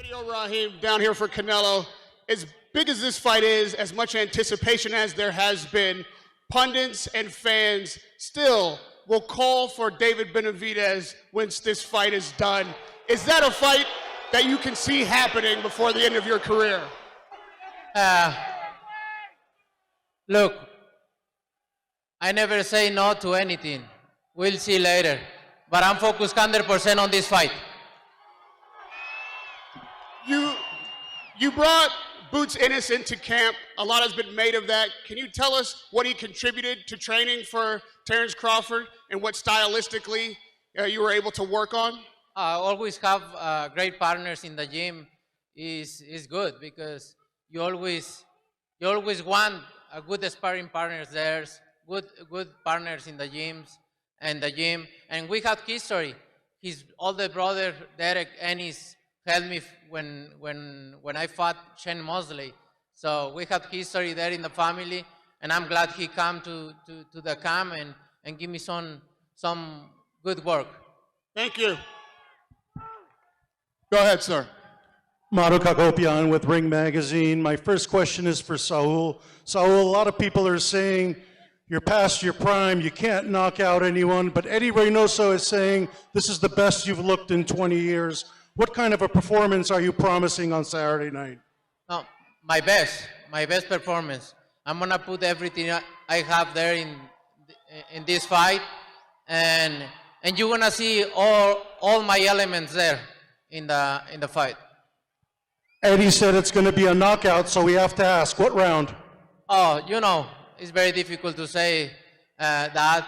Radio Raheem down here for Canelo. As big as this fight is, as much anticipation as there has been, pundits and fans still will call for David Benavidez once this fight is done. Is that a fight that you can see happening before the end of your career? Look, I never say no to anything. We'll see later. But I'm focused 100% on this fight. You brought Boots Ennis into camp. A lot has been made of that. Can you tell us what he contributed to training for Terence Crawford and what stylistically you were able to work on? Always have great partners in the gym is good because you always want a good sparring partners there, good partners in the gyms and the gym. And we have history. His older brother Derek Ennis helped me when I fought Shane Mosley. So we have history there in the family, and I'm glad he come to the camp and give me some good work. Thank you. Go ahead, sir. Maru Kagopian with Ring Magazine. My first question is for Saul. Saul, a lot of people are saying you're past your prime, you can't knock out anyone, but Eddie Reynoso is saying this is the best you've looked in 20 years. What kind of a performance are you promising on Saturday night? No, my best performance. I'm gonna put everything I have there in this fight, and you're gonna see all my elements there in the fight. Eddie said it's going to be a knockout, so we have to ask, what round? Oh, you know, it's very difficult to say that.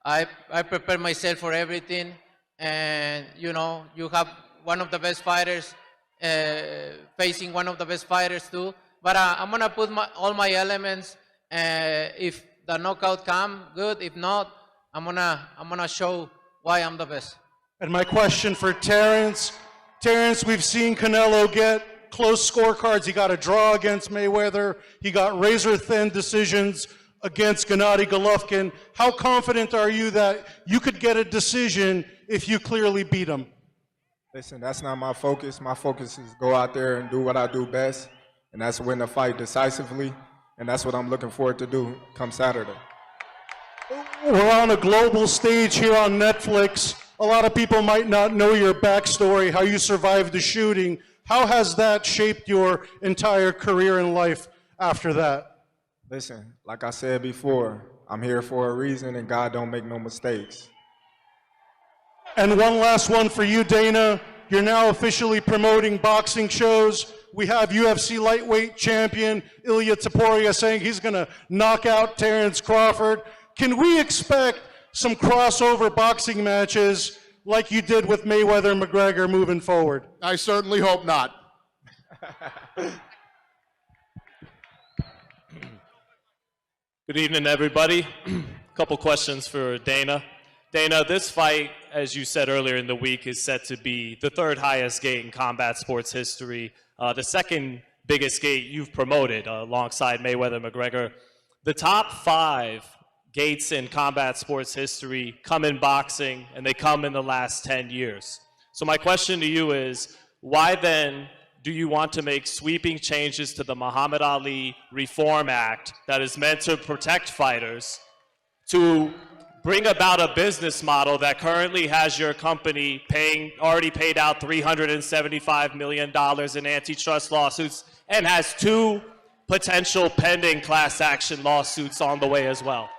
I prepare myself for everything, and you know, you have one of the best fighters facing one of the best fighters too. But I'm gonna put all my elements. If the knockout come, good. If not, I'm gonna show why I'm the best. And my question for Terence. Terence, we've seen Canelo get close scorecards. He got a draw against Mayweather. He got razor-thin decisions against Gennady Golovkin. How confident are you that you could get a decision if you clearly beat him? Listen, that's not my focus. My focus is go out there and do what I do best, and that's win the fight decisively, and that's what I'm looking forward to do come Saturday. We're on a global stage here on Netflix. A lot of people might not know your backstory, how you survived the shooting. How has that shaped your entire career and life after that? Listen, like I said before, I'm here for a reason, and God don't make no mistakes. And one last one for you, Dana. You're now officially promoting boxing shows. We have UFC lightweight champion Ilya Taporia saying he's going to knock out Terence Crawford. Can we expect some crossover boxing matches like you did with Mayweather and McGregor moving forward? I certainly hope not. Good evening, everybody. A couple questions for Dana. Dana, this fight, as you said earlier in the week, is set to be the third highest gate in combat sports history, the second biggest gate you've promoted alongside Mayweather and McGregor. The top 5 gates in combat sports history come in boxing, and they come in the last 10 years. So my question to you is, why then do you want to make sweeping changes to the Muhammad Ali Reform Act that is meant to protect fighters to bring about a business model that currently has your company already paid out $375 million in antitrust lawsuits and has 2 potential pending class action lawsuits on the way as well?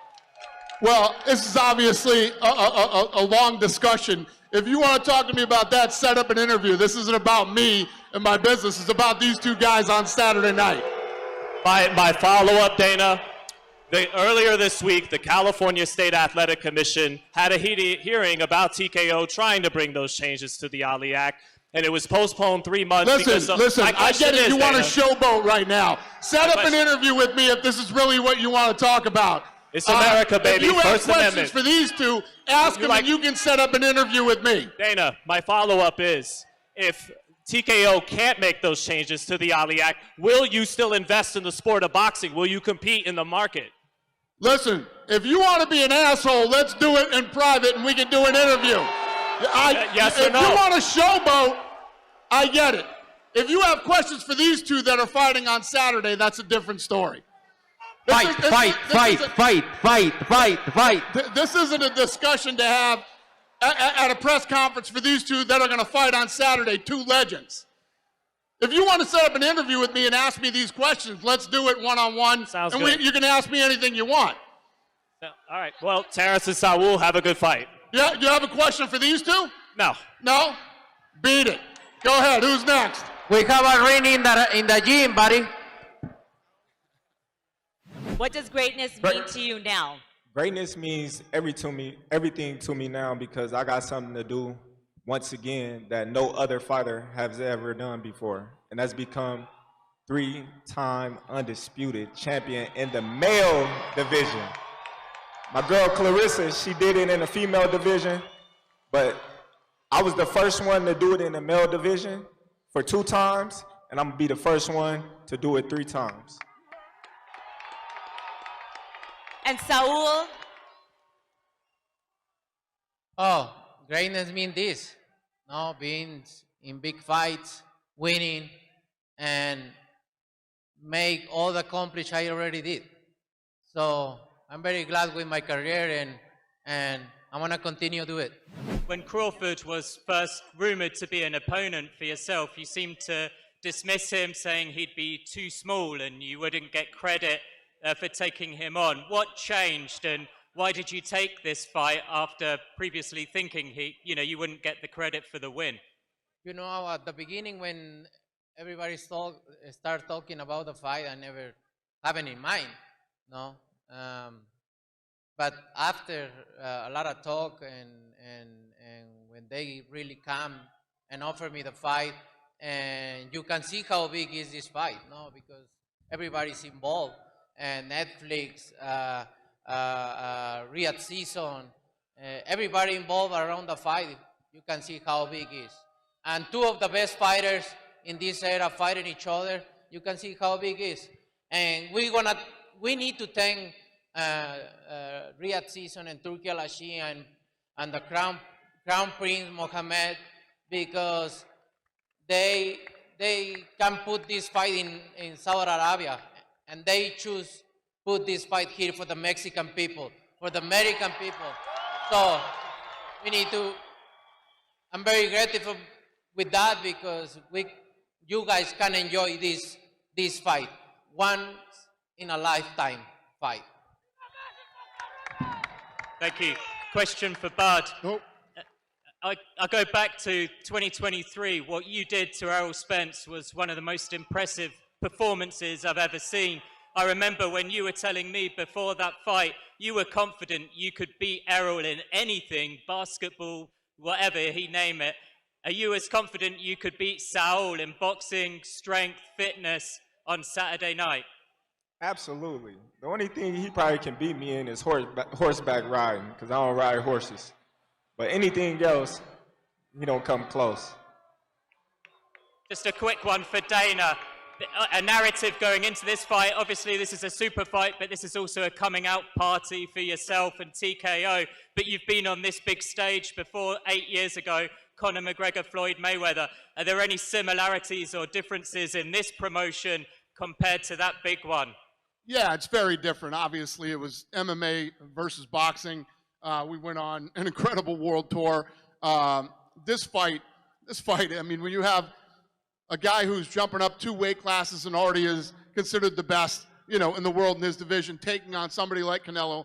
Well, this is obviously a long discussion. If you want to talk to me about that, set up an interview. This isn't about me and my business. It's about these 2 guys on Saturday night. My follow-up, Dana. Earlier this week, the California State Athletic Commission had a hearing about TKO trying to bring those changes to the Ali Act, and it was postponed 3 months. Listen, I get it. You want to showboat right now. Set up an interview with me if this is really what you want to talk about. It's America, baby. If you have First Amendment. questions for these 2, ask them and you can set up an interview with me. Dana, my follow-up is, if TKO can't make those changes to the Ali Act, will you still invest in the sport of boxing? Will you compete in the market? Listen, if you want to be an asshole, let's do it in private and we can do an interview. Yes or no? If you want to showboat, I get it. If you have questions for these two that are fighting on Saturday, that's a different story. This isn't a discussion to have at a press conference for these two that are going to fight on Saturday, two legends. If you want to set up an interview with me and ask me these questions, let's do it one-on-one. Sounds and good. you can ask me anything you want. All right. Well, Terence and Saul, have a good fight. Yeah, you have a question for these two? No. No? Beat it. Go ahead. Who's next? We have a ring in the gym, buddy. What does greatness mean to you now? Greatness means everything to me now because I got something to do once again that no other fighter has ever done before, and that's become 3-time undisputed champion in the male division. My girl Clarissa, she did it in the female division, but I was the first one to do it in the male division for 2 times, and I'm gonna be the first one to do it 3 times. And Saul? Oh, greatness means this. No, being in big fights, winning, and make all the accomplishments I already did. So I'm very glad with my career, and I want to continue to do it. When Crawford was first rumored to be an opponent for yourself, you seemed to dismiss him, saying he'd be too small and you wouldn't get credit for taking him on. What changed, and why did you take this fight after previously thinking you wouldn't get the credit for the win? You know, at the beginning when everybody start talking about the fight, I never have it in mind, no. But after a lot of talk and when they really come and offer me the fight, and you can see how big is this fight, no, because everybody's involved, and Netflix, Riyadh season, everybody involved around the fight. You can see how big it is. And 2 of the best fighters in this era fighting each other. You can see how big it is. And we need to thank Riyadh season and Turkey Al-Ashi and the Crown Prince Mohammed, because they can put this fight in Saudi Arabia, and they choose put this fight here for the Mexican people, for the American people. So we need to, I'm very grateful with that, because you guys can enjoy this fight, once in a lifetime fight. Thank you. Question for Bud. Nope. I go back to 2023. What you did to Errol Spence was one of the most impressive performances I've ever seen. I remember when you were telling me before that fight, you were confident you could beat Errol in anything, basketball, whatever he name it. Are you as confident you could beat Saul in boxing, strength, fitness on Saturday night? Absolutely. The only thing he probably can beat me in is horseback riding, because I don't ride horses. But anything else, he don't come close. Just a quick one for Dana. A narrative going into this fight. Obviously, this is a super fight, but this is also a coming out party for yourself and TKO. But you've been on this big stage before 8 years ago, Conor McGregor, Floyd Mayweather. Are there any similarities or differences in this promotion compared to that big one? Yeah, it's very different. Obviously, it was MMA versus boxing. We went on an incredible world tour. This fight, I mean, when you have a guy who's jumping up 2 weight classes and already is considered the best, in the world in his division, taking on somebody like Canelo.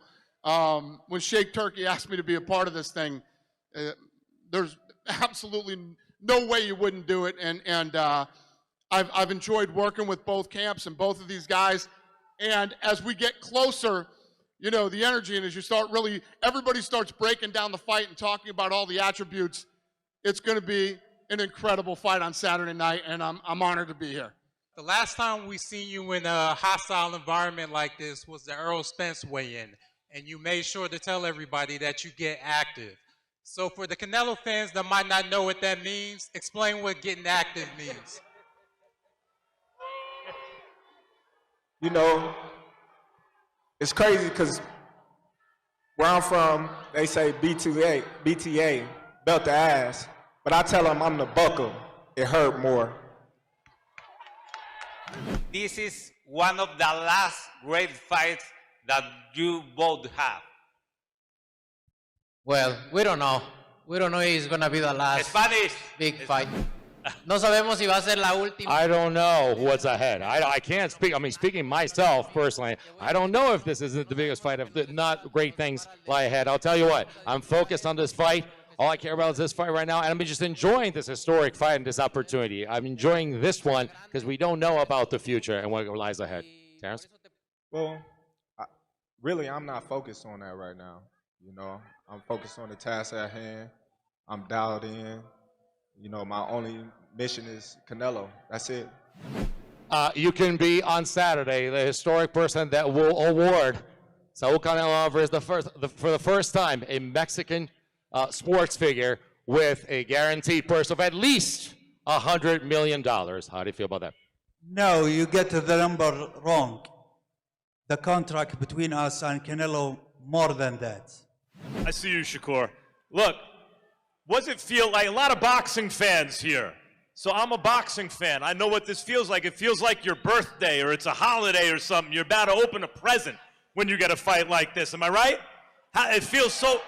When Sheikh Turkey asked me to be a part of this thing, there's absolutely no way you wouldn't do it. And I've enjoyed working with both camps and both of these guys. And as we get closer, the energy, and as you start really, everybody starts breaking down the fight and talking about all the attributes, it's going to be an incredible fight on Saturday night, and I'm honored to be here. The last time we seen you in a hostile environment like this was the Errol Spence weigh-in, and you made sure to tell everybody that you get active. So for the Canelo fans that might not know what that means, explain what getting active means. It's crazy because where I'm from, they say BTA, belt the ass. But I tell them I'm the buckle. It hurt more. this is one of the last great fights that you both have? Well, we don't know. We don't know if it's going to be the last Spanish. big fight. No sabemos si va a ser la última. I don't know what's ahead. I can't speak. I mean, speaking myself personally, I don't know if this isn't the biggest fight. If not, great things lie ahead. I'll tell you what, I'm focused on this fight. All I care about is this fight right now, and I'm just enjoying this historic fight and this opportunity. I'm enjoying this one because we don't know about the future and what lies ahead. Terence? Well, really, I'm not focused on that right now. You know, I'm focused on the task at hand. I'm dialed in. You know, my only mission is Canelo. That's it. You can be on Saturday the historic person that will award Saul Canelo Alvarez for the first time a Mexican sports figure with a guaranteed purse of at least $100 million. How do you feel about that? No, you get the number wrong. The contract between us and Canelo, more than that. I see you, Shakur. Look, what does it feel like? A lot of boxing fans here. So I'm a boxing fan. I know what this feels like. It feels like your birthday or it's a holiday or something. You're about to open a present when you get a fight like this. Am I right? It feels so...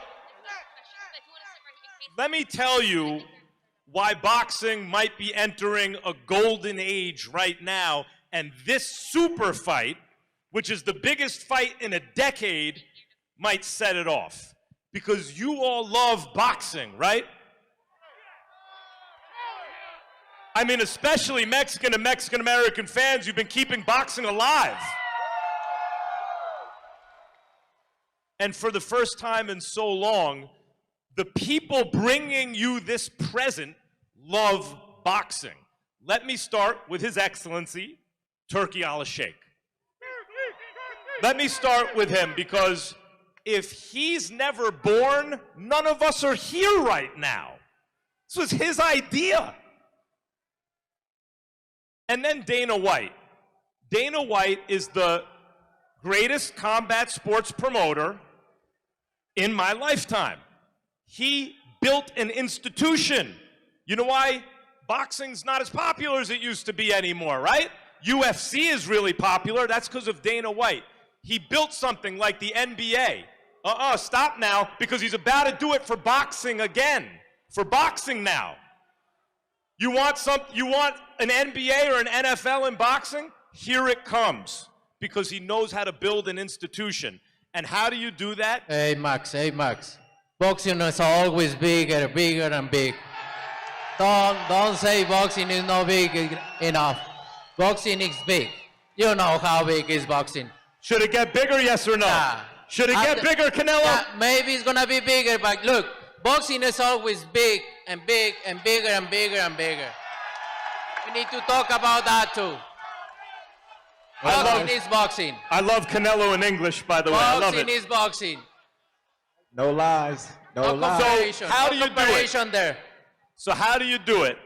Let me tell you why boxing might be entering a golden age right now, and this super fight, which is the biggest fight in a decade, might set it off. Because you all love boxing, right? I mean, especially Mexican and Mexican-American fans, you've been keeping boxing alive. And for the first time in so long, the people bringing you this present love boxing. Let me start with His Excellency, Turki Al-Sheikh. Let me start with him because if he's never born, none of us are here right now. This was his idea. And then Dana White. Dana White is the greatest combat sports promoter in my lifetime. He built an institution. You know why boxing's not as popular as it used to be anymore, right? UFC is really popular. That's because of Dana White. He built something like the NBA. Stop now, because he's about to do it for boxing again. For boxing now. You want an NBA or an NFL in boxing? Here it comes. Because he knows how to build an institution. And how do you do that? Hey, Max. Boxing is always bigger and big. Don't say boxing is not big enough. Boxing is big. You know how big is boxing. Should it get bigger, yes or no? Yeah. Should it get bigger, Canelo? Yeah, maybe it's gonna be bigger, but look, boxing is always big and bigger and bigger and bigger. We need to talk about that too. Boxing is boxing. I love Canelo in English, by the way. I love it. Boxing is boxing. No lies. No lies. So how do you do it? There. So how do you do it?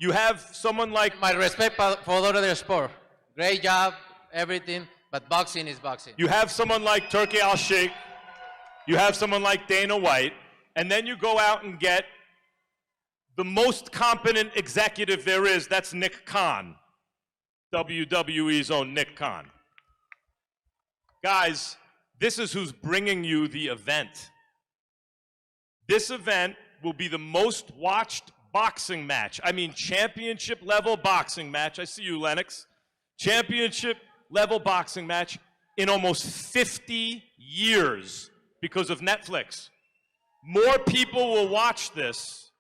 You have someone like... My respect for all other sport. Great job, everything, but boxing is boxing. You have someone like Turki Al-Sheikh. You have someone like Dana White. And then you go out and get the most competent executive there is. That's Nick Khan. WWE's own Nick Khan. Guys, this is who's bringing you the event. This event will be the most watched boxing match. I mean, championship level boxing match. I see you, Lennox. Championship level boxing match in almost 50 years because of Netflix. More people will watch this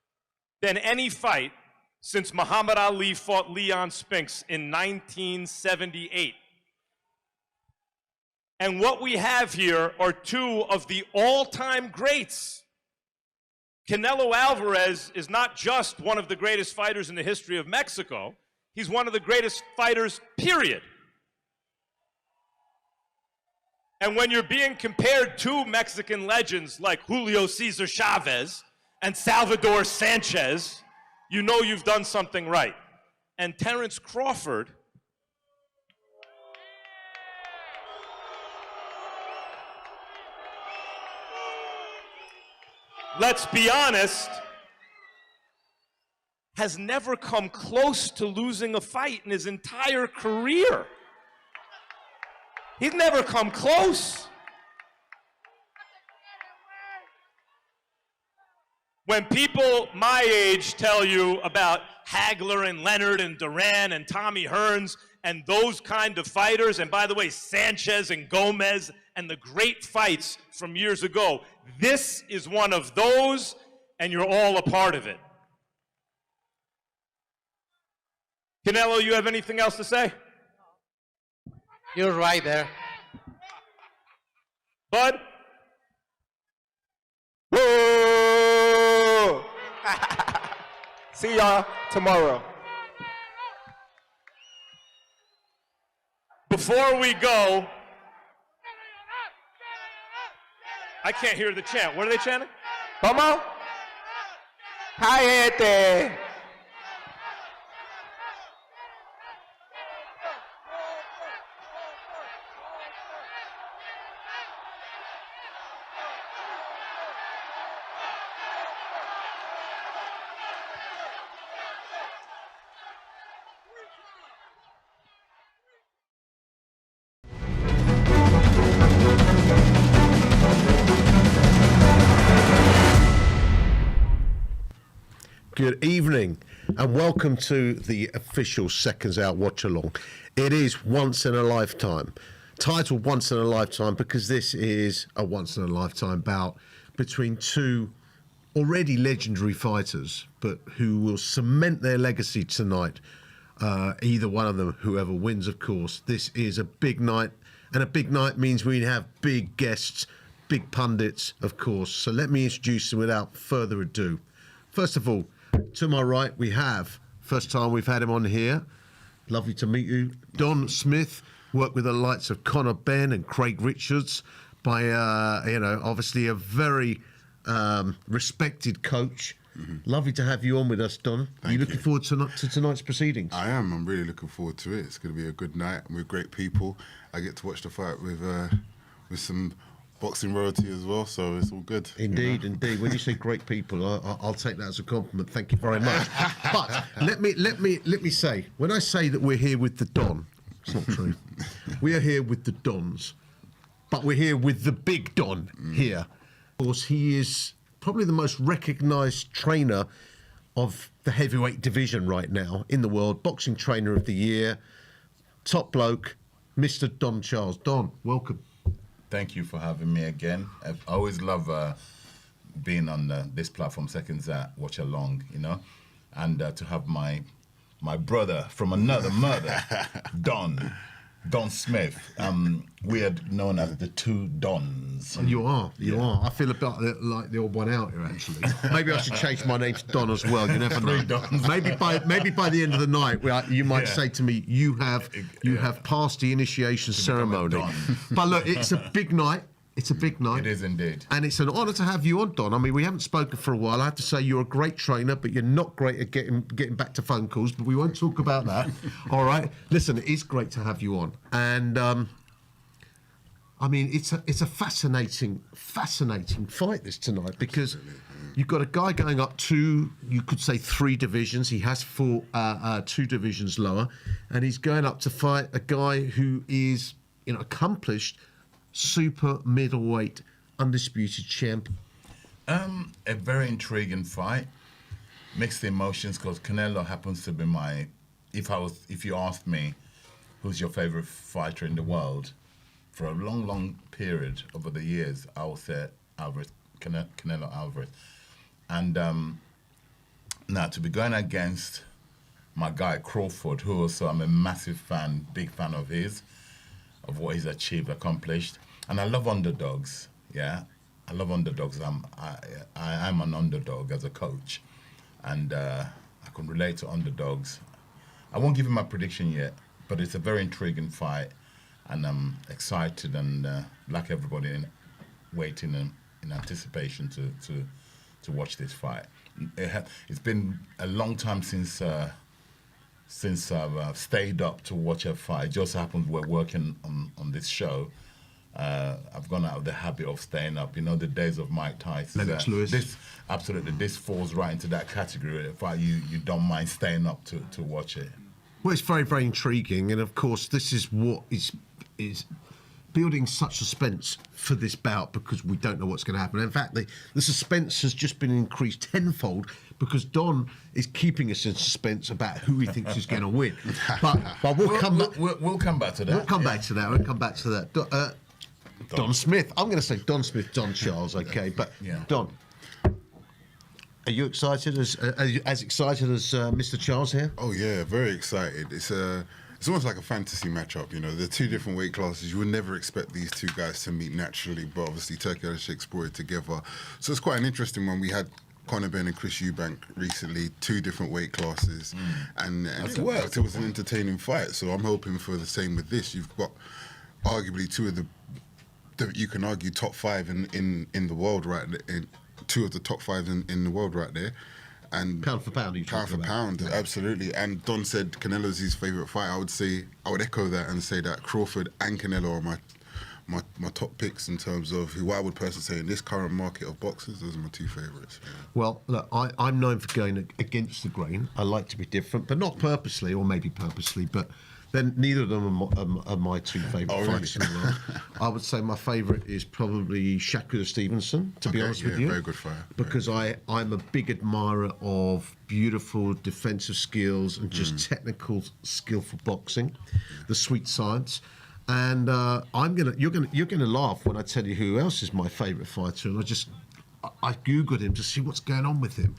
than any fight since Muhammad Ali fought Leon Spinks in 1978. And what we have here are two of the all-time greats. Canelo Alvarez is not just one of the greatest fighters in the history of Mexico. He's one of the greatest fighters, period. And when you're being compared to Mexican legends like Julio Cesar Chavez and Salvador Sanchez, you know you've done something right. And Terence Crawford, let's be honest, has never come close to losing a fight in his entire career. He's never come close. When people my age tell you about Hagler and Leonard and Duran and Tommy Hearns and those kind of fighters, and by the way, Sanchez and Gomez and the great fights from years ago, this is one of those, and you're all a part of it. Canelo, you have anything else to say? You're right there. Bud? Whoa! See y'all tomorrow. Before we go, I can't hear the chant. What are they chanting? Como? Hayete. Good evening and welcome to the official Seconds Out Watch Along. It is once in a lifetime, titled Once in a Lifetime because this is a once in a lifetime bout between two already legendary fighters, but who will cement their legacy tonight. Either one of them, whoever wins, of course. This is a big night, and a big night means we have big guests, big pundits, of course. So let me introduce them without further ado. First of all, to my right, we have, first time we've had him on here, lovely to meet you, Don Smith, worked with the likes of Conor Benn and Craig Richards, by, obviously a very respected coach. Lovely to have you on with us, Don. Are you looking forward to tonight's proceedings? I am. I'm really looking forward to it. It's going to be a good night with great people. I get to watch the fight with some boxing royalty as well, so it's all good. Indeed, indeed. When you say great people, I'll take that as a compliment. Thank you very much. But let me say, when I say that we're here with the Don, it's not true. We are here with the Dons, but we're here with the big Don here. Of course, he is probably the most recognised trainer of the heavyweight division right now in the world. Boxing Trainer of the Year, top bloke, Mr. Don Charles. Don, welcome. Thank you for having me again. I always love being on this platform, Seconds Out Watch Along, and to have my brother from another mother, Don Smith. We are known as the two Dons. And you are. I feel a bit like the old one out here, actually. Maybe I should change my name to Don as well. You never know. Maybe by the end of the night, you might say to me, "You have passed the initiation ceremony." But look, it's a big night. It's a big night. It is indeed. And it's an honour to have you on, Don. I mean, we haven't spoken for a while. I have to say you're a great trainer, but you're not great at getting back to phone calls, but we won't talk about that. All right? Listen, it is great to have you on. And, I mean, it's a fascinating fight this tonight because you've got a guy going up two, you could say 3 divisions. He has fought 2 divisions lower, and he's going up to fight a guy who is, accomplished super middleweight undisputed champ. A very intriguing fight. Mixed emotions because Canelo happens to be if you asked me who's your favorite fighter in the world, for a long period over the years, I would say Alvarez, Canelo Alvarez. And now to be going against my guy Crawford, who also I'm a massive big fan of his, of what he's accomplished. And I love underdogs, yeah? I love underdogs. I'm an underdog as a coach. And I can relate to underdogs. I won't give you my prediction yet, but it's a very intriguing fight. And I'm excited and like everybody waiting in anticipation to watch this fight. It's been a long time since I've stayed up to watch a fight. It just happens we're working on this show, I've gone out of the habit of staying up. You know, the days of Mike Tyson. Lennox Lewis. This falls right into that category. In fact, you don't mind staying up to watch it. Well, it's very, very intriguing, and of course, this is what is building such suspense for this bout because we don't know what's going to happen. In fact, the suspense has just been increased tenfold because Don is keeping us in suspense about who he thinks is going to win. But we'll come back. We'll come back to that. We'll come back to that. We'll come back to that. Don Smith. I'm going to say Don Smith, Don Charles. Okay, but Don, are you excited? Are you as excited as Mr. Charles here? Oh yeah, very excited. It's almost like a fantasy matchup, you know. They're two different weight classes. You would never expect these two guys to meet naturally, but obviously Turki Alashek's brought it together. So it's quite an interesting one. We had Conor Benn and Chris Eubank recently, two different weight classes, and it worked. It was an entertaining fight. So I'm hoping for the same with this. You've got arguably two of the you can argue top five in the world right there, two of the top five in the world right there. And pound for pound, pound, absolutely. And Don said Canelo's his favourite fight. I would echo that and say that Crawford and Canelo are my top picks in terms of who I would personally say in this current market of boxers. Those are my two favourites. Yeah. Well, look, I'm known for going against the grain. I like to be different, but not purposely, or maybe purposely, but then neither of them are my two favourite fights in the world. I would say my favourite is probably Shakur Stevenson, to be honest with you. Very good fight. Because I'm a big admirer of beautiful defensive skills and just technical, skillful boxing, the sweet science. And you're gonna laugh when I tell you who else is my favourite fighter. And I googled him to see what's going on with him.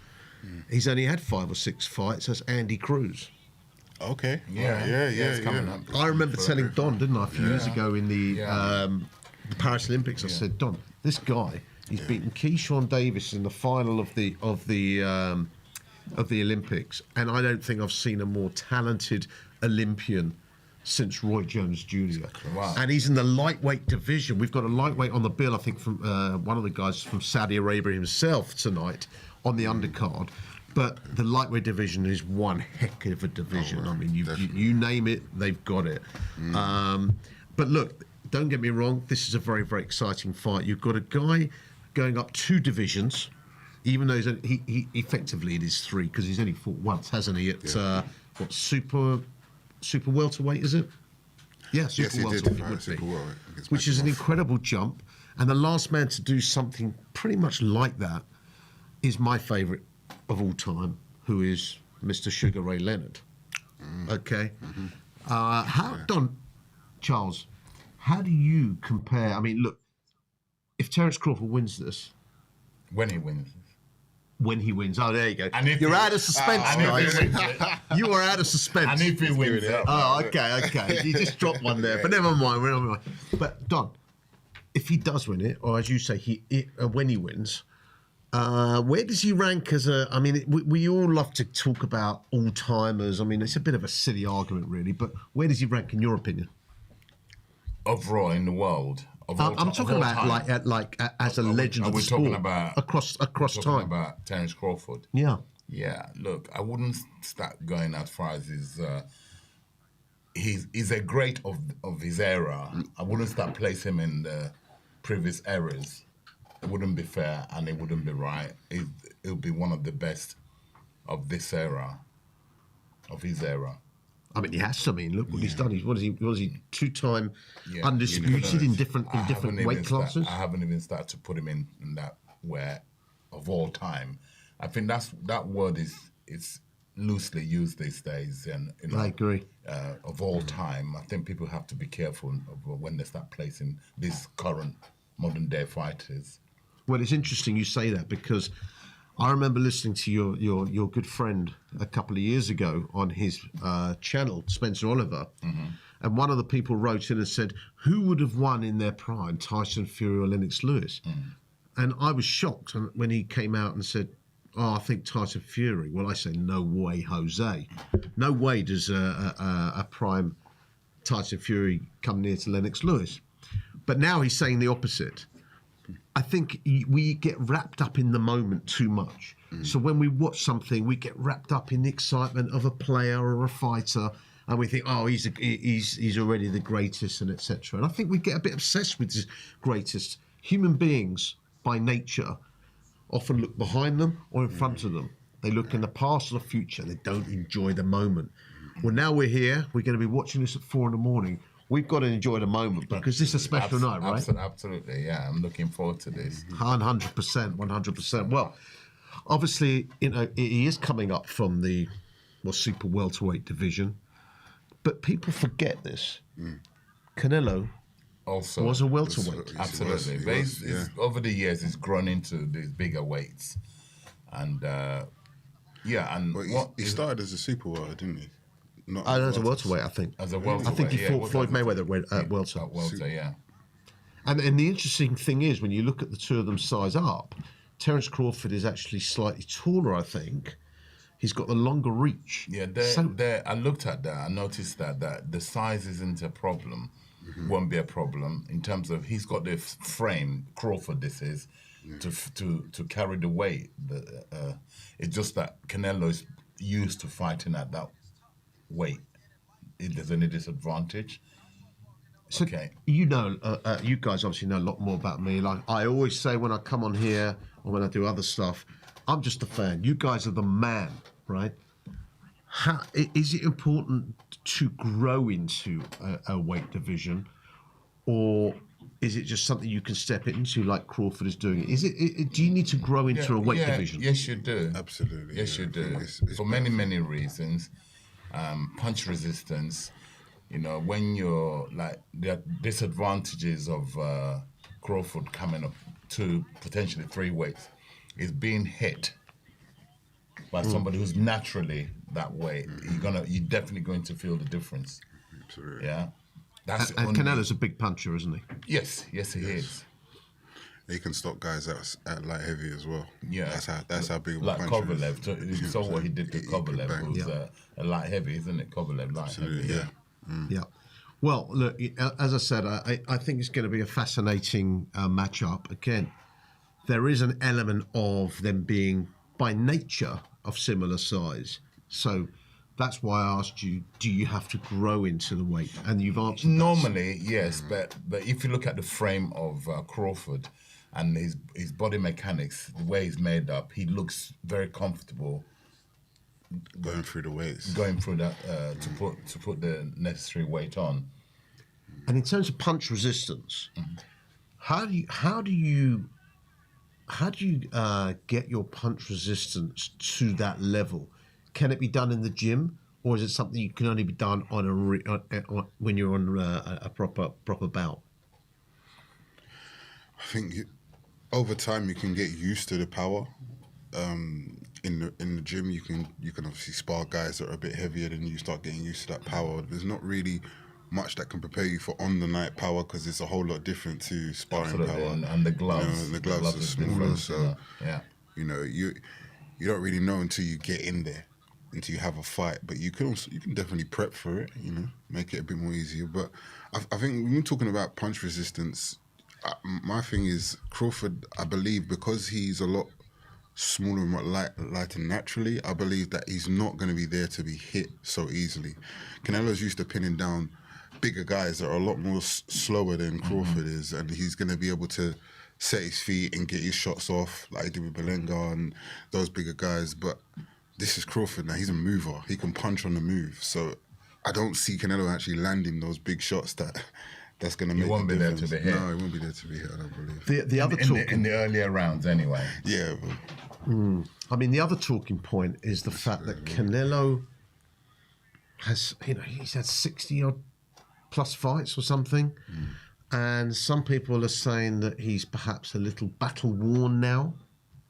He's only had 5 or 6 fights. That's Andy Cruz. Okay. Yeah. I remember telling Don, didn't I, a few years ago in the Paris Olympics. I said, Don, this guy, he's beaten Keyshawn Davis in the final of the Olympics, and I don't think I've seen a more talented Olympian since Roy Jones Jr. Wow. And he's in the lightweight division. We've got a lightweight on the bill, I think, from one of the guys from Saudi Arabia himself tonight on the undercard. But the lightweight division is one heck of a division. I mean, you name it, they've got it. But look, don't get me wrong, this is a very, very exciting fight. You've got a guy going up 2 divisions, even though he effectively it is 3 because he's only fought once, hasn't he? At what super welterweight, is it? Yeah, super welterweight, which is an incredible jump. And the last man to do something pretty much like that is my favourite of all time, who is Mr. Sugar Ray Leonard. Okay. Charles, how do you compare? I mean, look, if Terence Crawford wins this, when he wins, oh, there you go. You're out of suspense, guys. You are out of suspense. And if he wins, okay. You just dropped one there, but never mind. But Don, if he does win it, or as you say, when he wins. Where does he rank as a? I mean, we all love to talk about all-timers. I mean, it's a bit of a silly argument, really. But where does he rank, in your opinion? Overall, in the world. I'm talking about as a legend of the sport. Talking about across time? Talking about Terence Crawford. Yeah. Yeah. Look, I wouldn't start going as far as he's a great of his era. I wouldn't start placing him in the previous eras. It wouldn't be fair and it wouldn't be right. It would be one of the best of this era, of his era. I mean, he has to. I mean, look what he's done. What is he 2-time undisputed in different weight classes? I haven't even started to put him in that where of all time. I think that word is loosely used these days, and I agree. Of all time, I think people have to be careful of when they start placing these current modern day fighters. Well, it's interesting you say that because I remember listening to your good friend a couple of years ago on his channel, Spencer Oliver, and one of the people wrote in and said, who would have won in their prime, Tyson Fury or Lennox Lewis? And I was shocked when he came out and said, I think Tyson Fury. Well, I say, no way, Jose. No way does a prime Tyson Fury come near to Lennox Lewis. But now he's saying the opposite. I think we get wrapped up in the moment too much. So when we watch something, we get wrapped up in the excitement of a player or a fighter. and we think, oh, he's already the greatest, and etc. And I think we get a bit obsessed with the greatest. Human beings, by nature, often look behind them or in front of them. They look in the past or the future. They don't enjoy the moment. Well, now we're here. We're going to be watching this at 4 a.m. We've got to enjoy the moment because this is a special night, right? Absolutely, yeah. I'm looking forward to this. 100%, 100%. Well, obviously, he is coming up from the super welterweight division, but people forget this. Canelo also was a welterweight. Absolutely. But he's, over the years, he's grown into these bigger weights. And, he started as a super welter, didn't he? Not as a welterweight, I think. As a welterweight, I think he fought Floyd Mayweather at welter. At welter, yeah. And the interesting thing is, when you look at the two of them size up, Terence Crawford is actually slightly taller, I think. He's got the longer reach. Yeah, I looked at that. I noticed that the size isn't a problem. Won't be a problem in terms of he's got the frame. Crawford, this is to carry the weight. It's just that Canelo is used to fighting at that weight. If there's any disadvantage. So, you guys obviously know a lot more about me. Like I always say when I come on here or when I do other stuff, I'm just a fan. You guys are the man, right? Is it important to grow into a weight division, or is it just something you can step into like Crawford is doing? Do you need to grow into a weight division? Yes, you do. Absolutely. Yes, you do. For many reasons. Punch resistance. When you're like the disadvantages of Crawford coming up to potentially 3 weights is being hit by somebody who's naturally that way. You're definitely going to feel the difference. Absolutely. Yeah. And Canelo's a big puncher, isn't he? Yes, he is. He can stop guys at light heavy as well. Yeah, that's how big of a like puncher Kovalev. You saw what he did to Kovalev, who's a light heavy, isn't it? Kovalev, light heavy. Yeah. Well, look, as I said, I think it's going to be a fascinating matchup. Again, there is an element of them being, by nature, of similar size. So that's why I asked you, do you have to grow into the weight? And you've answered normally, yes, but if you look at the frame of Crawford and his body mechanics, the way he's made up, he looks very comfortable going through the weights, going through that to put the necessary weight on. And in terms of punch resistance, how do you get your punch resistance to that level? Can it be done in the gym, or is it something you can only be done on when you're on a proper bout? I think over time you can get used to the power. In the gym, you can obviously spar guys that are a bit heavier than you. Start getting used to that power. There's not really much that can prepare you for on the night power because it's a whole lot different to sparring power. And the gloves. The gloves are smaller, so you don't really know until you get in there, until you have a fight. But you can definitely prep for it. Make it a bit more easier. But I think when we're talking about punch resistance, my thing is Crawford. I believe because he's a lot smaller and lighter naturally, I believe that he's not going to be there to be hit so easily. Canelo's used to pinning down bigger guys that are a lot more slower than Crawford is, and he's going to be able to set his feet and get his shots off like he did with Belenga and those bigger guys. But this is Crawford now. He's a mover. He can punch on the move. So I don't see Canelo actually landing those big shots that's going to make won't a be there difference. to be hit. No, he won't be there to be hit, I don't believe. The other in the earlier rounds anyway. Yeah. I mean, the other talking point is the fact that Canelo has, he's had 60-odd plus fights or something. And some people are saying that he's perhaps a little battle-worn now.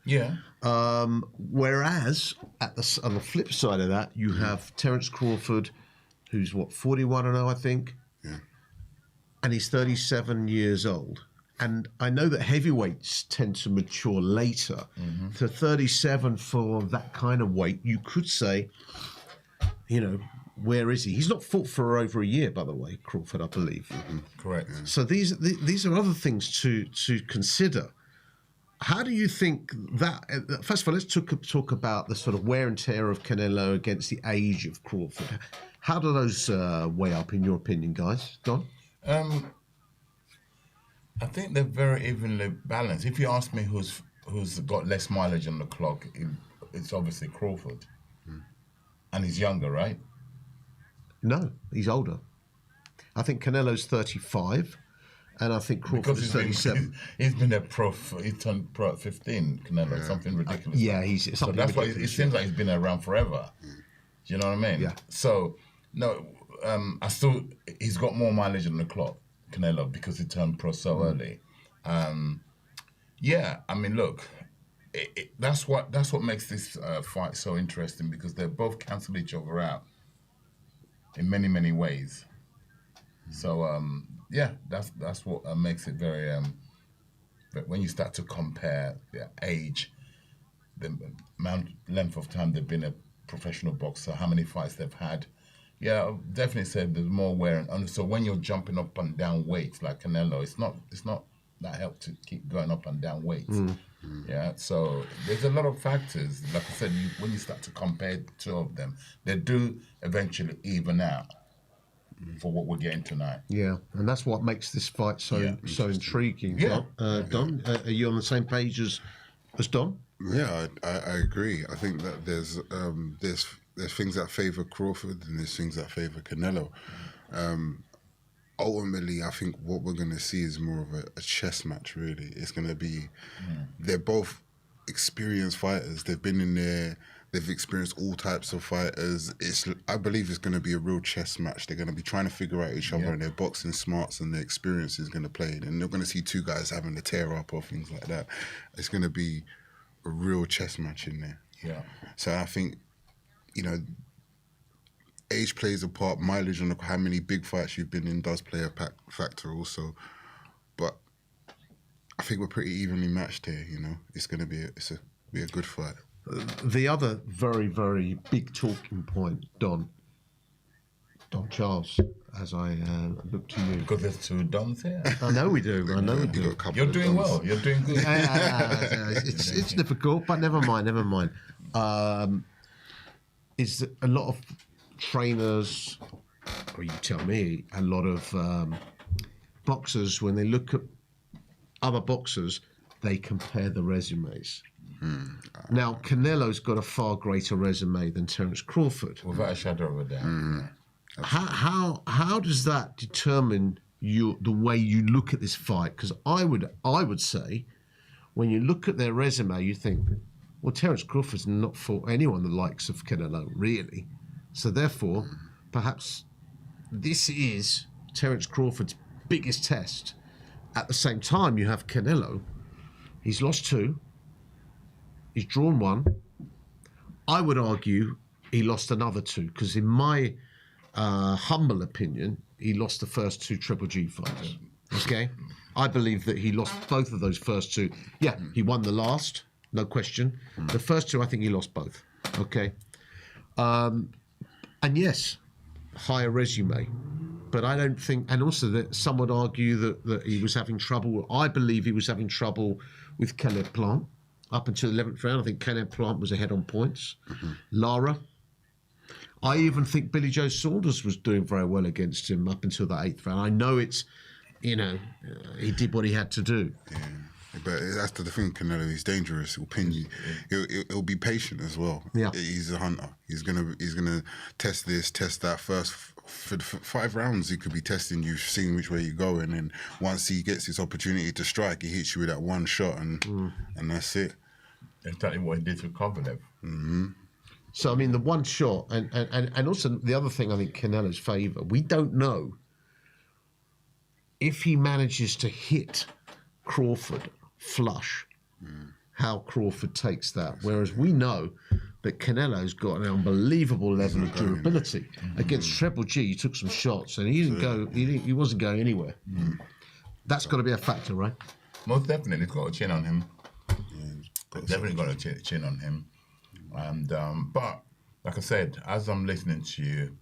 Yeah. Whereas, on the flip side of that, you have Terence Crawford, who's, 41-0, I think? Yeah. And he's 37 years old. And I know that heavyweights tend to mature later. To 37 for that kind of weight, you could say, where is he? He's not fought for over a year, by the way, Crawford, I believe. Correct. So these are other things to consider. How do you think that? First of all, let's talk about the sort of wear and tear of Canelo against the age of Crawford. How do those weigh up, in your opinion, guys? Don? I think they're very evenly balanced. If you ask me who's got less mileage on the clock, it's obviously Crawford. And he's younger, right? No, he's older. I think Canelo's 35, and I think Crawford is 37. He's been a pro. He's turned pro at 15. Canelo, something ridiculous. Yeah, he's so something that's why ridiculous, it seems like he's been around forever. Do you know what I mean? Yeah. So no, he's got more mileage on the clock, Canelo, because he turned pro so early. Yeah, I mean, look, that's what makes this fight so interesting, because they both cancel each other out in many ways. So yeah, that's what makes it very. When you start to compare their age, the length of time they've been a professional boxer, how many fights they've had, yeah, I'll definitely say there's more wear and so when you're jumping up and down weights like Canelo, it's not that help to keep going up and down weights. Yeah, so there's a lot of factors. Like I said, when you start to compare two of them, they do eventually even out for what we're getting tonight. Yeah, and that's what makes this fight so intriguing. Yeah. Don, are you on the same page as Don? Yeah, I agree. I think that there's things that favour Crawford and there's things that favour Canelo. Ultimately, I think what we're going to see is more of a chess match, really. It's going to be, they're both experienced fighters. They've been in there, they've experienced all types of fighters. I believe it's going to be a real chess match. They're going to be trying to figure out each other and their boxing smarts and their experience is going to play. And they're going to see two guys having a tear up or things like that. It's going to be a real chess match in there. Yeah. So I think, age plays a part, mileage on how many big fights you've been in does play a factor also. But I think we're pretty evenly matched here, It's going to be a good fight. The other very, very big talking point, Don Charles, as I look to you. Because there's two Dons here. I know we do. You're doing well. You're doing good. It's difficult, but never mind. Is a lot of trainers, or you tell me, a lot of boxers, when they look at other boxers, they compare the resumes. Now, Canelo's got a far greater resume than Terence Crawford. Without a shadow of a doubt. How does that determine the way you look at this fight? Because I would say, when you look at their resume, you think, well, Terence Crawford's not fought anyone the likes of Canelo, really. So therefore, perhaps this is Terence Crawford's biggest test. At the same time, you have Canelo. He's lost 2. He's drawn 1. I would argue he lost another 2, because in my humble opinion, he lost the first 2 Triple G fights. Okay? I believe that he lost both of those first 2. Yeah, he won the last, no question. The first 2, I think he lost both. Okay? And yes, higher resume. But I don't think, and also that some would argue that he was having trouble. I believe he was having trouble with Caleb Plant up until the 11th round. I think Caleb Plant was ahead on points. Lara. I even think Billy Joe Saunders was doing very well against him up until that 8th round. I know it's, he did what he had to do. Yeah. But that's the thing, Canelo. He's dangerous. He'll pin you. He'll be patient as well. Yeah. He's a hunter. He's gonna test this, test that first. For 5 rounds, he could be testing you, seeing which way you're going, and once he gets his opportunity to strike, he hits you with that one shot, and that's it. Exactly what he did to Kovalev. So I mean, the one shot, and also the other thing, I think Canelo's favour. We don't know if he manages to hit Crawford flush, how Crawford takes that. Whereas we know that Canelo's got an unbelievable level of durability. Against Triple G, he took some shots and he didn't go. He wasn't going anywhere. That's got to be a factor, right? Most definitely, it's got a chin on him. Definitely got a chin on him. And but like I said, as I'm listening to you,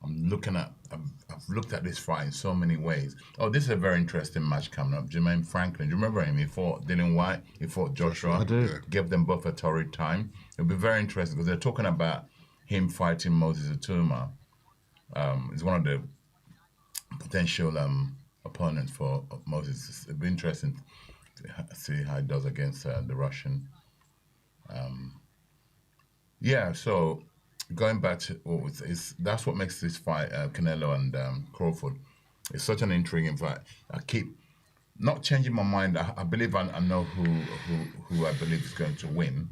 I've looked at this fight in so many ways. Oh, this is a very interesting match coming up. Jermaine Franklin, do you remember him? He fought Dylan White, he fought Joshua. I do. Gave them both a torrid time. It'll be very interesting because they're talking about him fighting Moses Atuma. He's one of the potential opponents for Moses. It'll be interesting to see how he does against the Russian. Yeah, so going back to that's what makes this fight, Canelo and Crawford, it's such an intriguing fight. I keep not changing my mind. I believe I know who I believe is going to win,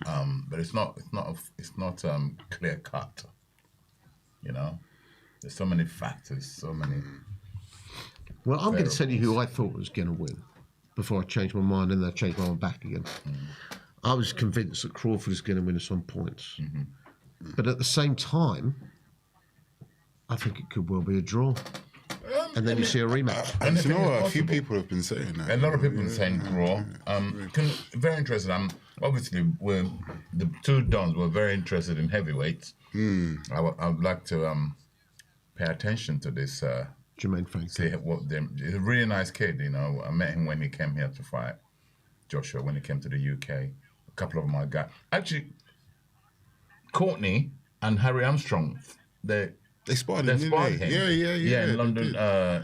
but it's not clear cut. You know, there's so many factors, so many. Well, I'm going to tell you who variables. I thought was going to win before I changed my mind, and then I changed my mind back again. I was convinced that Crawford is going to win us on points. But at the same time, I think it could well be a draw. And then you see a rematch. And you know what? A few people have been saying that. A lot of people are saying draw. Very interested. Obviously, the two Dons were very interested in heavyweights. I would like to pay attention to this. Jermaine Franco. See he's a really nice kid, you know. I met him when he came here to fight Joshua, when he came to the UK. A couple of them I got. Actually, Courtney and Harry Armstrong, they sparred him. Yeah, in London,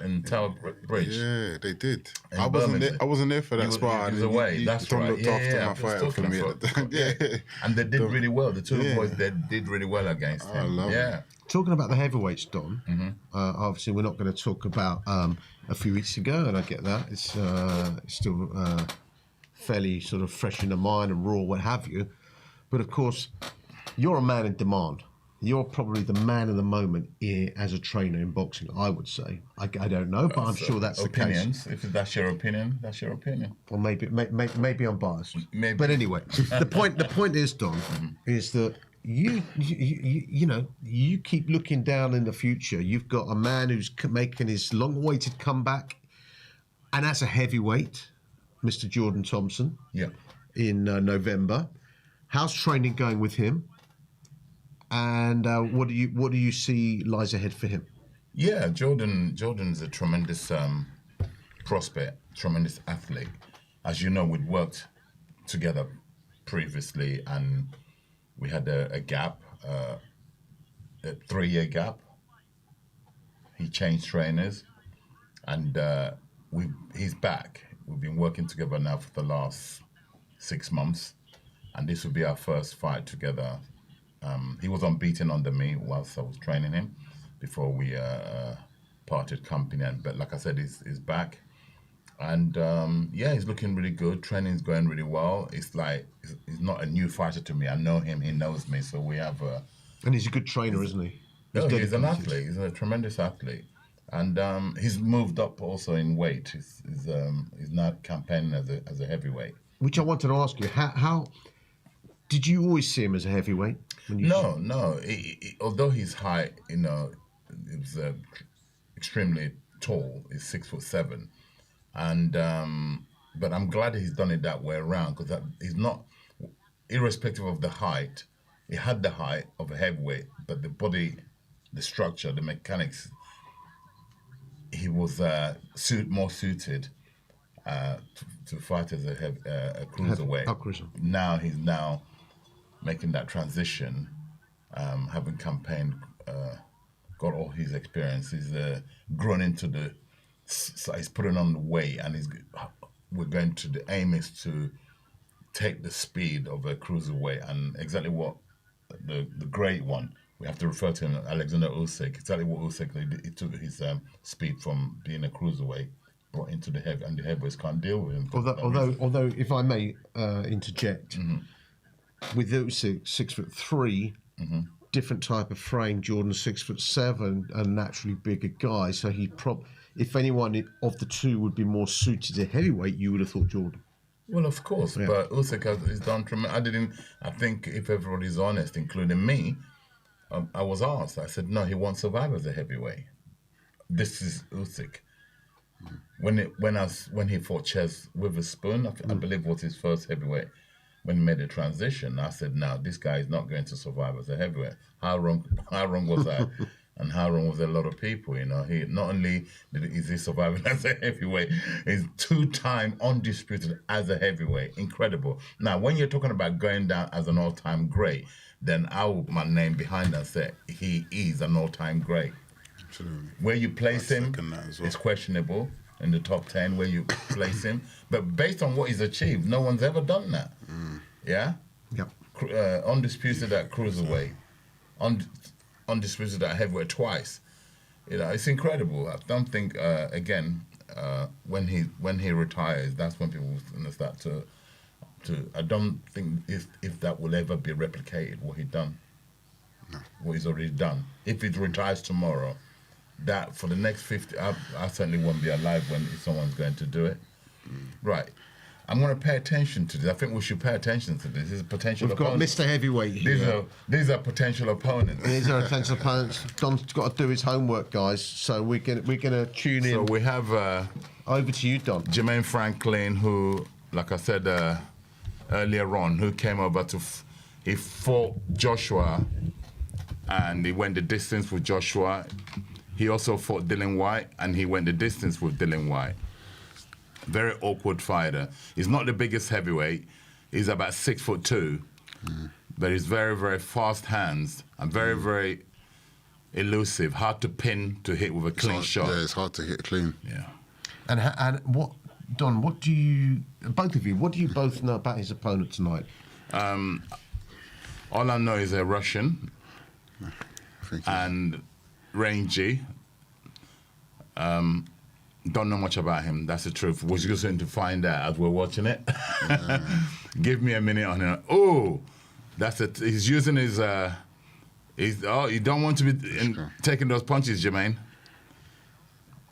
in Tower Bridge. Yeah, they did. In I Birmingham. wasn't there for that spar. He was away. That's Tom right. looked after my fighter for me at the time. Yeah, and they did really well. The two boys, they did really well against him. I love it. Talking about the heavyweights, Don, obviously we're not going to talk about a few weeks ago, and I get that. It's still fairly sort of fresh in the mind and raw, what have you. But of course, you're a man in demand. You're probably the man of the moment as a trainer in boxing, I would say. I don't know, but I'm sure that's opinions. the case. If that's your opinion, that's your opinion. Well, maybe I'm biased. Maybe. But anyway, the point is, Don, is that you know, you keep looking down in the future. You've got a man who's making his long-awaited comeback, and that's a heavyweight, Mr. Jordan Thompson. Yeah. In November, how's training going with him? And what do you see lies ahead for him? Yeah, Jordan's a tremendous prospect, tremendous athlete. As you know, we'd worked together previously, and we had a gap, a 3-year gap. He changed trainers, and he's back. We've been working together now for the last 6 months, and this will be our first fight together. He was unbeaten under me whilst I was training him before we parted company. But like I said, he's back. And yeah, he's looking really good. Training's going really well. It's like, he's not a new fighter to me. I know him, he knows me. So we have and he's a good trainer, isn't he? He's an athlete. He's a tremendous athlete. And he's moved up also in weight. He's now campaigning as a heavyweight. Which I wanted to ask you, how did you always see him as a heavyweight? No. Although he's high, you know, he was extremely tall. He's 6'7", and but I'm glad he's done it that way around, because he's not, irrespective of the height. He had the height of a heavyweight, but the body, the structure, the mechanics, he was more suited to fight as a cruiserweight. Now he's making that transition, having campaigned, got all his experience. He's grown into he's putting on the weight, and the aim is to take the speed of a cruiserweight, and exactly what the great one, we have to refer to him, Alexander Usyk, exactly what Usyk did. He took his speed from being a cruiserweight, brought into the heavy, and the heavyweights can't deal with him. Although, if I may interject, with Usyk 6'3", different type of frame. Jordan's 6'7", a naturally bigger guy. So if anyone of the two would be more suited to heavyweight, you would have thought Jordan. Well, of course, Yeah. but Usyk has done tremendous. I think if everybody's honest, including me, I was asked. I said, no, he won't survive as a heavyweight. This is Usyk. When he fought Ches Witherspoon, I believe was his first heavyweight. When he made the transition, I said, "No, this guy is not going to survive as a heavyweight." How wrong was I? And how wrong was a lot of people? You know, he not only is he surviving as a heavyweight, he's 2-time undisputed as a heavyweight. Incredible. Now, when you're talking about going down as an all-time great, then I will put my name behind and say he is an all-time great. Absolutely. Where you place him is questionable in the top 10, where you place him. But based on what he's achieved, no one's ever done that. Yeah? Yep. Undisputed at cruiserweight, undisputed at heavyweight twice. You know, it's incredible. I don't think, when he retires, that's when people are going to start to. I don't think if that will ever be replicated, what he's done, what he's already done. If he retires tomorrow, that for the next 50, I certainly won't be alive when someone's going to do it. Right. I'm going to pay attention to this. I think we should pay attention to this. This is a potential We've got opponent. Mr. Heavyweight here. These are potential opponents. These are potential opponents. Don's got to do his homework, guys. So we're gonna tune in. So we have over to you, Don. Jermaine Franklin, who, like I said earlier on, who came over he fought Joshua, and he went the distance with Joshua. He also fought Dillian Whyte, and he went the distance with Dillian Whyte. Very awkward fighter. He's not the biggest heavyweight. He's about 6'2", but he's very, very fast hands and very, very elusive. Hard to pin, to hit with a clean shot. Yeah, it's hard to hit clean. Yeah. And what, Don? What do you both know about his opponent tonight? All I know is a Russian and rangy. Don't know much about him. That's the truth. We're just going to find out as we're watching it. Give me a minute on it. Oh, that's it. He's using his. You don't want to be taking those punches, Jermaine.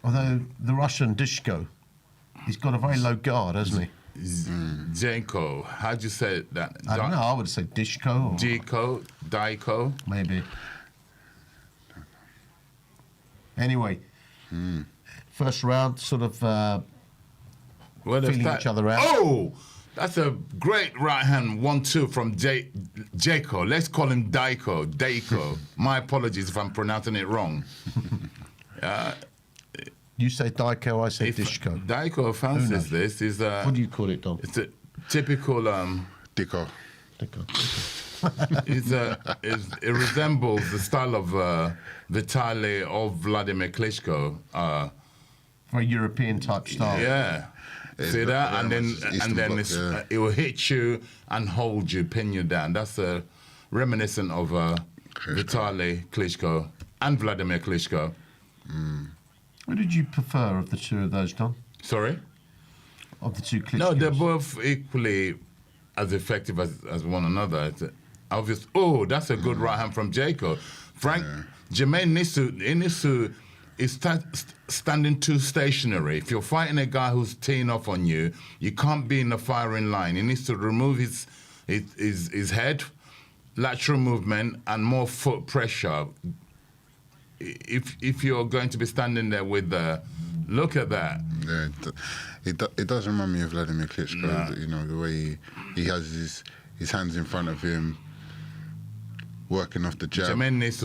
Although the Russian Dishko, he's got a very low guard, hasn't he? Jenko. How'd you say that? I don't know. I would say Dishko. Diko, Daiko. Maybe. Anyway. First round, sort of feeling each other out. Oh, that's a great right hand 1-2 from Jaco. Let's call him Daiko. My apologies if I'm pronouncing it wrong. You say Daiko, I say Dishko. Daiko fancies this. Is what do you call it, Dom? It's a typical Diko. It resembles the style of Vitaly or Vladimir Klitschko. Very European type style. Yeah. See that? And then it will hit you and hold you, pin you down. That's reminiscent of Vitaly Klitschko and Vladimir Klitschko. What did you prefer of the two of those, Don? Sorry? Of the two Klitschkos? No, they're both equally as effective as one another. It's obvious. Oh, that's a good right hand from Jaco. Jermaine needs to is standing too stationary. If you're fighting a guy who's teeing off on you, you can't be in the firing line. He needs to remove his head, lateral movement, and more foot pressure. If you're going to be standing there with look at that. Yeah, it does remind me of Vladimir Klitschko. Nah. You know, the way he has his hands in front of him, working off the jab. Jermaine needs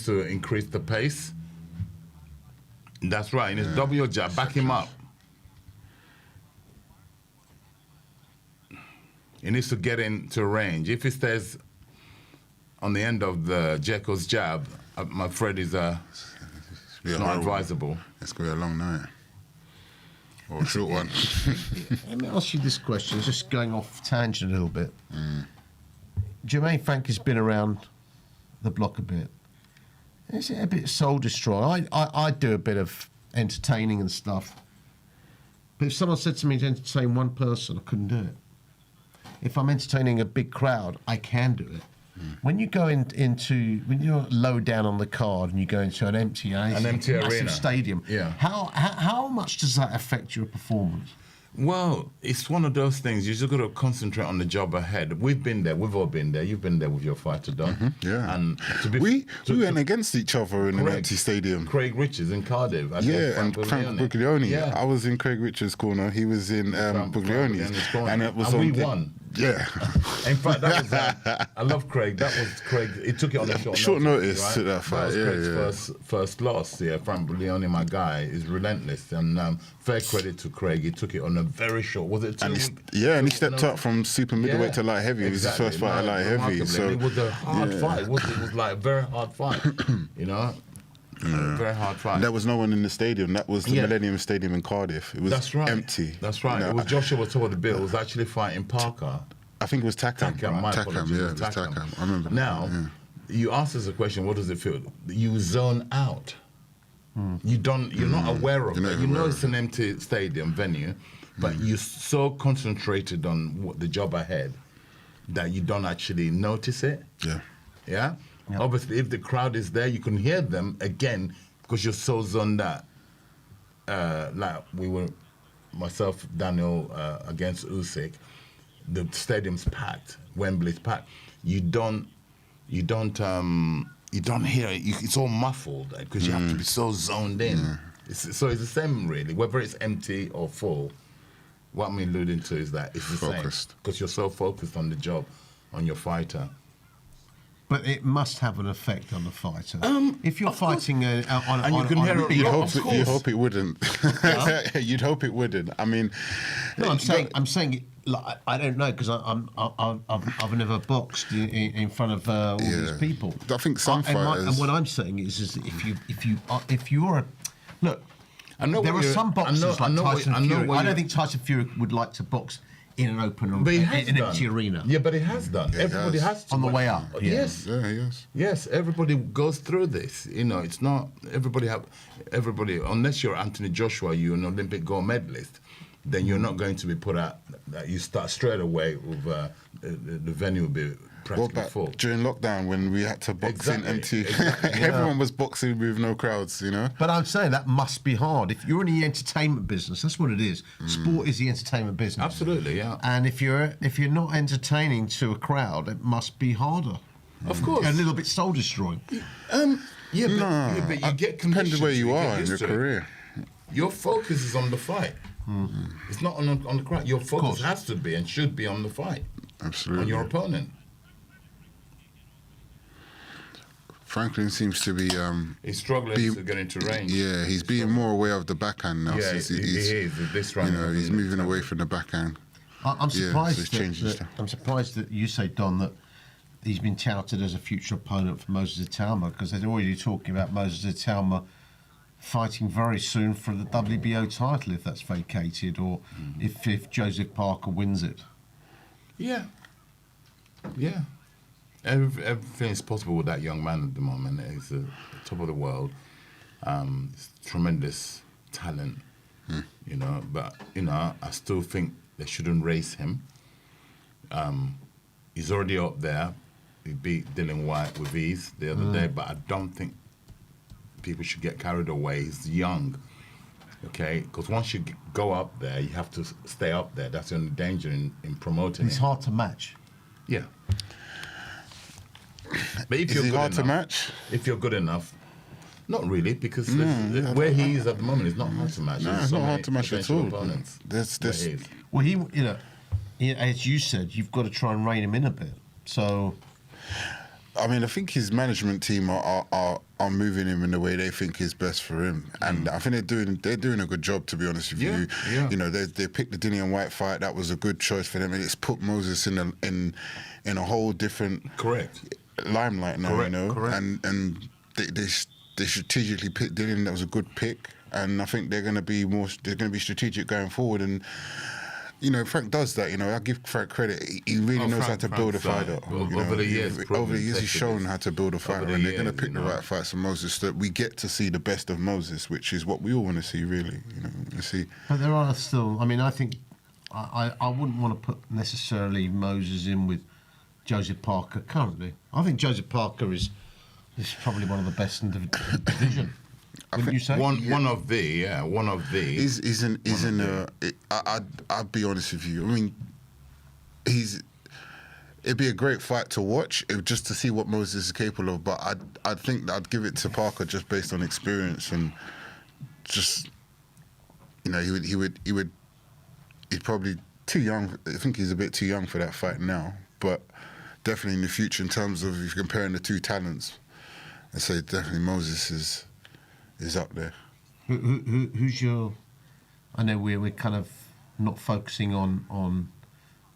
to increase the pace. That's right. He needs to double your jab. Back him up. He needs to get into range. If he stays on the end of the Jekyll's jab, I'm afraid it's not advisable. It's going to be a long night. Or a short one. Let me ask you this question, just going off tangent a little bit. Jermaine Franklin's been around the block a bit. Is it a bit soul destroying? I do a bit of entertaining and stuff. But if someone said to me to entertain one person, I couldn't do it. If I'm entertaining a big crowd, I can do it. When you go when you're low down on the card and you go into an empty massive arena stadium, how much does that affect your performance? Well, it's one of those things. You just got to concentrate on the job ahead. We've been there. We've all been there. You've been there with your fighter, Don. Yeah. And we went against each other in an empty stadium. Craig Richards in Cardiff. And Frank Buglioni. Yeah. I was in Craig Richards' corner. He was in Buglioni's. And we won. Yeah. In fact, that was I love Craig. That was Craig. He took it on a short notice. Right? To that fight. That was Craig's first loss. Yeah, Frank Leone, my guy, is relentless, and fair credit to Craig. He took it on a very short. Was it 2 weeks? And he stepped up from super middleweight to light heavy. It was his first fight at light heavy. So it was a hard fight. It was like a very hard fight. You know. Very hard fight. There was no one in the stadium. That was the Millennium Stadium in Cardiff. It was empty. That's right. It was Joshua toward the bill. It was actually fighting Parker. I think it was Takam. Takam, It was Takam. I remember. Now, you asked us a question. What does it feel? You zone out. You don't. You're not aware of it. You know it's an empty stadium venue, but you're so concentrated on the job ahead that you don't actually notice it. Yeah. Yeah. Obviously, if the crowd is there, you can hear them again because you're so zoned out. Like we were, myself, Daniel, against Usyk, the stadium's packed, Wembley's packed. You don't hear it. It's all muffled because you have to be so zoned in. So it's the same, really, whether it's empty or full. What I'm alluding to is that it's the focused because you're so focused on the job, on your fighter. But it must have an effect on the fighter. If you're fighting on you'd hope it wouldn't. You'd hope it wouldn't. I mean, no, I'm saying. Like, I don't know because I've never boxed in front of all these people. I think some fighters. And what I'm saying is if you're a look, there are some boxers like Tyson Fury. I don't think Tyson Fury would like to box in an open in an empty arena. Yeah, but he has done. Everybody has to. On the way up. Yes. Yeah, yes. Yes, everybody goes through this. You know, it's not everybody unless you're Anthony Joshua, you're an Olympic gold medalist, then you're not going to be put out. You start straight away with the venue will be practically full. During lockdown when we had to box in empty, everyone was boxing with no crowds, you know. But I'm saying that must be hard. If you're in the entertainment business, that's what it is. Sport is the entertainment business. Absolutely, yeah. And if you're not entertaining to a crowd, it must be harder. Of course, a little bit soul destroying. But you get depends where you are in your career. Your focus is on the fight. It's not on the crowd. Your focus has to be and should be on the fight. Absolutely. On your opponent. Franklin seems to be he's struggling to get into range. Yeah, he's being more aware of the backhand now. Yeah, he is. This round, you know, he's moving away from the backhand. I'm surprised that you say, Don, that he's been touted as a future opponent for Moses Itauma because they're already talking about Moses Itauma fighting very soon for the WBO title if that's vacated or if Joseph Parker wins it. Yeah. Yeah. Everything is possible with that young man at the moment. He's the top of the world. Tremendous talent, you know. But you know, I still think they shouldn't race him. He's already up there. He beat Dylan White with ease the other day, but I don't think people should get carried away. He's young, okay? Because once you go up there, you have to stay up there. That's the only danger in promoting. It's hard to match. Yeah. But if is he hard to match? If you're good enough, not really, because where he is at the moment is not hard to match. No, it's not hard to match at all. Opponents. Well, as you said, you've got to try and rein him in a bit. So, I mean, I think his management team are moving him in the way they think is best for him, and I think they're doing a good job, to be honest with you. Yeah. You know, they picked the Dillian White fight. That was a good choice for them, and it's put Moses in a whole different limelight now. Correct. You know, Correct. and they strategically picked Dillian. That was a good pick, and I think they're going to be strategic going forward. And you know, Frank does that. You know, I give Frank credit. He really knows how to build a fighter. Over the years, he's shown how to build a fighter, and they're going to pick the right fights for Moses. That we get to see the best of Moses, which is what we all want to see, really. You know, to see. But there are still. I mean, I think I wouldn't want to put necessarily Moses in with Joseph Parker currently. I think Joseph Parker is probably one of the best in the division. Wouldn't you say? One of the. I'd be honest with you. I mean, it'd be a great fight to watch, just to see what Moses is capable of. But I'd think that I'd give it to Parker just based on experience and just, you know, he'd probably too young. I think he's a bit too young for that fight now, but definitely in the future, in terms of if you're comparing the two talents, I'd say definitely Moses is up there. Who's your? I know we're kind of not focusing on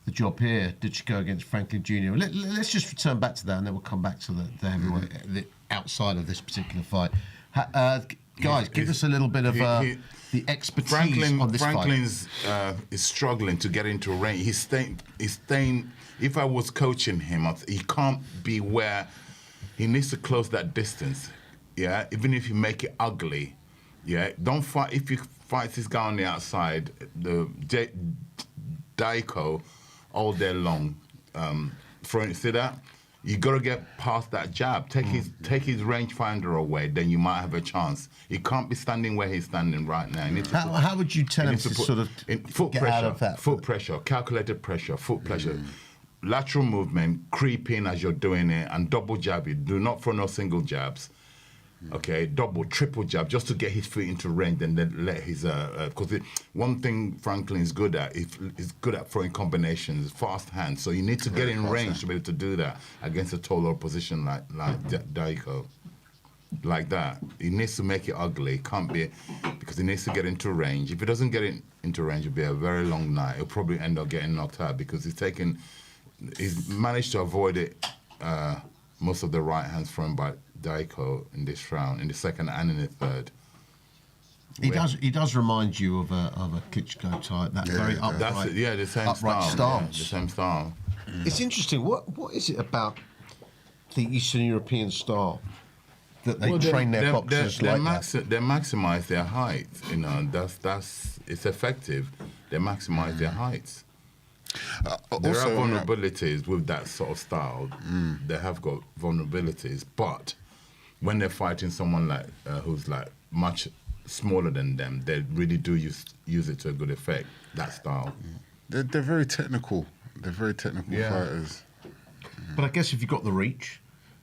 the job here. Did you go against Franklin Jr.? Let's just return back to that, and then we'll come back to the heavyweight outside of this particular fight. Guys, give us a little bit of the expertise on this Franklin's fight. Is struggling to get into range. He's staying. If I was coaching him, he can't be where he needs to close that distance. Yeah, even if you make it ugly. Yeah, don't fight. If you fight this guy on the outside, the Daiko, all day long, see that? You got to get past that jab. Take his rangefinder away, then you might have a chance. He can't be standing where he's standing right now. How would you tell him to sort of foot get pressure, out of that? foot pressure, calculated pressure, foot pressure, lateral movement, creep in as you're doing it, and double jab it. Do not throw no single jabs. Okay, double, triple jab, just to get his feet into range, and then let his because one thing Franklin is good at, is good at throwing combinations, fast hands. So you need to get in range to be able to do that against a taller opposition like Daiko, like that. He needs to make it ugly. It can't be, because he needs to get into range. If he doesn't get into range, it'll be a very long night. He'll probably end up getting knocked out because he's managed to avoid it. Most of the right hands thrown by Daiko in this round, in the second and in the third. He does remind you of a Klitschko type, that very upright. That's it, the same upright style. stance. The same style. It's interesting. What is it about the Eastern European style that they train their boxers like that? They maximize their height. You know, that's it's effective. They maximize their heights. There are vulnerabilities with that sort of style. They have got vulnerabilities, but when they're fighting someone like who's like much smaller than them, they really do use it to a good effect. That style. They're very technical. They're very technical fighters. But I guess if you've got the reach,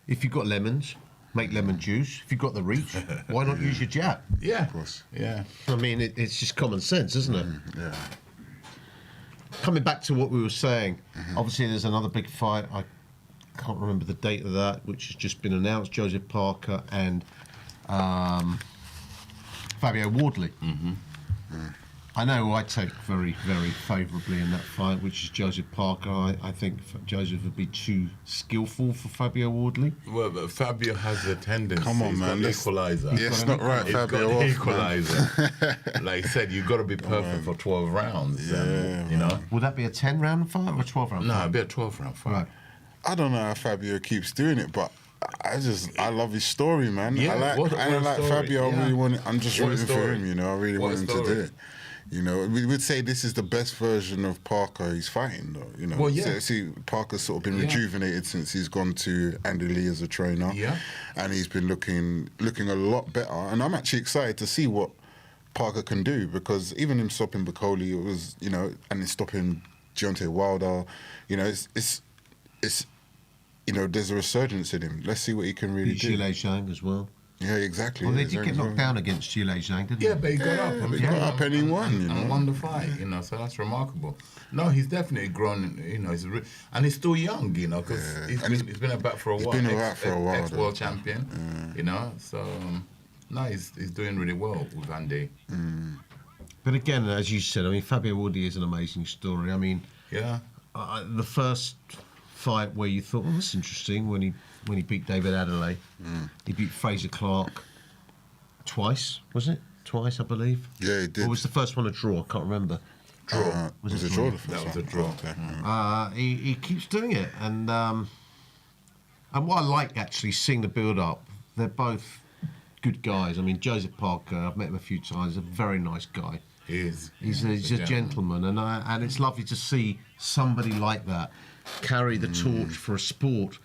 if you've got lemons, make lemon juice. If you've got the reach, why not use your jab? Yeah, of course. Yeah. I mean, it's just common sense, isn't it? Yeah. Coming back to what we were saying, obviously there's another big fight. I can't remember the date of that, which has just been announced. Joseph Parker and Fabio Wardley. I know I take very, very favourably in that fight, which is Joseph Parker. I think Joseph would be too skillful for Fabio Wardley. Well, but Fabio has a tendency. Come on, man. He's got an equaliser. Yeah, it's not right, Fabio. Got an equaliser. Like I said, you've got to be perfect for 12 rounds. You know. Would that be a 10-round fight or a 12-round fight? No, it'd be a 12-round fight. Right. I don't know how Fabio keeps doing it, but I love his story, man. Yeah, I like Fabio. I'm just rooting for him, you know. I really want him to do it. You know, we would say this is the best version of Parker he's fighting, though. You know, see, Parker's sort of been rejuvenated since he's gone to Andy Lee as a trainer, and he's been looking a lot better. And I'm actually excited to see what Parker can do, because even him stopping Bacoli, it was, you know, and he's stopping Deontay Wilder, you know, it's you know, there's a resurgence in him. Let's see what he can really do. Zhilei Zhang as well. Yeah, exactly. Well, they did get knocked down against Zhilei Zhang, didn't they? Yeah, but he got up. He got up and he won, you know. And won the fight, you know, so that's remarkable. No, he's definitely grown, you know, and he's still young, you know, because he's been about for a while. He's been about for a while. Ex-world champion, you know, so, no, he's doing really well with Andy. But again, as you said, I mean, Fabio Wardley is an amazing story. I mean, the first fight where you thought, oh, that's interesting, when he beat David Adelaide. He beat Fraser Clark twice, was it? Twice, I believe. Yeah, he did. Or was the first one a draw? I can't remember. Draw. Was it a draw? That was a draw. He keeps doing it, and what I like actually seeing the build-up. They're both good guys. I mean, Joseph Parker, I've met him a few times. A very nice guy. He is. He's a gentleman, and it's lovely to see somebody like that carry the torch for a sport.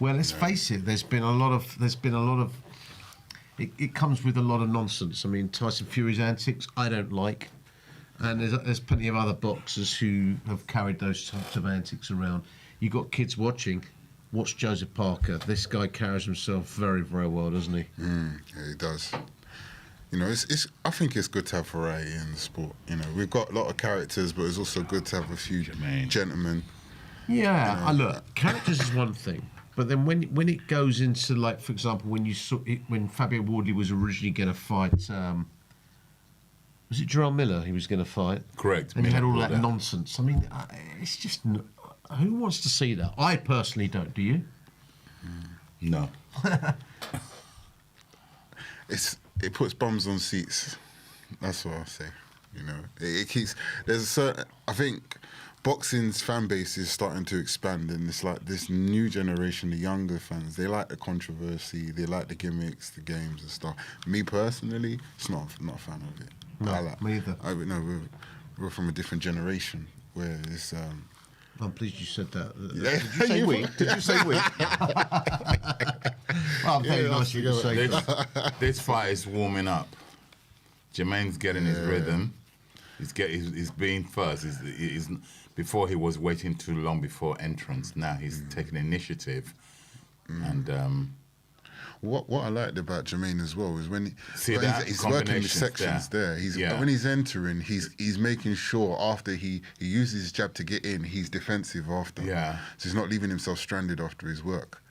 Well, let's face it. There's been a lot of. It comes with a lot of nonsense. I mean, Tyson Fury's antics, I don't like, and there's plenty of other boxers who have carried those types of antics around. You got kids watching. Watch Joseph Parker. This guy carries himself very, very well, doesn't he? Yeah, he does. You know, it's. I think it's good to have variety in the sport. You know, we've got a lot of characters, but it's also good to have a few gentlemen. Yeah, You know, look, characters is one thing, but then when it goes into, like, for example, when you saw it, when Fabio Wardley was originally going to fight, was it Jarrell Miller he was going to fight? Correct. And he had all Miller that pulled out. nonsense. I mean, it's just who wants to see that? I personally don't. Do you? No. It puts bums on seats. That's what I'll say. You know, it keeps. There's a certain. I think boxing's fan base is starting to expand, and it's like this new generation, the younger fans. They like the controversy. They like the gimmicks, the games and stuff. Me personally, it's not a fan of it. No, me either. We're from a different generation where it's. I'm pleased you said that. Yeah. Did you say we? Did you say we? Well, very nice of you to say that. This fight is warming up. Jermaine's getting his rhythm. He's being first. He's before he was waiting too long before entrance. Now he's taking initiative, and. What I liked about Jermaine as well is when he's working the combinations sections there. When he's entering, he's making sure after he uses his jab to get in, he's defensive after. Yeah. So he's not leaving himself stranded after his work.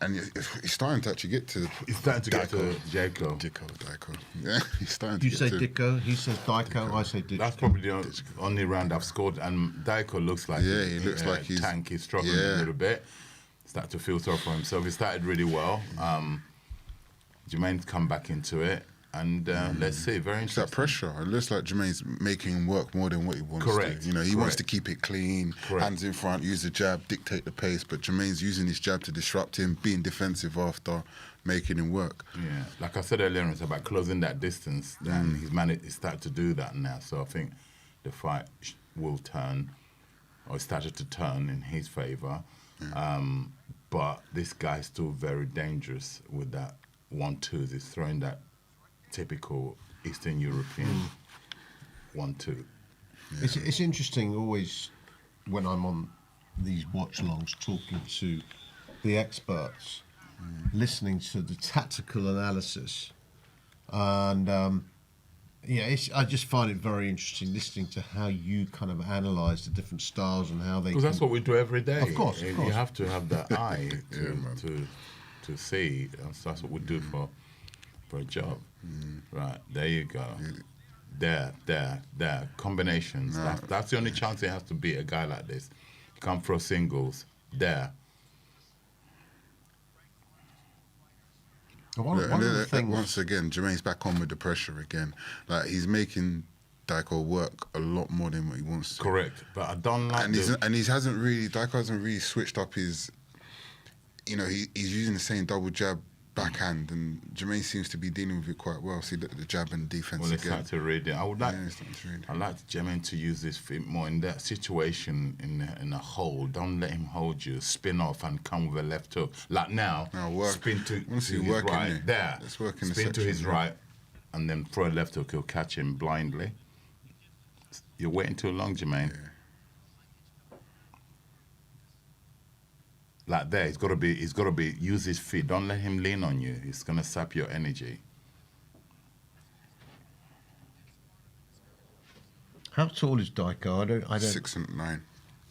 And he's starting to actually get to. He's starting to get to Dicko. Dicko. Yeah, he's starting to You get say to. Dicko, he says Dicko, I say Dicko. That's probably the only round I've scored, and Dicko looks like he looks like he's tank. He's struggling a little bit. Start to feel sorry for himself. He started really well. Jermaine's come back into it, and let's see. Very It's interesting. that pressure. It looks like Jermaine's making him work more than what he wants Correct. to. You know, he wants to keep it clean, Correct. hands in front, use the jab, dictate the pace. But Jermaine's using his jab to disrupt him, being defensive after, making him work. Yeah, like I said earlier, it's about closing that distance, and he's started to do that now. So I think the fight will turn, or it started to turn in his favour. But this guy's still very dangerous with that 1-2. He's throwing that typical Eastern European 1-2. It's interesting always when I'm on these watch-alongs talking to the experts, listening to the tactical analysis, and I just find it very interesting listening to how you kind of analyse the different styles and how they. Because that's what we do every day. Of course. You have to have that eye to see. That's what we do for a job. Right, there you go. There. Combinations. That's the only chance he has to beat a guy like this. You can't throw singles. There. One of the things. Once again, Jermaine's back on with the pressure again. Like, he's making Dicko work a lot more than what he wants to. Correct, but I don't like. Dicko hasn't really switched up his. You know, he's using the same double jab backhand, and Jermaine seems to be dealing with it quite well. See the jab and defense Well, it's again. hard to read it. I would like Jermaine to use this fit more in that situation in a hold. Don't let him hold you. Spin off and come with a left hook. Like now, spin to his right. There. Let's work in the spin to his section, right, and then throw a left hook. He'll catch him blindly. You're waiting too long, Jermaine. Yeah. Like there, he's got to be. Use his feet. Don't let him lean on you. He's gonna sap your energy. How tall is Dicko? I don't. 6'9".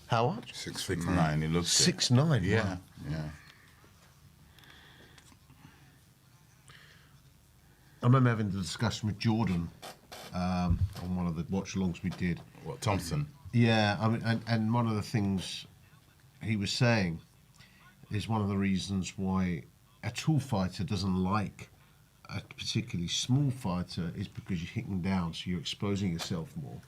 How much? 6'9". He looks 6'9". Yeah, Wow. yeah. I remember having the discussion with Jordan on one of the watch-alongs we did. What, Thompson? Yeah, I mean, and one of the things he was saying is one of the reasons why a tall fighter doesn't like a particularly small fighter is because you're hitting down, so you're exposing yourself more.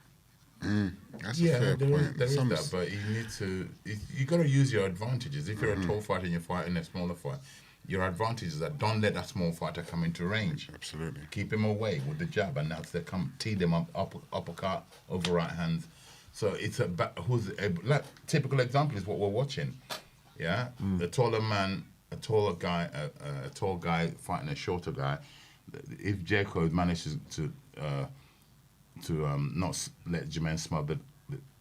That's a fair point. There is that, but you need to. You got to use your advantages. If you're a tall fighter and you're fighting a smaller fight, your advantage is that don't let that small fighter come into range. Absolutely. Keep him away with the jab, and that's tee them up, uppercut over right hands. So it's like typical example is what we're watching. Yeah, a taller man, a tall guy fighting a shorter guy. If Jacob manages to not let Jermaine smother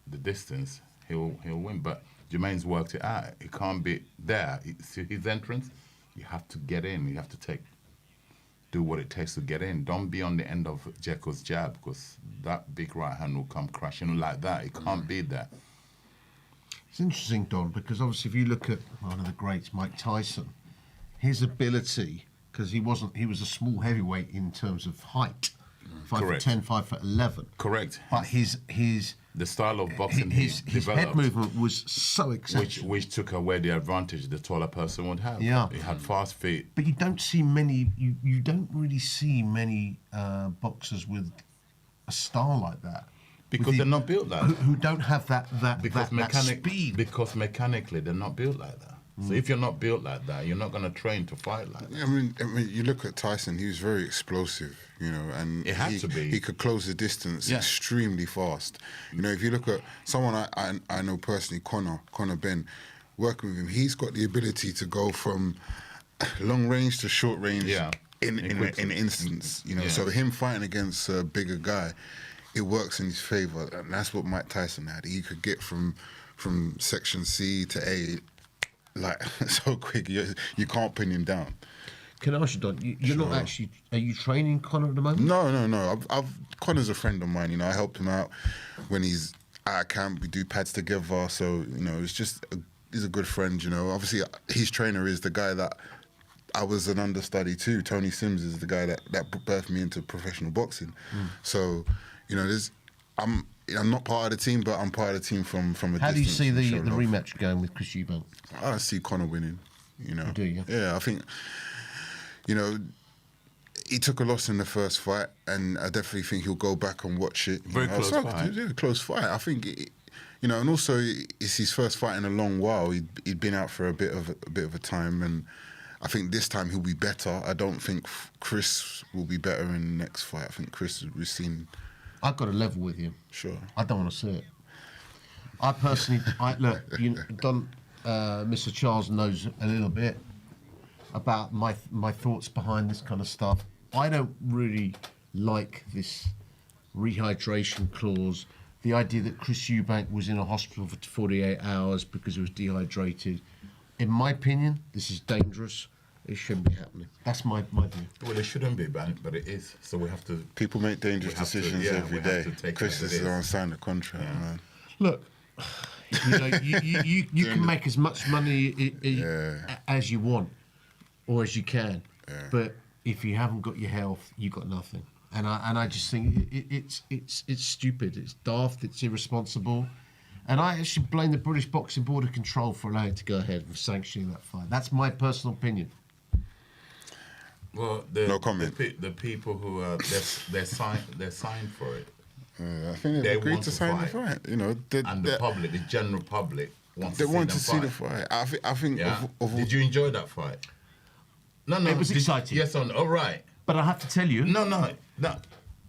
the distance, he'll win. But Jermaine's worked it out. He can't be there. See his entrance. You have to get in. You have to take do what it takes to get in. Don't be on the end of Jekyll's jab, because that big right hand will come crashing like that. It can't be there. It's interesting, Don, because obviously if you look at one of the greats, Mike Tyson, his ability, because he was a small heavyweight in terms of height, 5'10", 5'11". Correct. But the style of boxing his developed, head movement was so exceptional. which took away the advantage the taller person would have. Yeah. He had fast feet. But you don't see many. You don't really see many boxers with a style like that. Because they're not built like that. Who don't have that speed. Because mechanically they're not built like that. So if you're not built like that, you're not going to train to fight like that. I mean, you look at Tyson; he was very explosive, you know, and It had to be. He could close the distance Yeah. extremely fast. You know, if you look at someone I know personally, Conor Ben, working with him, he's got the ability to go from long range to short range in an instance. You know, Yeah. so him fighting against a bigger guy, it works in his favor, and that's what Mike Tyson had. He could get from section C to A. Like so quick, you can't pin him down. Can I ask you, Don? You're not actually. Are you training Conor at the moment? No. Connor's a friend of mine. You know, I helped him out when he's at camp. We do pads together. So you know, it's just he's a good friend. You know, obviously his trainer is the guy that I was an understudy to. Tony Sims is the guy that birthed me into professional boxing. So you know, I'm not part of the team, but I'm part of the team from a distance. How do you see the rematch going with Chris Eubank? I see Conor winning. You know. Do you? Yeah, I think. You know, he took a loss in the first fight, and I definitely think he'll go back and watch it. Very close fight. Yeah, close fight. I think, you know, and also it's his first fight in a long while. He'd been out for a bit of a time, and I think this time he'll be better. I don't think Chris will be better in the next fight. I think Chris we've seen. I've got a level with you. Sure. I don't want to see it. I personally, look, Don, Mr. Charles knows a little bit about my thoughts behind this kind of stuff. I don't really like this rehydration clause. The idea that Chris Eubank was in a hospital for 48 hours because he was dehydrated. In my opinion, this is dangerous. It shouldn't be happening. That's my view. Well, it shouldn't be, but it is. So we have to. People make dangerous decisions every day. Chris is on sign the contract, man. Look, you know, you can make as much money as you want or as you can, but if you haven't got your health, you got nothing. And I just think it's stupid. It's daft. It's irresponsible. And I actually blame the British Boxing Board of Control for allowing it to go ahead with sanctioning that fight. That's my personal opinion. Well, no comment. The people who they're signed for it. I think they agreed to sign the fight. You know, and the public, the general public, wants they to want see to see the fight. I think. Yeah. Did you enjoy that fight? No. It was exciting. Yes or no? All right. But I have to tell you. No.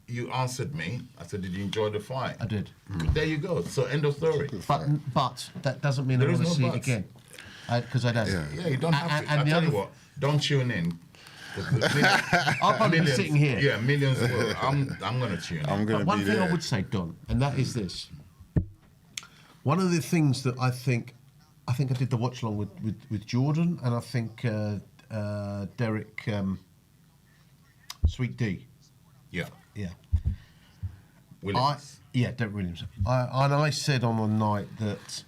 You answered me. I said, did you enjoy the fight? I did. There you go. So end of story. But that doesn't mean I want to see it again. Because I don't. Yeah, you don't have to. I tell you what, don't tune in. I'll probably be sitting here. Yeah, millions will. I'm going to tune in. But one thing I would say, Don, and that is this. One of the things that I think I did the watch along with Jordan, and I think Derek Sweet D. Yeah. Williams. Derek Williams. I said on the night that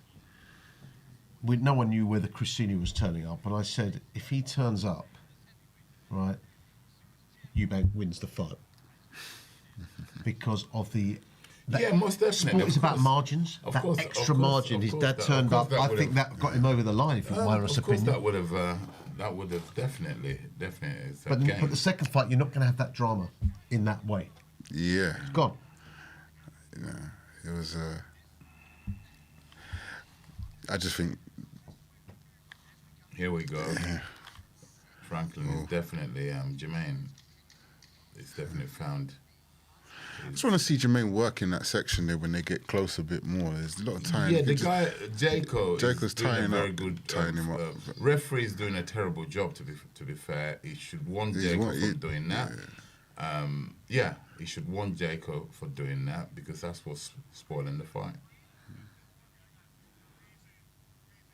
no one knew whether Cristini was turning up, and I said if he turns up, right, Eubank wins the fight because of most definitely. Sport is about margins. Of that course, extra margin. His dad turned up. I think that got him over the line. If you want my honest opinion. That would have definitely. But the second fight, you're not going to have that drama in that way. Yeah. It's gone. Yeah, it was. I just think. Here we go. Yeah. Franklin is definitely Jermaine. It's definitely found. I just want to see Jermaine work in that section there when they get close a bit more. There's a lot of time. Yeah, the guy Jayco's tying him up. Referee's doing a terrible job. To be fair, he should warn Jayco for doing that. He should warn Jayco for doing that because that's what's spoiling the fight.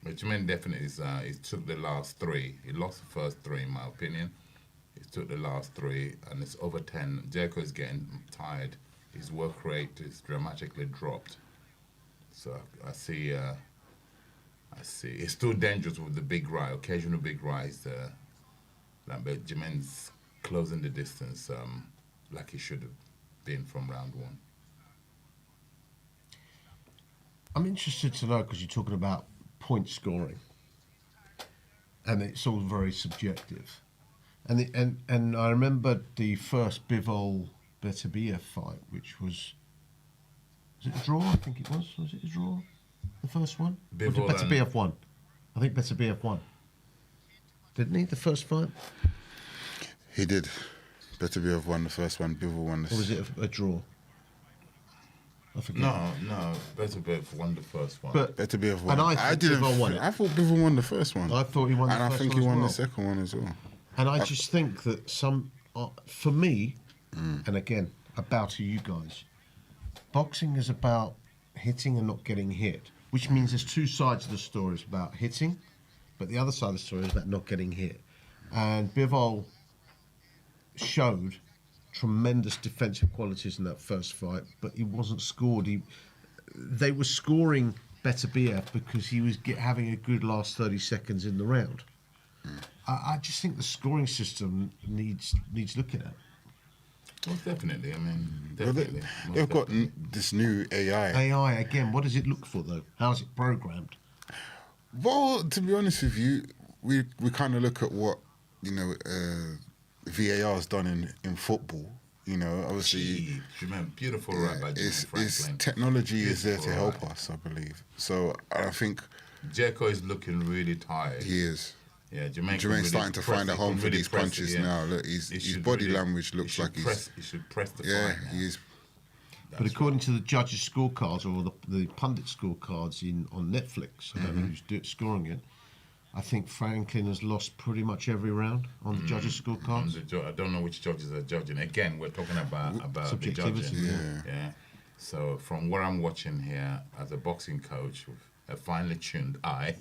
But Jermaine definitely he took the last three. He lost the first three, in my opinion. He took the last 3, and it's over 10. Jericho is getting tired. His work rate is dramatically dropped. So I see. It's still dangerous with the big right, occasional big rise. But Jermaine's closing the distance like he should have been from round 1. I'm interested to know, because you're talking about point scoring, and it's all very subjective. And I remember the first Bivol Beterbiev fight, which was it a draw? I think it was. Was it a draw? The first one? Or did Beterbiev won? I think Beterbiev won. Didn't he, the first fight? He did. Beterbiev won the first one, Bivol won the Or was it a draw? I forget. No, Beterbiev won the first one. But Beterbiev won. And I think Bivol won it. I thought Bivol won the first one. I thought he won the and first I think one he as won well. the second one as well. And I just think that for me, and again, about to you guys, boxing is about hitting and not getting hit, which means there's 2 sides of the story. It's about hitting, but the other side of the story is about not getting hit. And Bivol showed tremendous defensive qualities in that first fight, but he wasn't scored. They were scoring Beterbiev because he was having a good last 30 seconds in the round. I just think the scoring system needs looking at. Most definitely. I mean, Well, definitely. they've got this new AI. AI, again, what does it look for, though? How is it programmed? Well, to be honest with you, we kind of look at what, VAR has done in football. Obviously, beautiful right by Jimmy Franklin. Technology is there to Beautiful help us, I believe. So I think Jericho is looking really tired. he is. Yeah, Jermaine's really starting to find a press- home can for really these press punches it, yeah. now. Look, He his should body really- language looks like he should press the yeah, fight now. he is. But according to the judges' scorecards or the pundit scorecards on Netflix, I don't know who's scoring it, I think Franklin has lost pretty much every round on the judges' scorecards. I don't know which judges are judging. Again, we're talking about the Subjectivity, judging. Yeah. So from what I'm watching here, as a boxing coach with a finely tuned eye,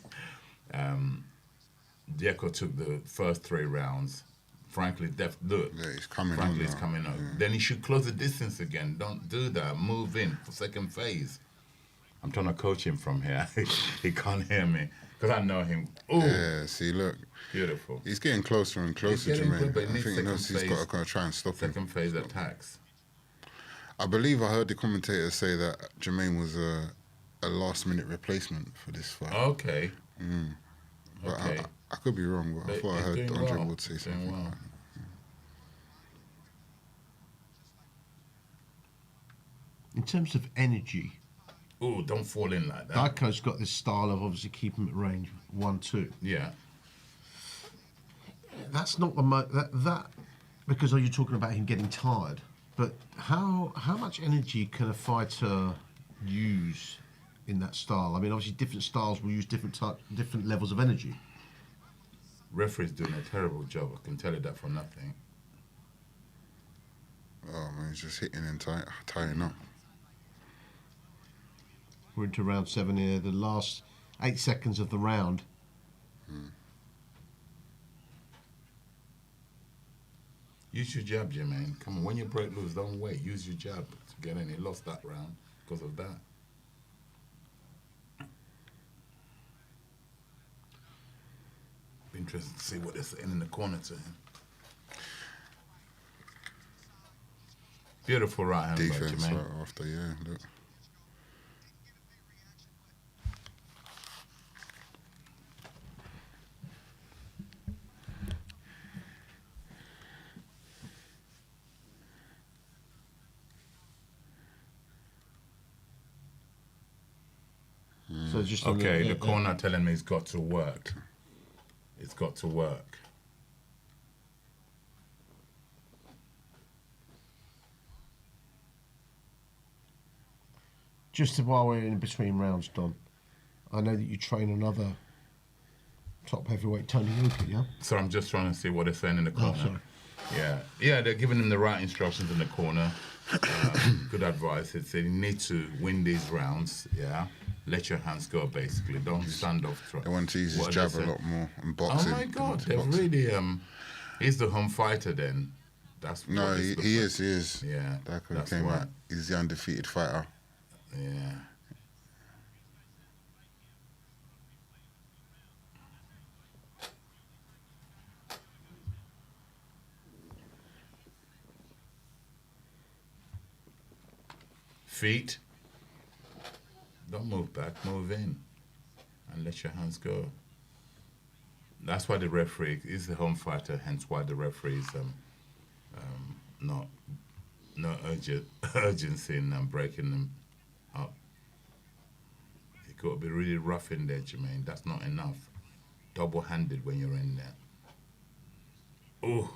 Jericho took the first 3 rounds. Franklin, he's coming Franklin's on now. coming up. Then he should close the distance again. Don't do that. Move in for second phase. I'm trying to coach him from here. He can't hear me because I know him. Ooh. Yeah, see, look. Beautiful. He's getting closer and closer, He's getting Jermaine. good, but he I needs think he knows second he's got to try and stop him. Second phase attacks. I believe I heard the commentator say that Jermaine was a last-minute replacement for this fight. Okay. But Okay. I could be wrong, but I thought I he's heard doing Andre well. Wood say He's doing something well. like that. In terms of energy, Ooh, don't fall in like that. Daiko's got this style of obviously keeping him at range 1-2. Yeah. That's not the that because you're talking about him getting tired. But how much energy can a fighter use in that style? I mean, obviously different styles will use different levels of energy. Referee's doing a terrible job. I can tell you that for nothing. Oh, man, he's just hitting and tying up. We're into round 7 here. The last 8 seconds of the round. Use your jab, Jermaine. Come on, when you break loose, don't wait. Use your jab to get in. He lost that round because of that. Be interested to see what they're saying in the corner to him. Beautiful right hand by Defense Jermaine. right after, yeah. Look. So just Okay, the corner telling me it's got to work. It's got to work. Just while we're in between rounds, Don, I know that you train another top heavyweight, Tony Yoka, yeah? So I'm just trying to see what they're saying in the corner. sorry. Yeah, they're giving him the right instructions in the corner. Good advice. It's you need to win these rounds. Yeah, let your hands go. Basically, don't stand off. They want to use his jab a lot more and boxing. Oh my God, They they've want to box. really He's the home fighter then. That's No, what he is. Yeah, Daiko that's came why. out. He's the undefeated fighter. Yeah. Feet. Don't move back, move in. And let your hands go. That's why the referee is the home fighter, hence why the referee is not urgency in breaking them up. It could be really rough in there, Jermaine. That's not enough. Double-handed when you're in there. Ooh.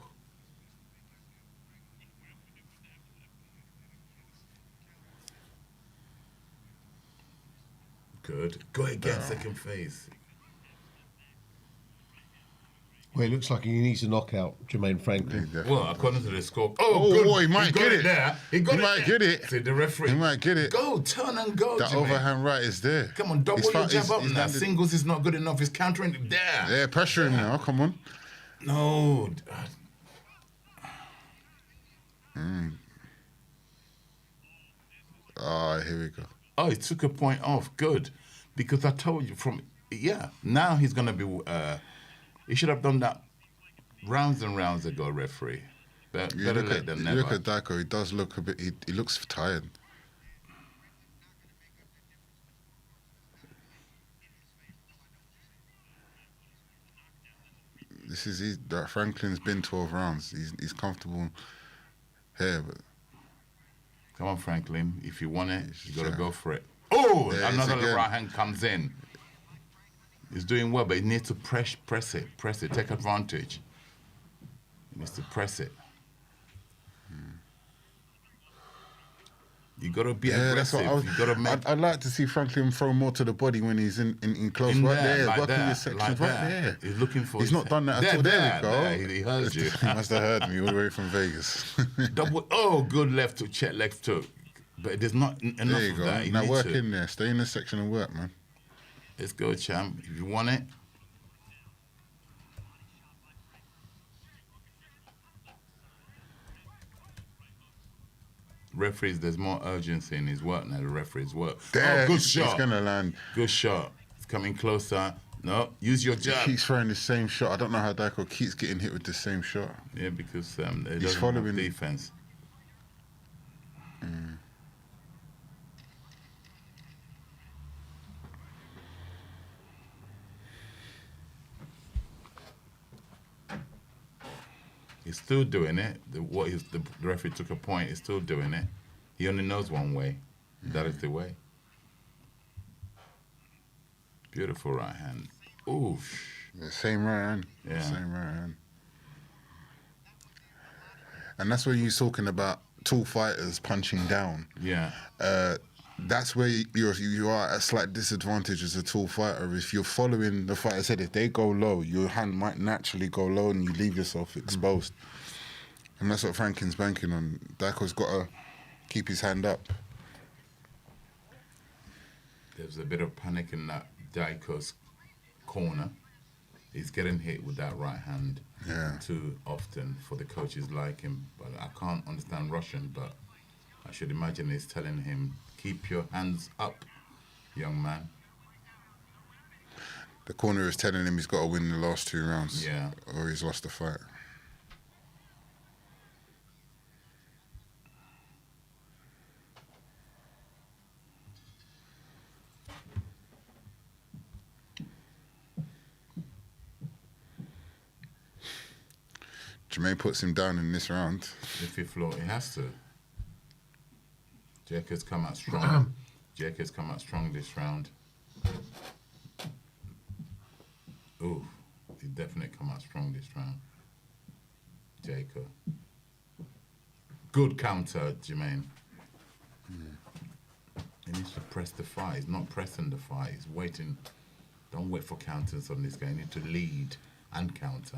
Good. Go again, second phase. Well, it looks like he needs a knockout, Jermaine Franklin. Well, according to the score. Oh, good. he might get it. There. He might get it. See the referee. He might get it. Go, turn and go. That Jermaine. overhand right is there. Come on, double your jab up now. Singles is not good enough. He's countering it there. Yeah, pressuring now. Come on. No. Oh, here we go. Oh, he took a point off. Good. Because I told you now he's going to be, he should have done that rounds and rounds ago, referee. But better late than never. You look at Daiko, he does look a bit, he looks tired. Franklin's been 12 rounds. He's comfortable here, but come on, Franklin. If you want it, you got to go for it. Oh, yeah, another right hand comes in. He's doing well, but he needs to press it, take advantage. He needs to press it. You got to be aggressive. You got to make. I'd like to see Franklin throw more to the body when he's in close. Right there, like working that, your sections like right that. there. He's looking for. He's not done that at all. There we go. There, he heard you. He must have heard me all the way from Vegas. Double. Oh, good left to check legs too. But there's not enough there you of go. that. Now work in there. Stay in the section and work, man. Let's go, champ. If you want it. Referees, there's more urgency in his work now. The referee's work. There, good shot. He's gonna land. Good shot. It's coming closer. No, use your jab. He keeps throwing the same shot. I don't know how Daiko keeps getting hit with the same shot. Yeah, because they he's don't following have defense. He's still doing it. The referee took a point. He's still doing it. He only knows one way. That is the way. Beautiful right hand. Oof. The same right hand. Yeah. Same right hand. And that's when you're talking about tall fighters punching down. Yeah. That's where you are at a slight disadvantage as a tall fighter. If you're following the fighter's head, if they go low, your hand might naturally go low and you leave yourself exposed. And that's what Franklin's banking on. Daiko's got to keep his hand up. There's a bit of panic in that Daiko's corner. He's getting hit with that right hand too often for the coaches like him. But I can't understand Russian, but I should imagine he's telling him, keep your hands up, young man. The corner is telling him he's got to win the last 2 rounds. Yeah. Or he's lost the fight. Jermaine puts him down in this round. If he floor, he has to. Jack has come out strong. Jack has come out strong this round. Ooh, he definitely come out strong this round. Jacob. Good counter, Jermaine. He needs to press the fight. He's not pressing the fight. He's waiting. Don't wait for counters on this guy. You need to lead and counter.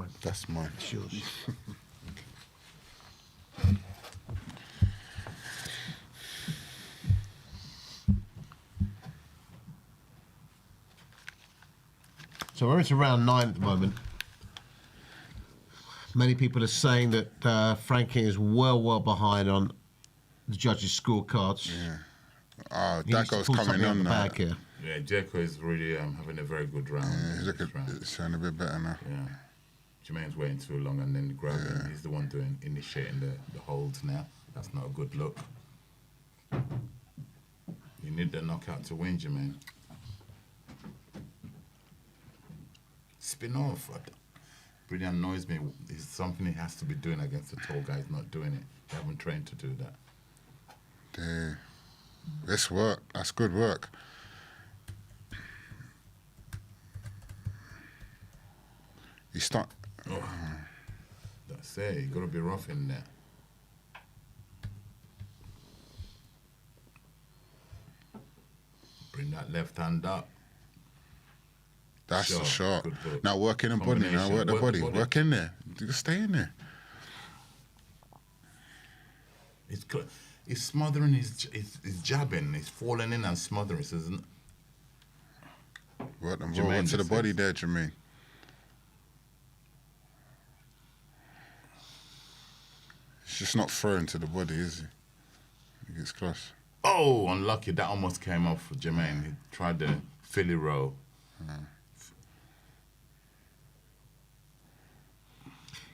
mine. That's mine. It's yours. So we're at round 9 at the moment. Many people are saying that Frankie is well behind on the judges' scorecards. Yeah. He needs to Daco's pull coming something out on the now. bag here. Yeah, Jericho is really having a very good round. Yeah, he's looking, sounding a bit better now. Yeah. Jermaine's waiting too long and then grabbing. He's the one initiating the holds now. That's not a good look. You need the knockout to win, Jermaine. Spin off. Really annoys me. It's something he has to be doing against the tall guy. He's not doing it. They haven't trained to do that. Yeah. This work. That's good work. You start. Oh. That's it. You got to be rough in there. Bring that left hand up. That's Sharp, the shot. good hook. Now work in the body. Now work the body. Work in there. You stay in there. He's smothering his jabbing. He's falling in and smothering. Isn't work to the body there, Jermaine. It's just not throwing to the body, is he? He gets close. Oh, unlucky. That almost came off for Jermaine. He tried the Philly roll.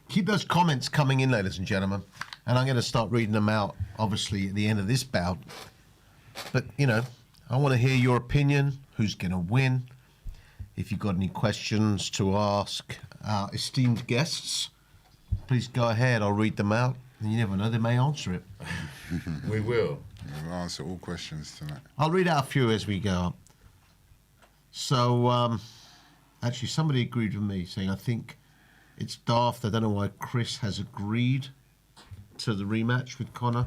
Keep those comments coming in, ladies and gentlemen. And I'm going to start reading them out, obviously, at the end of this bout. But, you know, I want to hear your opinion. Who's going to win? If you've got any questions to ask our esteemed guests, please go ahead. I'll read them out. And you never know, they may answer it. We will. We'll answer all questions tonight. I'll read out a few as we go up. So, actually, somebody agreed with me, saying, I think it's daft. I don't know why Chris has agreed to the rematch with Conor.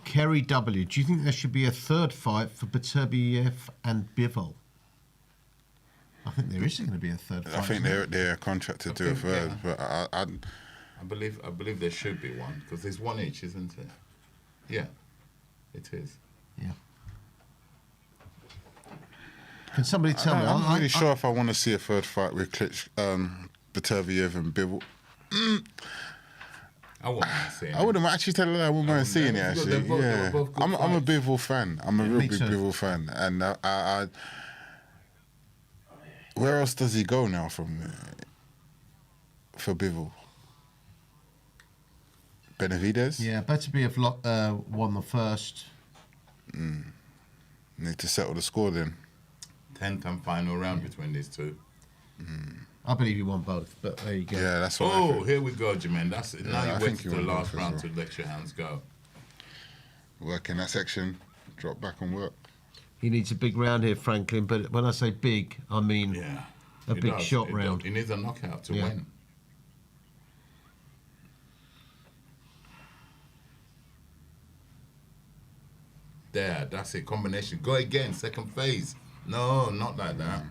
Kerry W. Do you think there should be a third fight for Beterbiev and Bivol? I think there is going to be a third fight. I think they're contracted to a third, but I believe there should be one because there's one each, isn't it? Yeah, it is. Yeah. Can somebody tell me? I'm not really sure if I want to see a third fight with Beterbiev and Bivol. I wouldn't mind seeing it. I wouldn't actually tell her I wouldn't mind seeing it. Actually, yeah. I'm a Bivol fan. I'm a real big Bivol fan, and I where else does he go now from for Bivol? Benavidez? Yeah, Beterbiev won the first. Need to settle the score then. 10th and final round between these two. I believe he won both, but there you go. Yeah, that's what Oh, here we go, Jermaine. That's it. Yeah, Now I you think wait he to the won last both as round well. to let your hands go. Work in that section, drop back and work. He needs a big round here, Franklin, but when I say big, I mean a He big does. shot round. He needs a knockout to Yeah. win. There, that's it. Combination. Go again. Second phase. No, not like that.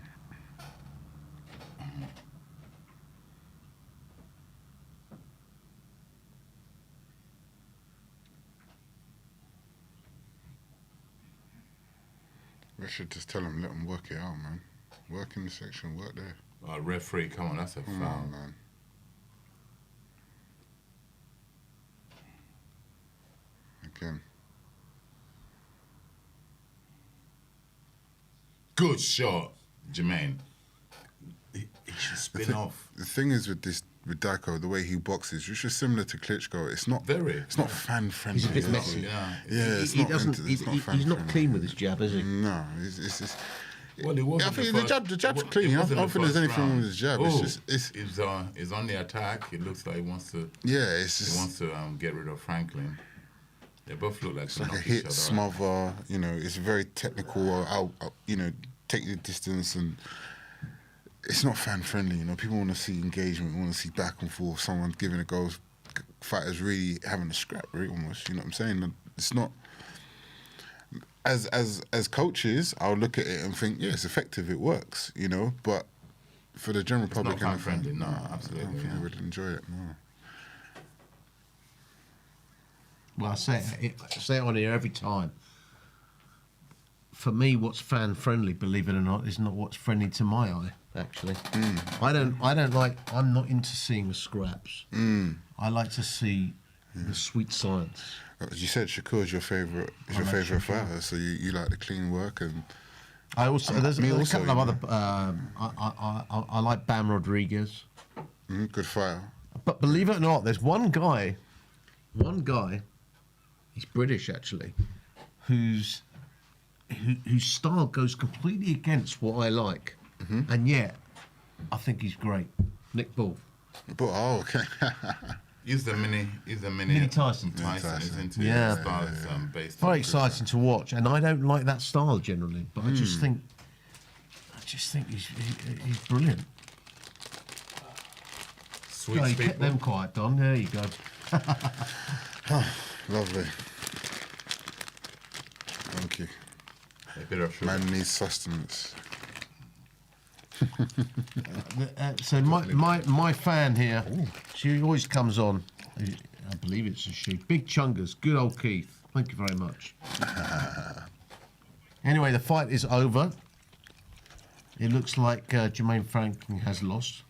We should just tell him, let him work it out, man. Work in the section, work there. Referee, come on, that's a Come foul. on, man. Again. Good shot, Jermaine. He should spin off. The thing is with Daco, the way he boxes, which is similar to Klitschko, it's not It's not fan friendly. He's a bit messy. It's He not. doesn't. It's not fan He's not friendly. clean with his jab, is he? No, it's Well, it wasn't I think the the first- jab's it clean. I wasn't don't the think there's first anything wrong round. with his jab. Oh, he's on the attack. It looks like he wants to. Yeah, it's just. He wants to get rid of Franklin. They both look like It's like a hit, smother. You know, it's very technical. I'll take the distance, and it's not fan friendly. You know, people want to see engagement, want to see back and forth. Someone giving a go. Fighters really having a scrap, right? Almost. You know what I'm saying? It's not. as coaches, I'll look at it and think, yeah, it's effective, it works, you know. But for the general public, It's not fan friendly. No, absolutely. I don't think they would enjoy it. No. Well, I say it on here every time. For me, what's fan friendly, believe it or not, is not what's friendly to my eye. Actually, I don't like. I'm not into seeing the scraps. I like to see the sweet science. You said Shakur is your favorite. Is your favorite fighter, so you like the clean work and. I also there's a also, couple of other. I like Bam Rodriguez. Good fighter. But believe it or not, there's one guy. He's British actually, whose style goes completely against what I like, and yet I think he's great. Nick Bull. Oh, okay. He's the mini Tyson. Isn't he? Yeah. His style is, based Very on- exciting to watch, and I don't like that style generally, but I just think he's brilliant. Sweet Oh, you people. kept them quiet, Don. There you go. Lovely. Thank you. A bit of sugar. Man needs sustenance. So my fan here, she always comes on. I believe it's a she. Big Chungus, good old Keith. Thank you very much. Anyway, the fight is over. It looks like Jermaine Franklin has lost.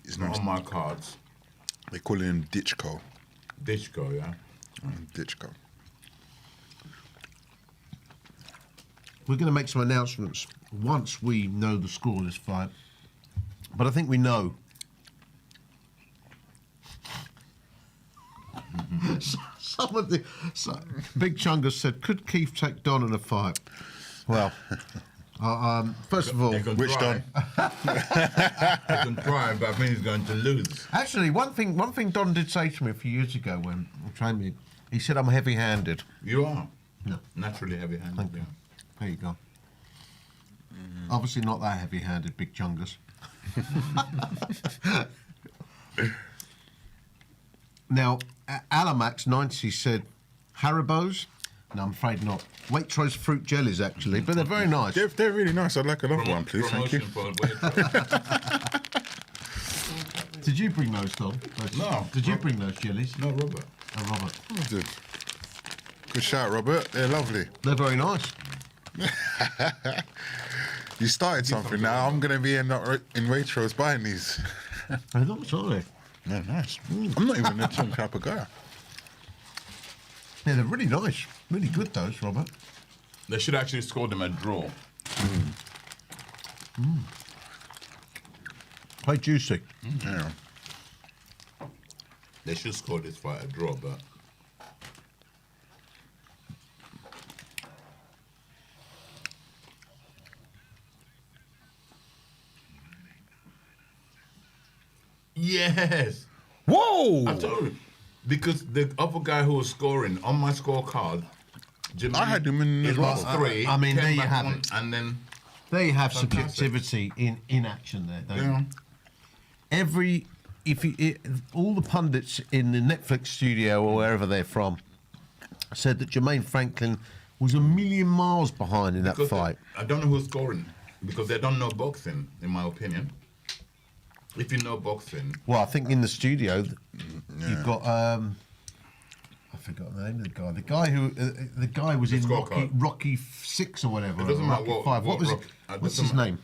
He's not on my cards. They call him Ditchko. Ditchko, yeah. Ditchko. We're going to make some announcements once we know the score of this fight. But I think we know. Big Chungus said, could Keith take Don in a fight? Well, first of all, which Don? He can try, but I think he's going to lose. Actually, one thing Don did say to me a few years ago when he trained me, he said I'm heavy-handed. You are. No. Naturally heavy-handed. Thank you. There you go. Obviously not that heavy-handed, Big Chungus. Now, Alamax 90 said Haribo's. No, I'm afraid not. Waitrose fruit jellies, actually, but they're very nice. They're really nice. I'd like another one, please. Thank you. Did you bring those, Don? No. Did you bring those jellies? No, Robert. Oh, Robert. I did. Good shout, Robert. They're lovely. They're very nice. You started something now. I'm going to be in Waitrose buying these. They're nice, aren't they? They're nice. I'm not even a Tom type of guy. Yeah, they're really nice. Really good, those, Robert. They should actually score them a draw. Quite juicy. Yeah. They should score this fight a draw, but... Yes. Whoa! I told you. Because the other guy who was scoring on my scorecard, Jimmy, I had him in he as lost well. 3. I mean, came there you back have on, it. And then... There you have Fantastic. subjectivity in action there, don't Yeah. you? All the pundits in the Netflix studio or wherever they're from said that Jermaine Franklin was a million miles behind in that Because fight. I don't know who's scoring. Because they don't know boxing, in my opinion. If you know boxing... Well, I think in the studio you've got I forgot the name of the guy. The guy was The in scorecard. Rocky 6 or whatever. It doesn't or matter Rocky what- 5. what was Rocky- what's doesn't his name?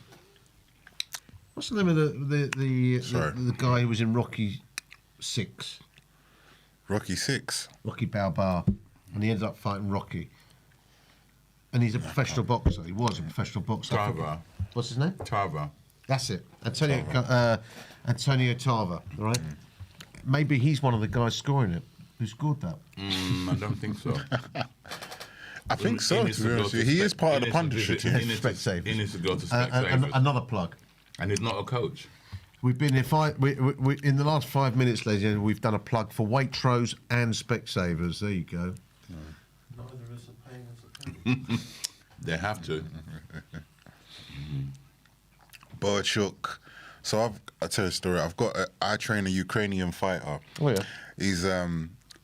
What's the name of the guy who was in Rocky 6? Rocky 6. Rocky Balboa, and he ended up fighting Rocky. And he's a professional boxer. He was a professional boxer. Tava. What's his name? Tava. That's it. Antonio Tava, right? Maybe he's one of the guys scoring it. Who scored that? I don't think so. I think so, to be honest with you. He is part of the punditry team. He needs to go to Specsavers. Another plug. And he's not a coach. We've been we in the last 5 minutes, ladies and gentlemen, we've done a plug for Waitrose and Specsavers. There you go. Neither of us are paying us a They have to. Boychuk. So I'll tell you a story. I train a Ukrainian fighter. Oh yeah. He's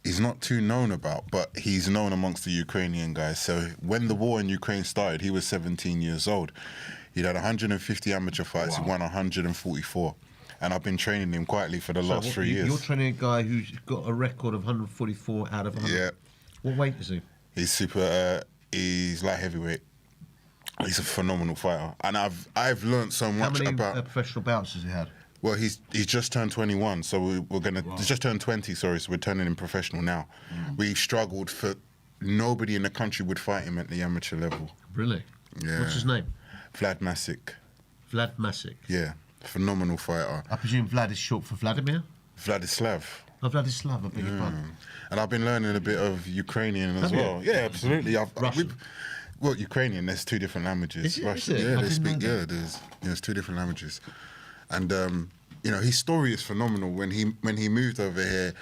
he's not too known about, but he's known amongst the Ukrainian guys. So when the war in Ukraine started, he was 17 years old. He'd had 150 amateur fights. He won 144. And I've been training him quietly for the last 3 years. You're training a guy who's got a record of 144 out of 100. Yeah. What weight is he? He's he's light heavyweight. He's a phenomenal fighter. And I've learned so much How many about... professional bouts has he had? Well, he's just turned 21, so we're going to... He's just turned 20, sorry, so we're turning him professional now. We struggled for... Nobody in the country would fight him at the amateur level. Really? Yeah. What's his name? Vlad Masic. Vlad Masic. Yeah, phenomenal fighter. I presume Vlad is short for Vladimir? Vladislav. Oh, Vladislav, I beg your pardon. And I've been learning a bit of Ukrainian as Have you? well. Yeah, absolutely. Russian? Well, Ukrainian, there's 2 different languages. Is it? Russian, Is it? yeah, I they didn't know speak. that. There's 2 different languages. And you know, his story is phenomenal. When he moved over here,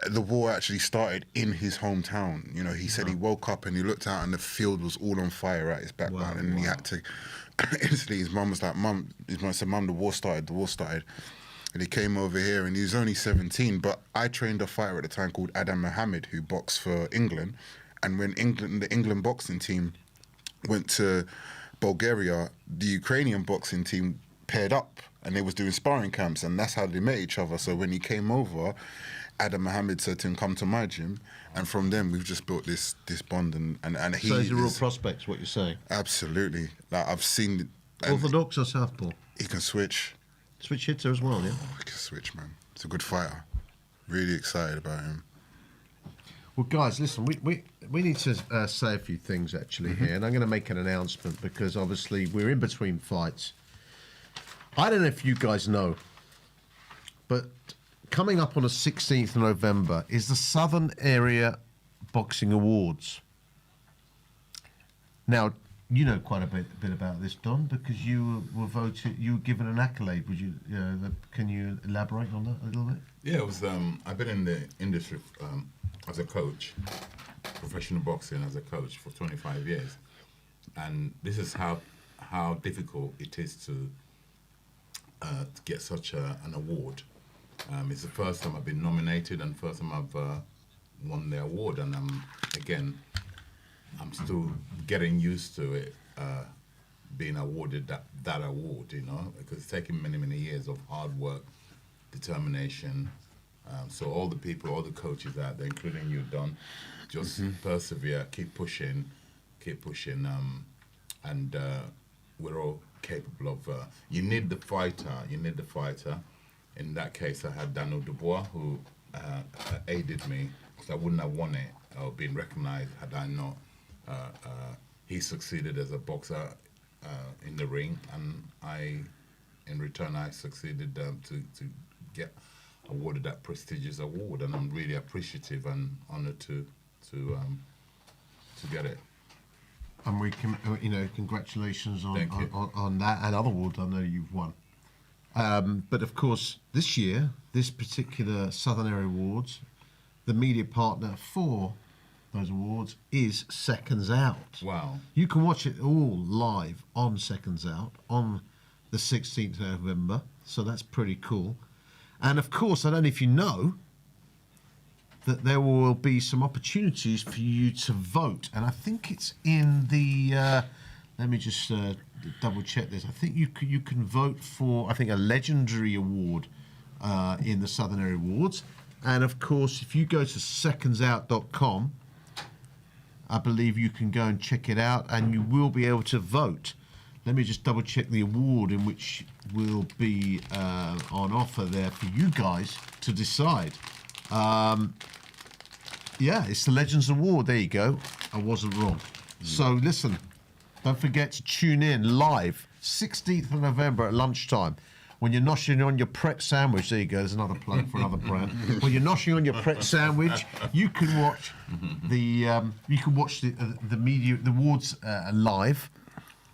the war actually started in his hometown. You know, he said he woke up and he looked out and the field was all on fire at his background, and he had to. Instantly, his mum was like, his mum said, "Mum, the war started." And he came over here, and he was only 17. But I trained a fighter at the time called Adam Mohammed, who boxed for England. And when the England boxing team went to Bulgaria, the Ukrainian boxing team paired up, and they was doing sparring camps, and that's how they met each other. So when he came over, Adam Mohammed said to him, "Come to my gym," and from then we've just built this bond. And he So he's a real prospect, what you're saying? Absolutely. Like I've seen. Orthodox or southpaw? He can switch. Switch hitter as well, yeah? Oh, he can switch, man. He's a good fighter. Really excited about him. Well, guys, listen, we need to say a few things actually here, and I'm going to make an announcement because obviously we're in between fights. I don't know if you guys know, but coming up on the 16th of November is the Southern Area Boxing Awards. Now, you know quite a bit about this, Don, because you were voted, you were given an accolade. Would you? Can you elaborate on that a little bit? Yeah, it was. I've been in the industry as a coach, professional boxing as a coach for 25 years, and this is how difficult it is to get such an award. It's the first time I've been nominated and first time I've won the award, and I'm still getting used to it, being awarded that award, you know, because it's taken many years of hard work, determination. So all the people, all the coaches out there, including you, Don, just persevere, keep pushing, and we're all capable of. You need the fighter. In that case, I had Daniel Dubois, who aided me, because I wouldn't have won it or been recognized had I not. He succeeded as a boxer in the ring, and in return, I succeeded to get awarded that prestigious award, and I'm really appreciative and honored to get it. And we can, congratulations on that and other awards I know you've won. But of course, this year, this particular Southern Area Awards, the media partner for those awards is Seconds Out. Wow. You can watch it all live on Seconds Out on the 16th of November, so that's pretty cool. And of course, I don't know if you know that there will be some opportunities for you to vote, and I think it's in the. Let me just double check this. I think you can vote for a legendary award in the Southern Area Awards, and of course, if you go to secondsout.com, I believe you can go and check it out, and you will be able to vote. Let me just double check the award in which will be on offer there for you guys to decide. Yeah, it's the Legends Award. There you go. I wasn't wrong. So listen, don't forget to tune in live 16th of November at lunchtime. When you're noshing on your Pret sandwich, there you go. There's another plug for another brand. When you're noshing on your Pret sandwich, you can watch the media, the awards live,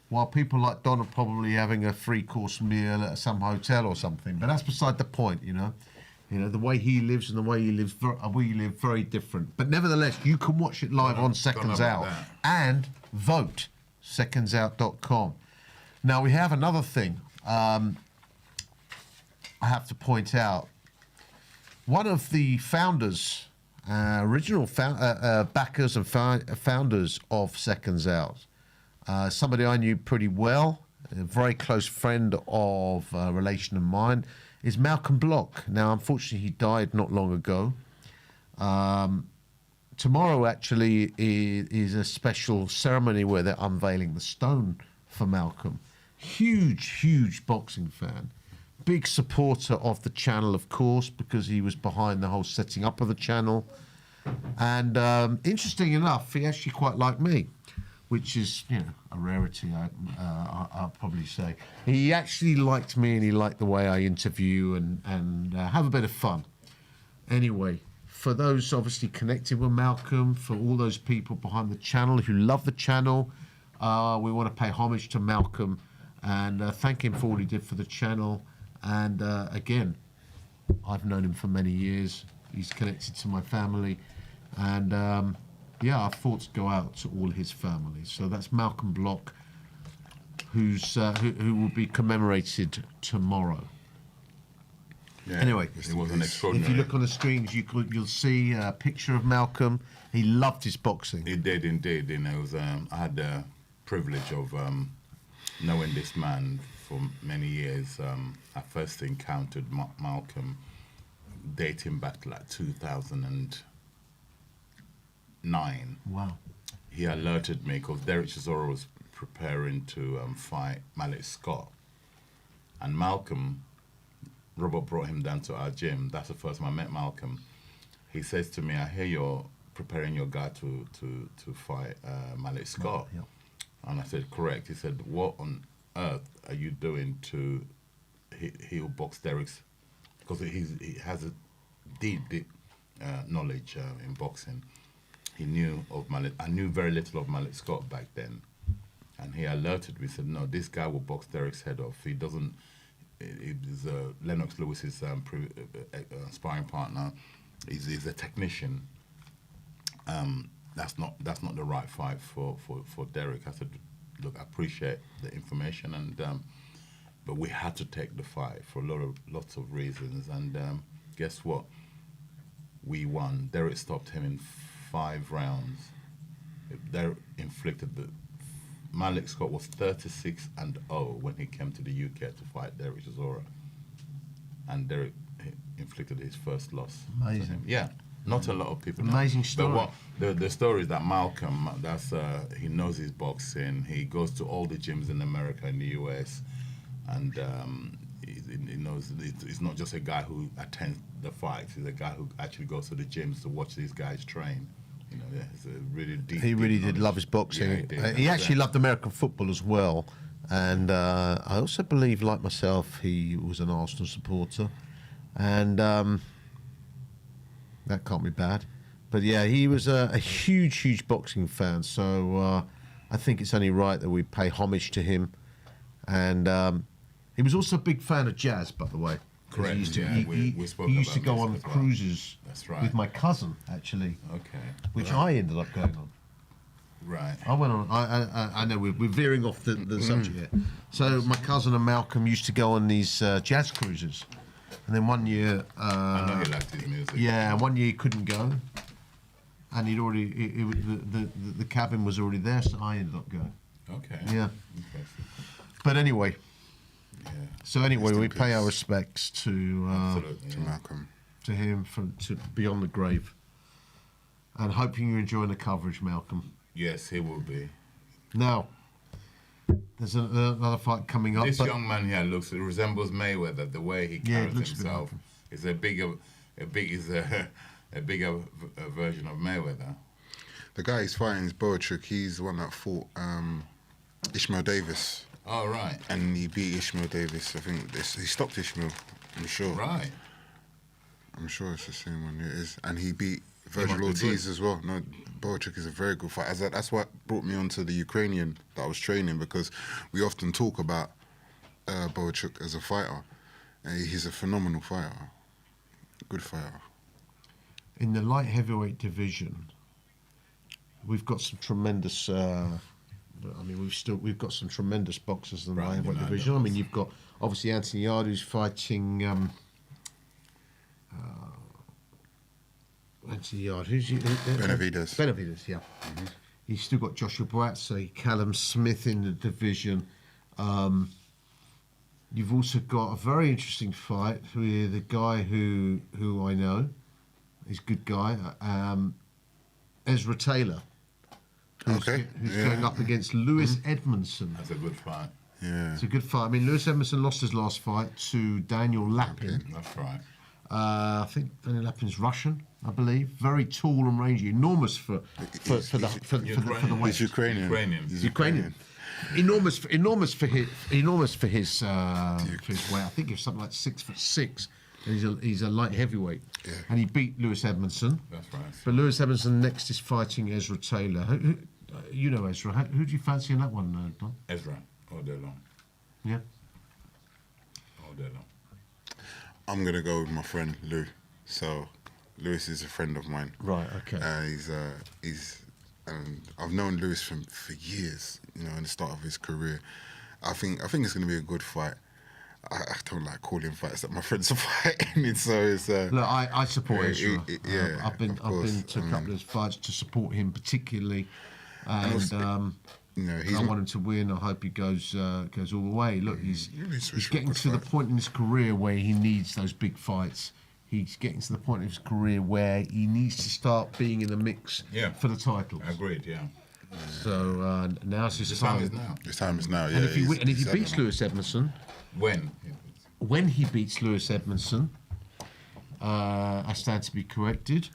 while people like Don are probably having a 3-course meal at some hotel or something. But that's beside the point, you know. You know, the way he lives and the way we live very different. But nevertheless, you can watch it live on Seconds Out and vote secondsout.com. Now we have another thing. I have to point out, one of the founders original backers and founders of Seconds Out. Somebody I knew pretty well, a very close friend of a relation of mine, is Malcolm Block. Now, unfortunately, he died not long ago. Tomorrow, actually, is a special ceremony where they're unveiling the stone for Malcolm. Huge boxing fan. Big supporter of the channel, of course, because he was behind the whole setting up of the channel. And interesting enough, he actually quite liked me, which is, you know, a rarity, I'll probably say. He actually liked me, and he liked the way I interview and have a bit of fun. Anyway, for those obviously connected with Malcolm, for all those people behind the channel who love the channel, we want to pay homage to Malcolm and thank him for all he did for the channel. And again, I've known him for many years. He's connected to my family. And yeah, our thoughts go out to all his family. So that's Malcolm Block, who will be commemorated tomorrow. Yeah, anyway, it was an extraordinary. If you look on the screens, you'll see a picture of Malcolm. He loved his boxing. He did indeed. You know, it was, I had the privilege of knowing this man for many years. I first encountered Malcolm dating back to like 2009. Wow. He alerted me because Derek Chisora was preparing to fight Malik Scott. And Malcolm, Robert brought him down to our gym. That's the first time I met Malcolm. He says to me, I hear you're preparing your guy to fight Malik Scott. Yeah. And I said, correct. He said, what on earth are you doing to he'll box Derek's? Because he has a deep knowledge in boxing. He knew of Malik. I knew very little of Malik Scott back then. And he alerted me, said, no, this guy will box Derek's head off. He doesn't, he's Lennox Lewis's sparring partner. He's a technician. That's not the right fight for Derek. I said, look, I appreciate the information, and but we had to take the fight for lots of reasons. And guess what? We won. Derek stopped him in 5 rounds. Derek inflicted the. Malik Scott was 36-0 when he came to the UK to fight Derek Chisora, and Derek inflicted his first loss. Amazing. To him. Yeah. Not a lot of people know. Amazing story. But the story is that Malcolm, he knows his boxing. He goes to all the gyms in America and the US, and he knows he's not just a guy who attends the fights. He's a guy who actually goes to the gyms to watch these guys train. You know, it's a really deep. He really did knowledge. love his boxing. Yeah, he did. He actually loved American football as well. And I also believe, like myself, he was an Arsenal supporter. And that can't be bad. But yeah, he was a huge boxing fan. So I think it's only right that we pay homage to him. And he was also a big fan of jazz, by the way. Correct. He used to, Yeah, we spoke he used to about go this on as well. cruises That's right. with my cousin, actually. Okay. Which Right. I ended up going on. Right. I went on. I know we're veering off the subject here. So my cousin and Malcolm used to go on these jazz cruises, and then one year. I know he liked his music. Yeah, one year he couldn't go, and he'd already the cabin was already there, so I ended up going. Okay. Yeah. Interesting. But anyway. Yeah. So anyway, Rest in we pay our peace. respects to Malcolm. to him to beyond the grave, and hoping you're enjoying the coverage, Malcolm. Yes, he will be. Now, there's another fight coming up. This but young man here resembles Mayweather. The way he carries looks a bit himself is a bigger version of Mayweather. The guy he's fighting is Boachuk. He's the one that fought Ishmael Davis. Oh, right. And he beat Ishmael Davis. I think he stopped Ishmael. I'm sure. Right. I'm sure it's the same one. It is. And he beat must Virgil be Ortiz good. as well. No, Boachuk is a very good fighter. That's what brought me onto the Ukrainian that I was training, because we often talk about Boachuk as a fighter. He's a phenomenal fighter. Good fighter. in the light heavyweight division, we've got some tremendous. I mean, we've got some tremendous boxers in the light heavyweight division. I mean, you've got obviously Anthony Yarde, who's fighting. 20 yard. Who's you? Benavidez. Benavidez, yeah. He's still got Joshua Buatsi, Callum Smith in the division. You've also got a very interesting fight with a guy who I know. He's a good guy. Ezra Taylor. Who's going up against Lewis Edmondson. That's a good fight. Yeah. It's a good fight. I mean, Lewis Edmondson lost his last fight to Daniel Lapin. That's right. I think Daniel Lapin's Russian, I believe. Very tall and rangy, enormous for the weight. He's Ukrainian. He's Ukrainian. Enormous for his weight. I think he's something like 6'6", and he's a light heavyweight. Yeah. And he beat Lewis Edmondson. That's right. But Lewis Edmondson next is fighting Ezra Taylor. You know Ezra. Who do you fancy in that one, Don? Ezra, all day long. Yeah. All day long. I'm gonna go with my friend Lou. So, Lewis is a friend of mine. Right. Okay. He's I've known Lewis for years. You know, in the start of his career. I think it's gonna be a good fight. I don't like calling fights that my friends are fighting. So it's look, I support Ezra. Yeah, I've been to a couple of fights to support him particularly, and I want him to win. I hope he goes all the way. Look, he's getting to the point in his career where he needs those big fights. He's getting to the point in his career where he needs to start being in the mix for the titles. Agreed. Yeah. So now's his time. His time is now. Yeah. And if he beats Lewis Edmondson. When he beats Lewis Edmondson, I stand to be corrected,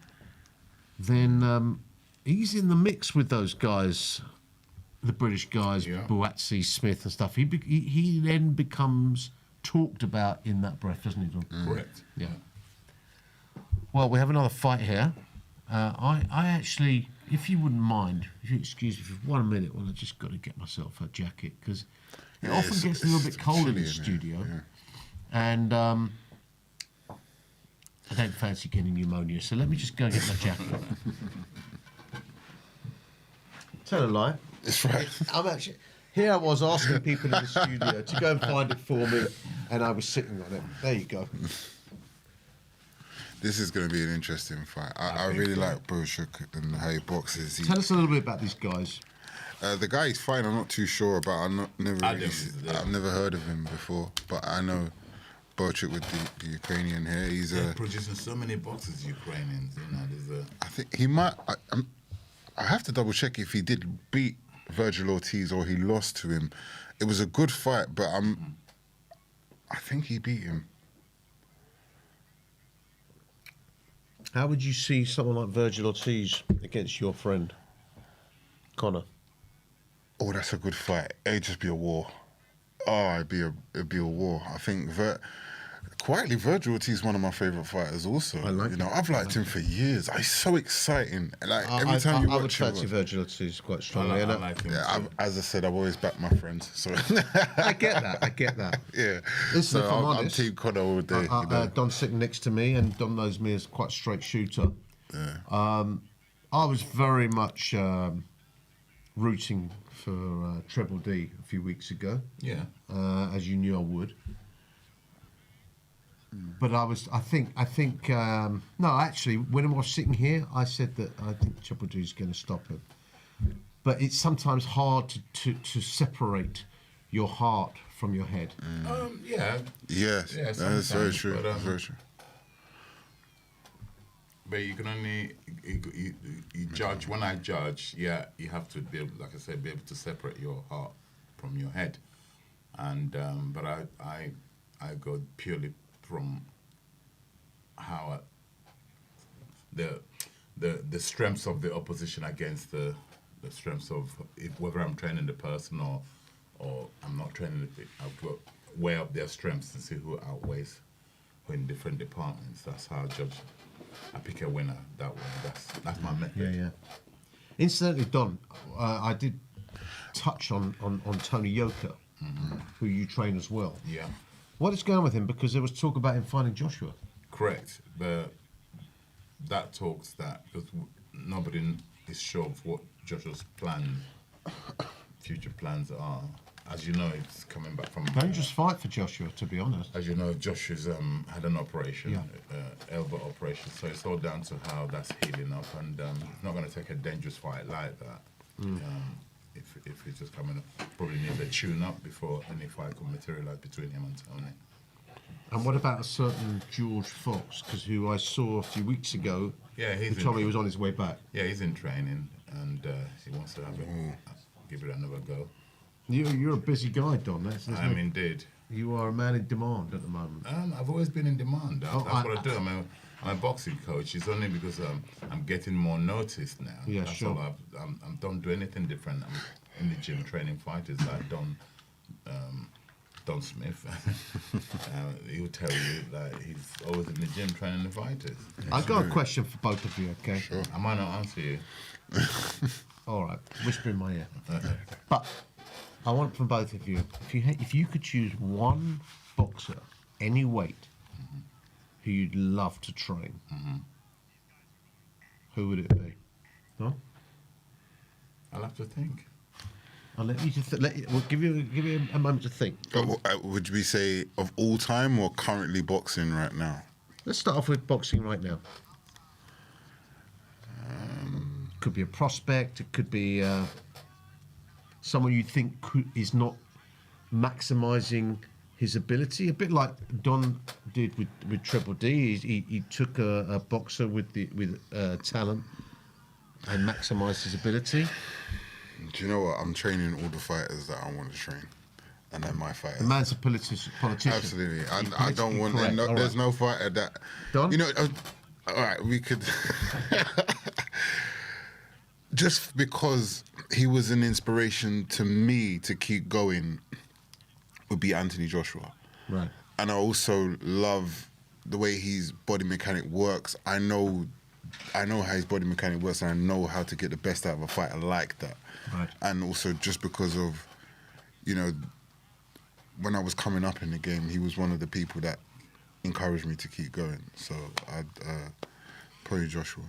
then he's in the mix with those guys, the British guys, Buatsi, Smith and stuff. He then becomes talked about in that breath, doesn't he, Don? Correct. Yeah. Well, we have another fight here. I actually, if you wouldn't mind, if you excuse me for 1 minute, well, I just got to get myself a jacket because it often gets a little bit cold in the studio. Yeah. And I don't fancy getting pneumonia, so let me just go and get my jacket. Tell a lie. That's right. I'm actually here. I was asking people in the studio to go and find it for me, and I was sitting on it. There you go. This is going to be an interesting fight. I really like Boshuk and how he boxes. Tell us a little bit about these guys. The guy he's fighting, I'm not too sure about. I've never heard of him before, but I know Bochuk with the Ukrainian here. He's producing so many boxers, Ukrainians. You know, I think he might. I have to double check if he did beat Virgil Ortiz or he lost to him. It was a good fight, but I think he beat him. How would you see someone like Virgil Ortiz against your friend Connor? Oh, that's a good fight. It'd just be a war. Oh, it'd be a war. I think quietly Virgil Ortiz is one of my favourite fighters. Also, I've liked him for years. He's so exciting. Like every time you watch him, I would fancy Virgil Ortiz quite strongly. I like him. Yeah, as I said, I've always backed my friends. So I get that. Yeah. Listen, if I'm honest, Team Connor all day. Don's sitting next to me, and Don knows me as quite a straight shooter. Yeah. I was very much rooting for Treble D a few weeks ago. Yeah. As you knew I would. But I think no, actually, when I was sitting here, I said that I think Triple D is going to stop him. But it's sometimes hard to separate your heart from your head. Yeah. Yes, that's very true. But, very true. But you can only you judge. When I judge, you have to be able, like I said, be able to separate your heart from your head. And but I go purely from how the strengths of the opposition against the strengths of whether I'm training the person or I'm not training it. I've got weigh up their strengths and see who outweighs who in different departments. That's how I judge. I pick a winner that way. That's my method. Yeah. Incidentally, Don, I did touch on Tony Yoka, who you train as well. Yeah. What is going on with him? Because there was talk about him fighting Joshua. Correct. That talks because nobody is sure of what Joshua's future plans are. as you know, it's coming back from Dangerous fight for Joshua, to be honest. As you know, Joshua's had an operation, Yeah. elbow operation, so it's all down to how that's healing up, and he's not going to take a dangerous fight like that. If he's just coming up, probably needs a tune-up before any fight can materialize between him and Tony. And what about a certain George Fox, who I saw a few weeks ago? Yeah, who told me he was on his way back. Yeah, he's in training, and he wants to have give it another go. You're a busy guy, Don. I'm indeed. You are a man in demand at the moment. I've always been in demand. That's what I do. I'm a boxing coach. It's only because I'm getting more noticed now. Yeah, That's sure. all. I don't do anything different. I'm in the gym training fighters like Don Smith. He'll tell you that he's always in the gym training the fighters. I've got a question for both of you, okay? Sure. I might not answer you. All right, whisper in my ear. But I want from both of you, if you could choose one boxer, any weight, who you'd love to train, who would it be? No? I'll have to think. I'll let you we'll give you a moment to think. Would we say of all time or currently boxing right now? Let's start off with boxing right now. Could be a prospect. It could be someone you think is not maximising his ability. A bit like Don did with Triple D. He took a boxer with talent and maximised his ability. Do you know what? I'm training all the fighters that I want to train, and they're my fighters. The man's a politician. Absolutely. I don't want. There's no fighter that. Don? You know. All right, we could. Just because he was an inspiration to me to keep going, would be Anthony Joshua. Right. And I also love the way his body mechanic works. I know how his body mechanic works, and I know how to get the best out of a fighter like that. Right. And also just because of, when I was coming up in the game, he was one of the people that encouraged me to keep going. So I'd probably Joshua.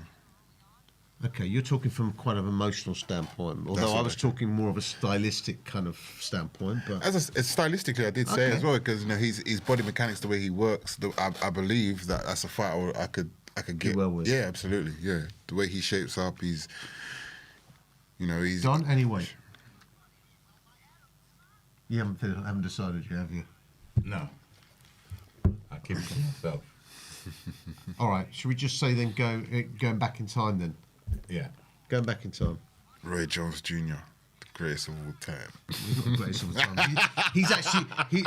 Okay, you're talking from quite an emotional standpoint, although I was talking more of a stylistic kind of standpoint. But stylistically, I did say as well, because his body mechanics, the way he works, I believe that's a fighter I could get well with. Yeah, absolutely. Yeah, the way he shapes up, he's. Don, anyway. You haven't decided yet, have you? No. I keep it to myself. All right. Should we just say then going back in time then? Yeah. Going back in time. Roy Jones Jr., the greatest of all time. He's not the greatest of all time. He's actually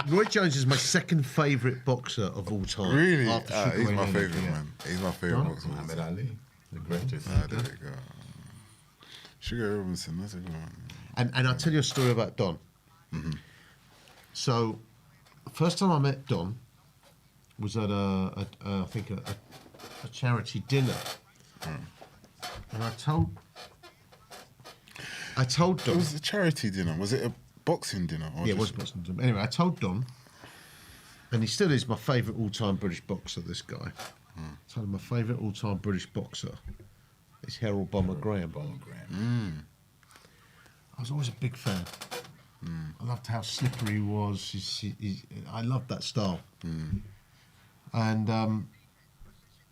Roy Jones is my second favourite boxer of all time. Really? After He's my favourite, man. He's my favourite boxer. Muhammad Ali, the greatest. There you go. Sugar Robinson, that's a good one. And I'll tell you a story about Don. So, first time I met Don was at I think a charity dinner, and I told Don. It was a charity dinner. Was it a boxing dinner? Yeah, it was a boxing dinner. Anyway, I told Don, and he still is my favourite all-time British boxer. This guy. I told him my favourite all-time British boxer is Harold Bomber Graham. I was always a big fan. I loved how slippery he was. I loved that style. And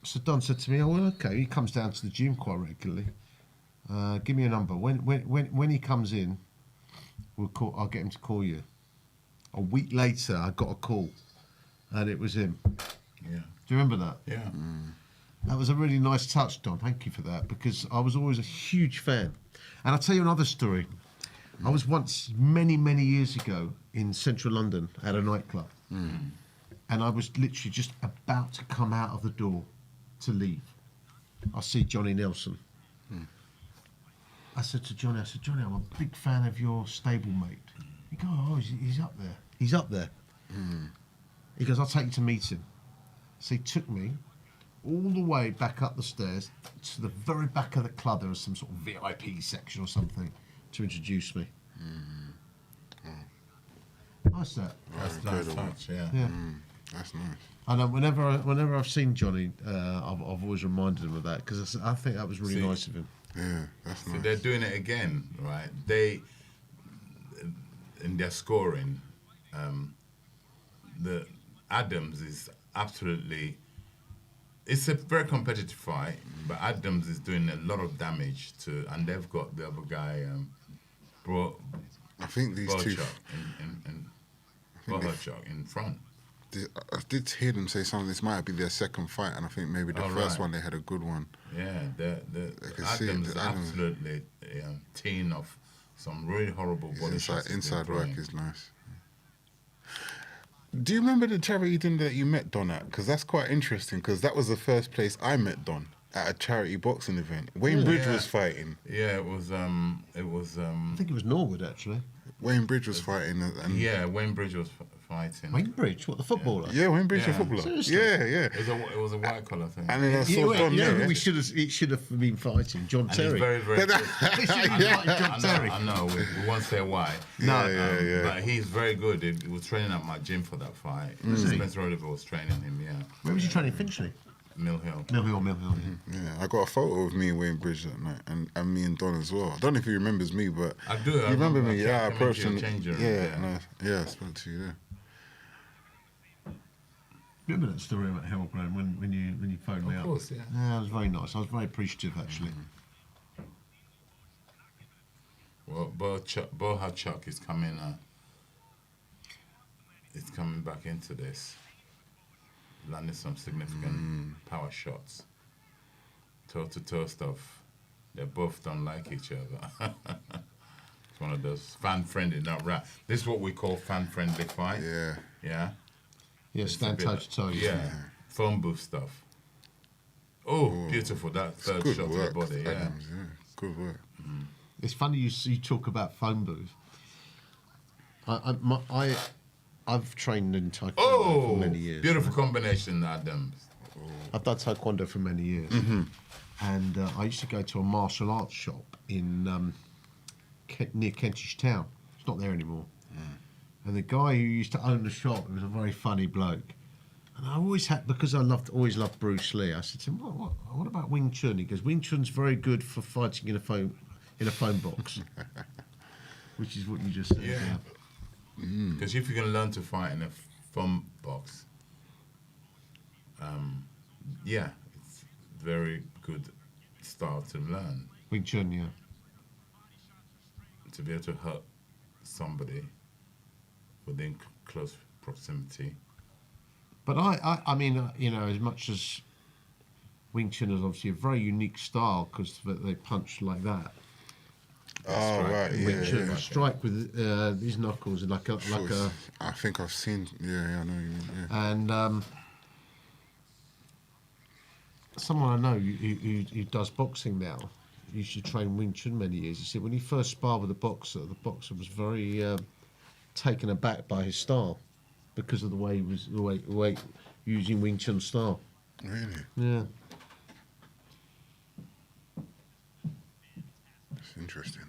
so Don said to me, "Oh, well, okay." He comes down to the gym quite regularly. Give me a number. When he comes in, I'll get him to call you. A week later, I got a call, and it was him. Yeah. Do you remember that? Yeah. That was a really nice touch, Don. Thank you for that, because I was always a huge fan. And I'll tell you another story. I was once, many, many years ago, in central London at a nightclub. And I was literally just about to come out of the door to leave. I see Johnny Nelson. I said to Johnny, Johnny, I'm a big fan of your stablemate. He goes, oh, he's up there. He's up there. He goes, I'll take you to meet him. So he took me all the way back up the stairs to the very back of the club. There was some sort of VIP section or something to introduce me. Nice that. That's nice touch, yeah. That's nice. And whenever I've seen Johnny, I've always reminded him of that, because I think that was really nice of him. Yeah, that's nice. So they're doing it again, right? in their scoring, the Adams is absolutely. It's a very competitive fight, but Adams is doing a lot of damage to, and they've got the other guy, I think these two. Bohachuk in front. I did hear them say something. This might be their second fight, and I think maybe the first one they had a good one. Yeah, the Adams is absolutely teeing off some really horrible body shots. Inside work is nice. Do you remember the charity dinner that you met Don at? Because that's quite interesting. Because that was the first place I met Don, at a charity boxing event. Wayne Bridge was fighting. Yeah, it was. I think it was Norwood actually. Wayne Bridge was fighting. Wayne Bridge was fighting. Wayne Bridge, what, the footballer? Yeah, Wayne Bridge, the footballer. Seriously? Yeah. It was a white collar thing. And then I saw Don there. We should have been fighting John And Terry. he's very, very good. John Terry. I know. We won't say why. No, but he's very good. He was training at my gym for that fight. Spencer Oliver was training him. Yeah. Where was he training Finchley? Mill Hill. Yeah. Yeah, I got a photo of me and Wayne Bridge that night, and me and Don as well. I don't know if he remembers me, but I do. You remember me? Yeah, I approached him. Yeah, I spoke to you there. Remember that story about Hellground when you phoned me up? Of course, yeah. Yeah, it was very nice. I was very appreciative actually. Well, Bohachuk is coming. It's coming back into this. Landed some significant power shots. Toe-to-toe stuff. They both don't like each other. It's one of those fan-friendly, not rap. This is what we call fan-friendly fight. Yeah. Yeah? Yeah, stand toe-to-toe. Yeah. Phone booth stuff. Oh, beautiful. That third shot to the body. Yeah. Adams, yeah. Good work. It's funny you talk about phone booth. I've trained in taekwondo for many years. Beautiful combination, Adams. I've done taekwondo for many years, and I used to go to a martial arts shop in near Kentish Town. It's not there anymore. And the guy who used to own the shop was a very funny bloke. And I always had, because I always loved Bruce Lee. I said to him, "What about Wing Chun?" He goes, "Wing Chun's very good for fighting in a phone box," which is what you just said. Yeah. Because if you can learn to fight in a phone box, it's very good style to learn. Wing Chun, yeah. To be able to hurt somebody within close proximity. But I mean, as much as Wing Chun is obviously a very unique style because they punch like that. Right, Wing Chun, strike with these knuckles and like a. I think I've seen. Yeah, I know what you mean. Yeah. And someone I know who does boxing now, he used to train Wing Chun many years. He said when he first sparred with the boxer was very taken aback by his style because of the way he was the way using Wing Chun style. Really? Yeah. It's interesting.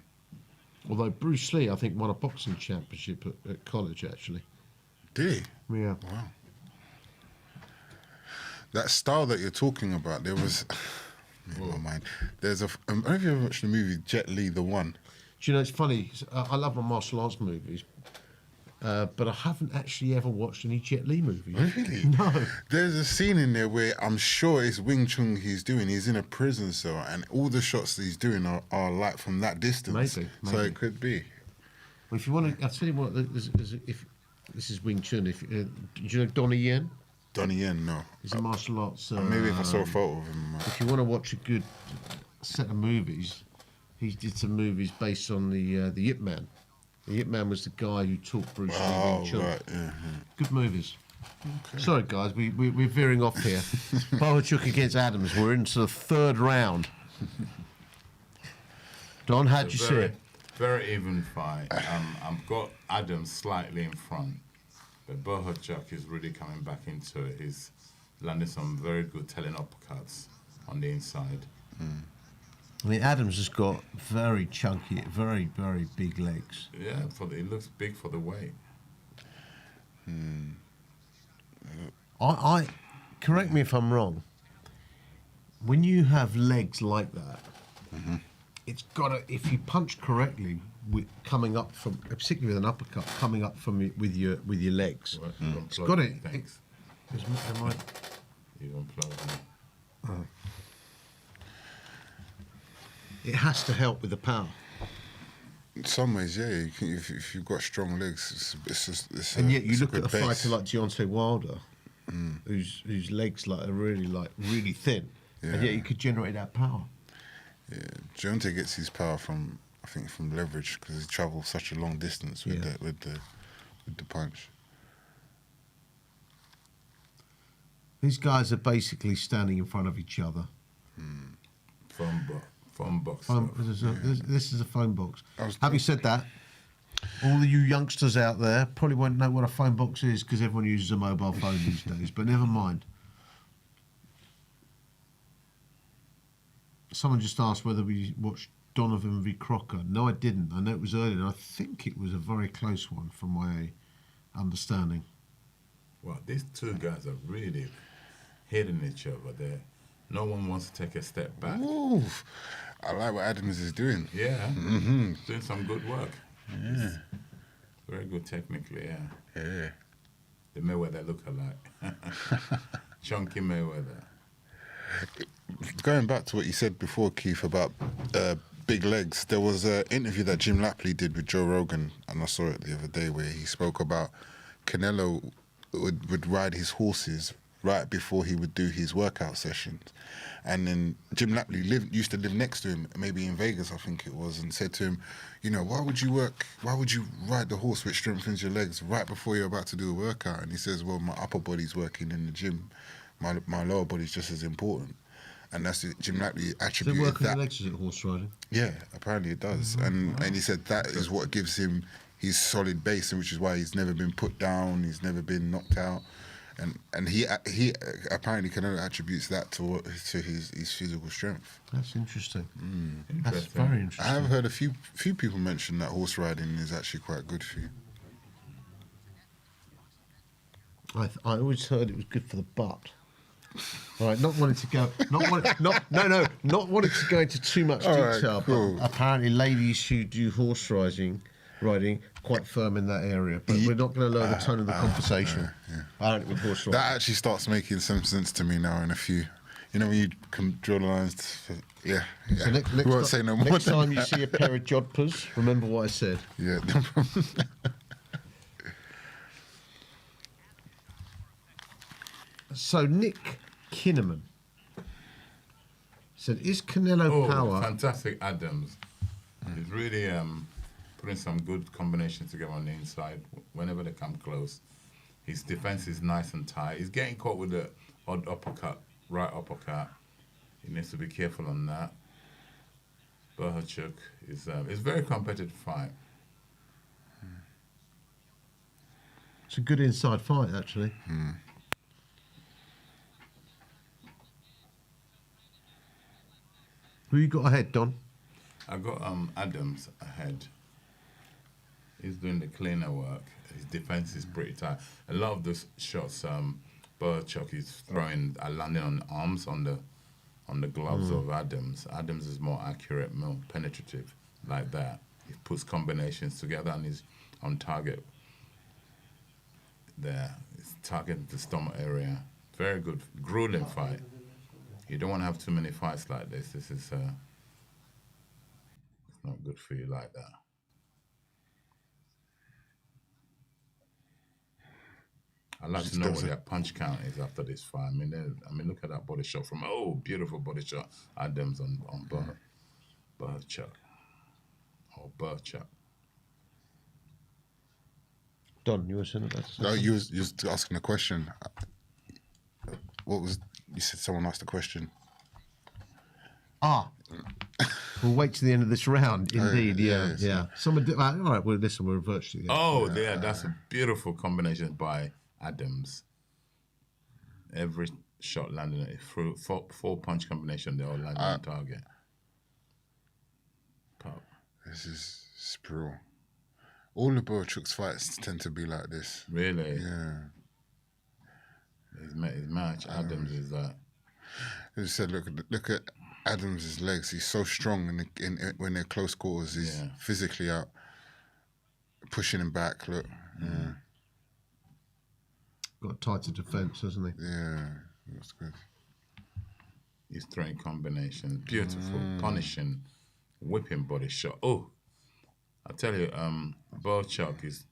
Although Bruce Lee, I think, won a boxing championship at college, actually. Did he? Yeah. Wow. That style that you're talking about, there was... in my mind. There's a... have you ever watched the movie Jet Li, The One? Do you know, it's funny. I love my martial arts movies, but I haven't actually ever watched any Jet Li movies. Really? No. There's a scene in there where I'm sure it's Wing Chun he's doing. He's in a prison cell, and all the shots that he's doing are like from that distance. Maybe. So it could be. Well, if you want to, I'll tell you what. If this is Wing Chun, do you know Donnie Yen? Donnie Yen, no. He's a martial arts. Maybe if I saw a photo of him. If you want to watch a good set of movies, he did some movies based on the Yip Man. The Yip Man was the guy who taught Bruce Lee Wing Chun. Right, yeah. Good movies. Okay. Sorry, guys, we're veering off here. Bohachuk against Adams. We're into the third round. Don, how'd you see it? Very even fight. I've got Adams slightly in front, but Bohachuk is really coming back into it. He's landed some very good telling uppercuts on the inside. I mean, Adams has got very chunky, very, very big legs. Yeah, it looks big for the weight. I correct me if I'm wrong. When you have legs like that, it's got to, if you punch correctly, coming up from, particularly with an uppercut, coming up from with your legs, it's got to. Thanks. You unplug me. It has to help with the power. In some ways, yeah. You can, if you've got strong legs, it's and yet you it's look at a base. fighter like Deontay Wilder, whose legs are really thin, and yet you could generate that power. Yeah, Deontay gets his power from, I think, from leverage, because he travels such a long distance with the punch. These guys are basically standing in front of each other. Phone box. This is a phone box. Having said that, all of you youngsters out there probably won't know what a phone box is because everyone uses a mobile phone these days, but never mind. Someone just asked whether we watched Donovan v. Crocker. No, I didn't. I know it was early, and I think it was a very close one from my understanding. Well, these two guys are really hitting each other there. No one wants to take a step back. Ooh, I like what Adams is doing. Yeah, doing some good work. Yeah. Very good technically, yeah. Yeah. The Mayweather look-alike. Chunky Mayweather. Going back to what you said before, Keith, about big legs, there was an interview that Jim Lapley did with Joe Rogan, and I saw it the other day, where he spoke about Canelo would ride his horses right before he would do his workout sessions. And then Jim Lapley used to live next to him, maybe in Vegas, I think it was, and said to him, you know, why would you ride the horse which strengthens your legs right before you're about to do a workout? And he says, well, my upper body's working in the gym, my lower body's just as important. And that's it. Jim Lapley attributed Does it work on that. your legs, is it, horse riding? Yeah, apparently it does. And he said that is what gives him his solid base, and which is why he's never been put down, he's never been knocked out. And he apparently Canelo attributes that to his physical strength. That's interesting. That's very interesting. I have heard a few people mention that horse riding is actually quite good for you. I always heard it was good for the butt. All right, not wanting to go into too much detail, but apparently ladies who do horse riding quite firm in that area. But we're not going to lower the tone of the conversation. Apparently with horse riding. That actually starts making some sense to me now in a few. You know when you can draw the lines. Yeah. So we won't say no more. Next time you see a pair of jodhpurs, remember what I said. Yeah. No problem. So Nick Kinnaman said, "Is Canelo power?" Fantastic Adams. He's really putting some good combinations together on the inside. Whenever they come close, his defense is nice and tight. He's getting caught with the odd uppercut, right uppercut. He needs to be careful on that. Berhachuk is a very competitive fight. It's a good inside fight, actually. Who you got ahead, Don? I got Adams ahead. He's doing the cleaner work. His defense is pretty tight. A lot of the shots Berchuk is throwing are landing on the arms, on the gloves of Adams. Adams is more accurate, more penetrative, like that. He puts combinations together and he's on target there. He's targeting the stomach area. Very good, grueling fight. You don't want to have too many fights like this. This is it's not good for you like that. I'd like to know what that punch count is after this fight. I mean, look at that body shot from beautiful body shot. Adams on Berchuk or Berchuk. Don, you were saying that? No, you was asking a question. What was you said? Someone asked a question. We'll wait to the end of this round. Indeed, yeah. Someone did. All right. Well, listen, we're virtually. That's a beautiful combination by Adams. Every shot landing through four punch combination, they all landing on target. Pop. This is sprawl. All of Berchuk's fights tend to be like this. Really? Yeah. His match, Adams is that. As I said, look at Adams' legs. He's so strong when they're close quarters. He's physically out, pushing him back. Look, got a tighter defence, hasn't he? Yeah, that's good. He's throwing combinations, beautiful, punishing, whipping body shot. Oh, I tell you, Bochuk is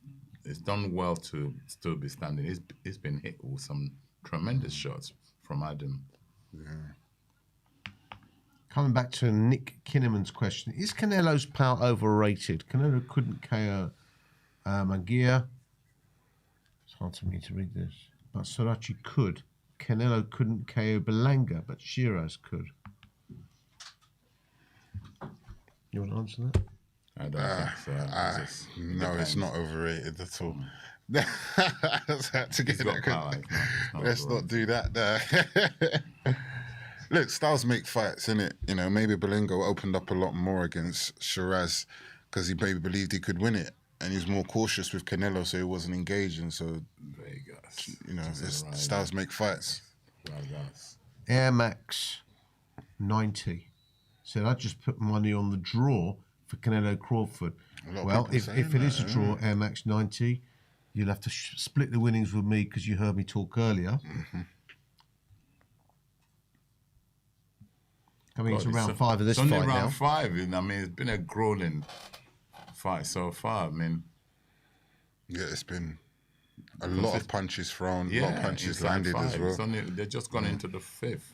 done well to still be standing. He's been hit with some tremendous shots from Adam. Yeah. Coming back to Nick Kinnaman's question, is Canelo's power overrated? Canelo couldn't KO Mangia. It's hard for me to read this. But Sorachi could. Canelo couldn't KO Belanga, but Shiraz could. You want to answer that? I don't think so. No, it's not overrated at all. To get that power, let's not do that. Look, styles make fights, innit? You know, maybe Belingo opened up a lot more against Shiraz because he maybe believed he could win it, and he was more cautious with Canelo, so he wasn't engaging. So, you know, styles make fights. Air Max 90 said, I just put money on the draw for Canelo Crawford. Well, if it is a draw, Air Max 90, you'll have to split the winnings with me because you heard me talk earlier. I mean, it's round 5 of this fight now. It's only round 5. I mean, it's been a grueling fight so far. I mean, yeah, it's been a lot of punches thrown, a lot of punches landed as well. They're just gone into the 5th.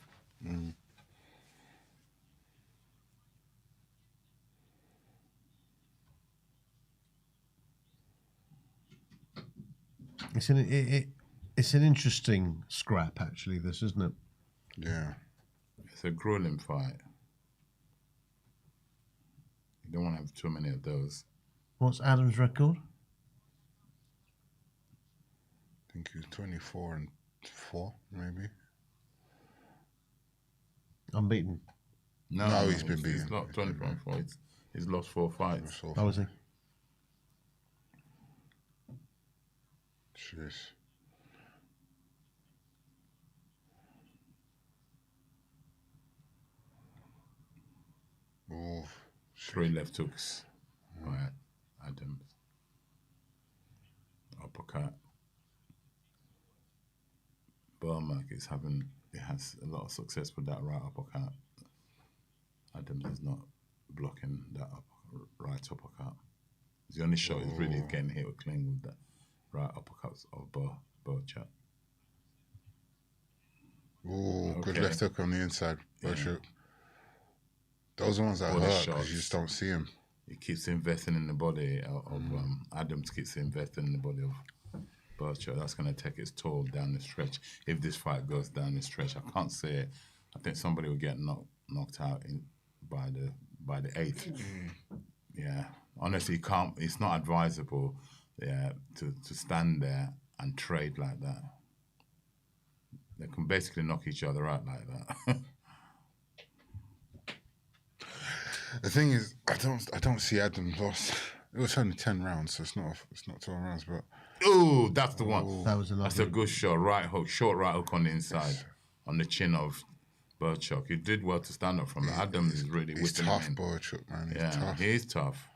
It's an interesting scrap, actually, this, isn't it? Yeah. It's a grueling fight. You don't want to have too many of those. What's Adam's record? I think he was 24-4, maybe. Unbeaten. No, he's been beaten. He's not 24-4. He's lost 4 fights. How was he? Jeez. Oh, 3 left hooks by Adams. Uppercut. Burmack has a lot of success with that right uppercut. Adams is not blocking that right uppercut. It's the only shot he's really getting hit with clean with that right uppercuts of Bochuk. Oh, good left hook on the inside. Bochuk. Those are ones that hurt because you just don't see him. He keeps investing in the body of Adams keeps investing in the body of Bochuk. That's going to take its toll down the stretch. If this fight goes down the stretch, I can't say it. I think somebody will get knocked out by the 8th. Yeah, honestly, it's not advisable. To stand there and trade like that. They can basically knock each other out like that. The thing is, I don't see Adam lost. It was only 10 rounds, so it's not 12 rounds. But oh, that's the one. That's a good shot. Right hook, short right hook on the inside, on the chin of Bochuk. He did well to stand up from it. Adams is really he's tough, Bochuk, man. He's tough. He is tough.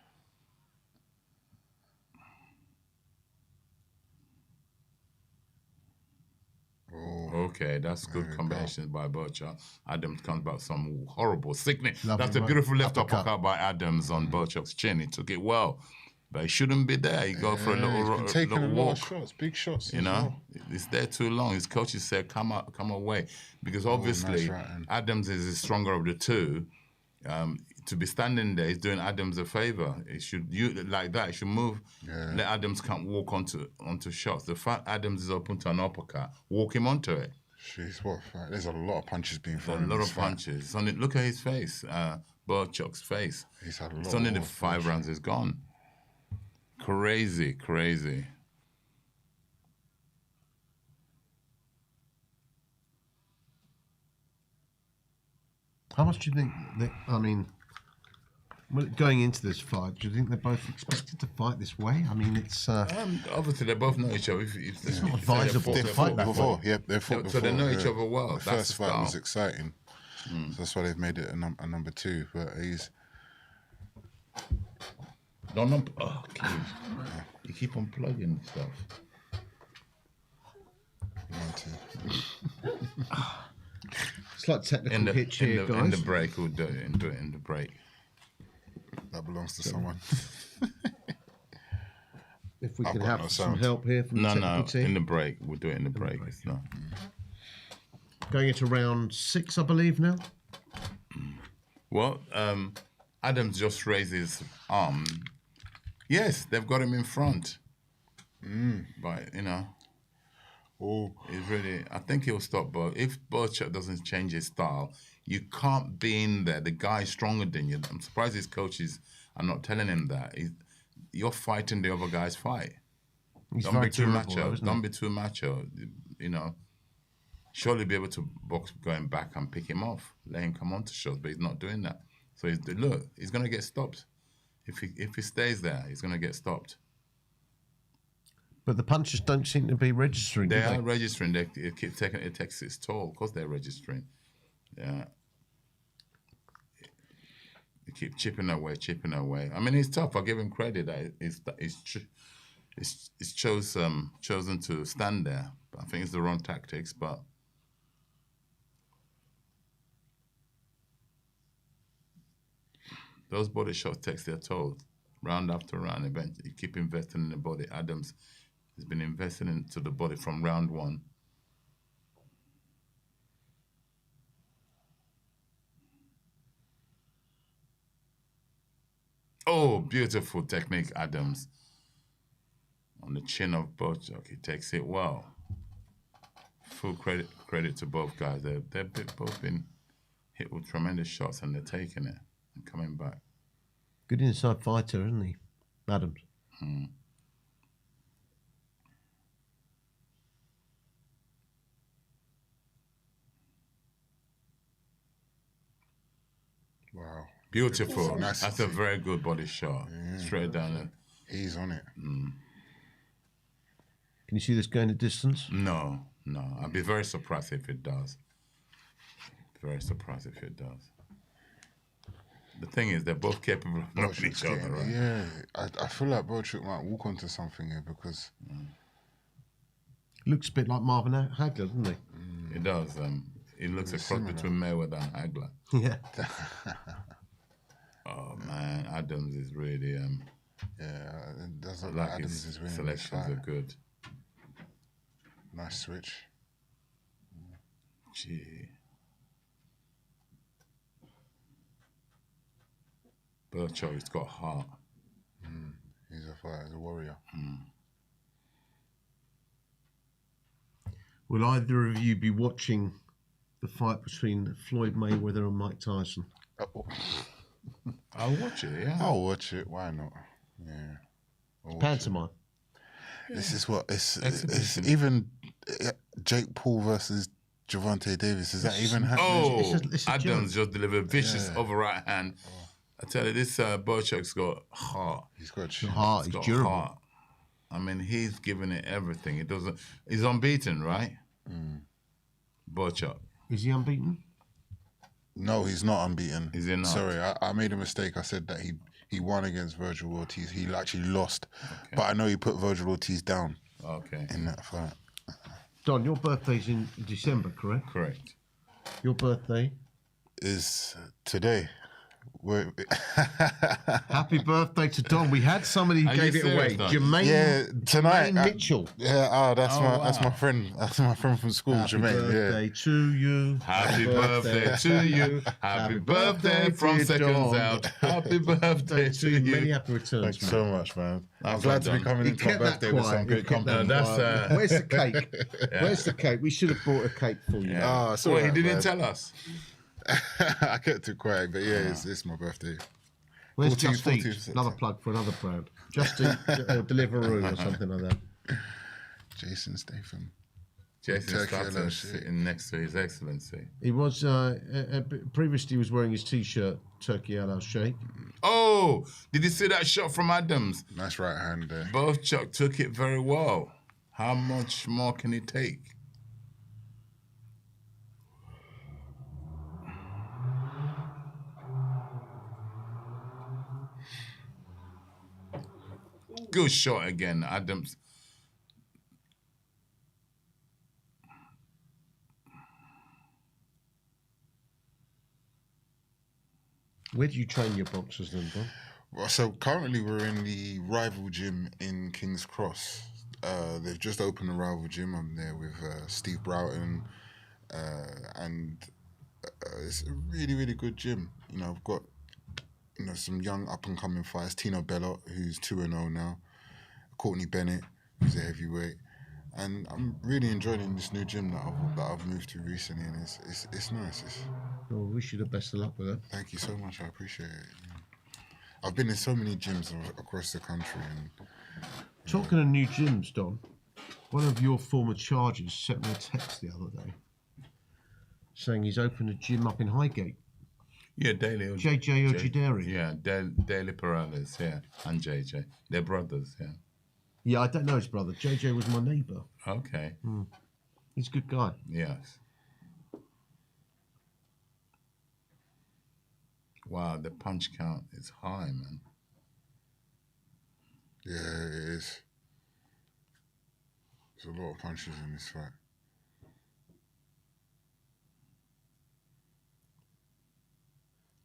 Okay, that's good combination by Bochuk. Adams comes back some horrible sickness. That's a beautiful left uppercut by Adams on Bochuk's chin. He took it well, but he shouldn't be there. He go for a little taking a lot walk. of shots, big shots. You know, it's there too long. His coaches said, "Come away," because obviously Adams is the stronger of the two. To be standing there is doing Adams a favor. He should like that. He should move. Let Adams can't walk onto shots. The fact Adams is open to an uppercut, walk him onto it. Jeez, what a fight. There's a lot of punches being thrown. A lot of punches. Look at his face, Bochuk's face. He's had a lot. It's only the 5 rounds is gone. Crazy. How much do you think going into this fight, do you think they're both expected to fight this way? I mean, it's... obviously, they both know each other. It's not advisable to fight that way. Yeah, they fought before. So they know each other well. The first fight was exciting. So that's why they've made it a number 2. But he's you keep on plugging stuff. It's like technical hitch here, guys. In the break, we'll do it in the break. That belongs to someone. If we I've can got have no some sound. help here from the technical team. In the break. We'll do it in the break. It's not. Going into round 6, I believe now. Well, Adams just raised his arm. Yes, they've got him in front. But, he's really, I think he'll stop both. If Bochuk doesn't change his style, you can't be in there. The guy's stronger than you. I'm surprised his coaches are not telling him that. You're fighting the other guy's fight. Don't be too macho. Don't be too macho. Surely be able to box going back and pick him off, let him come on to shots, but he's not doing that. So he's going to get stopped. If he stays there, he's going to get stopped. But the punches don't seem to be registering. They are registering. It keeps taking. It takes its toll because they're registering. Yeah. They keep chipping away. I mean, it's tough. I give him credit that it's chosen to stand there. I think it's the wrong tactics, but. Those body shots takes their toll, round after round. Eventually, you keep investing in the body. Adams has been investing into the body from round 1. Oh, beautiful technique, Adams. On the chin of Bochuk, he takes it well. Full credit to both guys. They've both been hit with tremendous shots and they're taking it. Coming back. Good inside fighter, isn't he, Adams? Wow. Beautiful. That's a very good body shot. Yeah. Straight down there. He's on it. Can you see this going a distance? No. I'd be very surprised if it does. Very surprised if it does. The thing is, they're both capable of knocking each other, right? Yeah, I feel like Bochuk might walk onto something here because... Looks a bit like Marvin Hagler, doesn't he? It does. It looks a cross between Mayweather and Hagler. Yeah. Oh, man, Adams is really... it does look like Adams is winning. Selections are good. Nice switch. Gee. Bochuk, he's got heart. He's a fighter, he's a warrior. Will either of you be watching the fight between Floyd Mayweather and Mike Tyson? I'll watch it, yeah. I'll watch it, why not? Yeah. Pantomime. This is what, it's even Jake Paul versus Gervonta Davis, is that even happening? It's a Adams just delivered vicious over right hand. I tell you, this Bochuk's got heart. He's got heart. He's durable. Heart. I mean, he's giving it everything. It doesn't. He's unbeaten, right? Bochuk. Is he unbeaten? No, he's not unbeaten. Is he not? Sorry, I made a mistake. I said that he won against Virgil Ortiz. He actually lost, but I know he put Virgil Ortiz down. Okay. In that fight. Don, your birthday's in December, correct? Correct. Your birthday is today. Happy birthday to Don. We had somebody who gave it away. Jermaine, tonight. Jermaine Mitchell. That's my friend. That's my friend from school, Happy Jermaine. Birthday to you. Happy birthday to you. Happy birthday from Seconds Out. Happy birthday to you. Many happy returns. Thanks so much, man. I'm glad to be coming into my birthday with some good company. Where's the cake? Where's the cake? We should have brought a cake for you. He didn't tell us. I kept it quiet, but it's my birthday. Where's Just Eat? Another plug for another brand. Just Eat or Deliveroo or something like that. Jason Statham. Jason Statham sitting next to His Excellency. He was previously he was wearing his T-shirt, Turkey Al Sheikh. Oh, did you see that shot from Adams? Nice right hand there. Bochuk took it very well. How much more can he take? Good shot again, Adams. Where do you train your boxers then, Don? Well, so currently we're in the rival gym in King's Cross. They've just opened a rival gym. I'm there with Steve Broughton, and it's a really, really good gym. You know, I've got some young up and coming fighters. Tino Bellot, who's 2-0 now. Courtney Bennett, who's a heavyweight. And I'm really enjoying this new gym that I've moved to recently, and it's nice. Well, I wish you the best of luck with it. Thank you so much. I appreciate it. I've been in so many gyms across the country. And Talking of new gyms, Don, one of your former charges sent me a text the other day saying he's opened a gym up in Highgate. Yeah, Daly. JJ Ojideri. Yeah, Daly Perales, yeah, and JJ. They're brothers, yeah. Yeah, I don't know his brother. JJ was my neighbour. Okay. He's a good guy. Yes. Wow, the punch count is high, man. yeah, it is. There's a lot of punches in this fight.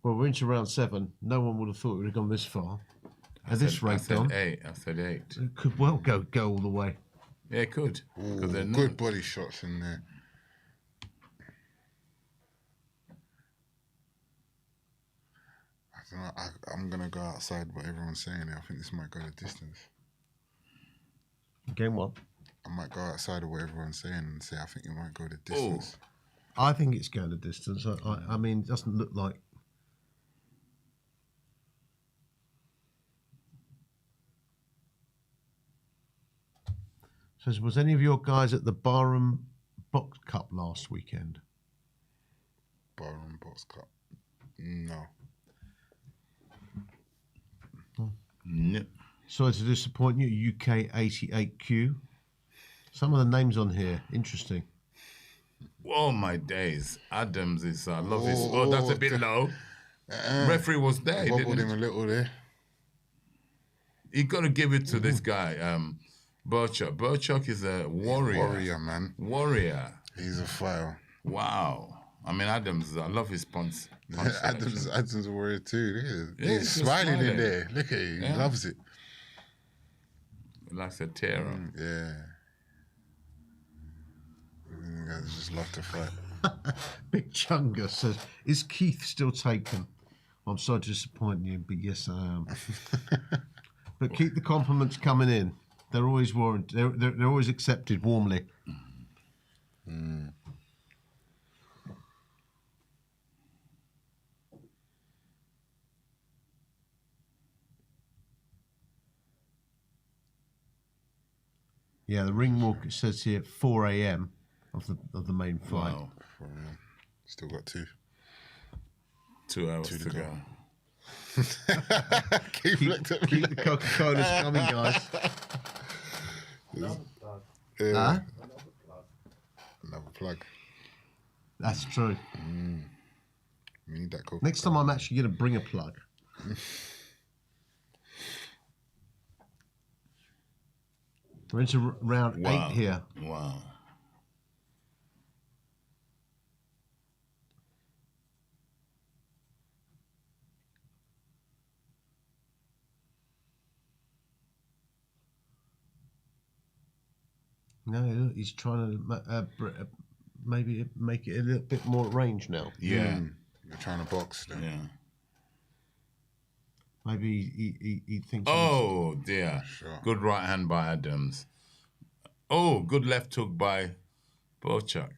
Well, we're into round 7. No one would have thought it would have gone this far. At this rate, Don. I said 8. It could well go all the way. Yeah, it could. Ooh, good body shots in there. I don't know. I'm going to go outside what everyone's saying here. I think this might go the distance. Game what? I might go outside of what everyone's saying and say I think it might go the distance. I think it's going the distance. I mean, it doesn't look like... So was any of your guys at the Barham Box Cup last weekend? Barham Box Cup? No. No. Sorry to disappoint you, UK 88Q. Some of the names on here, interesting. Oh my days. Adams is, I love his, that's a bit low. Referee was there. Wobbled him a little there. You got to give it to this guy, Burchuk. Burchuk is a warrior. Warrior, man. Warrior. He's a fighter. Wow. I mean, Adams, I love his punch. Adams a warrior too. Look at him. Yeah, he's smiling in there. Look at him. He loves it. Likes a tear. Yeah. You guys just love to fight. Big Chunga says, is Keith still taken? I'm sorry to disappoint you, but yes, I am. But keep the compliments coming in. They're always warranted. They're always accepted warmly. Yeah, the ring walk, it says here 4 a.m. of the main fight. Wow. 4 a.m. Still got 2. 2 hours to go. Keep the Coca-Colas coming, guys. Another plug. That's true. We need that Coca-Cola. Next time I'm actually going to bring a plug. We're into round 8 here. Wow. No, look, he's trying to maybe make it a little bit more range now. Yeah. You're trying to box then. Yeah. Maybe he thinks... Oh, dear. Sure. Good right hand by Adams. Oh, good left hook by Burchuk.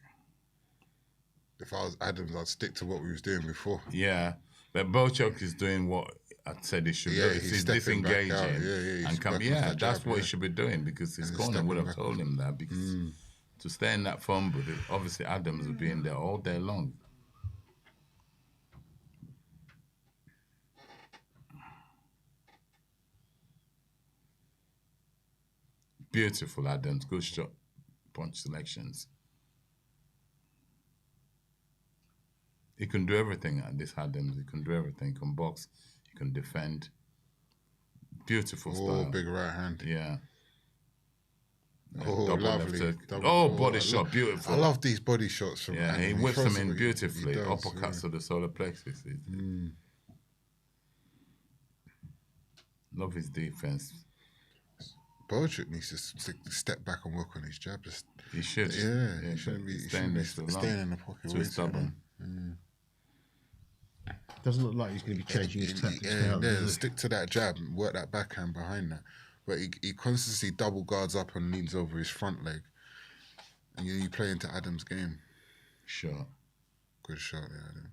If I was Adams, I'd stick to what we was doing before. Yeah. But Burchuk is doing what I said he should do. He's stepping back disengaging. out. Yeah, and come, that's what he should be doing because his And corner stepping would have back. told him that because to stay in that fumble, obviously Adams would be in there all day long. Beautiful, Adams. Good shot. Punch selections. He can do everything, this Adams. He can do everything. He can box. He can defend. Beautiful Oh, style. big right hand. Yeah. Oh, Double lovely. left hook. Double- Body I shot, love- beautiful. I love these body shots from Yeah, Adam. he whips throws them in it- he beautifully. does, Uppercuts yeah. to the solar plexus. Love his defense. Bojack needs to step back and work on his jab. He should. Yeah, Yeah, he shouldn't but be, staying he shouldn't be there too long. staying in the pocket. Too way stubborn. long. Doesn't look like he's going to be changing his tactics now. Yeah, does he? stick to that jab and work that backhand behind that. But he constantly double guards up and leans over his front leg. And you play into Adam's game. Sure. Good shot there, Adam.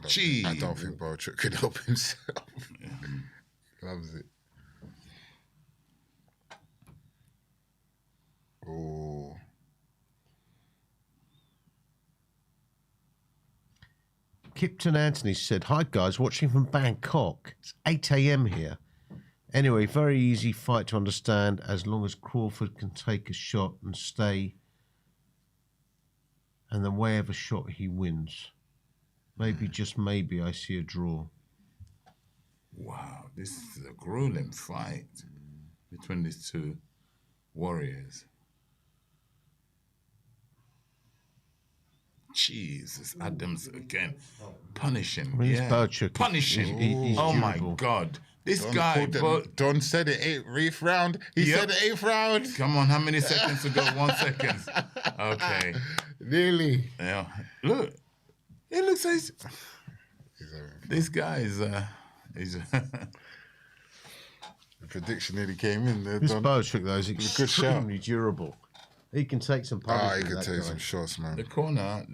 Gee. I don't think Bojack could help himself. Loves it. Oh. Kipton Anthony said, "Hi guys, watching from Bangkok. It's 8 a.m. here. Anyway, very easy fight to understand as long as Crawford can take a shot and stay, and the way of a shot he wins. Maybe, just maybe, I see a draw." Wow, this is a grueling fight between these two warriors. Jesus, Adams again, punishing. I mean, Yeah, Bojack, punishing. he's Oh my durable. God, this Don guy. called it- Don said it, eighth round. He said the 8th round. Come on, how many seconds to go? 1 second. Okay. Nearly. Yeah. Look, it looks like this guy is. He's. The prediction nearly came in there. This Don. Bojack, though, is It was a good shout. extremely durable. He can take some He punishment. could that take guy. some shots, man. The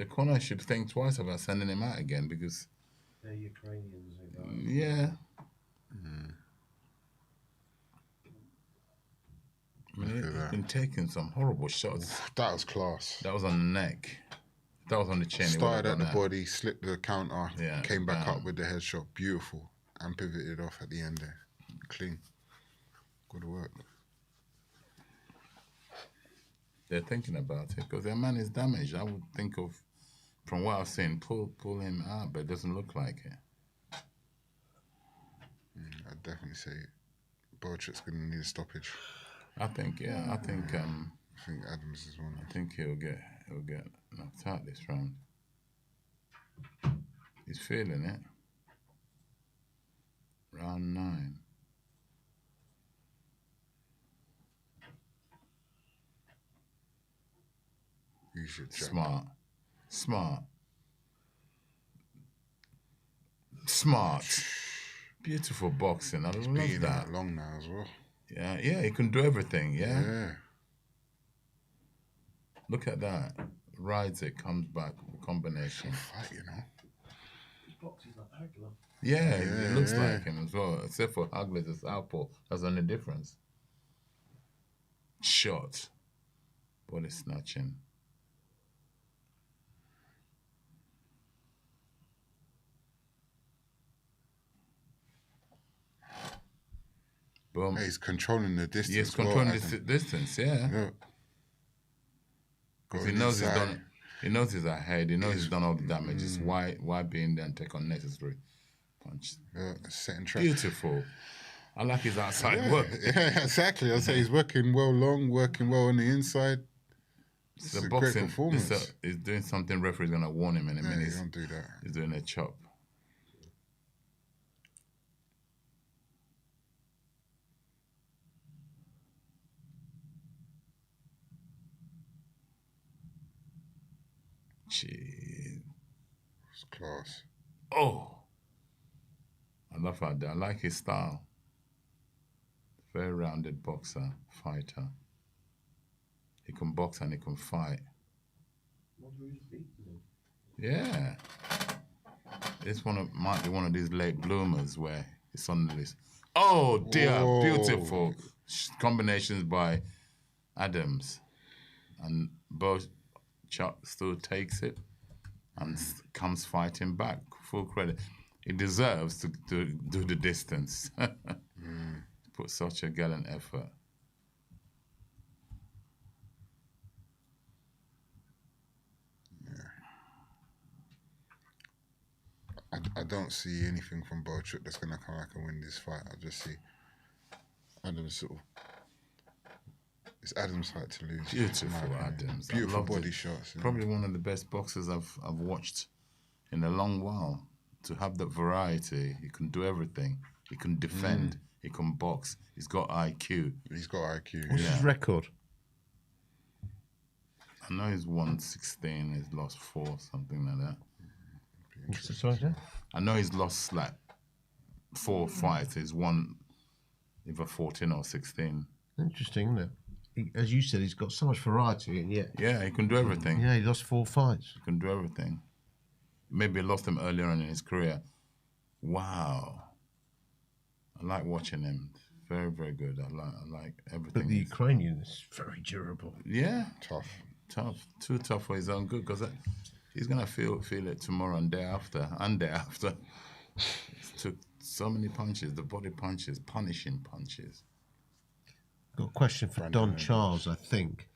corner should think twice about sending him out again because. They're Ukrainians. Yeah. I mean, he's been taking some horrible shots. That was class. That was on the neck. That was on the chin. He Started would've at the done that. body, slipped the counter, Yeah, came back bam. up with the headshot. Beautiful. And pivoted off at the end there. Clean. Good work. They're thinking about it because their man is damaged. I would think of, from what I've seen, pull him out, but it doesn't look like it. I'd definitely say Bojack's going to need a stoppage. I think, yeah, I think Adams is one. I think he'll get knocked out this round. He's feeling it. Round 9. You should jab. Smart. Beautiful boxing. I love Beating that. that long now as well. Yeah, he can do everything. Yeah. Look at that. Rides it, comes back, combination. Fight, you know. Yeah, it looks yeah. like him as well, except for Hagler's a southpaw. That's the only difference. Shot. Body snatching. Boom. Hey, he's controlling the distance. He's well, controlling Adam. the distance, yeah. Yeah. Because Going he knows he's inside. done. He knows he's ahead. He knows he's done all the damages. Why be in there and take unnecessary punch? Setting trap. Beautiful. I like his outside Yeah, work. yeah, exactly. I'd say he's working well long, working well on the inside. It's The a great boxing performance. is doing something. Referee's gonna warn him in a minute. You don't do that. He's doing a chop. Gee. It's class. Oh. I love how I like his style. Very rounded boxer, fighter. He can box and he can fight. Yeah. It's might be one of these late bloomers where it's on the list. Oh dear, Whoa. beautiful combinations by Adams, and both Chuck still takes it and comes fighting back. Full credit. He deserves to do the distance. Put such a gallant effort. I don't see anything from Bochuk that's going to come back and win this fight. I just see Adams sort of. It's Adams' fight to lose. Beautiful Adams. Beautiful body shots. Probably one of the best boxers I've watched in a long while. To have that variety, he can do everything. He can defend. He can box. He's got IQ. He's got IQ. What's his record? I know he's won 16. He's lost 4, something like that. Sorry, yeah? I know he's lost like 4 fights. He's won either 14 or 16. Interesting, isn't it? As you said, he's got so much variety, and yet... Yeah, he can do everything. Yeah, he lost 4 fights. He can do everything. Maybe he lost them earlier on in his career. Wow. I like watching him. Very, very good. I like everything. But the Ukrainian is very durable. Yeah. Tough. Too tough for his own good, because he's going to feel it tomorrow and day after. He took so many punches, the body punches, punishing punches. Got a question for Don Charles, I think.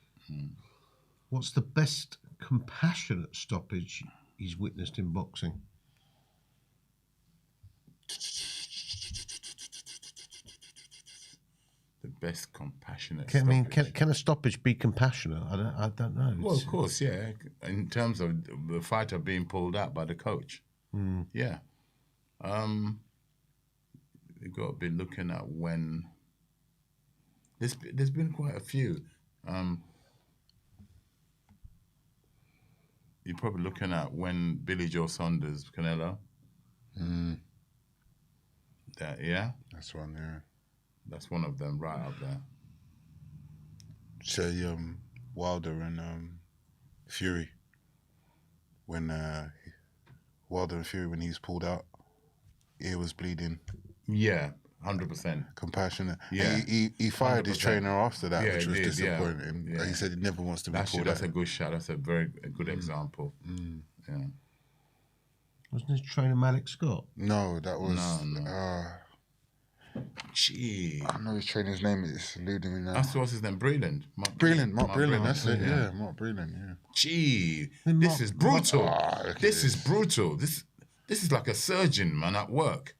What's the best compassionate stoppage he's witnessed in boxing? The best compassionate stoppage. Can a stoppage be compassionate? I don't know. Well, of course, yeah. In terms of the fighter being pulled out by the coach. Yeah. You've got to be looking at when... There's been quite a few. You're probably looking at when Billy Joe Saunders, Canelo. Yeah? That's one, yeah. That's one of them right up there. Say Wilder and Fury. When Wilder and Fury, when he was pulled out, ear was bleeding. Yeah. 100%. Compassionate. Yeah. He fired 100%. his trainer after that, Yeah, which was he did, disappointing. yeah. He said he never wants to be pulled That's out. a good shot. That's a very good example. Yeah. Wasn't his trainer Malik Scott? No, that was... No. Gee. I know his trainer's name is eluding me now. What's his name? Breland. Mark Breland, that's it, yeah. Mark Breland, yeah. Gee, this is brutal. This is brutal. This is like a surgeon, man, at work.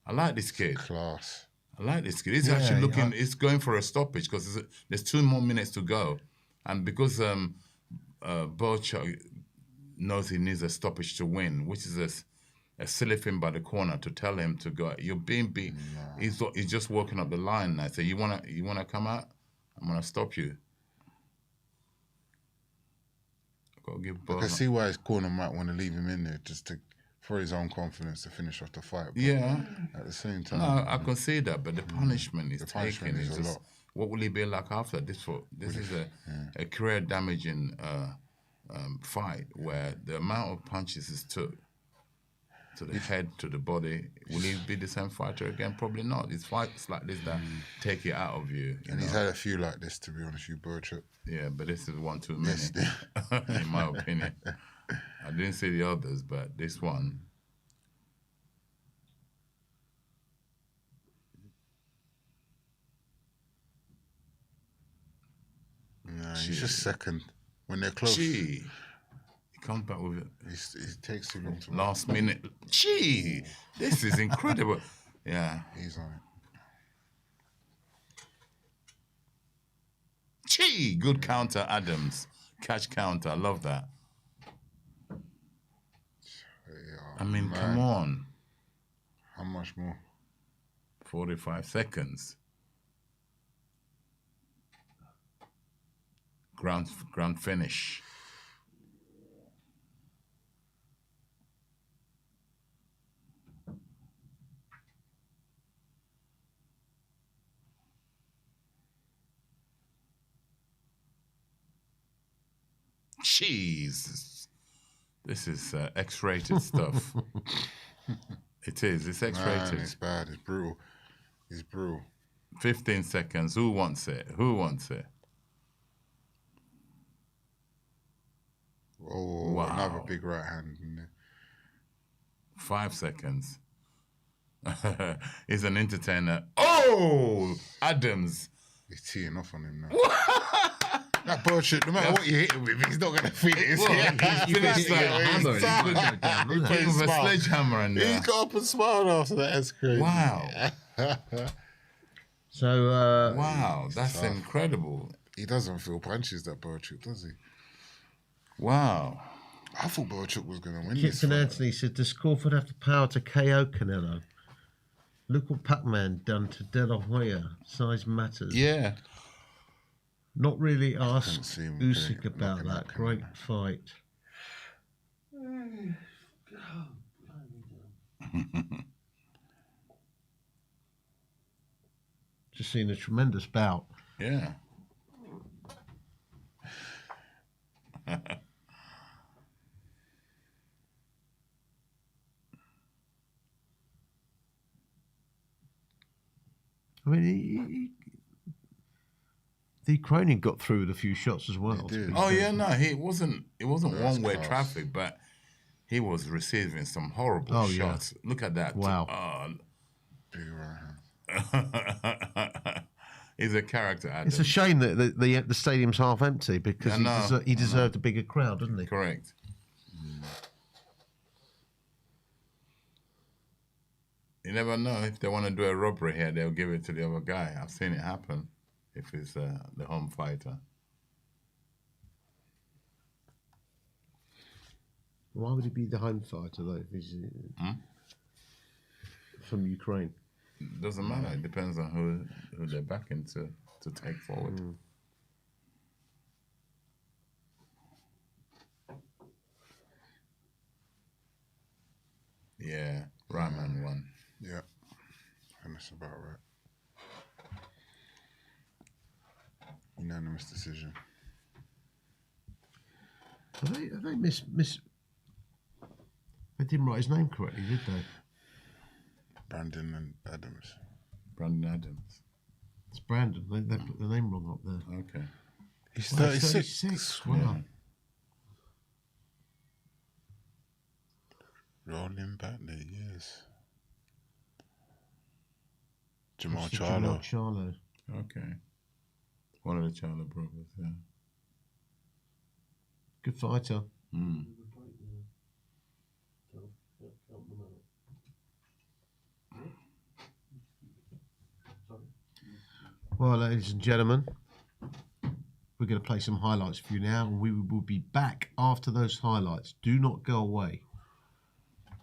I like this kid. Class. I like this kid. He's actually looking, he's going for a stoppage because there's 2 more minutes to go. And because Bochuk knows he needs a stoppage to win, which is a silly thing by the corner to tell him to go, you're being beat. No. He's just walking up the line. I say, you wanna come out? I'm gonna stop you. I've got to give I can see why his corner might want to leave him in there just for his own confidence to finish off the fight. But at the same time, no, I can see that, but the punishment he's punishment taking is is a just, lot. what will he be like after this? This is a career-damaging fight where the amount of punches he's took to the head, to the body, will he be the same fighter again? Probably not. It's fights like this that take it out of you. And he's had a few like this, to be honest with you, Bochuk. Yeah, but this is one too many, in my opinion. I didn't see the others, but this one. No, he's just second. When they're close. Gee. He comes back with it. It takes too long to last minute. Gee, this is incredible. Yeah. He's on it. Gee, good counter, Adams. Catch counter. I love that. I mean, come on. How much more? 45 seconds. Ground finish. Jeez, this is X-rated stuff. It is. It's X-rated. Man, it's bad. It's brutal. It's brutal. 15 seconds. Who wants it? Who wants it? Oh, wow. Another big right hand in there. 5 seconds. He's an entertainer. Oh, Adams. He's teeing off on him now. That bullshit, no matter what you hit him with, he's not going to feel it. He's finished like a hammer. He put with a sledgehammer in there. He's got up and smiled after that. That's crazy. Wow. So, wow, that's incredible. He doesn't feel punches, that Boachuk, does he? Wow. I thought Boachuk was going to win this Kipton fight. Anthony said, does Crawford have the power to KO Canelo? Look what Pac-Man done to De La Hoya. Size matters. Yeah. Not really asked Usyk about that. Great fight. Just seen a tremendous bout. Yeah. I mean, the Ukrainian got through with a few shots as well. Oh yeah, no, it wasn't one-way traffic, but he was receiving some horrible shots. Yeah. Look at that. Wow. He's a character, Adam. It's a shame that the stadium's half empty because he deserved a bigger crowd, didn't he? Correct. You never know. If they want to do a robbery here, they'll give it to the other guy. I've seen it happen if it's the home fighter. Why would he be the home fighter, though, if he's from Ukraine? Doesn't matter. It depends on who they're backing to take forward. Yeah, Rahman won. Yeah, and that's about right. Unanimous decision. Have they miss? They didn't write his name correctly, did they? Brandon and Adams. Brandon Adams. It's Brandon. They put the name wrong up there. Okay. He's 36. Wow. Yeah. Rolling back the years. Jamal Charlo. Charlo. Okay. One of the Charlo brothers, yeah. Good fighter. Well, ladies and gentlemen, we're going to play some highlights for you now, and we will be back after those highlights. Do not go away.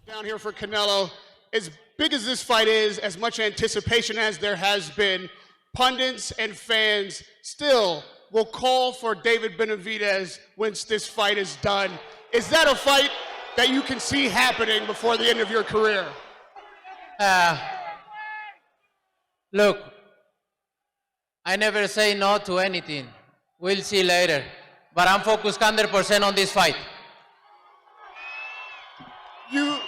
Down here for Canelo, as big as this fight is, as much anticipation as there has been, pundits and fans still will call for David Benavidez once this fight is done. Is that a fight that you can see happening before the end of your career? Look, I never say no to anything. We'll see later. But I'm focused 100% on this fight. You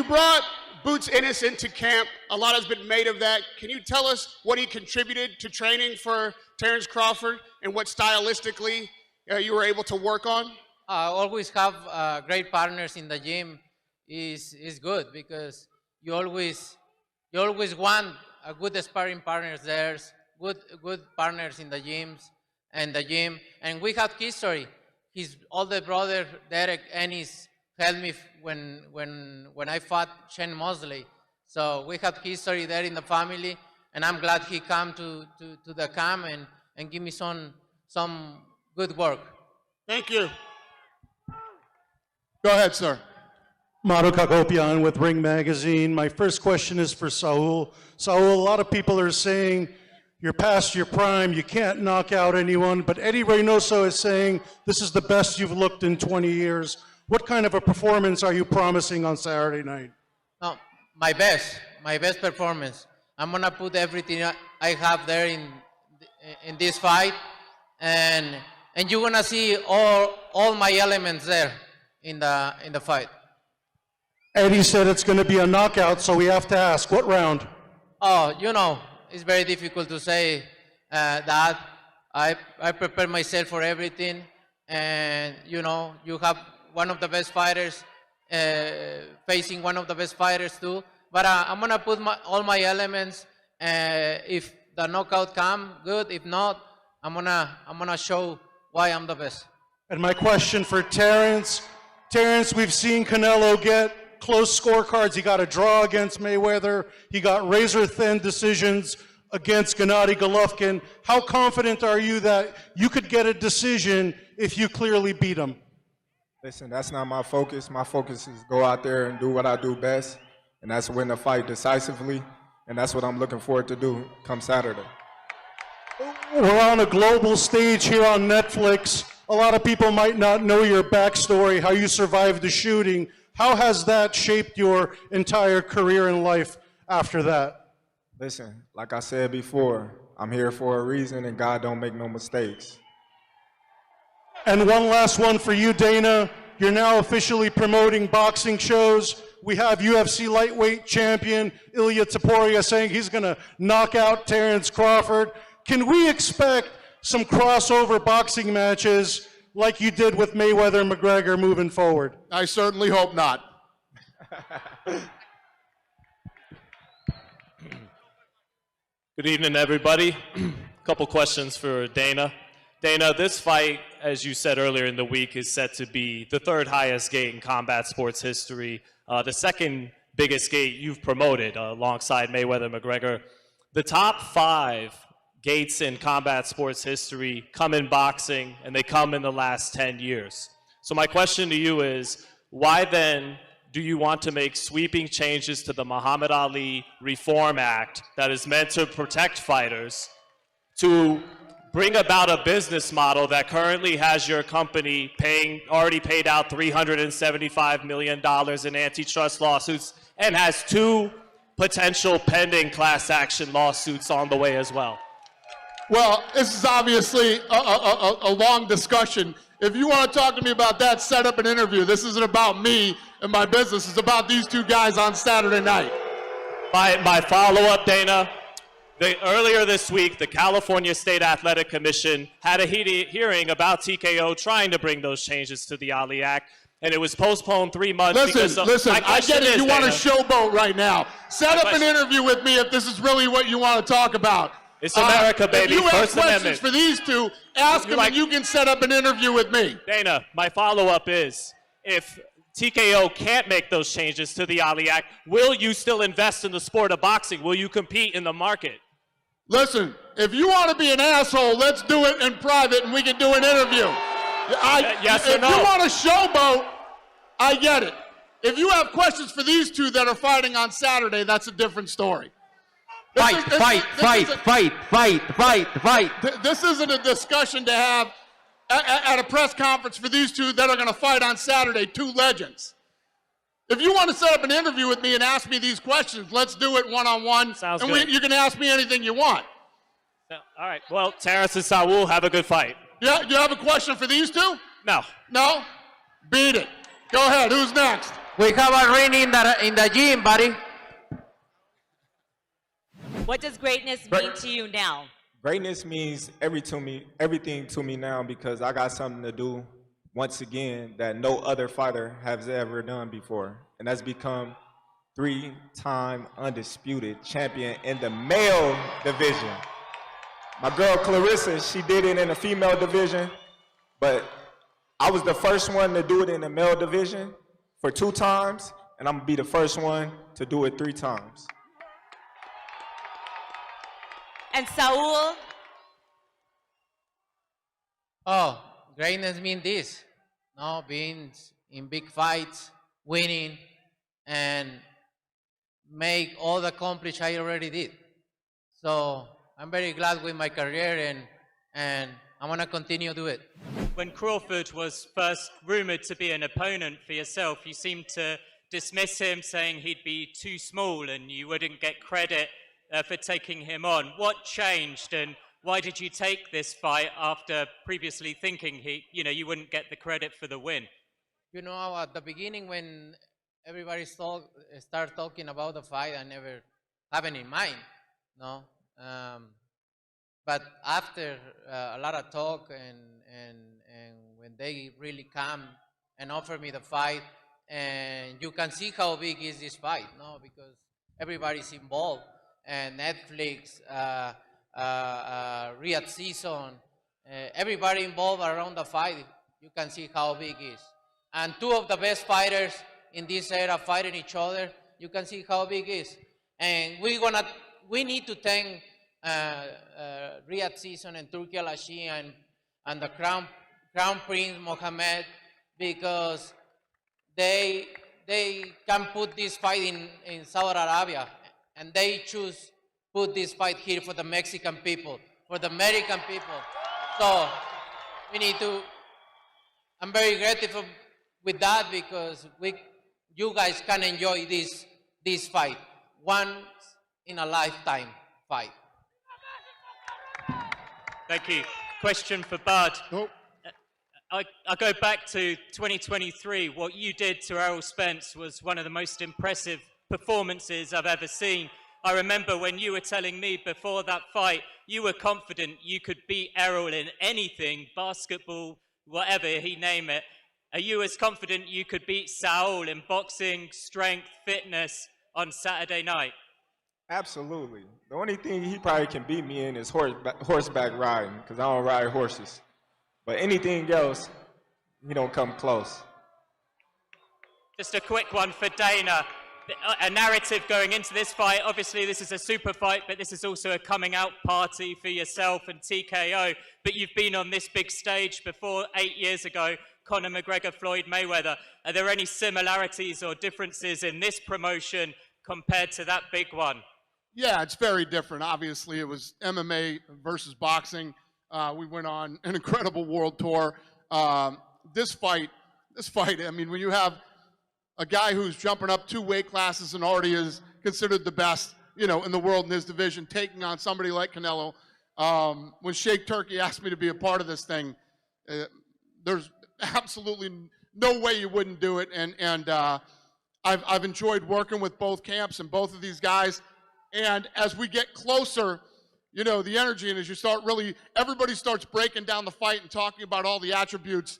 brought Boots Ennis into camp. A lot has been made of that. Can you tell us what he contributed to training for Terence Crawford and what stylistically you were able to work on? Always have great partners in the gym is good because you always want a good sparring partners there, good partners in the gyms and the gym. And we have history. His older brother Derek Ennis helped me when I fought Shane Mosley. So we have history there in the family, and I'm glad he come to the camp and give me some good work. Thank you. Go ahead, sir. Maru Kakopian with Ring Magazine. My first question is for Saul. Saul, a lot of people are saying you're past your prime, you can't knock out anyone, but Eddie Reynoso is saying this is the best you've looked in 20 years. What kind of a performance are you promising on Saturday night? No, my best performance. I'm gonna put everything I have there in this fight, and you're gonna see all my elements there in the fight. Eddie said it's going to be a knockout, so we have to ask, what round? Oh, it's very difficult to say that. I prepare myself for everything, and you have one of the best fighters facing one of the best fighters too. But I'm gonna put all my elements. If the knockout come, good. If not, I'm gonna show why I'm the best. And my question for Terence. Terence, we've seen Canelo get close scorecards. He got a draw against Mayweather. He got razor-thin decisions against Gennady Golovkin. How confident are you that you could get a decision if you clearly beat him? Listen, that's not my focus. My focus is go out there and do what I do best, and that's win the fight decisively, and that's what I'm looking forward to do come Saturday. We're on a global stage here on Netflix. A lot of people might not know your backstory, how you survived the shooting. How has that shaped your entire career and life after that? Listen, like I said before, I'm here for a reason, and God don't make no mistakes. And one last one for you, Dana. You're now officially promoting boxing shows. We have UFC lightweight champion Ilia Topuria saying he's going to knock out Terence Crawford. Can we expect some crossover boxing matches like you did with Mayweather and McGregor moving forward? I certainly hope not. Good evening, everybody. A couple questions for Dana. Dana, this fight, as you said earlier in the week, is set to be the third highest gate in combat sports history, the second biggest gate you've promoted alongside Mayweather and McGregor. The top 5 gates in combat sports history come in boxing, and they come in the last 10 years. So my question to you is, why then do you want to make sweeping changes to the Muhammad Ali Reform Act that is meant to protect fighters to bring about a business model that currently has your company already paid out $375 million in antitrust lawsuits and has 2 potential pending class action lawsuits on the way as well? Well, this is obviously a long discussion. If you want to talk to me about that, set up an interview. This isn't about me and my business. It's about these 2 guys on Saturday night. My follow-up, Dana. Earlier this week, the California State Athletic Commission had a hearing about TKO trying to bring those changes to the Ali Act, and it was postponed 3 months. Listen, I get it. You want to showboat right now. Set up an interview with me if this is really what you want to talk about. It's America, baby. If you have First questions Amendment. for these 2, ask them and you can set up an interview with me. Dana, my follow-up is, if TKO can't make those changes to the Ali Act, will you still invest in the sport of boxing? Will you compete in the market? Listen, if you want to be an asshole, let's do it in private and we can do an interview. Yes or no? If you want to showboat, I get it. If you have questions for these 2 that are fighting on Saturday, that's a different story. Fight. This isn't a discussion to have at a press conference for these 2 that are going to fight on Saturday, 2 legends. If you want to set up an interview with me and ask me these questions, let's do it one-on-one. Sounds and good. You can ask me anything you want. All right. Well, Terence and Saul, have a good fight. Yeah, you have a question for these 2? No. No? Beat it. Go ahead. Who's next? We have a ring in the gym, buddy. What does greatness mean to you now? Greatness means everything to me now because I got something to do once again that no other fighter has ever done before, and that's become 3-time undisputed champion in the male division. My girl Clarissa, she did it in the female division, but I was the first one to do it in the male division for 2 times, and I'm gonna be the first one to do it 3 times. And Saul? Oh, greatness means this. No, being in big fights, winning, and make all the accomplish I already did. So I'm very glad with my career, and I'm gonna continue to do it. When Crawford was first rumored to be an opponent for yourself, you seemed to dismiss him, saying he'd be too small and you wouldn't get credit for taking him on. What changed, and why did you take this fight after previously thinking you wouldn't get the credit for the win? You know, at the beginning when everybody start talking about the fight, I never have it in mind, no. But after a lot of talk and when they really come and offer me the fight, and you can see how big is this fight, no, because everybody's involved, and Netflix, Riyadh season, everybody involved around the fight, you can see how big it is. And two of the best fighters in this era fighting each other, you can see how big it is. And we need to thank Riyadh Season and Turkey Al-Ashi and the Crown Prince Mohammed, because they can put this fight in Saudi Arabia, and they choose put this fight here for the Mexican people, for the American people. So we need to, I'm very grateful with that, because you guys can enjoy this fight, once in a lifetime fight. Thank you. Question for Bud. I go back to 2023. What you did to Errol Spence was one of the most impressive performances I've ever seen. I remember when you were telling me before that fight, you were confident you could beat Errol in anything, basketball, whatever he name it. Are you as confident you could beat Saul in boxing, strength, fitness on Saturday night? Absolutely. The only thing he probably can beat me in is horseback riding, because I don't ride horses. But anything else, he don't come close. Just a quick one for Dana. A narrative going into this fight. Obviously, this is a super fight, but this is also a coming out party for yourself and TKO. But you've been on this big stage before 8 years ago, Conor McGregor, Floyd Mayweather. Are there any similarities or differences in this promotion compared to that big one? Yeah, it's very different. Obviously, it was MMA versus boxing. We went on an incredible world tour. This fight, I mean, when you have a guy who's jumping up 2 weight classes and already is considered the best, in the world in his division, taking on somebody like Canelo. When Sheikh Turkey asked me to be a part of this thing, there's absolutely no way you wouldn't do it. And I've enjoyed working with both camps and both of these guys. And as we get closer, the energy, and as you start really, everybody starts breaking down the fight and talking about all the attributes,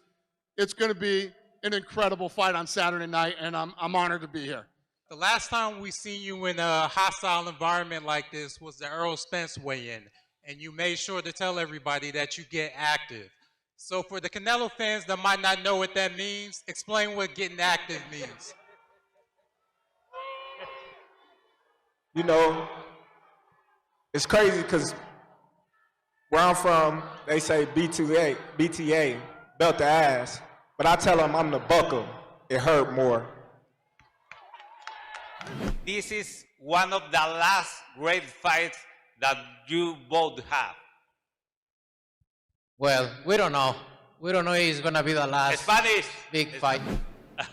it's going to be an incredible fight on Saturday night, and I'm honored to be here. The last time we seen you in a hostile environment like this was the Errol Spence weigh-in, and you made sure to tell everybody that you get active. So for the Canelo fans that might not know what that means, explain what getting active means. It's crazy because where I'm from, they say BTA, belt the ass. But I tell them I'm the buckle. It hurt more. This is one of the last great fights that you both have. Well, we don't know. We don't know if it's going to be the last big fight.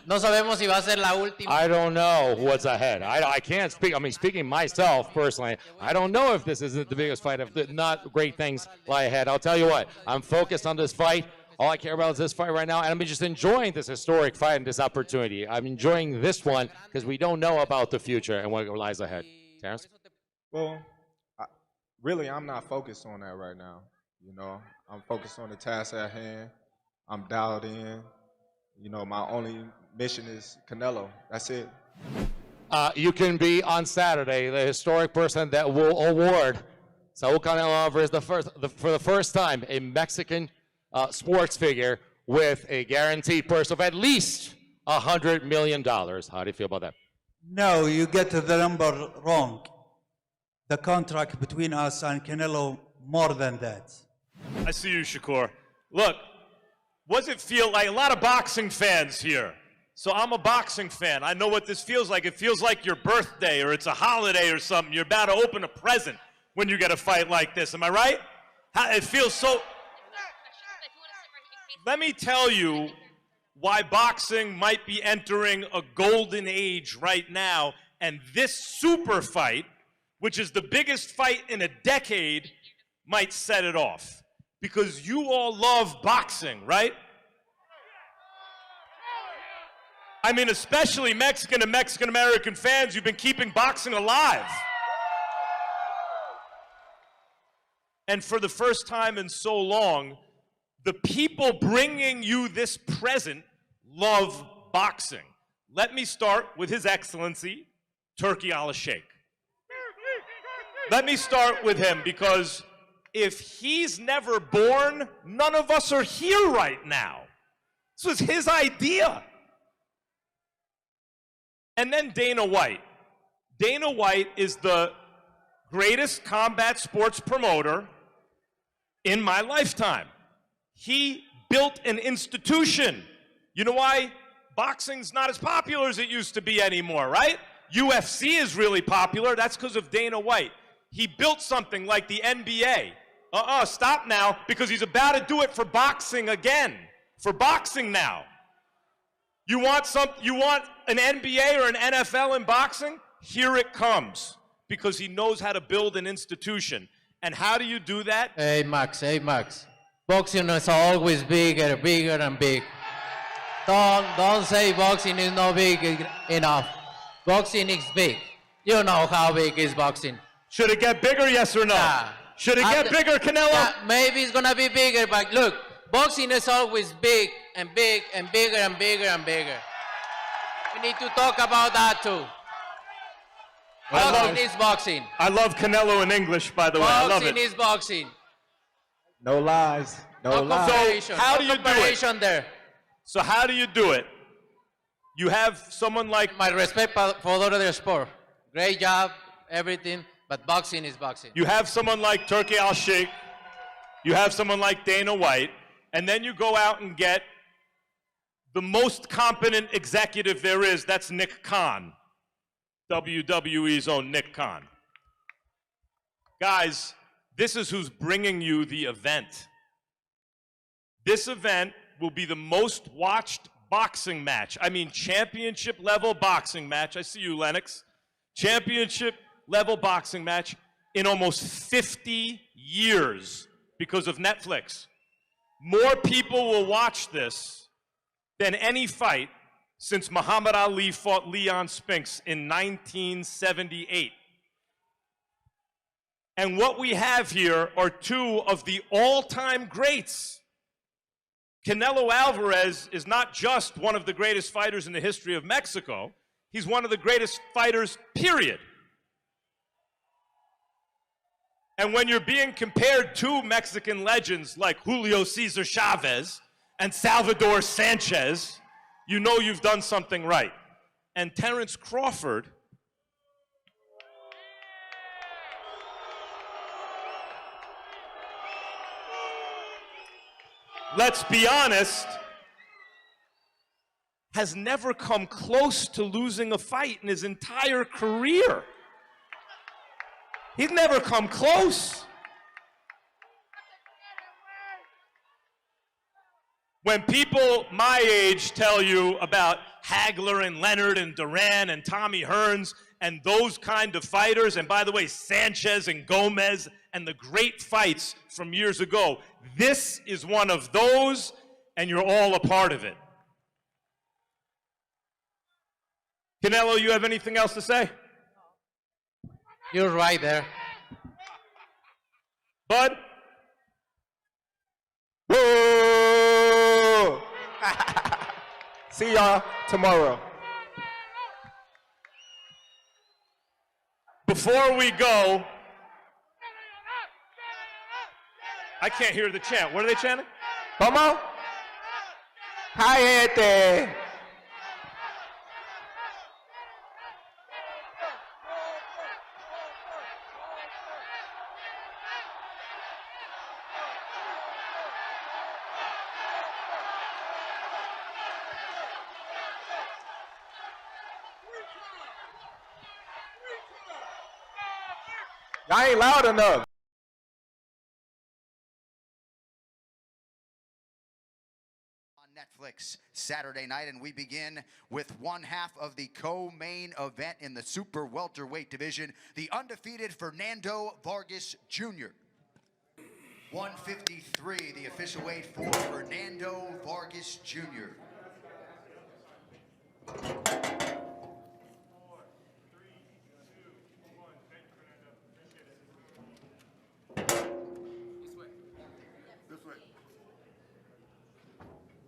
No sabemos si va a ser la última. I don't know what's ahead. I can't speak. I mean, speaking myself personally, I don't know if this isn't the biggest fight. If not great things lie ahead. I'll tell you what. I'm focused on this fight. All I care about is this fight right now, and I'm just enjoying this historic fight and this opportunity. I'm enjoying this one because we don't know about the future and what lies ahead. Terence? Well, really, I'm not focused on that right now. I'm focused on the task at hand. I'm dialed in. My only mission is Canelo. That's it. You can be on Saturday the historic person that will award Saul Canelo Alvarez for the first time a Mexican sports figure with a guaranteed purse of at least $100 million. How do you feel about that? No, you get the number wrong. The contract between us and Canelo, more than that. I see you, Shakur. Look, what's it feel like? A lot of boxing fans here. So I'm a boxing fan. I know what this feels like. It feels like your birthday or it's a holiday or something. You're about to open a present when you get a fight like this. Am I right? It feels so... Let me tell you why boxing might be entering a golden age right now, and this super fight, which is the biggest fight in a decade, might set it off. Because you all love boxing, right? I mean, especially Mexican and Mexican-American fans, you've been keeping boxing alive. And for the first time in so long, the people bringing you this present love boxing. Let me start with His Excellency, Turkey Al-Sheikh. Let me start with him because if he's never born, none of us are here right now. This was his idea. And then Dana White. Dana White is the greatest combat sports promoter in my lifetime. He built an institution. You know why boxing's not as popular as it used to be anymore, right? UFC is really popular. That's because of Dana White. He built something like the NBA. Stop now, because he's about to do it for boxing again. For boxing now. You want an NBA or an NFL in boxing? Here it comes. Because he knows how to build an institution. And how do you do that? Hey, Max. Boxing is always bigger and big. Don't say boxing is not big enough. Boxing is big. You know how big is boxing. Should it get bigger, yes or no? Yeah. Should it get bigger, Canelo? Yeah, maybe it's gonna be bigger, but look, boxing is always big and bigger and bigger and bigger. We need to talk about that too. Boxing is boxing. I love Canelo in English, by the way. I love it. Boxing is boxing. No lies. No lies. So how do you do it? There. So how do you do it? You have someone like... My respect for todo the sport. Great job, everything, but boxing is boxing. You have someone like Turki Al-Sheikh. You have someone like Dana White. And then you go out and get the most competent executive there is. That's Nick Khan. WWE's own Nick Khan. Guys, this is who's bringing you the event. This event will be the most watched boxing match. I mean, championship level boxing match. I see you, Lennox. Championship level boxing match in almost 50 years because of Netflix. More people will watch this than any fight since Muhammad Ali fought Leon Spinks in 1978. And what we have here are two of the all-time greats. Canelo Alvarez is not just one of the greatest fighters in the history of Mexico. He's one of the greatest fighters, period. And when you're being compared to Mexican legends like Julio Cesar Chavez and Salvador Sanchez, you know you've done something right. And Terence Crawford let's be honest, has never come close to losing a fight in his entire career. He's never come close. When people my age tell you about Hagler and Leonard and Duran and Tommy Hearns and those kind of fighters, and by the way, Sanchez and Gomez and the great fights from years ago, this is one of those, and you're all a part of it. Canelo, you have anything else to say? You're right there. Bud? Woo! See y'all tomorrow. Before we go, I can't hear the chant. What are they chanting? ¿Cómo? Cállate. Y'all ain't loud enough. Netflix Saturday night, and we begin with one half of the co-main event in the super welterweight division, the undefeated Fernando Vargas Jr. 153, the official weight for Fernando Vargas Jr.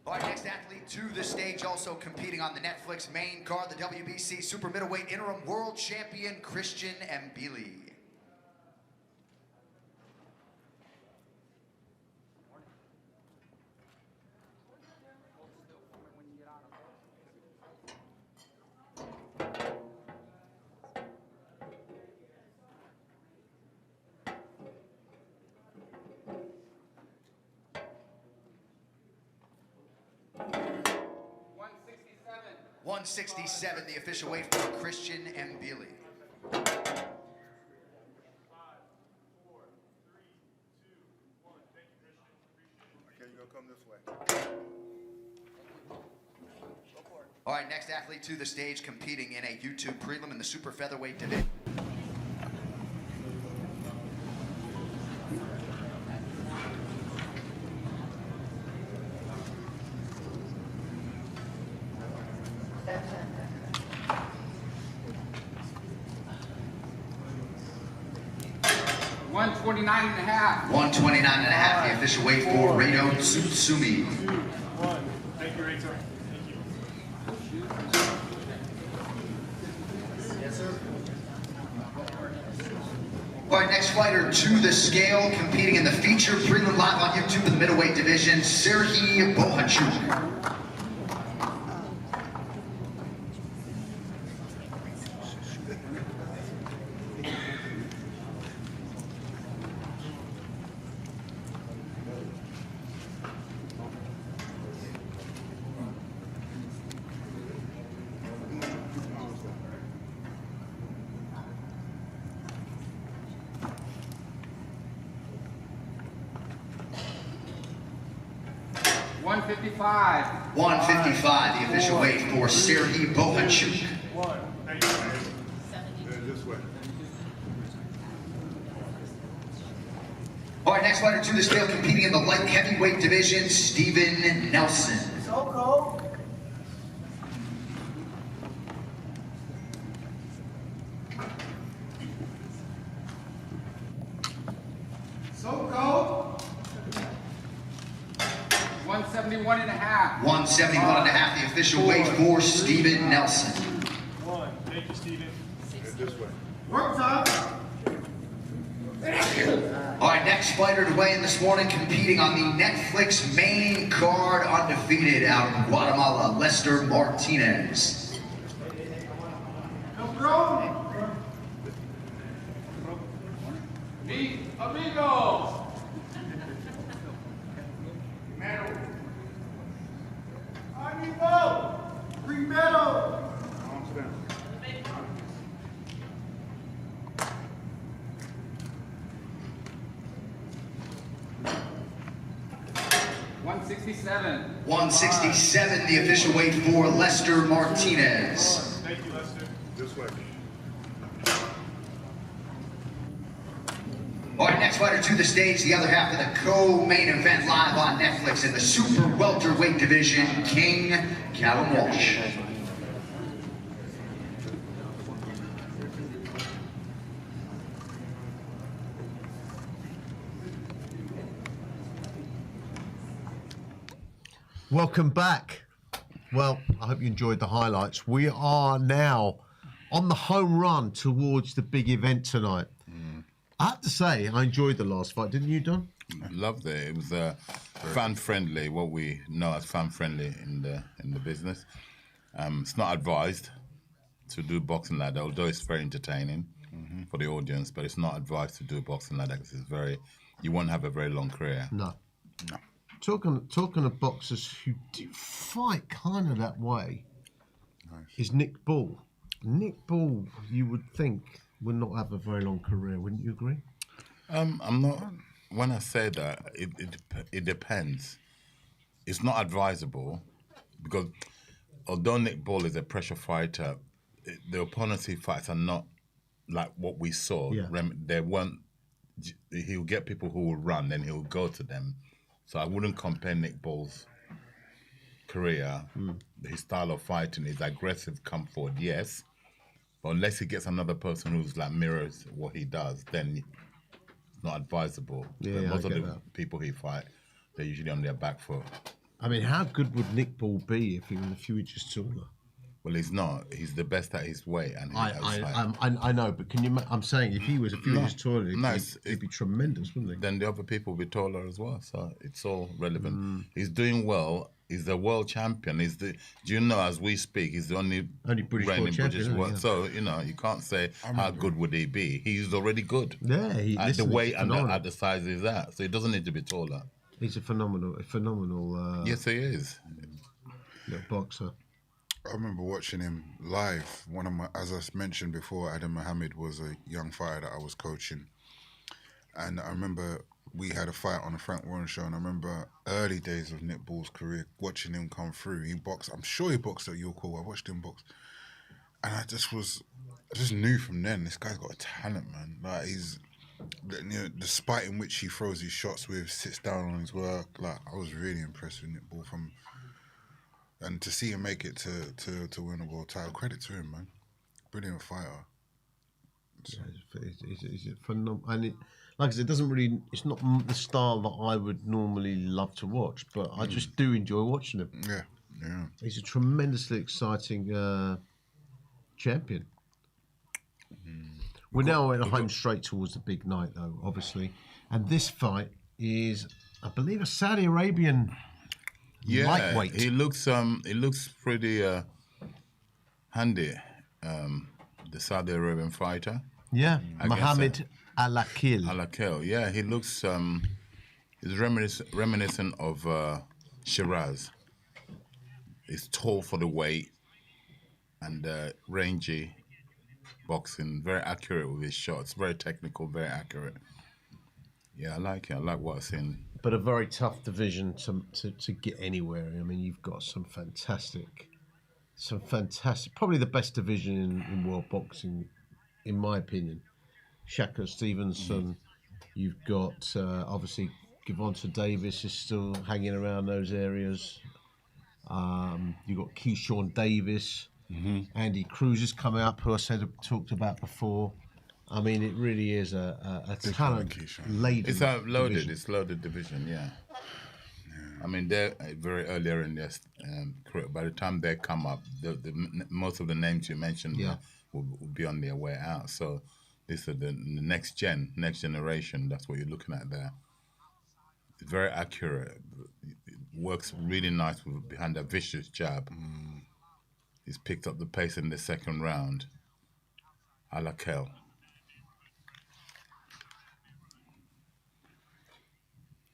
All right, next athlete to the stage, also competing on the Netflix main card, the WBC Super Middleweight Interim World Champion, Christian Mbili. 167, the official weight for Christian Mbili. All right, next athlete to the stage competing in a YouTube prelim in the super featherweight division. $129.5. 129.5, the official weight for Reino Tsutsumi. Thank you, Rachel. All right, next fighter to the scale, competing in the feature prelim live on YouTube in the middleweight division, Serhiy Bohachuk. $155. 155, the official weight for Serhiy Bohachuk. All right, next fighter to the scale, competing in the light heavyweight division, Steven Nelson. So cold. So cold. 171.5. 171.5, the official weight for Steven Nelson. Thank you, Steven. Work time. All right, next fighter to weigh in this morning, competing on the Netflix main card, undefeated out of Guatemala, Lester Martinez. Amigos. Amigo. Primero. 167. 167, the official weight for Lester Martinez. Thank you, Lester. This way. All right, next fighter to the stage, the other half of the co-main event live on Netflix in the super welterweight division, King Callum Walsh. Welcome back. Well, I hope you enjoyed the highlights. We are now on the home run towards the big event tonight. I have to say, I enjoyed the last fight, didn't you, Don? Loved it. It was fan friendly, what we know as fan friendly in the business. It's not advised to do boxing like that, although it's very entertaining for the audience. But it's not advised to do boxing like that because you won't have a very long career. No. Talking of boxers who do fight kind of that way, is Nick Ball. Nick Ball, you would think, would not have a very long career, wouldn't you agree? I'm not. When I say that, it depends. It's not advisable because although Nick Ball is a pressure fighter, the opponents he fights are not like what we saw. Yeah. They weren't. He'll get people who will run, then he'll go to them. So I wouldn't compare Nick Ball's career, his style of fighting, his aggressive come forward, yes. But unless he gets another person who's like mirrors what he does, then it's not advisable. Yeah, But most I of get the that. people he fight, they're usually on their back foot. I mean, how good would Nick Ball be if he was a few inches taller? Well, he's not. He's the best at his weight, and I know, but can you? I'm saying if he was a few inches taller, he'd be tremendous, wouldn't he? Then the other people will be taller as well. So it's all relevant. He's doing well. He's the world champion. Do you know, as we speak, he's the only British reigning world champion, isn't he? world. Yeah. So you can't say how good would he be. He's already good. Yeah, at the weight and phenomenal. at the size he's at. So he doesn't need to be taller. He's a phenomenal. Yes, he is. Little boxer. I remember watching him live. One of my, as I mentioned before, Adam Mohammed was a young fighter that I was coaching, and I remember we had a fight on the Frank Warren show, and I remember early days of Nick Ball's career, watching him come through. He boxed. I'm sure he boxed at your call. I watched him box, and I just knew from then this guy's got a talent, man. Like the spite in which he throws his shots with, sits down on his work. Like I was really impressed with Nick Ball and to see him make it to win a world title. Credit to him, man. Brilliant fighter. Yeah, he's phenomenal, and like I said, it doesn't really. It's not the style that I would normally love to watch, but I just do enjoy watching him. Yeah. He's a tremendously exciting champion. We're now at home straight towards the big night, though, obviously, and this fight is, I believe, a Saudi Arabian lightweight. He looks pretty handy. The Saudi Arabian fighter. Yeah, I Mohammed guess, Al-Akil. Al-Akil, yeah, he looks he's reminiscent of Shiraz. He's tall for the weight and rangy boxing, very accurate with his shots, very technical, very accurate. Yeah, I like it. I like what I've seen. But a very tough division to get anywhere. I mean, you've got some fantastic, probably the best division in world boxing, in my opinion. Shaka Stevenson, you've got obviously Gervonta Davis is still hanging around those areas. You've got Keyshawn Davis, Andy Cruz has come up, who I talked about before. I mean, it really is a talent laden. It's a loaded. division. It's loaded division. Yeah. I mean, they're very earlier in their career. By the time they come up, most of the names you mentioned will be on their way out. So this is the next generation. That's what you're looking at there. It's very accurate. It works really nice behind a vicious jab. He's picked up the pace in the second round. Al-Akil.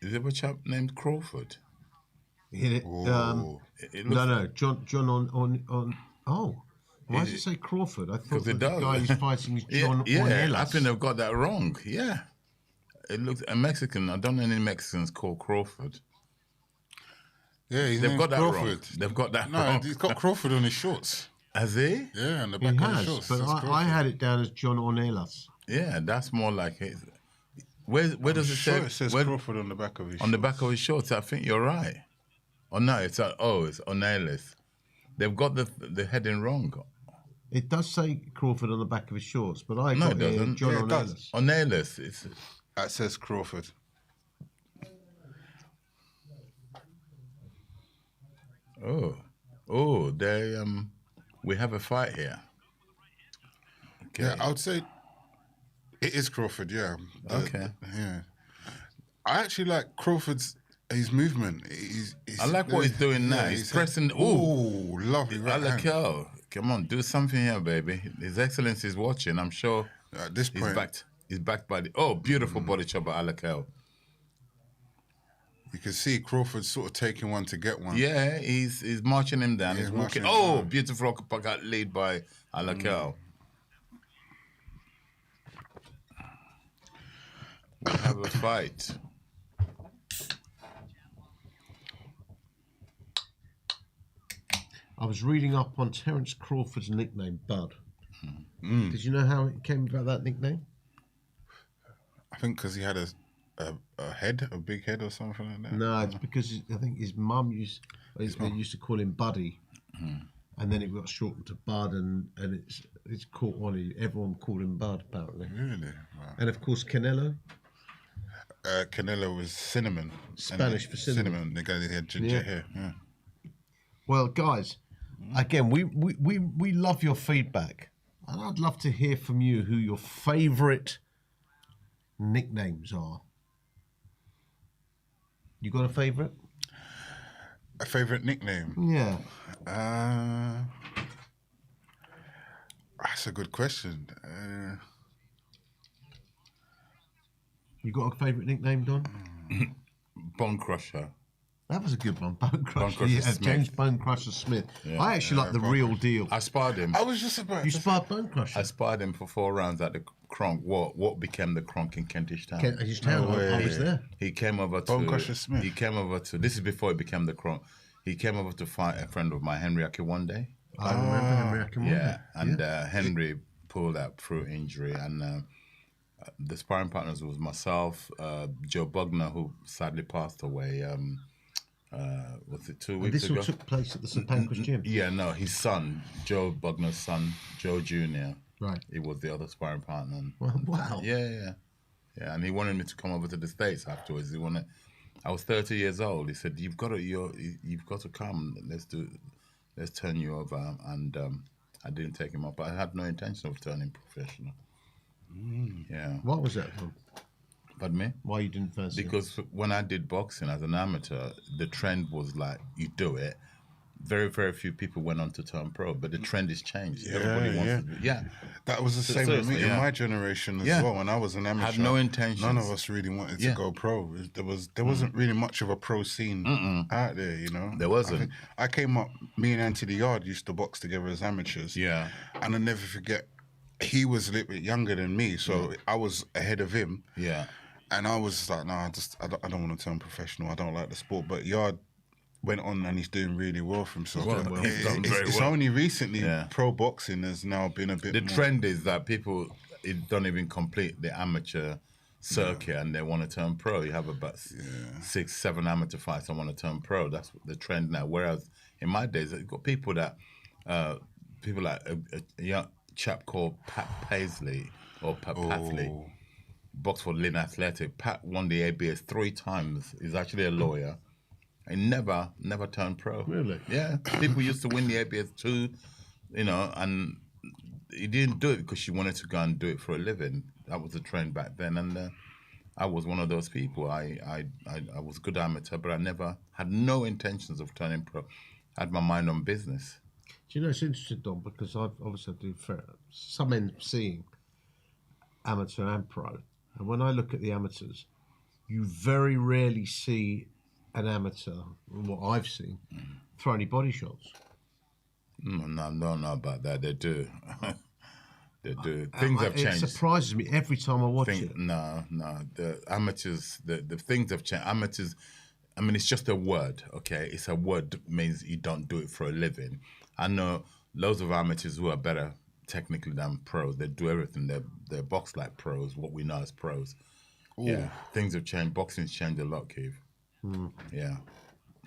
Is there a chap named Crawford? Hit it. No. John on. Oh, why does it say Crawford? I thought the guy who's fighting is John Ornelas. I think they've got that wrong. Yeah, it looks a Mexican. I don't know any Mexicans called Crawford. Yeah, they've got that Crawford. wrong. They've got that No, wrong. he's got Crawford on his shorts. Has he? Yeah, on the He back of has, his shorts. but That's I Crawford. had it down as John Ornelas. Yeah, that's more like it. Where does it sure say? it says Crawford on the back of his On the back of his shorts. I think you're right. Oh no, it's Ornelas. They've got the heading wrong. It does say Crawford on the back of his shorts, but I No, got it doesn't. John Yeah, it Ornelas. does. Ornelas. That says Crawford. They we have a fight here. Okay. Yeah, I would say it is Crawford. Yeah. Okay. Yeah. I actually like Crawford's his movement. I like what he's doing now. He's pressing. Ooh, lovely right hand. Al-Akil, come on, do something here, baby. His Excellency is watching. I'm sure. At this point, he's backed by the beautiful body chop by Al-Akil. You can see Crawford sort of taking one to get one. Yeah, he's marching him down. Yeah, he's marching walking. him down. Beautiful uppercut lead by Al-Akil. We have a fight. I was reading up on Terence Crawford's nickname, Bud. Did you know how it came about that nickname? I think because he had a big head or something like that. No, it's because I think his mum used to call him Buddy, and then it got shortened to Bud, and it's caught on. Everyone called him Bud, apparently. Really? Wow. And of course, Canelo. Canelo was cinnamon. Spanish for cinnamon. The guy that had ginger hair. Yeah. Well, guys, again, we love your feedback, and I'd love to hear from you who your favourite nicknames are. You got a favourite? A favourite nickname? Yeah. That's a good question. You got a favourite nickname, Don? Bone Crusher. That was a good one, Bone Crusher. Crusher Yeah, Smith. James Bone Crusher Smith. Yeah, I actually like the real deal. I sparred him. I was just about You to sparred Bone Crusher? I sparred him for 4 rounds at the Kronk. What became the Kronk in Kentish Town? Kentish Town, I was there. He came over Bone to Crusher Smith. He came over to. This is before it became the Kronk. He came over to fight a friend of mine, Henry Akiwande. I remember Henry Akiwande. Yeah, and Henry pulled out through injury, and the sparring partners was myself, Joe Bugner, who sadly passed away. Was it 2 And weeks this ago? all took place at the St Pancras gym? Yeah, no, his son, Joe Bugner's son, Joe Jr. Right. He was the other sparring partner. And, Wow. Yeah, and he wanted me to come over to the States afterwards. I was 30 years old. He said, "You've got to come. Let's turn you over." And I didn't take him up. But I had no intention of turning professional. Yeah. What was that from? Pardon me? Why you didn't fancy it? Because when I did boxing as an amateur, the trend was like, you do it. Very, very few people went on to turn pro, but the trend has changed. Everybody wants to. Yeah. That was the same with me in my generation as well. When I was an amateur, had no intentions. None of us really wanted to go pro. There wasn't really much of a pro scene out there, you know. There wasn't. I came up. Me and Anthony Yard used to box together as amateurs. Yeah. And I never forget. He was a little bit younger than me, so I was ahead of him. Yeah. And I was like, no, I don't want to turn professional. I don't like the sport. But Yard went on and he's doing really well for himself. He's done very It's well. only recently pro boxing has now been a bit The more. trend is that people don't even complete the amateur circuit and they want to turn pro. You have about 6, 7 amateur fights that want to turn pro. That's the trend now. Whereas in my days, you've got people like a young chap called Pat Paisley or Pat Pathley. Boxed for Lynn Athletic. Pat won the ABS 3 times. He's actually a lawyer. He never turned pro. Really? Yeah. People used to win the ABS 2, and he didn't do it because she wanted to go and do it for a living. That was the trend back then, and I was one of those people. I was a good amateur, but I never had no intentions of turning pro. I had my mind on business. Do you know, it's interesting, Don, because I've obviously do some end seeing amateur and pro. And when I look at the amateurs, you very rarely see an amateur, what I've seen, throw any body shots. No, don't know about that. They do. They do. Things have changed. It surprises me every time I watch it. No. The amateurs, the things have changed. Amateurs, I mean, it's just a word, okay? It's a word that means you don't do it for a living. I know loads of amateurs who are better technically than pros. They do everything. They box like pros, what we know as pros. Ooh. Yeah, things have changed. Boxing's changed a lot, Keith. Yeah,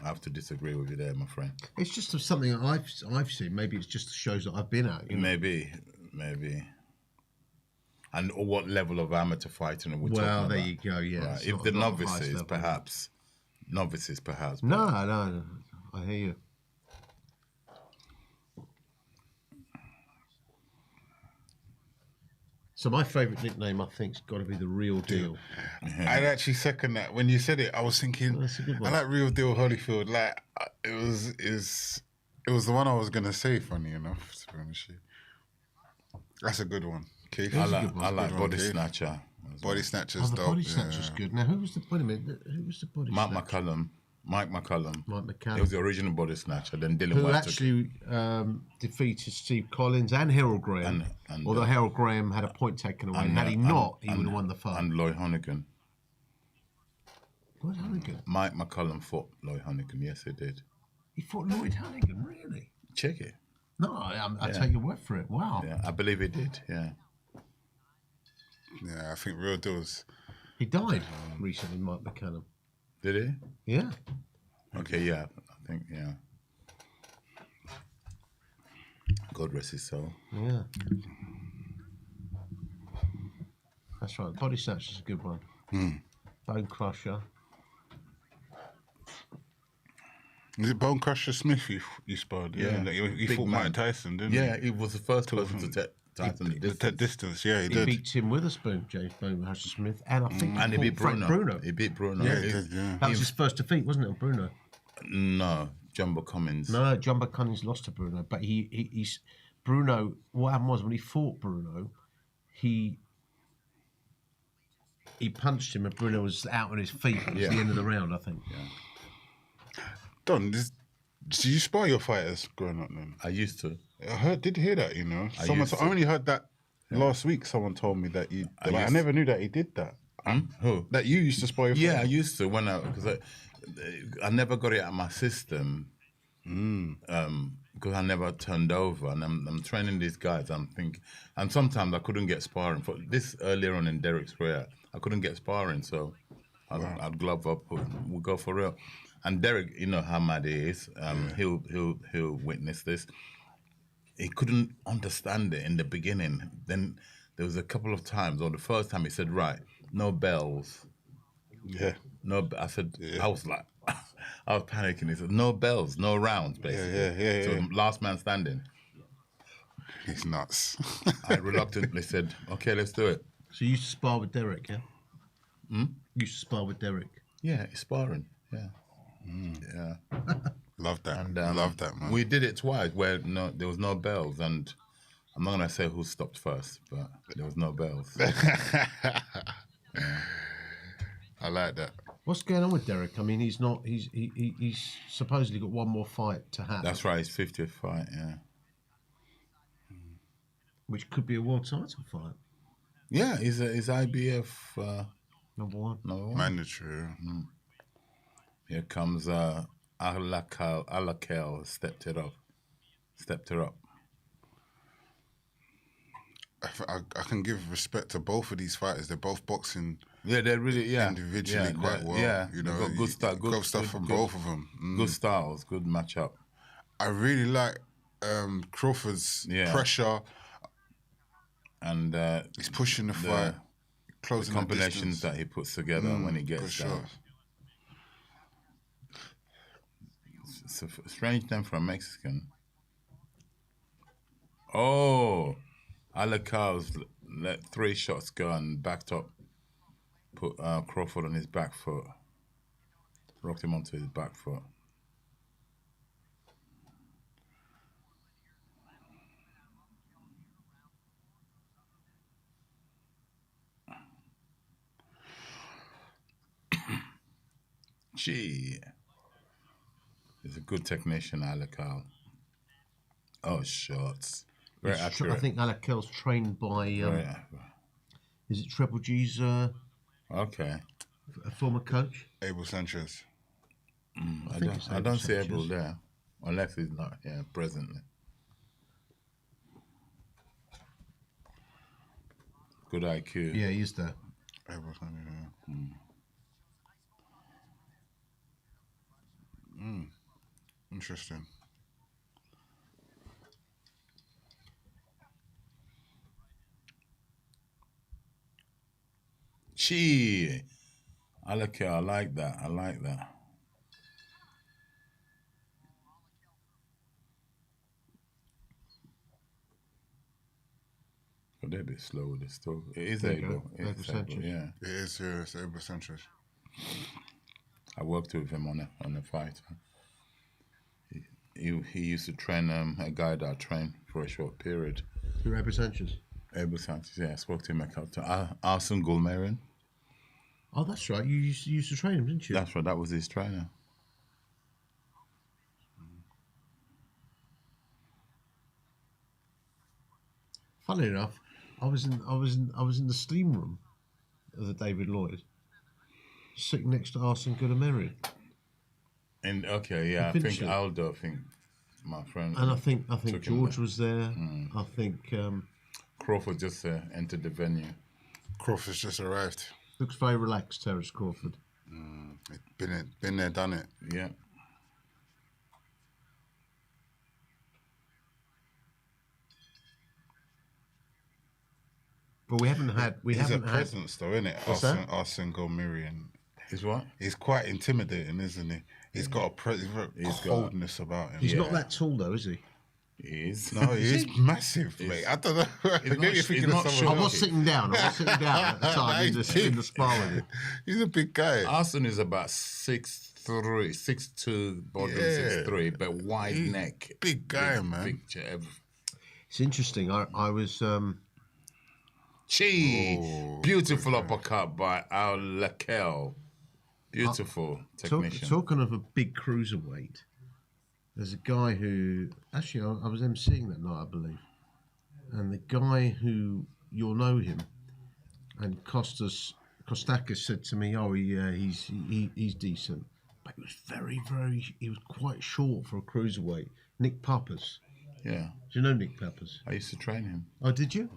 I have to disagree with you there, my friend. It's just something that I've seen. Maybe it's just the shows that I've been at. You know? Maybe. And what level of amateur fighting are we talking about? Well, there you go. Yeah. Right. It's If not- the not the highest novices, perhaps. No, I hear you. So my favourite nickname, I think, has got to be the Real Deal. I'd actually second that. When you said it, I was thinking, That's a good one. I like Real Deal Holyfield. Like it was the one I was gonna say. Funny enough, to be honest with you. That's a good one. Keith. I like Body Snatcher. Body Snatcher's Oh, the dope. Body Snatcher's good. Now, who was the Body Mike Snatcher? McCallum. Mike McCallum. McCallum. He was the original Body Snatcher. Then Dylan Who White actually defeated Steve Collins and Harold Graham. And, although Harold Graham had a point taken away. Had he not, he would have won the fight. And Lloyd Honegan. Lloyd Honegan? Mike McCallum fought Lloyd Honegan. Yes, he did. He fought Lloyd Honegan, really? Check it. No, I take your word for it. Wow. Yeah, I believe he did. Yeah. Yeah, I think Real Deal's. He died recently, Mike McCallum. Did he? Yeah. Okay, yeah. I think, yeah. God rest his soul. Yeah. That's right. Body Snatcher's a good one. Bone Crusher. Is it Bone Crusher Smith you sparred? Yeah. He Big fought man. Mike Tyson, didn't he? Yeah, he was the first person to take Tyson the distance. Distance, yeah, he He did. beat Tim Witherspoon, James Bone Crusher Smith, and I think And he beat Frank Bruno. He beat Bruno. Yeah, he did, yeah. That was his first defeat, wasn't it, on Bruno? No, Jumbo Cummins. No, Jumbo Cummins lost to Bruno, but he's Bruno. What happened was when he fought Bruno, he punched him, and Bruno was out on his feet. It was the end of the round, I think. Don, do you spar your fighters growing up then? I used to. Did hear that, you know. I Someone used I to. only heard that last week. Someone told me that I never knew that he did that. Who? That you used to spar your Yeah, I fighters? used to because I never got it out of my system. Because I never turned over, and I'm training these guys. And sometimes I couldn't get sparring. For this earlier on in Derek's career, I couldn't get sparring, so I'd glove up. We'll go for real. And Derek, you know how mad he is. He'll witness this. He couldn't understand it in the beginning. Then there was a couple of times, or the first time he said, "Right, no bells." Yeah. No, I said, I was like, I was panicking. He said, no bells, no rounds, basically. Yeah. So last man standing. He's nuts. I reluctantly said, okay, let's do it. So you used to spar with Derek, yeah? Hmm? You used to spar with Derek? Yeah, he's sparring, yeah. Yeah. Love that. And, Love that, man. We did it twice where there was no bells, and I'm not going to say who stopped first, but there was no bells. I like that. What's going on with Derek? I mean, he's supposedly got one more fight to have. That's right, his 50th fight, yeah. Which could be a world title fight. Yeah, he's IBF number one. Mandatory. Here comes Alakel, stepped her up. I can give respect to both of these fighters. They're both boxing. Yeah, they're really individually quite well. Yeah, you know, got good stuff. Good stuff from both of them. Good styles, good matchup. I really like Crawford's pressure, and he's pushing the fight, closing the combinations the that he puts together when he gets down. It's a strange name for a Mexican. Oh, Alakal's let 3 shots go and backed up. Put Crawford on his back foot. Rocked him onto his back foot. Gee. He's a good technician, Alakal. Oh, shots. Very accurate. I think Alakel's trained by, is it Triple G's okay. a former coach? Abel Sanchez. I don't see Abel there, unless he's not here presently. Good IQ. Yeah, he is there. Abel Sanchez, Interesting. Gee, I like that. I like that. But they're a bit slow with this stuff. It is able. It is able, yeah. It is, it's Abel Sanchez. I worked with him on a fight. He used to train a guy that I trained for a short period. Who, Abel Sanchez? Abel Sanchez, yeah. I spoke to him a couple times. Arsene Gulmarian. Oh, that's right. You used to train him, didn't you? That's right. That was his trainer. Funny enough, I was in the steam room of the David Lloyd, sitting next to Arsene Gulmarian. And I think Aldo, my friend. And I think George was there. I think Crawford just entered the venue. Crawford's just arrived. Looks very relaxed, Terence Crawford. Been there, done it. Yeah. But we haven't had. He's a presence, though, isn't it? What's that? Arsene Gulmarian. He's what? He's quite intimidating, isn't he? He's got a coldness about him. He's not that tall, though, is he? He is. No, he is massive, mate. I don't know. I was sitting down at the time in the sparring. He's a big guy. Arsene is about 6'3", 6'2", bottom 6'3", but wide neck. Big guy, man. Big jab. It's interesting. I was. Beautiful uppercut by Al Lakel. Beautiful technician. Talking of a big cruiserweight, there's a guy who actually I was emceeing that night, I believe, and the guy who you'll know him, and Kostakis said to me, "Oh, he's decent," but he was he was quite short for a cruiserweight. Nick Peppers. Yeah. Do you know Nick Peppers? I used to train him. Oh, did you?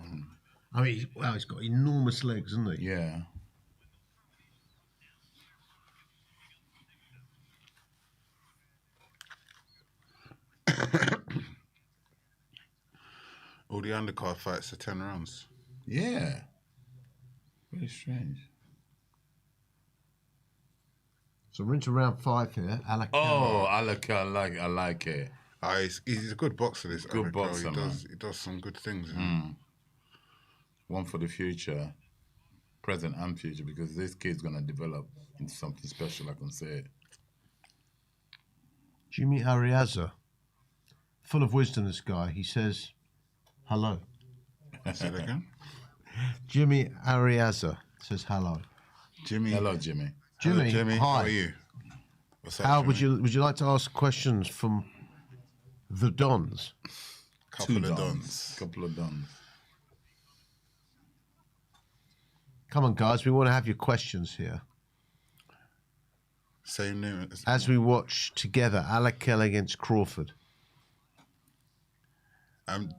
I mean, he's got enormous legs, hasn't he? Yeah. All the undercard fights are 10 rounds. Yeah. Very strange. So we're into round 5 here. Alakal. Oh, Alakal, I like it. He's a good boxer, this Good Alakal. boxer, He does some good things. One for the future, present and future, because this kid's going to develop into something special, I can say it. Jimmy Ariaza, full of wisdom, this guy. He says, hello. Say that again? Jimmy Ariaza says hello. Jimmy. Hello, Jimmy. Jimmy, Hello, Jimmy. hi. How are you? What's up, How Jimmy? would you like to ask questions from the Dons? Couple of dons. Couple of dons. Come on, guys. We want to have your questions here. Same name. As we watch together, Alakal against Crawford.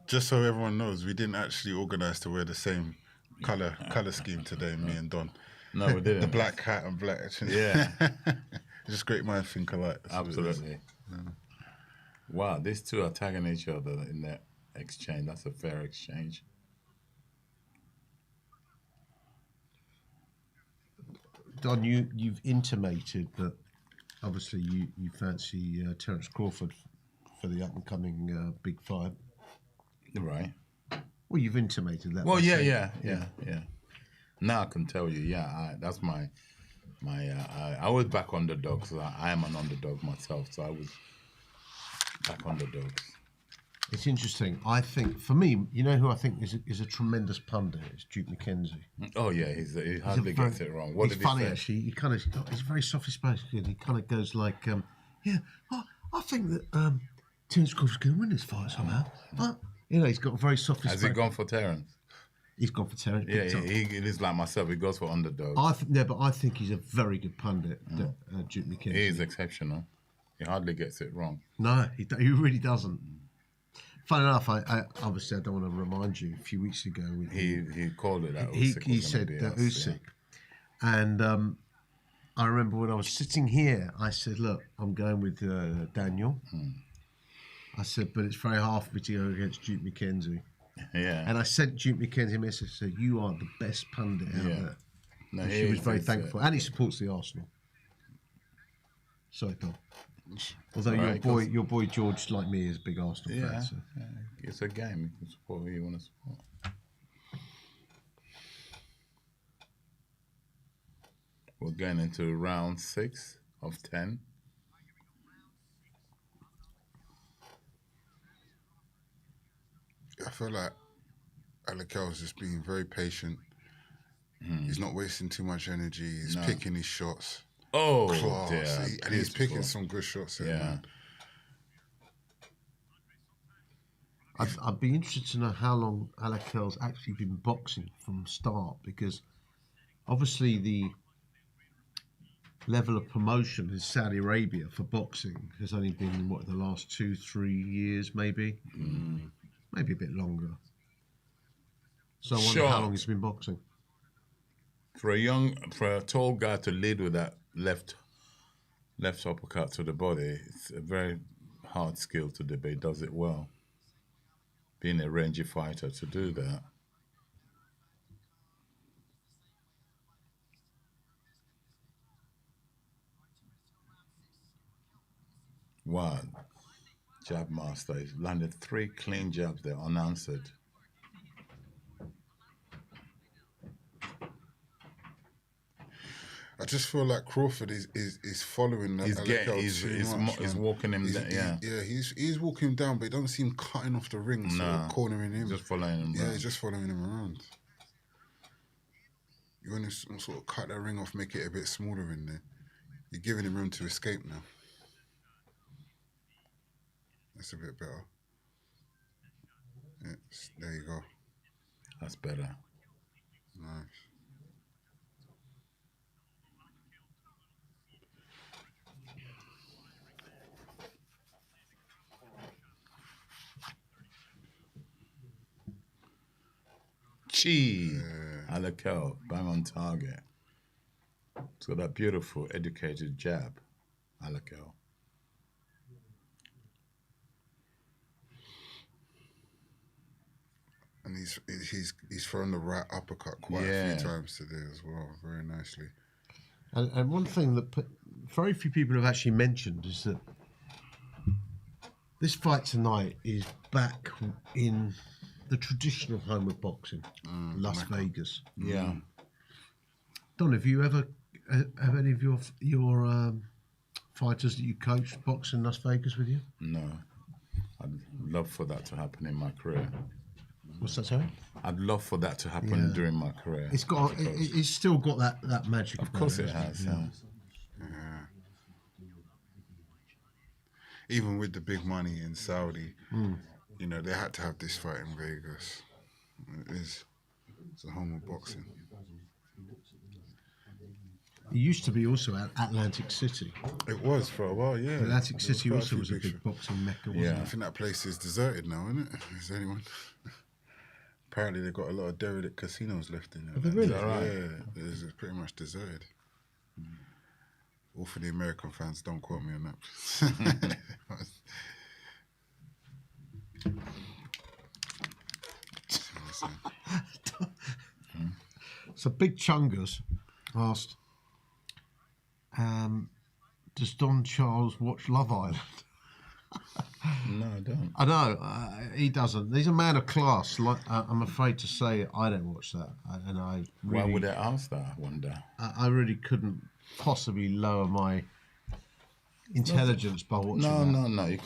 Just so everyone knows, we didn't actually organise to wear the same colour scheme today, me and Don. No, we didn't. The black hat and black. Yeah. Just great minds think alike. That's what it is. Absolutely. Wow, these two are tagging each other in that exchange. That's a fair exchange. Don, you've intimated that obviously you fancy Terence Crawford for the up-and-coming big fight. Right. Well, you've intimated that. Well, by saying- yeah. Now I can tell you, that's my I was back underdog, so I am an underdog myself, so I was back underdogs. It's interesting. I think, for me, you know who I think is a tremendous pundit? It's Duke McKenzie. Oh yeah, he hardly gets it wrong. What He's did funny, he say? actually. He's very softly spoken. He kind of goes like, I think that Terence Crawford's going to win this fight somehow. He's got a very softly Has spoken. he gone for Terence? He's gone for Terence. Yeah, big time. he is like myself. He goes for underdogs. But I think he's a very good pundit, Duke McKenzie. He is exceptional. He hardly gets it wrong. No, he really doesn't. Fun enough, I obviously I don't want to remind you. A few weeks ago, He called it that. he said Usyk, and I remember when I was sitting here, I said, "Look, I'm going with Daniel." I said, "But it's very hard for me to go against Duke McKenzie." Yeah. And I sent Duke McKenzie a message, said, "You are the best pundit out there." No, And he she was is, very he's, thankful, and he supports the Arsenal. Sorry, Tom. Although Right, your boy George, like me, is a big Arsenal fan. So. It's a game. You can support who you want to support. We're going into round 6 of 10. I feel like Alakal's just being very patient. He's not wasting too much energy. He's picking his shots. Oh, Class. dear. And he's picking Beautiful. some good shots here, man. I'd be interested to know how long Alakal's actually been boxing from start, because obviously the level of promotion in Saudi Arabia for boxing has only been, the last 2-3 years, maybe? Maybe a bit longer. So I wonder how long he's been boxing. For a tall guy to lead with that left uppercut to the body, it's a very hard skill to do, but he does it well. Being a rangy fighter to do that. Wow. Jab master. He's landed 3 clean jabs there, unanswered. I just feel like Crawford is following. He's walking him down. He's walking him down, but he don't seem cutting off the ring, sort of cornering him. Just following him. Yeah, he's just following him around. You want to sort of cut that ring off, make it a bit smaller in there. You're giving him room to escape now. That's a bit better. Yes, there you go. That's better. Nice. Gee, Alakel, bang on target. It's got that beautiful, educated jab, Alakel. And he's thrown the right uppercut quite a few times today as well, very nicely. And one thing that very few people have actually mentioned is that this fight tonight is back in the traditional home of boxing, Las Vegas. Yeah. Don, have you ever have any of your fighters that you coached box in Las Vegas with you? No. I'd love for that to happen in my career. What's that, sorry? I'd love for that to happen during my career. It's still got that magic. Of course it has, yeah. Even with the big money in Saudi, you know, they had to have this fight in Vegas. It's a home of boxing. It used to be also at Atlantic City. It was for a while, yeah. Atlantic City also was a big boxing mecca, wasn't it? I think that place is deserted now, isn't it? Is anyone? Apparently they've got a lot of derelict casinos left in there. Have they really? Is that right? Yeah, it's pretty much deserted. All for the American fans, don't quote me on that. So Big Chungus asked, does Don Charles watch Love Island? No, I don't. I know, he doesn't. He's a man of class. Like, I'm afraid to say I don't watch that. And I really, Why would I ask that, I wonder? I really couldn't possibly lower my intelligence by watching that. No, you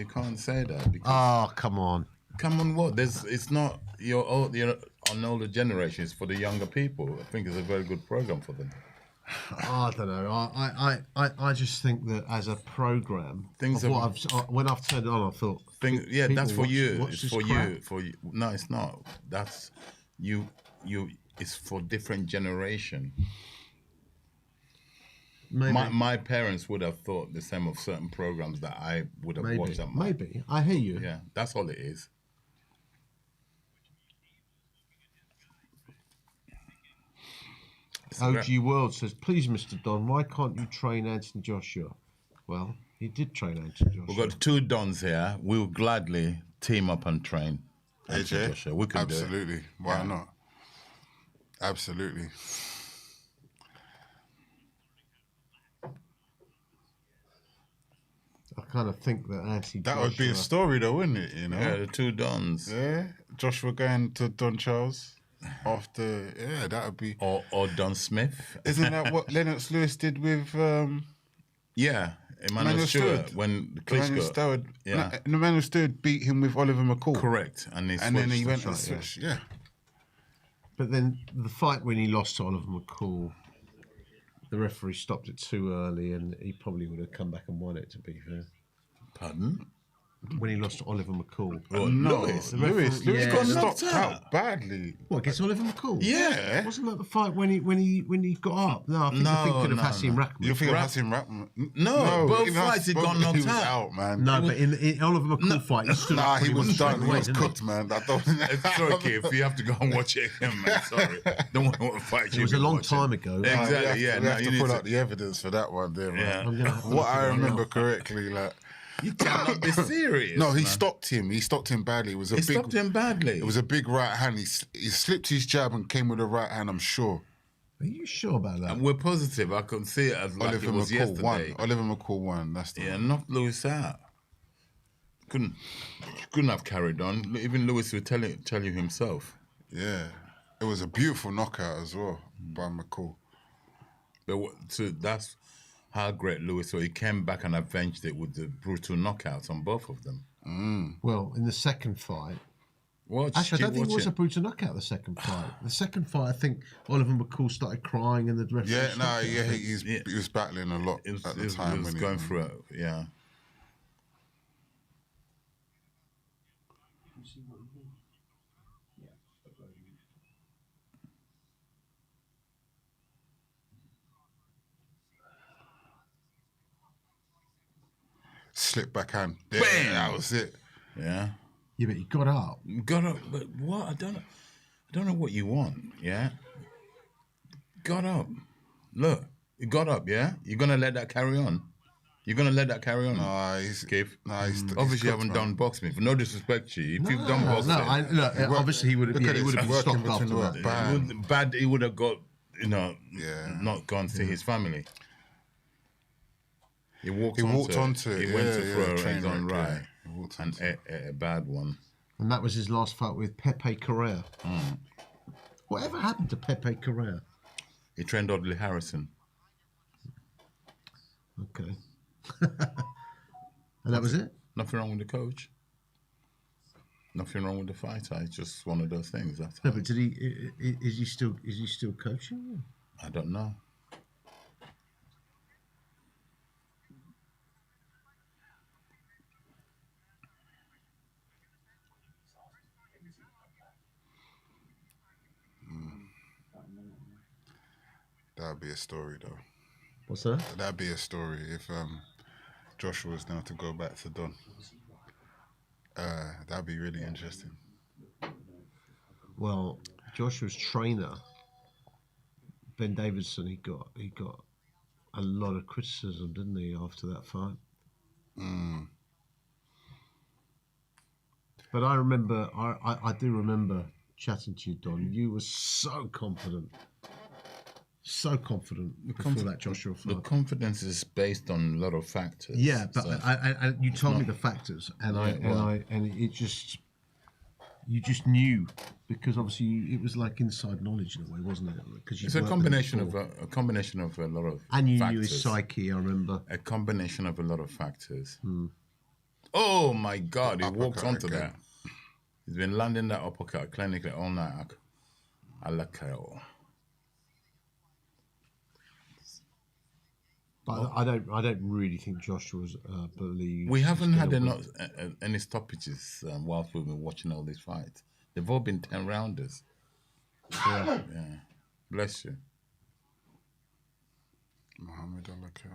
can't say that. Because Oh, come on. Come on, what? It's not you're an older generation. It's for the younger people. I think it's a very good program for them. I don't know. I just think that as a program, Things of are- what when I've turned it on, I thought, Yeah, people that's for you. watch It's this for crap. you. For you. No, it's not. That's you. It's for different generation. Maybe. My parents would have thought the same of certain programs that I would have watched. Maybe. I hear you. Yeah, that's all it is. OG World says, please, Mr. Don, why can't you train Anthony Joshua? Well, he did train Anthony Joshua. We've got two Dons here. We'll gladly team up and train Anthony AJ, Joshua. We can do it. absolutely. Why not? Absolutely. I kind of think that Anthony That Joshua... would be a story, though, wouldn't it? You know, Yeah, the two Dons. Yeah, Joshua going to Don Charles after. Yeah, that would be. Or Don Smith. Isn't that what Lennox Lewis did with? Yeah, Emmanuel Stewart when the Emmanuel Klitschko. Stewart. Yeah. No, Emmanuel Stewart beat him with Oliver McCall. Correct, and then he went That's and right, switched. Yeah. But then the fight when he lost to Oliver McCall, the referee stopped it too early and he probably would have come back and won it, to be fair. Pardon? When he lost to Oliver McCall. No, Lewis. Lewis Yeah. got knocked stopped out. out badly. What, against Oliver McCall? Yeah. Wasn't that the fight when he got up? No, I think the thing could have Hassim Rahman. You think of Hassim Rahman? No, both even fights he both- got knocked he was out. man. No, but in Oliver McCall fight, he stood Nah, up. he pretty was much done. straight He away, was didn't cooked, man. I don't. Sorry, Keith, you have to go and watch it again, man. Sorry. Don't want to fight It you. was a long time ago. Exactly, yeah. We No, have you to need pull to. out the evidence for that one there, man. Yeah. I'm gonna have to What look I it up remember now. correctly, like. You cannot be serious. No, he man. stopped him. He stopped him badly. It was a He big. stopped him badly. It was a big right hand. He slipped his jab and came with a right hand. I'm sure. Are you sure about that? And we're positive. I can see it as like Oliver it was McCall yesterday. won. Oliver McCall won. That's the Yeah, one. knocked Lewis out. Couldn't have carried on. Even Lewis would tell you himself. Yeah, it was a beautiful knockout as well by McCall. But so that's how great Lewis was. He came back and avenged it with the brutal knockouts on both of them. Well, in the second fight, Actually, I don't think it was a brutal knockout. The second fight. The second fight, I think Oliver McCall started crying, and the referee. Yeah, stopped it, I think. he was battling a lot at the time. He was going through it, yeah. Slip backhand. Yeah, that was it. Yeah. Yeah, but he got up. Got up, but what? I don't know what you want. Yeah. Got up. Look, you got up. Yeah. You're gonna let that carry on. You're gonna let that carry on. No, he's Keith. No, he's Obviously, you cooked, haven't man. done boxing. For no disrespect to you, if you've done boxing, obviously he would have. Look Yeah, at he it, would have it's been working stopped between after the that. bang. He would have got, not gone to his family. He walked onto it. He went to throw his own right and ate a bad one. And that was his last fight with Pepe Correa. Whatever happened to Pepe Correa? He trained Audley Harrison. Okay. And that was it? Nothing wrong with the coach. Nothing wrong with the fighter. It's just one of those things. That's No, but did he? Is he still coaching? I don't know. That'd be a story, though. What's that? That'd be a story if Joshua was now to go back to Don. That'd be really interesting. Well, Joshua's trainer, Ben Davidson, he got a lot of criticism, didn't he, after that fight? But I remember, I do remember chatting to you, Don. You were so confident before that Joshua fight. The confidence is based on a lot of factors. Yeah, but so I you told me the factors, and it just, you just knew, because obviously it was like inside knowledge in a way, wasn't it? Because it's a combination of a lot of and you factors. knew his psyche. I remember A combination of a lot of factors. Oh my God! He walked onto that. He's been landing that uppercut clinically all night. I like it. But I don't really think Joshua's believed. We haven't had any stoppages whilst we've been watching all these fights. They've all been 10-rounders. Yeah. Bless you. Muhammad Al-Akal.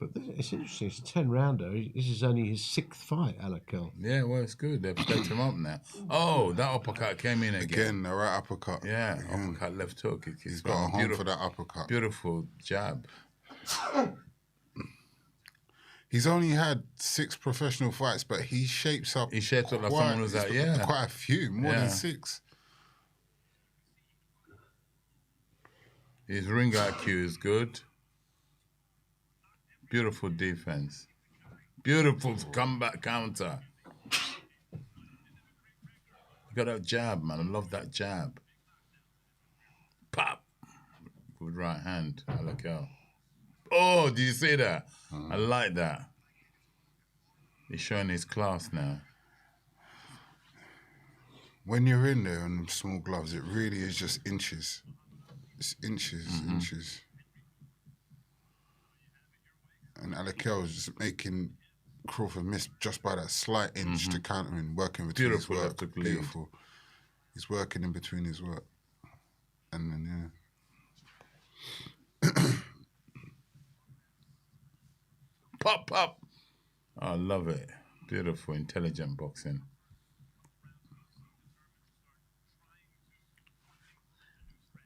But it's interesting. It's a 10-rounder. This is only his 6th fight, Alakal. Yeah, well, it's good. They've stepped him up now. Oh, that uppercut came in again. Again, the right uppercut. Yeah, uppercut left hook. He's got a home for that uppercut. Beautiful jab. He's only had 6 professional fights, but he shapes up. He shapes up like someone who's like, quite a few, more than 6. His ring IQ is good. Beautiful defense. Beautiful comeback counter. You got that jab, man. I love that jab. Pop. Good right hand. I like how. Oh, did you see that? I like that. He's showing his class now. When you're in there on small gloves, it really is just inches. It's inches, inches. And Alakal was just making Crawford miss just by that slight inch to counter him, working between his work. Beautiful. He's working in between his work. And then, Pop, pop. I love it. Beautiful, intelligent boxing.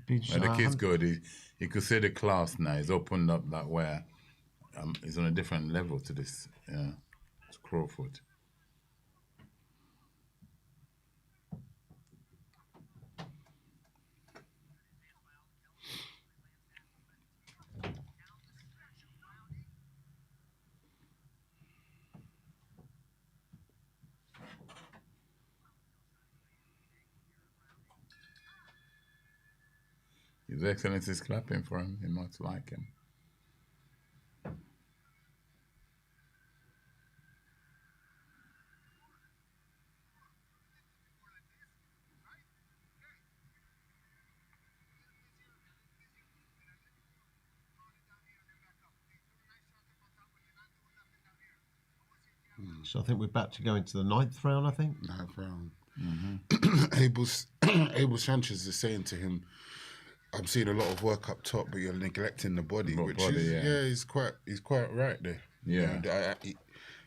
And the kid's good. He could see the class now. He's opened up that way. He's on a different level to this, to Crawford. His Excellency is clapping for him. He must like him. So I think we're about to go into the 9th round, I think. 9th round. Mm-hmm. Abel Sanchez is saying to him, I'm seeing a lot of work up top, but you're neglecting the body, which is he's quite right there. Yeah. He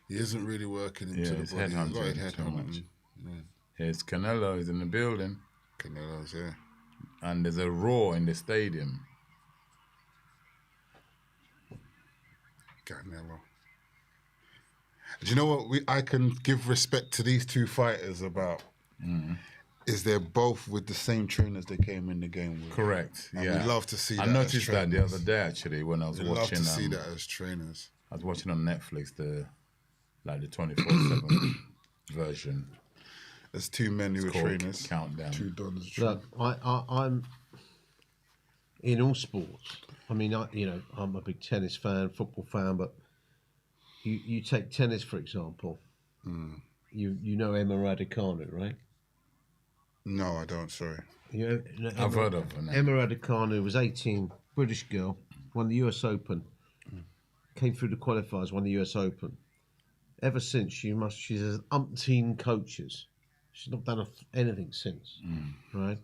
isn't really working into the his body. head He's got his head too much. hunting. Yeah. Here's Canelo is in the building. Canelo's, yeah. And there's a roar in the stadium. Canelo. Do you know what I can give respect to these two fighters about? Is they're both with the same trainers they came in the game with. Correct. And yeah. we'd love to see that. I noticed as that the trainers. other day actually when I was We'd watching. love to see that as trainers. I was watching on Netflix the 24/7 version. There's two men who It's are called trainers. Countdown. Two dons. Look, I'm in all sports. I mean, I'm a big tennis fan, football fan, but you take tennis for example. You know Emma Raducanu, right? No, I don't. Sorry. I've heard of her. Emma Raducanu was 18, British girl, won the US Open, came through the qualifiers, won the US Open. Ever since, she's had umpteen coaches. She's not done anything since, right?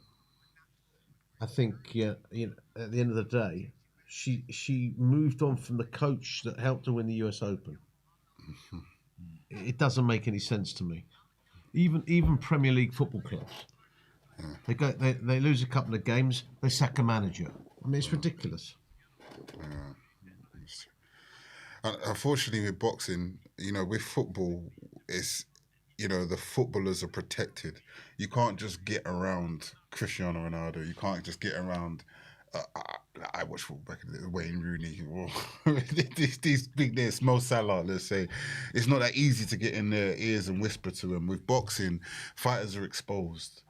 I think, at the end of the day, she moved on from the coach that helped her win the US Open. It doesn't make any sense to me. Even Premier League football clubs, they lose a couple of games, they sack a manager. I mean, it's ridiculous. Unfortunately, with boxing, with football, it's the footballers are protected. You can't just get around Cristiano Ronaldo. You can't just get around. I watched football back in the day, Wayne Rooney, these big names, Mo Salah, let's say. It's not that easy to get in their ears and whisper to them. With boxing, fighters are exposed.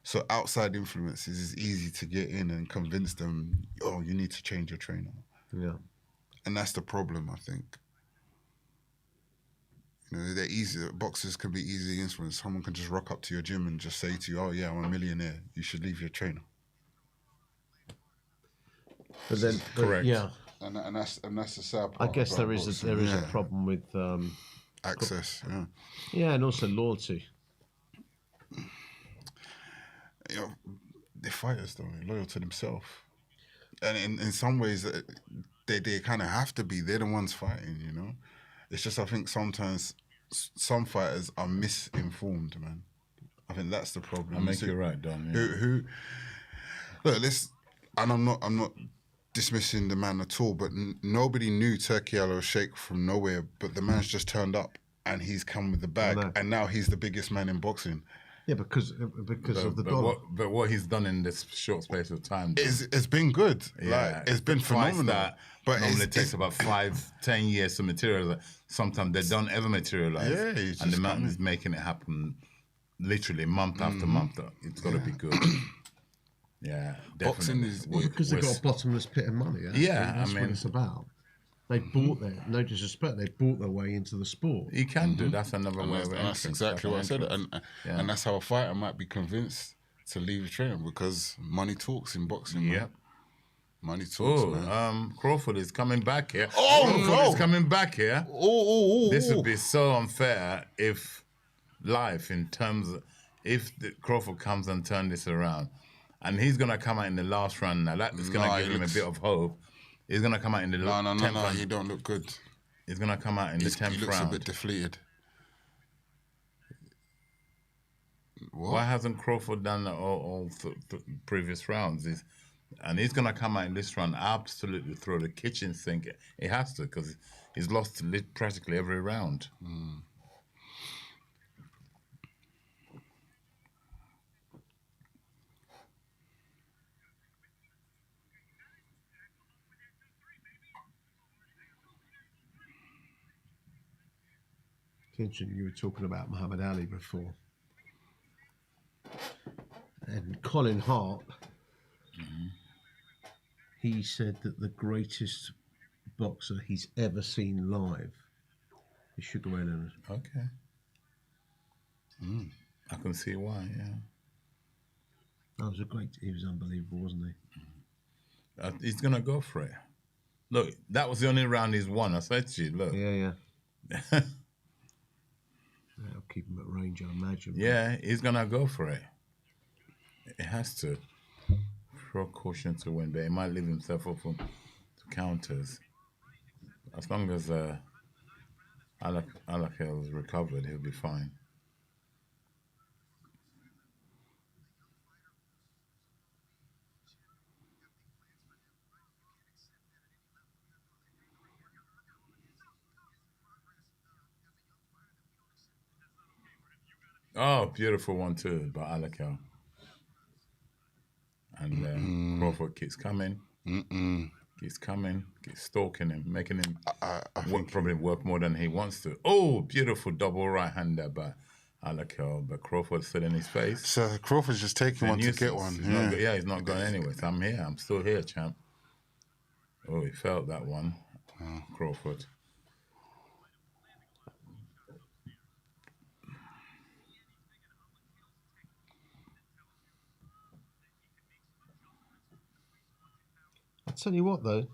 So outside influences is easy to get in and convince them, oh, you need to change your trainer. Yeah. And that's the problem, I think. They're easy. Boxers can be easily influenced. Someone can just rock up to your gym and just say to you, oh yeah, I'm a millionaire. You should leave your trainer. But then, correct. Yeah. And that's the sad part. I guess about there is boxing. a problem with access. Yeah. Yeah, and also loyalty. They're fighters, though. They're loyal to themselves. And in some ways, they kind of have to be. They're the ones fighting, It's just, I think sometimes some fighters are misinformed, man. I think that's the problem. I make you right, Don. Yeah. Look, and I'm not dismissing the man at all, but nobody knew Turkey al-Sheikh from nowhere, but the man's just turned up and he's come with the bag, and now he's the biggest man in boxing. Yeah, because of the dollar. But what he's done in this short space of time, it's been good. Yeah, it's been phenomenal. That but normally takes about 5-10 years to materialize. Sometimes they don't ever materialize. Yeah, and the man is making it happen, literally month after month. It's got to be good. Yeah, definitely. Boxing is because they've got a bottomless pit of money. Yeah, that's what it's about. They bought no disrespect, they bought their way into the sport. You can do. That's another way of That's exactly what I said. And that's how a fighter might be convinced to leave training, because money talks in boxing. Yeah. Man. Money talks, man. Crawford is coming back here. Crawford is coming back here. This would be so unfair if Crawford comes and turns this around. And he's going to come out in the last round now. That is going to give him a bit of hope. He's going to come out in the 10th round. He don't look good. He's going to come out in the 10th round. He looks a bit deflated. What? Why hasn't Crawford done all previous rounds? He's going to come out in this round absolutely throw the kitchen sink. He has to, because he's lost practically every round. Interesting, you were talking about Muhammad Ali before. And Colin Hart, he said that the greatest boxer he's ever seen live is Sugar Ray Leonard. Okay. I can see why, yeah. He was unbelievable, wasn't he? He's going to go for it. Look, that was the only round he's won. I said to you, look. Yeah. That'll keep him at range, I imagine. Yeah, he's gonna go for it. It has to. Throw caution to win, but he might leave himself open to counters. As long as Alakel's recovered, he'll be fine. Oh, beautiful one too by Alakel. And Crawford keeps coming. Keeps coming. Keeps stalking him, making him probably work more than he wants to. Oh, beautiful double right-hander by Alakel, but Crawford's still in his face. So Crawford's just taking one to get one. He's not going anywhere. So I'm here. I'm still here, champ. Oh, he felt that one. Crawford. I'll tell you what, though,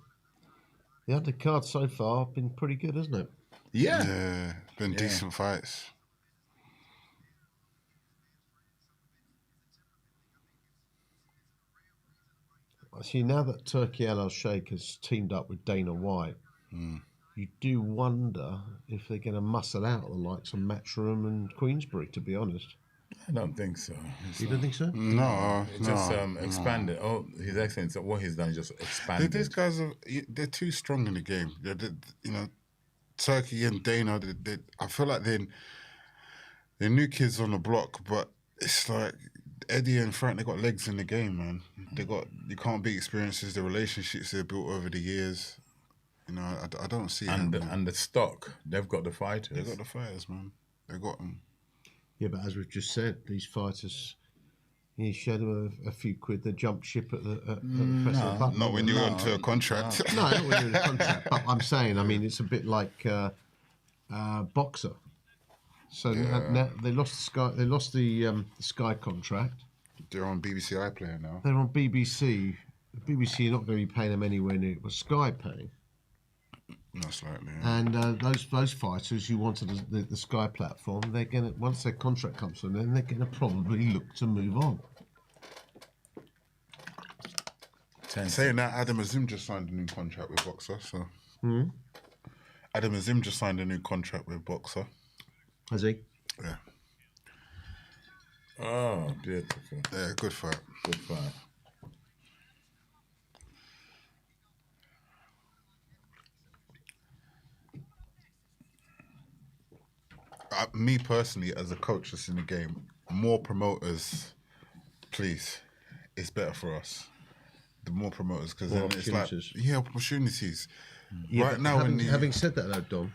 the undercard so far been pretty good, hasn't it? Yeah, been decent fights. See, now that Turkey Al-Sheikh has teamed up with Dana White, you do wonder if they're going to muscle out the likes of Matchroom and Queensbury, to be honest. I don't think so. You don't think so? No, It just expanded. Oh, His Excellency, what he's done is just expanded. These guys they're too strong in the game. Turkey and Dana. I feel like they're new kids on the block, but it's like Eddie and Frank. They got legs in the game, man. You can't beat experiences, the relationships they've built over the years. I don't see it. And the stock, they've got the fighters. They've got the fighters, man. They got them. Yeah, but as we've just said, these fighters, you showed them a few quid. They jumped ship at the press of the button. Not when you're onto a contract. No, not when you're in a contract. But I'm saying, it's a bit like boxer. So now they lost the Sky. They lost the Sky contract. They're on BBC iPlayer now. They're on BBC. BBC are not going to be paying them anywhere near what Sky paying. Most likely. And those fighters who wanted the Sky platform, they're gonna, once their contract comes to an end, they're gonna probably look to move on. Saying that, Adam Azim just signed a new contract with Boxer. So Adam Azim just signed a new contract with Boxer. Has he? Yeah. Oh, beautiful. Yeah, good fight. Good fight. Me personally, as a coach that's in the game, more promoters, please. It's better for us. The more promoters, because then it's like opportunities. Yeah, right now, having said that, though, Don,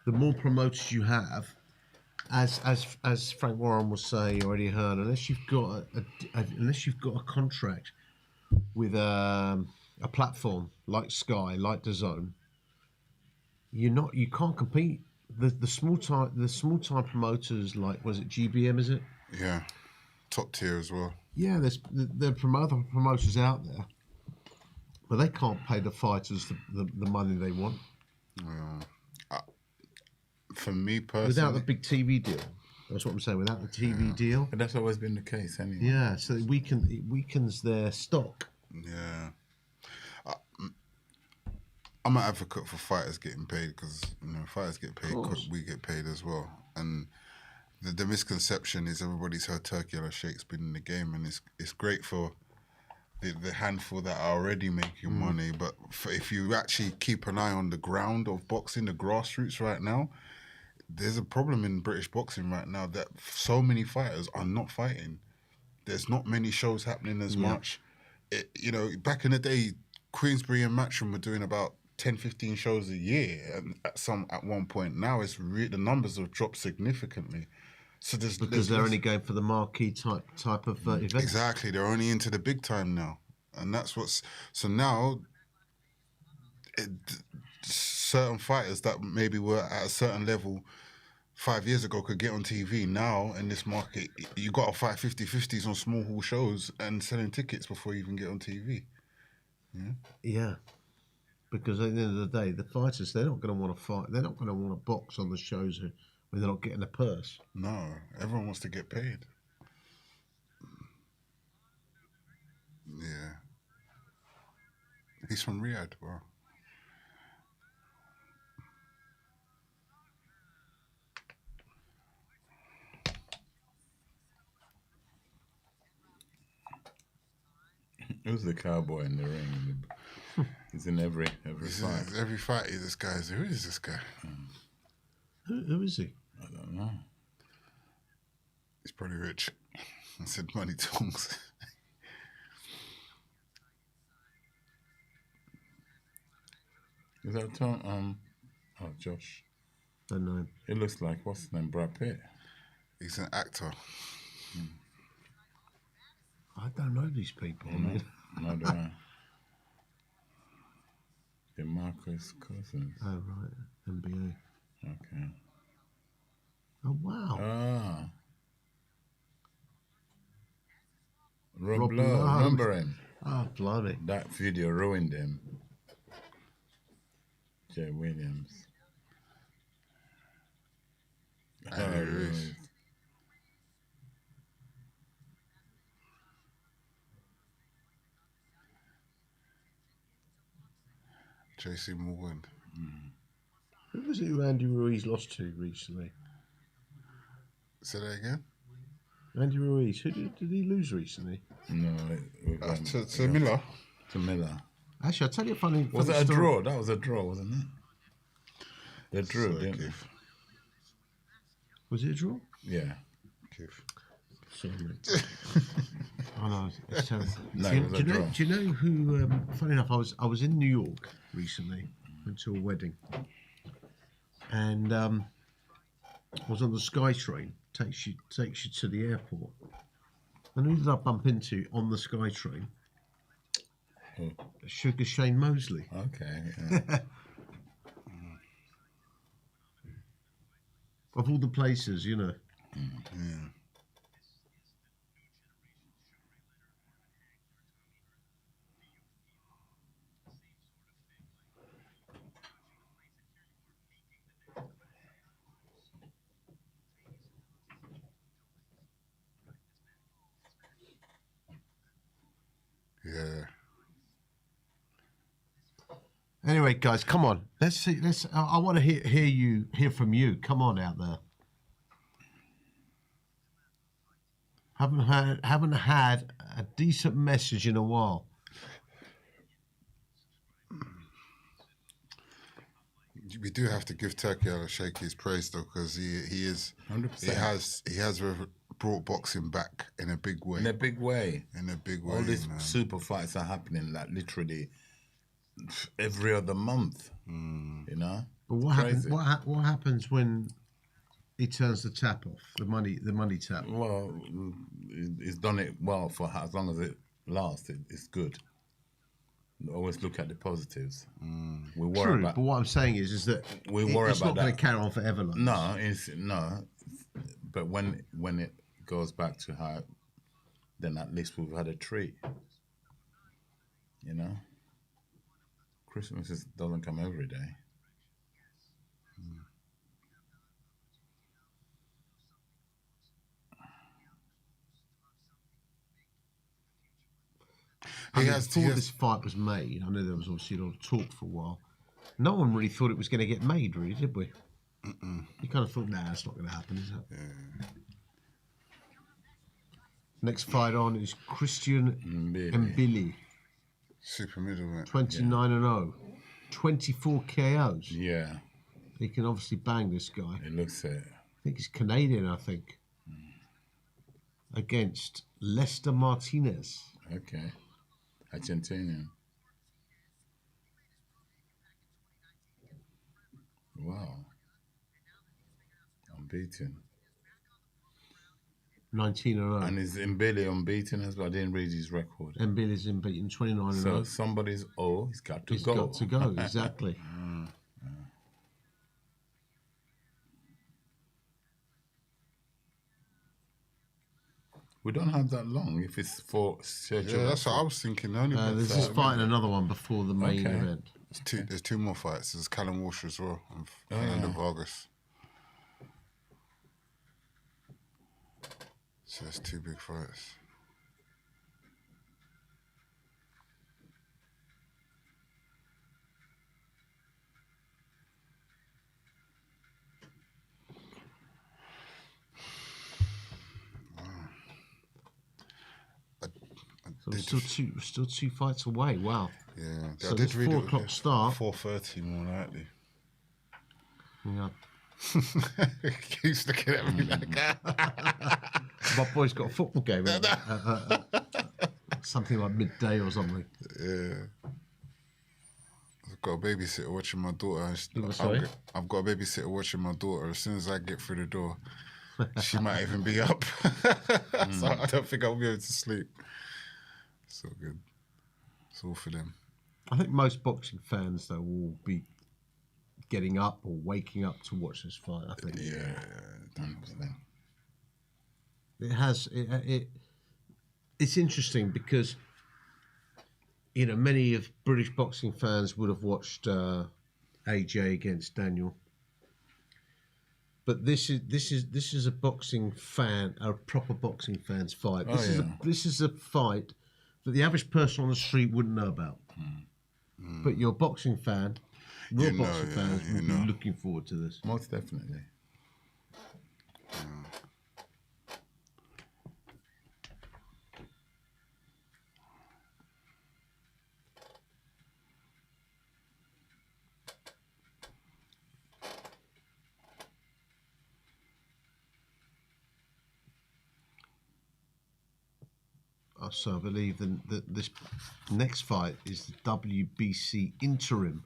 the more promoters you have, as Frank Warren was saying, you already heard, unless you've got a contract with a platform like Sky, like DAZN, you can't compete. The small time promoters, like, was it GBM? Is it? Yeah, top tier as well. Yeah, there are other promoters out there, but they can't pay the fighters the money they want. For me personally, without the big TV deal, that's what I'm saying. Without the TV deal, but that's always been the case, anyway. Yeah, so it weakens their stock. Yeah. I'm an advocate for fighters getting paid because fighters get paid, we get paid as well. And the misconception is everybody's heard Turkey Al-Sheikh's been in the game, and it's great for the handful that are already making money. But if you actually keep an eye on the ground of boxing, the grassroots right now, there's a problem in British boxing right now that so many fighters are not fighting. There's not many shows happening as much. Back in the day, Queensbury and Matchroom were doing about 10, 15 shows a year, and at one point. Now the numbers have dropped significantly. So because they're only going for the marquee type of events. Exactly, they're only into the big time now, and that's what's so now. Certain fighters that maybe were at a certain level 5 years ago could get on TV. Now in this market, you got to fight 50-50s on small hall shows and selling tickets before you even get on TV. Yeah. Because at the end of the day, the fighters, they're not going to want to fight. They're not going to want to box on the shows when they're not getting a purse. No, everyone wants to get paid. Yeah. He's from Riyadh. Wow. Who's the cowboy in the ring? He's in every fight. Every fight, this guy is. Who is this guy? Who is he? I don't know. He's probably rich. I said money tongues. Is that Tom? Oh, Josh. Don't know. It looks like, what's his name, Brad Pitt? He's an actor. I don't know these people. No, do I. DeMarcus Cousins. Oh, right. NBA. Okay. Oh, wow. Ah. Rob Lowe. Lowe, remember him? Oh, blimey. That video ruined him. Jay Williams. Andy Ruiz. JC Morgan. Who was it who Andy Ruiz lost to recently? Say that again? Andy Ruiz. Who did he lose recently? No, to Miller. To Miller. Actually, I'll tell you a funny Was it a story. draw? That was a draw, wasn't it? They drew, didn't they? Was it a draw? Yeah. Sorry, mate. Oh no, it's terrible. No, do, it was a draw. do you know who? Funny enough, I was in New York recently. Went to a wedding, and I was on the SkyTrain. Takes you to the airport. And who did I bump into on the SkyTrain? Sugar Shane Mosley. Okay. Yeah. Of all the places, you know. Yeah. Yeah. Anyway, guys, come on. Let's see. I want to hear from you. Come on out there. Haven't had a decent message in a while. We do have to give Turkey a shake his praise though, because he is 100%. he has brought boxing back in a big way. In a big way. In a big way. All these man. super fights are happening like literally every other month. You know. But what happens? What happens when he turns the tap off? The money tap. Well, he's done it well for as long as it lasts. It's good. Always look at the positives. We worry True, about. but what I'm saying is that we worry it's about not going that. to carry on forever. Like No, no. But when it goes back to how, then at least we've had a treat. You know, Christmas doesn't come every day. Before this fight was made, I know there was obviously a lot of talk for a while. No one really thought it was going to get made, really, did we? You kind of thought, nah, it's not going to happen, is it? Yeah. Next fight on is Christian Mbili. Super middleweight. 29-0. 24 KOs. Yeah. He can obviously bang this guy. It looks it. I think he's Canadian, Against Lester Martinez. Okay. Argentinian. Wow. Unbeaten. 19-0. And is Mbele unbeaten as well? I didn't read his record. Mbele's unbeaten, 29-0. So somebody's he's got to He's go. got to go, exactly. We don't have that long if it's for Sergio. Yeah, that's what I was thinking. Only There's just fighting another one before the main event. There's two more fights. There's Callum Walsh as well and Fernando Vargas. So that's 2 big fights. So we're still two fights away. Wow. Yeah. So I did this read 4 it, o'clock start. 4:30 more likely. Yeah. Keeps looking at me like that. My boy's got a football game. Something like midday or something. Yeah. I've got a babysitter watching my daughter. Sorry? I've got a babysitter watching my daughter. As soon as I get through the door, she might even be up. So I don't think I'll be able to sleep. So good. It's all for them. I think most boxing fans, though, will be getting up or waking up to watch this fight. I think. Yeah, 100%. It has. It's interesting because, you know, many of British boxing fans would have watched AJ against Daniel. But this is a boxing fan, a proper boxing fan's fight. This is a fight that the average person on the street wouldn't know about. But your boxing fan, real boxing fans, will be looking forward to this. Most definitely. So I believe that this next fight is the WBC interim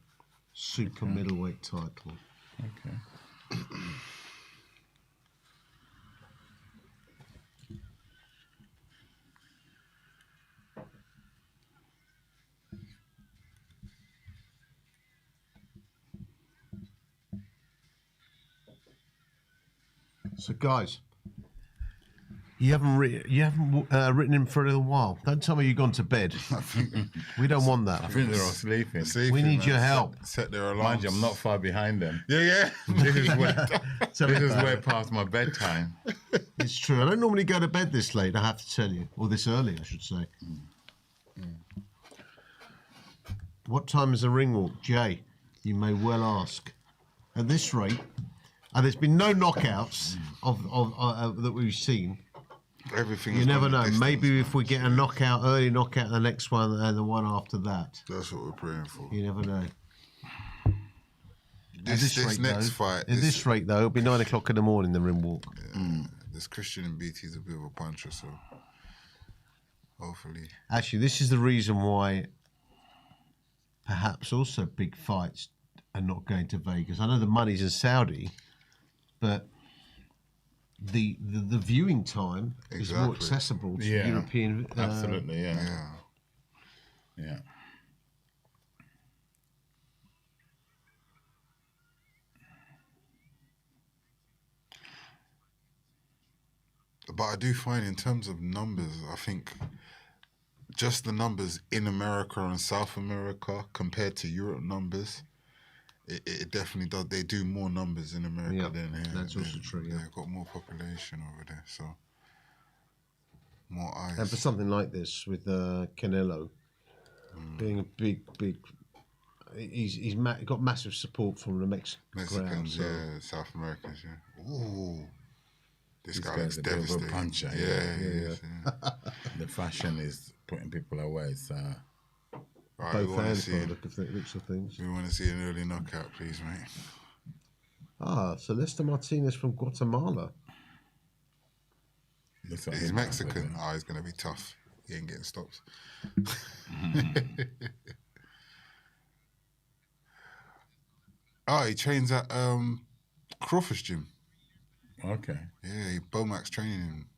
super middleweight title. Okay. So guys, you haven't written him for a little while. Don't tell me you've gone to bed. We don't want that. I think they're all sleeping. We need your help. Set their alarms. Mind you, I'm not far behind them. Yeah. This is way past my bedtime. It's true. I don't normally go to bed this late, I have to tell you. Or this early, I should say. What time is the ring walk? Jay, you may well ask. At this rate, and there's been no knockouts that we've seen. Everything. You never know. Maybe if we get a knockout, early knockout, the next one and the one after that. That's what we're praying for. You never know. This next fight. At this rate, though, it'll be 9 o'clock in the morning, the rim walk. This Christian and BT's a bit of a puncher, so hopefully. Actually, this is the reason why perhaps also big fights are not going to Vegas. I know the money's in Saudi, but the viewing time is more accessible to European. Absolutely, yeah. But I do find in terms of numbers, I think just the numbers in America and South America compared to Europe numbers, it definitely does. They do more numbers in America than here. That's also true. Yeah, they've got more population over there, so more eyes. And for something like this with Canelo being a big, he's got massive support from the Mexicans, yeah, South Americans, yeah. Ooh. This guy guy's looks a bit of a devastating. puncher. Yeah. The fashion is putting people away. So, Right, both hands by the looks of things. We want to see an early knockout, please, mate. Celeste Martinez from Guatemala. He's Mexican. He's going to be tough. He ain't getting stops. He trains at Crawford's gym. Okay. Yeah, Bomax training him.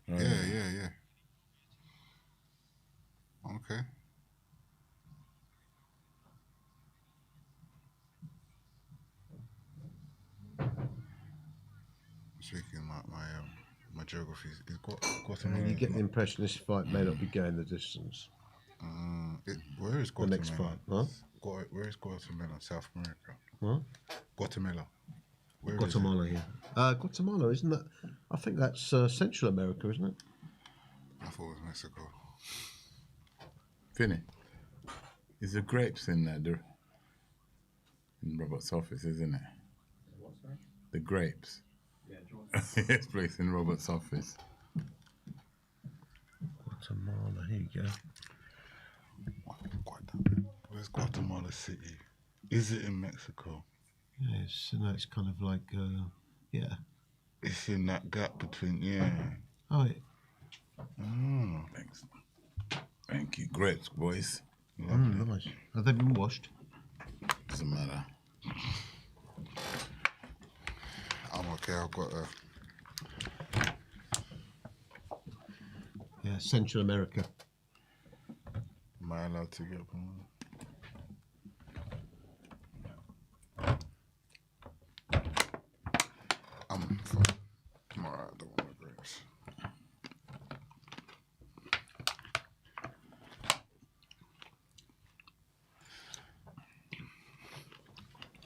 Yeah. Okay. Speaking my geography is Guatemala. You get the impression this fight may not be going the distance. Where is Guatemala? The next fight, huh? Where is Guatemala? South America. Huh? Guatemala. Where is Guatemala here. Guatemala, isn't that? I think that's Central America, isn't it? I thought it was Mexico. Finny, is the grapes in there? In Robert's office, isn't it? What, sorry? The grapes. Yeah, It's placed in Robert's office. Guatemala, here you go. Where's Guatemala City? Is it in Mexico? Yes, no, it's kind of like, yeah. It's in that gap between, yeah. Oh, yeah. Oh. Thanks. Thank you. Grapes, boys. Nice. Have they been washed? Doesn't matter. I'm okay, I've got a... Yeah, Central America. Am I allowed to get one? I'm fine. I'm alright, I don't want the grapes.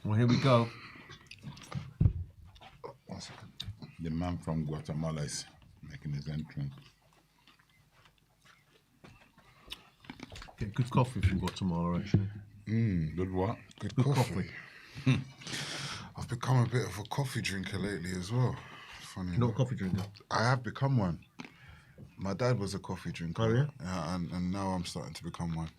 Well, here we go. The man from Guatemala is making his entrance. Get good coffee from Guatemala, actually. Good what? Good Good coffee. I've become a bit of a coffee drinker lately as well. Funny. You're not a coffee drinker? I have become one. My dad was a coffee drinker. Oh, yeah? And now I'm starting to become one.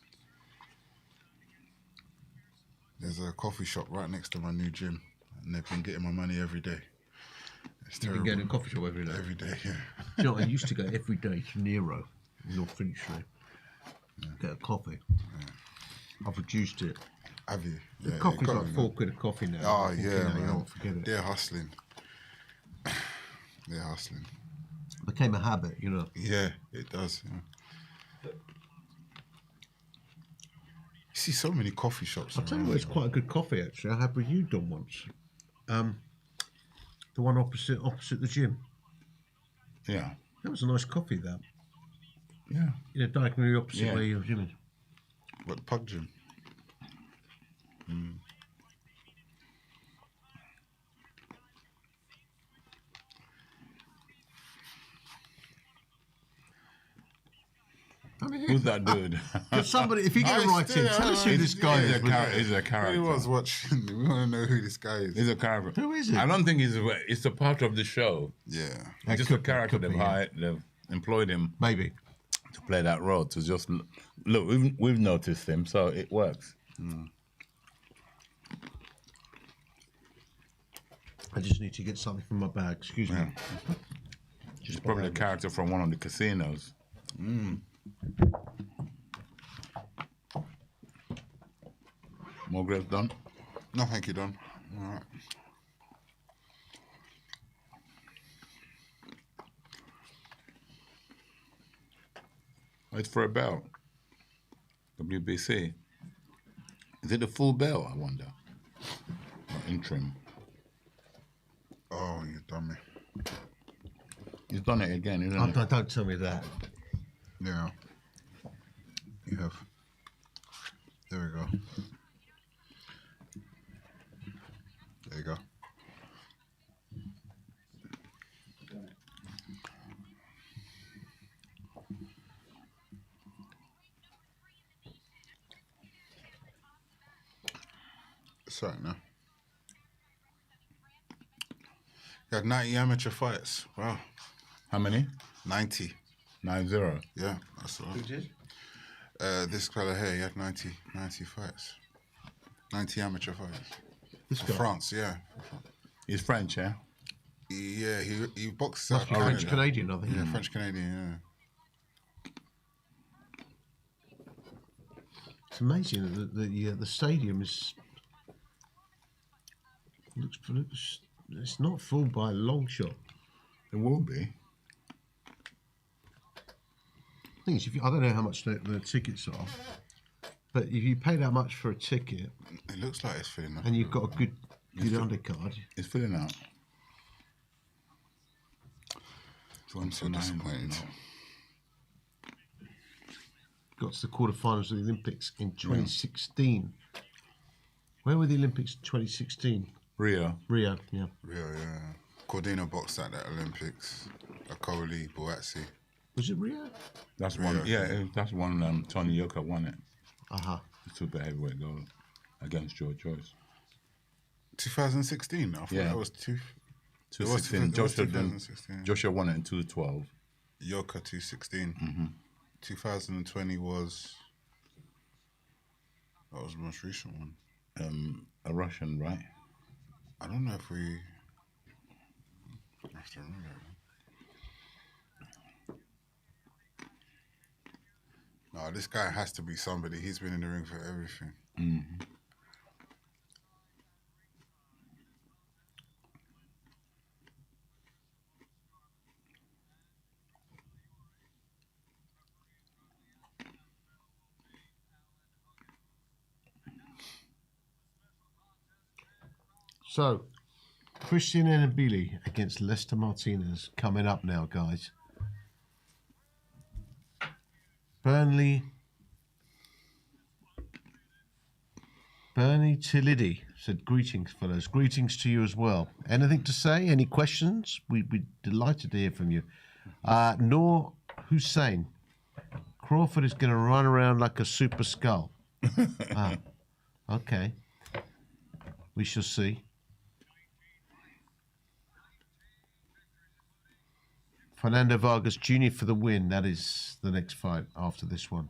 There's a coffee shop right next to my new gym, and they've been getting my money every day. It's You've terrible. been getting a coffee shop every day? Every day, yeah. You know, I used to go every day to Nero in North Finchley. Get a coffee. I've reduced it. Have you? The Yeah, coffee's got like me, £4 man. a coffee now. Oh, £4 yeah, now, man. You don't forget it. They're hustling. They're hustling. Became a habit, you know. Yeah, it does. Yeah. You see so many coffee shops. I'll tell you around what, it's here. quite a good coffee, actually. I had with you done once. The one opposite the gym. Yeah. That was a nice coffee, that. Yeah. You know, diagonally opposite Yeah. where your gym is. What, the pub gym? Who's that dude? Could somebody, if you get it right in, tell us who this guy is. He's a character. He was watching. We want to know who this guy is. He's a character. Who is it? I don't think it's a part of the show. Yeah. He's just a character they've employed him. Maybe. To play that role. To just look, we've noticed him, so it works. I just need to get something from my bag. Excuse me. He's probably a character from one of the casinos. More grapes done? No, thank you, Don. All right. It's for a bell. WBC. Is it a full bell, I wonder? Or interim? Oh, you dummy. He's done it again, isn't it? Don't tell me that. Yeah. You have. There we go. There you go. Sorry, no. You had 90 amateur fights. Wow. How many? 90. 9-0. Yeah, that's a lot. Who did? This fella here, he had 90 fights. 90 amateur fights. This For guy? France, yeah. He's French, yeah? Yeah, he boxed Must out be Canada. French Canadian, I think. Yeah, French Canadian, yeah. It's amazing that the stadium looks it's not full by a long shot. It will be. Thing is, I don't know how much the tickets are, but if you pay that much for a ticket, it looks like it's filling up. and you've got a good undercard, It's filling out. I'm so disappointed. got to the quarterfinals of the Olympics in 2016. Where were the Olympics in 2016? Rio. Rio, yeah. Rio, yeah. Cordino boxed at the Olympics. Akoli, Boatsi. Was it Rio? That's Rio, one. Yeah, that's one. Tony Yoka won it. Uh-huh. The super heavyweight gold against George Joyce. 2016. I thought that was 2016. Joshua won it in 2012. Yoka 216. 2020 was. That was the most recent one. A Russian, right? I don't know if we. I have to remember. No, this guy has to be somebody. He's been in the ring for everything. So, Christian Nabili against Lester Martinez coming up now, guys. Bernie Tillidi said, greetings, fellows. Greetings to you as well. Anything to say? Any questions? We'd be delighted to hear from you. Noor Hussein. Crawford is going to run around like a super skull. Okay. We shall see. Fernando Vargas Jr. for the win. That is the next fight after this one.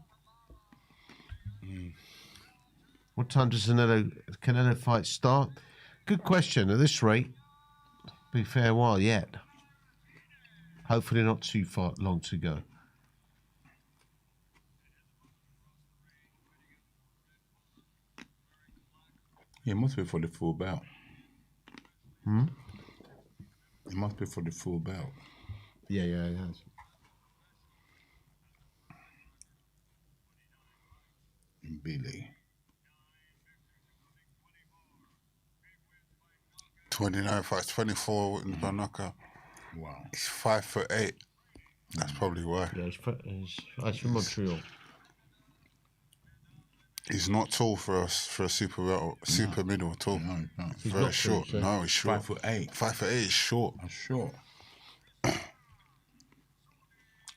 What time does the Canelo fight start? Good question. At this rate, be a fair while yet. Hopefully not too long to go. Yeah, it must be for the full belt. It must be for the full belt. Yeah, it has. Billy. 29 fights, 24 by knockout. Wow. He's 5'8". That's probably why. Yeah, it's from Montreal. He's not tall for a super middle at all. No. He's very short. No, he's short. 5'8". 5'8" is short. That's short.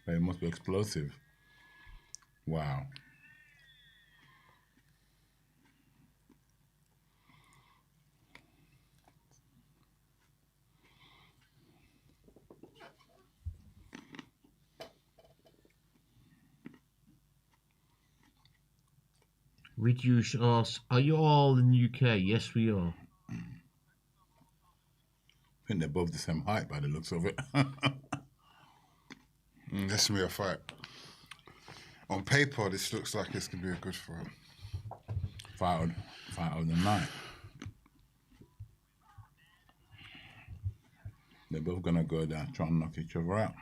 But it must be explosive. Wow. Ridyush asks, are you all in the UK? Yes, we are. I think they're both the same height by the looks of it. This will be a fight. On paper, this looks like it's going to be a good fight. Fight of the night. They're both going to go down, try and knock each other out.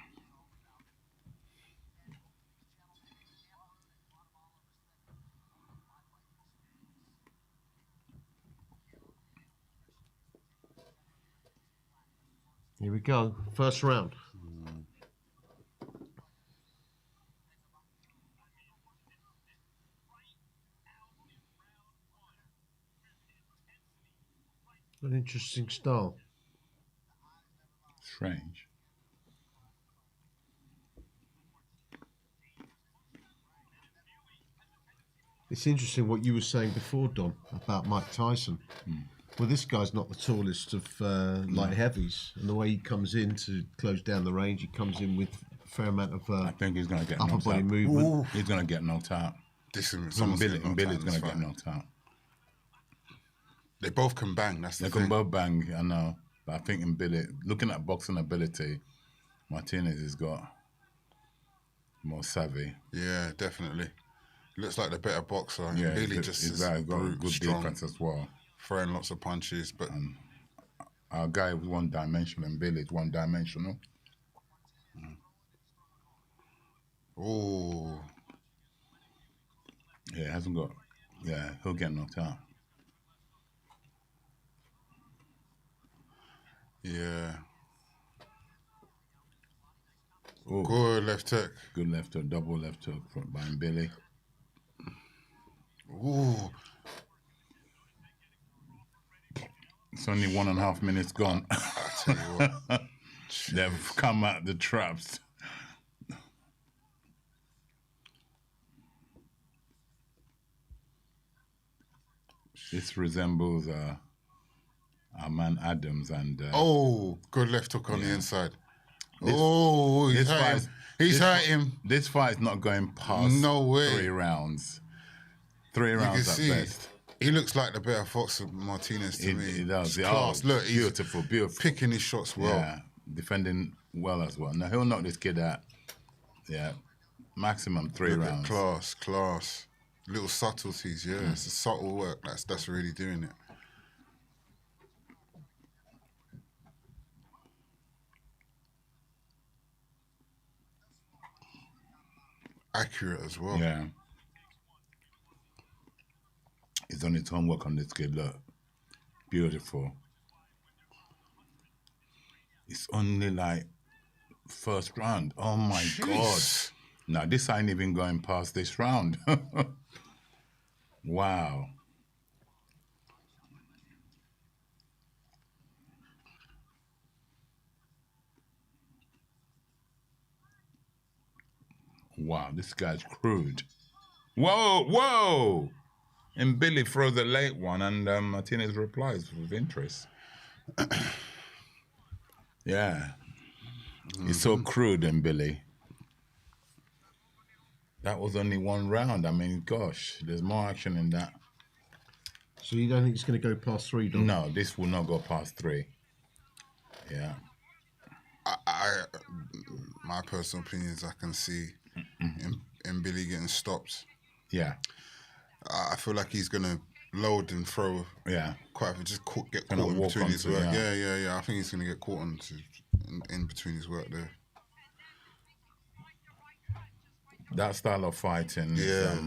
Here we go. First round. An interesting style. Strange. It's interesting what you were saying before, Don, about Mike Tyson. Well, this guy's not the tallest of light heavies, and the way he comes in to close down the range, he comes in with a fair amount of I think he's going to get upper knocked body out. movement. He's going to get knocked out. Billy's going to get knocked out. They both can bang. That's the They thing. can both bang, I know. But I think in Billy, looking at boxing ability, Martinez has got more savvy. Yeah, definitely. Looks like the better boxer. Yeah, Billy he's just is got a good strong, defense as well. throwing lots of punches, but our guy was one-dimensional and Billy's one-dimensional. Oh. Yeah, hasn't got. Yeah, he'll get knocked out. Yeah. Ooh. Good left hook. Good left hook, double left hook by Billy. Ooh. It's only 1.5 minutes gone. I tell you what. They've come out the traps. This resembles our man Adams and. Oh, good left hook on the inside. He's hurt him. He's hurt him. This fight's not going past No way. 3 rounds. 3 You rounds can at see best. he looks like the better Fox of Martinez to me. He does. It's class. Look, he's beautiful. picking his shots well. Yeah, defending well as well. Now he'll knock this kid out. Yeah, maximum 3 Look at rounds. Class. Little subtleties, yeah. It's a subtle work. That's really doing it. Accurate as well. Yeah. He's done his homework on this kid. Look, beautiful. It's only like first round. Oh my God! Now this ain't even going past this round. Wow. Wow, this guy's crude. Whoa! And Billy throws a late one, and Martinez replies with interest. Yeah. He's so crude, and Billy. That was only 1 round. I mean, gosh, there's more action in that. So you don't think it's going to go past 3, Don? No, this will not go past 3. Yeah. My personal opinion is I can see in Billy getting stopped. Yeah. I feel like he's gonna load and throw. Yeah. Get caught Gonna in walk between his onto, work. yeah. Yeah. I think he's gonna get caught in between his work there. That style of fighting. Yeah.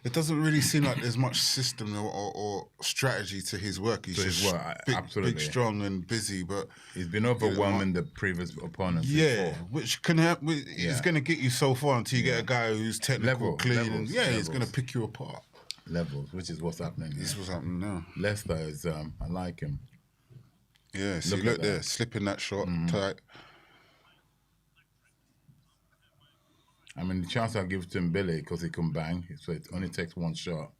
It doesn't really seem like there's much system or strategy to his work. He's just absolutely big, strong, and busy. But he's been overwhelming the previous opponents. Yeah, before. which can help. It's going to get you so far until you get a guy who's technical, clean, he's going to pick you apart. Levels, which is what's happening. This is what's happening now. Leicester is, I like him. Yeah, see, look there, slipping that shot tight. I mean, the chance I give to Billy because he can bang, so it only takes 1 shot.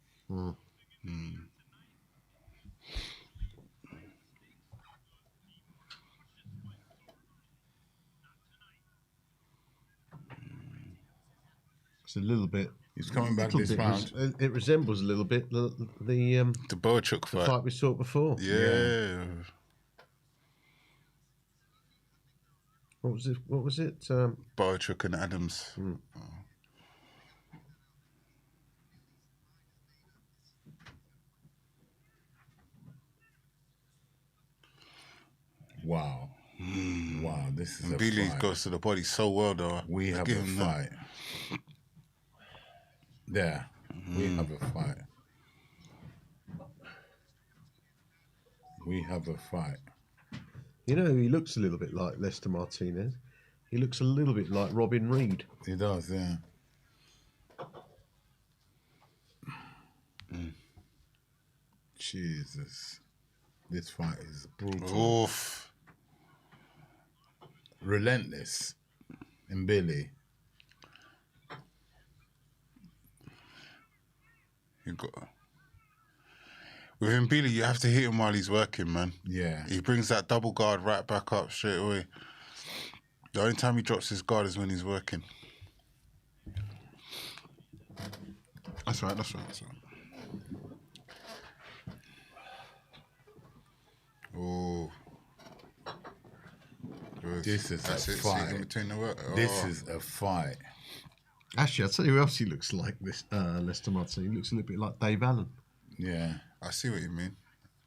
It's a little bit. He's coming back this round. It resembles a little bit the Boachuk fight. The fight we saw before. Yeah. What was it? Boachuk and Adams. Wow. Wow, this is and a Billy fight. goes to the body so well, though. We have a fight. There. We have a fight. We have a fight. You know, he looks a little bit like Lester Martinez. He looks a little bit like Robin Reed. He does, yeah. Jesus. This fight is brutal. Oof. Relentless. And Billy. With him, Billy, you have to hit him while he's working, man. Yeah. He brings that double guard right back up straight away. The only time he drops his guard is when he's working. That's right. Oh. Good. This is That's a it. fight. See, in between the work. This is a fight. Actually, I'll tell you who else he looks like, this Lester Martinez. He looks a little bit like Dave Allen. Yeah. I see what you mean.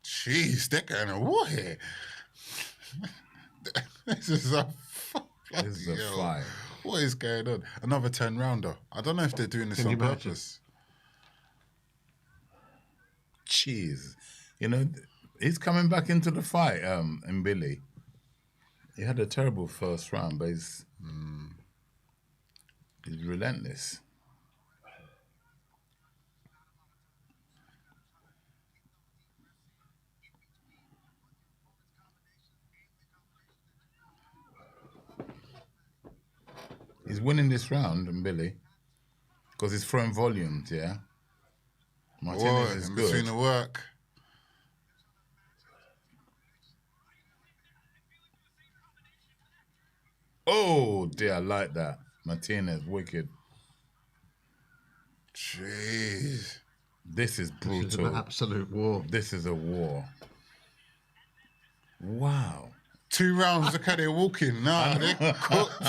Jeez, they're going to war here. This is a fight. What is going on? Another 10-rounder. I don't know if they're doing this on purpose. Jeez. You know, he's coming back into the fight, and Billy. He had a terrible first round, but he's relentless. He's winning this round, and Billy, because he's throwing volumes, yeah? Martinez is in good. between the work. Oh, dear, I like that. Martinez, wicked. Jeez. This is brutal. This is an absolute war. This is a war. Wow. 2 rounds, look how they're walking. Nah, they're cooked.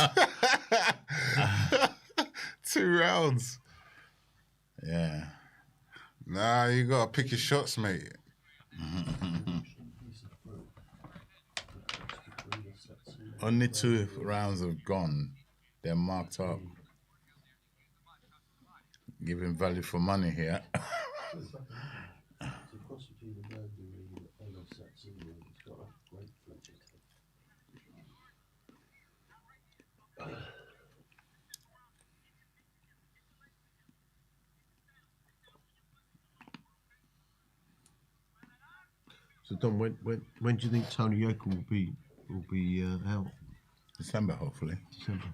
2 rounds. Yeah. Nah, you gotta pick your shots, mate. Only 2 rounds have gone. They're marked up. Giving value for money here. So Don, when do you think Tony Yoka will be out? December, hopefully. December.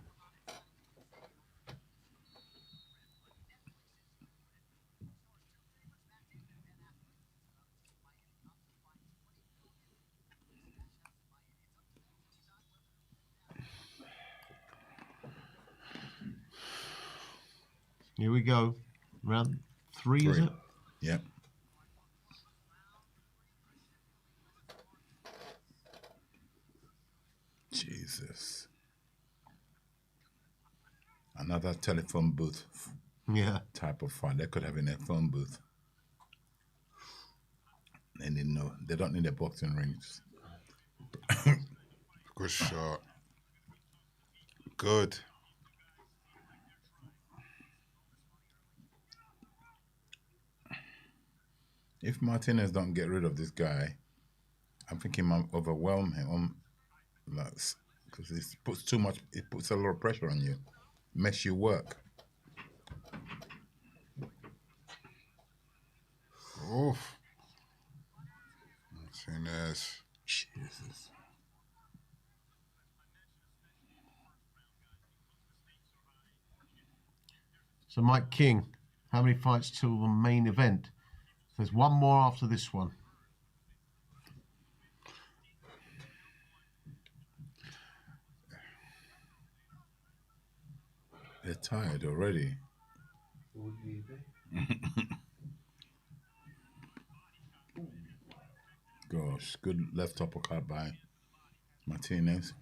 Here we go. Round 3, is it? Yep. Jesus. Another telephone booth type of fight. They could have in a phone booth. They didn't know. They don't need a boxing rings. Good shot. Good. If Martinez don't get rid of this guy, I think he might overwhelm him. Because it puts too much. It puts a lot of pressure on you. Makes you work. Oof. Martinez. Jesus. So Mike King, how many fights till the main event? There's one more after this one. They're tired already. Gosh, good left uppercut by Martinez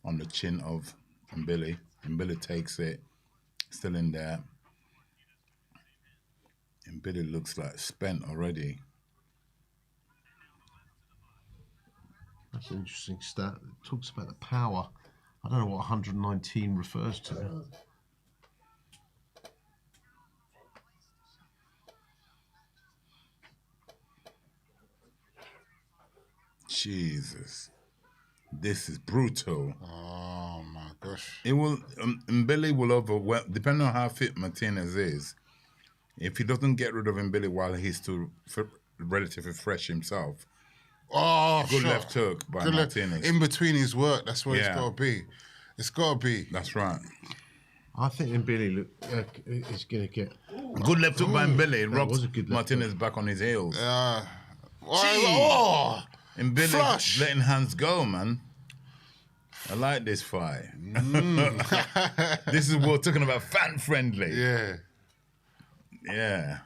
on the chin of Mbili. Mbili takes it, still in there. Mbili looks like spent already. That's an interesting stat. It talks about the power. I don't know what 119 refers to. Jesus. This is brutal. Oh my gosh. It will Mbili will overwhelm, depending on how fit Martinez is. If he doesn't get rid of Mbili while he's still relatively fresh himself. Oh, good shot. left hook by Good Martinez. in between his work, that's where it's got to be. It's got to be. That's right. I think Mbili is going to get... Good left hook by Mbili. It was rocks a good left Martinez back on his heels. Oh, Mbili flush. letting hands go, man. I like this fight. This is what we're talking about, fan friendly. Yeah. Yeah.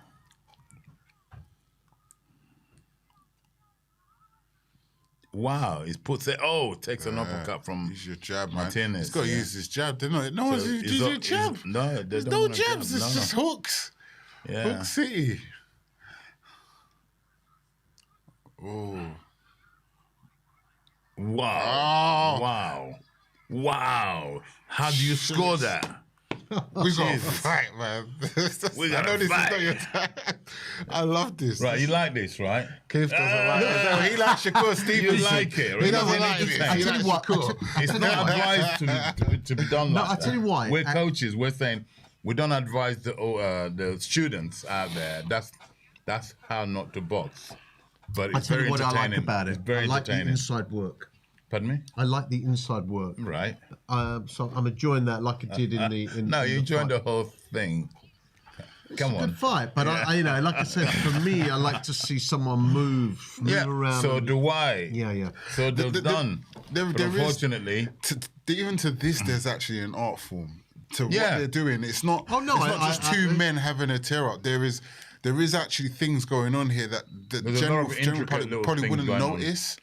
Wow, he puts it. Oh, takes an uppercut from use your jab, man. Martinez. He's got to use his jab. They're not. No one's using your jab. No, there's no jabs. It's just hooks. Yeah. Hook City. Oh. Wow. Oh. Wow. Wow. How do you score that? We got to Jesus. fight, man. We I got know to this fight. is not your time. I love this. Right, you like this, right? Keith doesn't like it. No, he likes Shakur Stevenson. You like it. He doesn't like it. it. I He tell you likes what, Shakur. It's not advised to be done No, like I tell you why. We're coaches. We're saying we don't advise the students out there. That's how not to box. But I it's tell very you what I entertaining. like about it. It's very I like the entertaining. inside work. Pardon me? I like the inside work. Right. So I'm enjoying that like I did in the. No, you enjoyed fight. the whole thing. Come It's a on. good fight, but I, you know, like I said, for me, I like to see someone move around. So do I. Yeah. So they've done. But unfortunately, even to this, there's actually an art form to what Yeah. they're doing. It's not. Oh, no, it's not just two men having a tear up. There is actually things going on here that the There's a lot of general intricate public little probably things wouldn't going on. notice.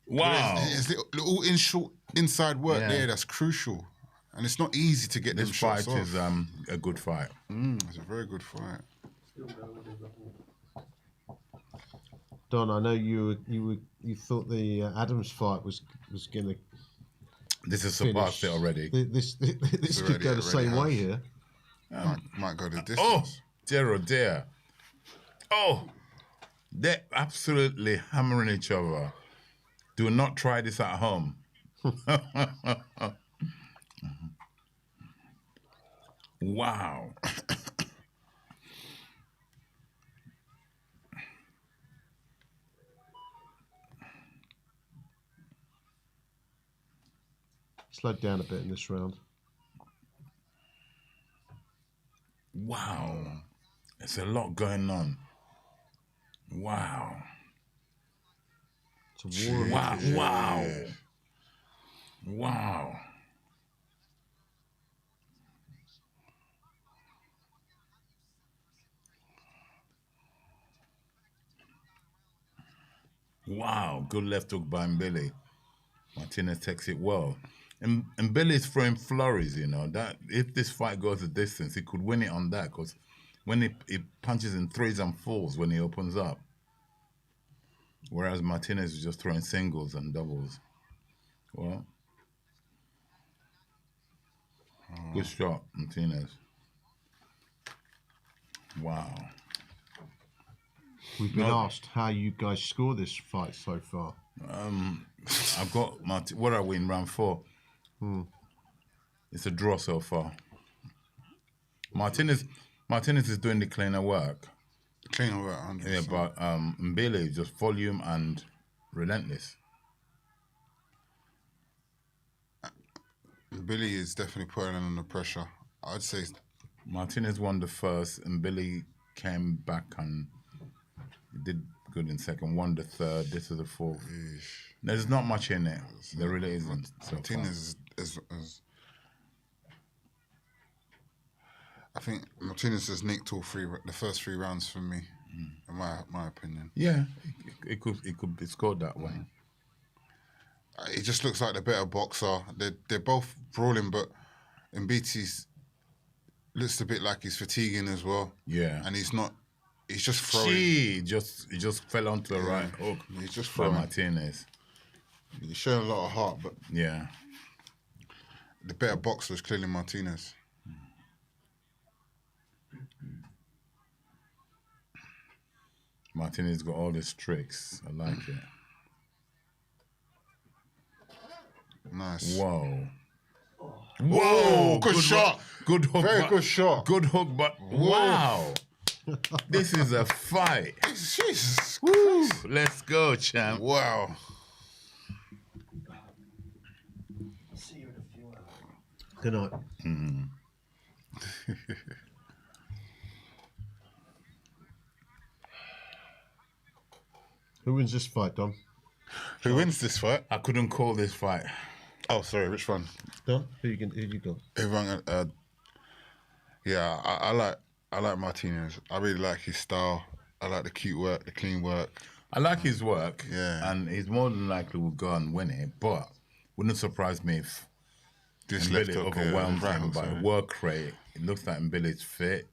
Wow. There's little inside work there that's crucial, and it's not easy to get This them shots fight off. is a good fight. It's a very good fight. Don, I know you thought the Adams fight was going to. This is surpassed it already. This could go the same way here. Might go the distance. Oh, dear, oh dear. Oh, they're absolutely hammering each other. Do not try this at home. Wow. Slowed down a bit in this round. Wow. There's a lot going on. Wow. It's a war. Wow. Wow. Wow. Wow. Good left hook by Mbili. Martinez takes it well. And Billy's throwing flurries, you know, that if this fight goes the distance, he could win it on that, because when he punches in threes and fours when he opens up. Whereas Martinez is just throwing singles and doubles. Well, good shot, Martinez. Wow. We've been asked how you guys score this fight so far. I've got what are we in round 4? It's a draw so far. Martinez is doing the cleaner work. Cleaner work, 100%. Yeah, but Mbele is just volume and relentless. Billy is definitely putting in the pressure. I'd say Martinez won the first, and Billy came back and did good in second. Won the third. This is the fourth. There's not much in it. There really isn't. Martinez is I think Martinez has nicked the first 3 rounds for me, in my opinion. Yeah, it could be scored that way. He just looks like the better boxer. They're both brawling, but Mbiti's looks a bit like he's fatiguing as well. Yeah, and he's not. He's just throwing. He just fell onto the right hook. He's just by throwing. Martinez. He's showing a lot of heart, but yeah, the better boxer is clearly Martinez. Martinez got all his tricks. I like it. Nice. Whoa. Whoa, good shot. Good hook. Very good shot. Good hook, but wow. This is a fight. Jesus. Woo. Let's go, champ. Wow. Good night. Who wins this fight, Don? Who wins this fight? I couldn't call this fight. Oh, sorry. Which one? Don? Who you got? Everyone. Yeah, I like Martinez. I really like his style. I like the cute work, the clean work. I like his work. Yeah. And he's more than likely will go and win it, but wouldn't surprise me if this Mbili left hook overwhelms right him hook, by sorry. work rate. It looks like Mbili's fit.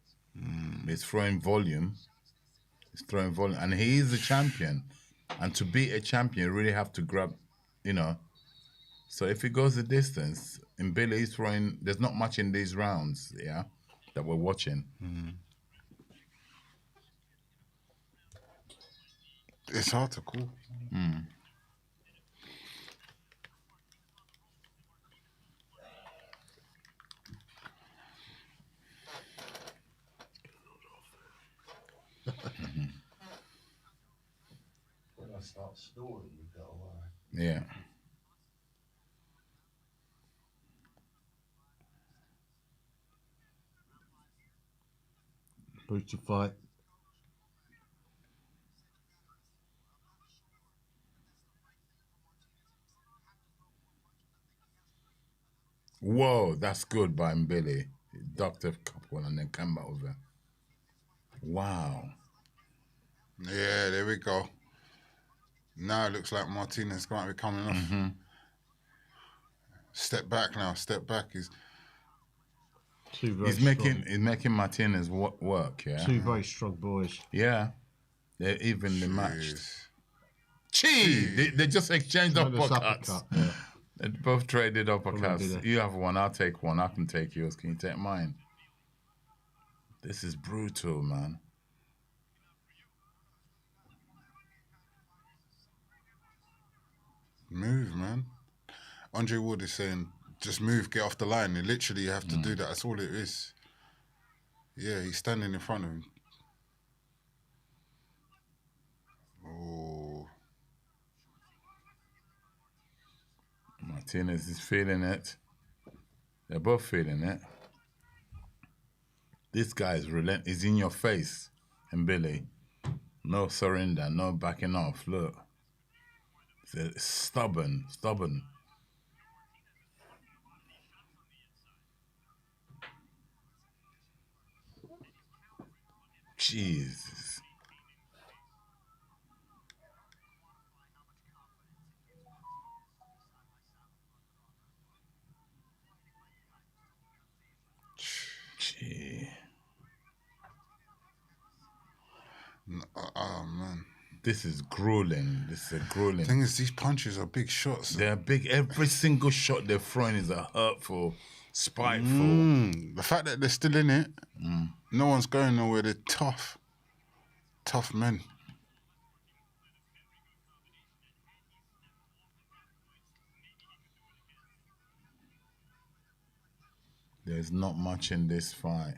He's throwing volume. He's throwing volume. And he is the champion. And to beat a champion, you really have to grab, you know. So if it goes the distance, Mbili is throwing, there's not much in these rounds, yeah, that we're watching. It's hard to call. When I start snoring, you go away. Yeah. Brutal fight. Whoa, that's good by Billy. He ducked a couple and then came back with it. Wow. Yeah, there we go. Now it looks like Martinez might be coming off. Mm-hmm. Step back now. Step back. He's making Martinez work. Yeah. Two very strong boys. Yeah. They're evenly matched. Gee, they just exchanged uppercuts. Uppercut, yeah. They both traded uppercuts. You have one, I'll take one. I can take yours. Can you take mine? This is brutal, man. Move, man. Andre Ward is saying, just move, get off the line. And literally, you have to do that. That's all it is. Yeah, he's standing in front of him. Oh. Martinez is feeling it. They're both feeling it. This guy is is in your face. And Billy, no surrender, no backing off. Look. It's stubborn. Jesus. Gee. Oh, man. This is grueling. The thing is, these punches are big shots. They're big. Every single shot they're throwing is a hurtful, spiteful. The fact that they're still in it, no one's going nowhere. They're tough. Tough men. There's not much in this fight.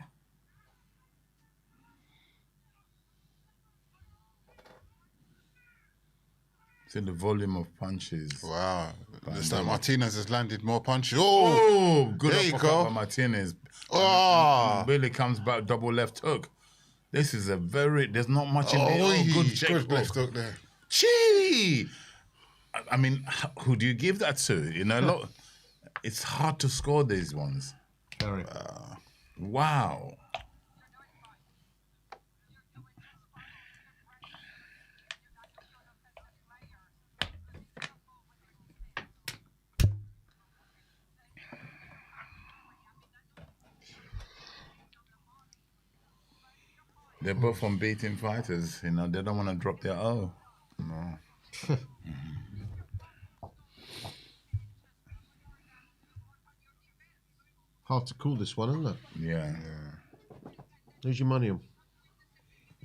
See the volume of punches. Wow. Looks like Martinez has landed more punches. Oh, good there you uppercut go. by Martinez. Oh. Billy comes back, double left hook. This is a there's not much in there. Oh, good check good left hook there. Gee! I mean, who do you give that to? You know, it's hard to score these ones. Wow. They're both unbeaten fighters. You know, they don't want to drop their O. No. Hard to call this one, isn't it? Yeah. Who's your money on?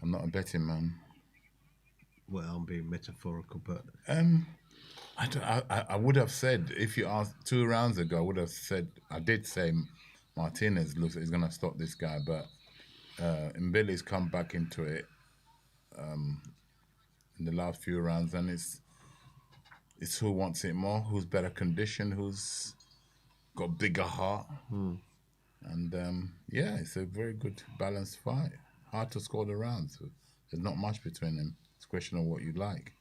I'm not a betting man. Well, I'm being metaphorical, but I would have said, if you asked 2 rounds ago, I did say Martinez looks like he's going to stop this guy, but Mbili's come back into it in the last few rounds, and it's who wants it more, who's better conditioned, who's got bigger heart. And yeah, it's a very good balanced fight. Hard to score the rounds. There's not much between them. It's a question of what you like.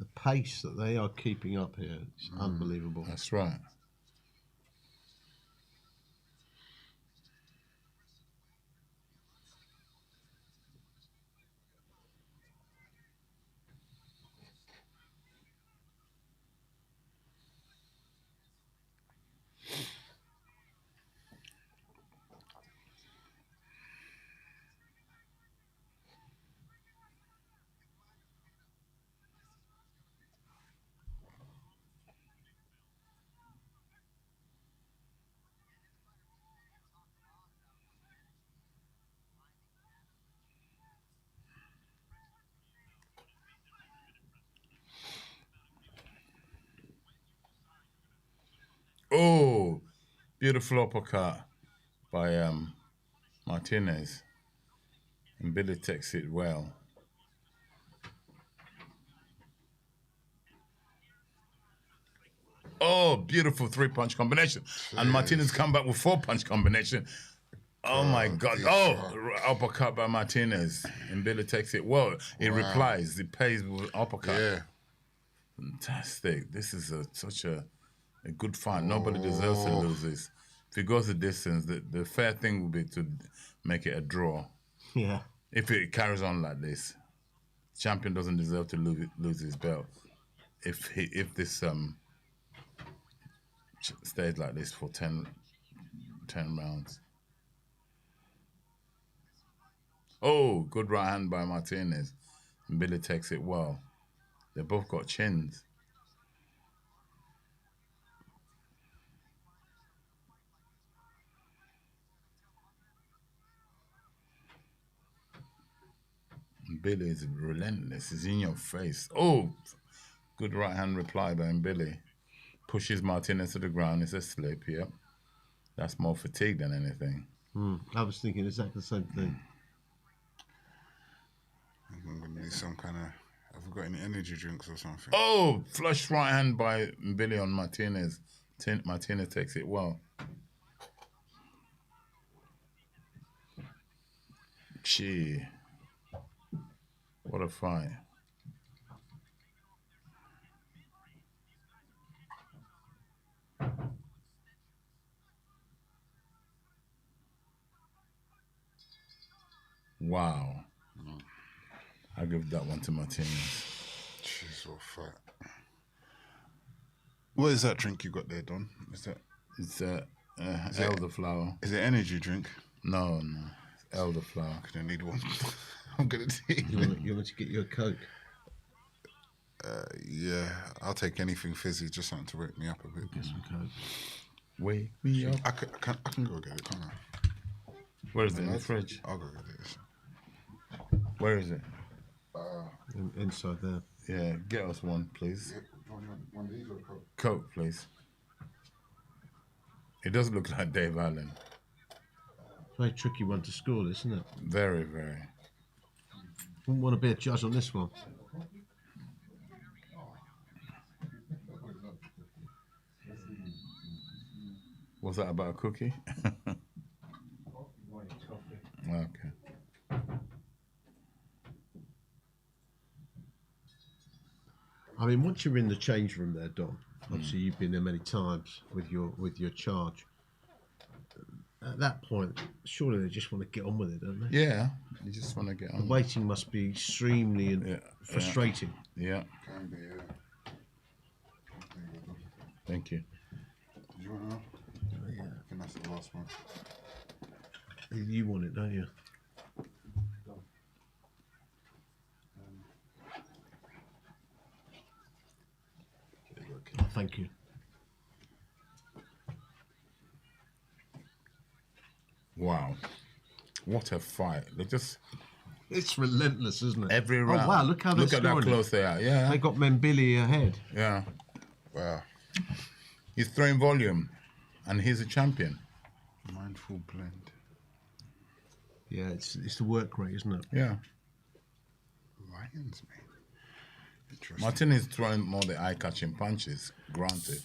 the pace that they are keeping up here is unbelievable. That's right. Beautiful uppercut by Martinez. And Billy takes it well. Oh, beautiful 3-punch combination. And Martinez come back with 4-punch combination. Oh my God. Oh, uppercut by Martinez. And Billy takes it well. He replies. He pays with uppercut. Yeah. Fantastic. This is such a good fight. Nobody deserves to lose this. If it goes the distance, the fair thing would be to make it a draw. Yeah. If it carries on like this, champion doesn't deserve to lose his belt. If this stays like this for 10 rounds. Oh, good right hand by Martinez. And Billy takes it well. They both got chins. And Billy is relentless. He's in your face. Oh, good right hand reply by Billy. Pushes Martinez to the ground. It's a slip, yep. That's more fatigue than anything. I was thinking exactly the same thing. I'm going to need some kind of... Have we got any energy drinks or something? Oh, flush right hand by Billy on Martinez. Martinez takes it well. Gee. What a fight. Wow. I'll give that one to Martinez. She's so fat. What is that drink you got there, Don? Is that? It's elderflower. Is it energy drink? No. It's elderflower. I'm gonna need one. I'm gonna need. You want to get you a Coke? Yeah, I'll take anything fizzy, just something to wake me up a bit. Get some Coke. Wake me up. I can go get it. Come on. Where is it? In the fridge? I'll go get it. Where is it? Inside there. Yeah, get us one, please. One of these or Coke? Coke, please. It does look like Dave Allen. Very tricky one to score, isn't it? Very, very. Wouldn't want to be a judge on this one. Was that about a cookie? Okay. I mean, once you're in the change room there, Don, obviously you've been there many times with your charge. At that point, surely they just want to get on with it, don't they? Yeah, you just want to get on. The waiting must be extremely frustrating. Yeah. Can be, yeah. Thank you. Do you want to know? Yeah. I think that's the last one. You want it, don't you? Oh, thank you. Wow. What a fight. They just... It's relentless, isn't it? Every round. Oh, wow, look how they're Look at how scoring close it. they are. Yeah. They got Mbili ahead. Yeah. Wow. He's throwing volume, and he's a champion. Mindful blend. Yeah, it's the work rate, isn't it? Yeah. Lions, man. Interesting. Martin is throwing more the eye-catching punches, granted.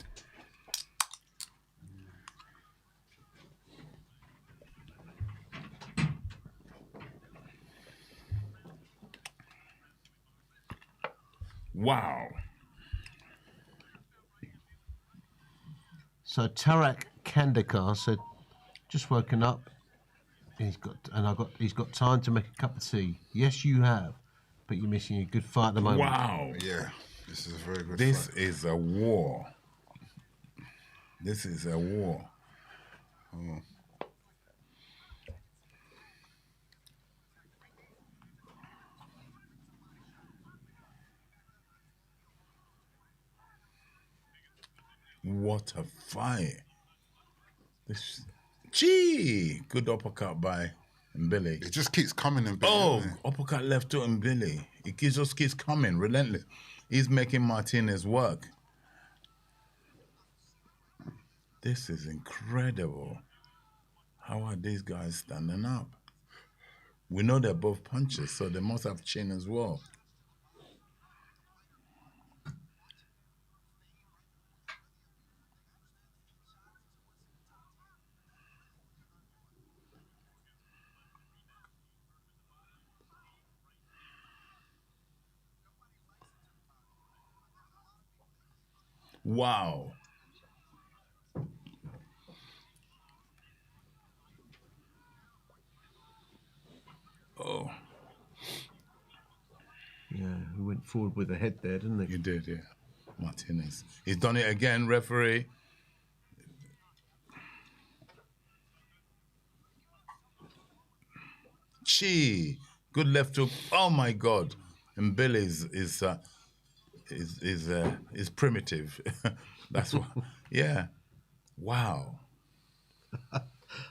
Wow. So Tarak Kandakar said, just woken up. He's got time to make a cup of tea. Yes, you have, but you're missing a good fight at the moment. Wow. Yeah, this is a very good This fight. is a war. This is a war. Oh. What a fight. Gee, good uppercut by Billy. It just keeps coming and Oh, uppercut left to Billy. It just keeps coming, relentless. He's making Martinez work. This is incredible. How are these guys standing up? We know they're both punchers, so they must have chin as well. Wow. Oh. Yeah, he went forward with the head there, didn't he? He did, yeah. Martinez. He's done it again, referee. Chi. Good left hook. Oh my God. And Billy is primitive. That's what. Yeah. Wow.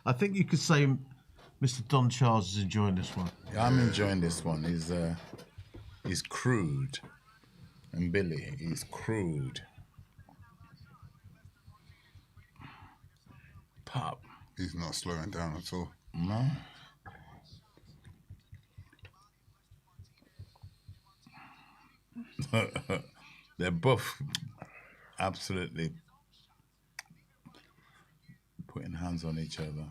I think you could say Mr. Don Charles is enjoying this one. Yeah, I'm enjoying this one. He's crude. And Billy, he's crude. Pop. He's not slowing down at all. No. They're both absolutely putting hands on each other.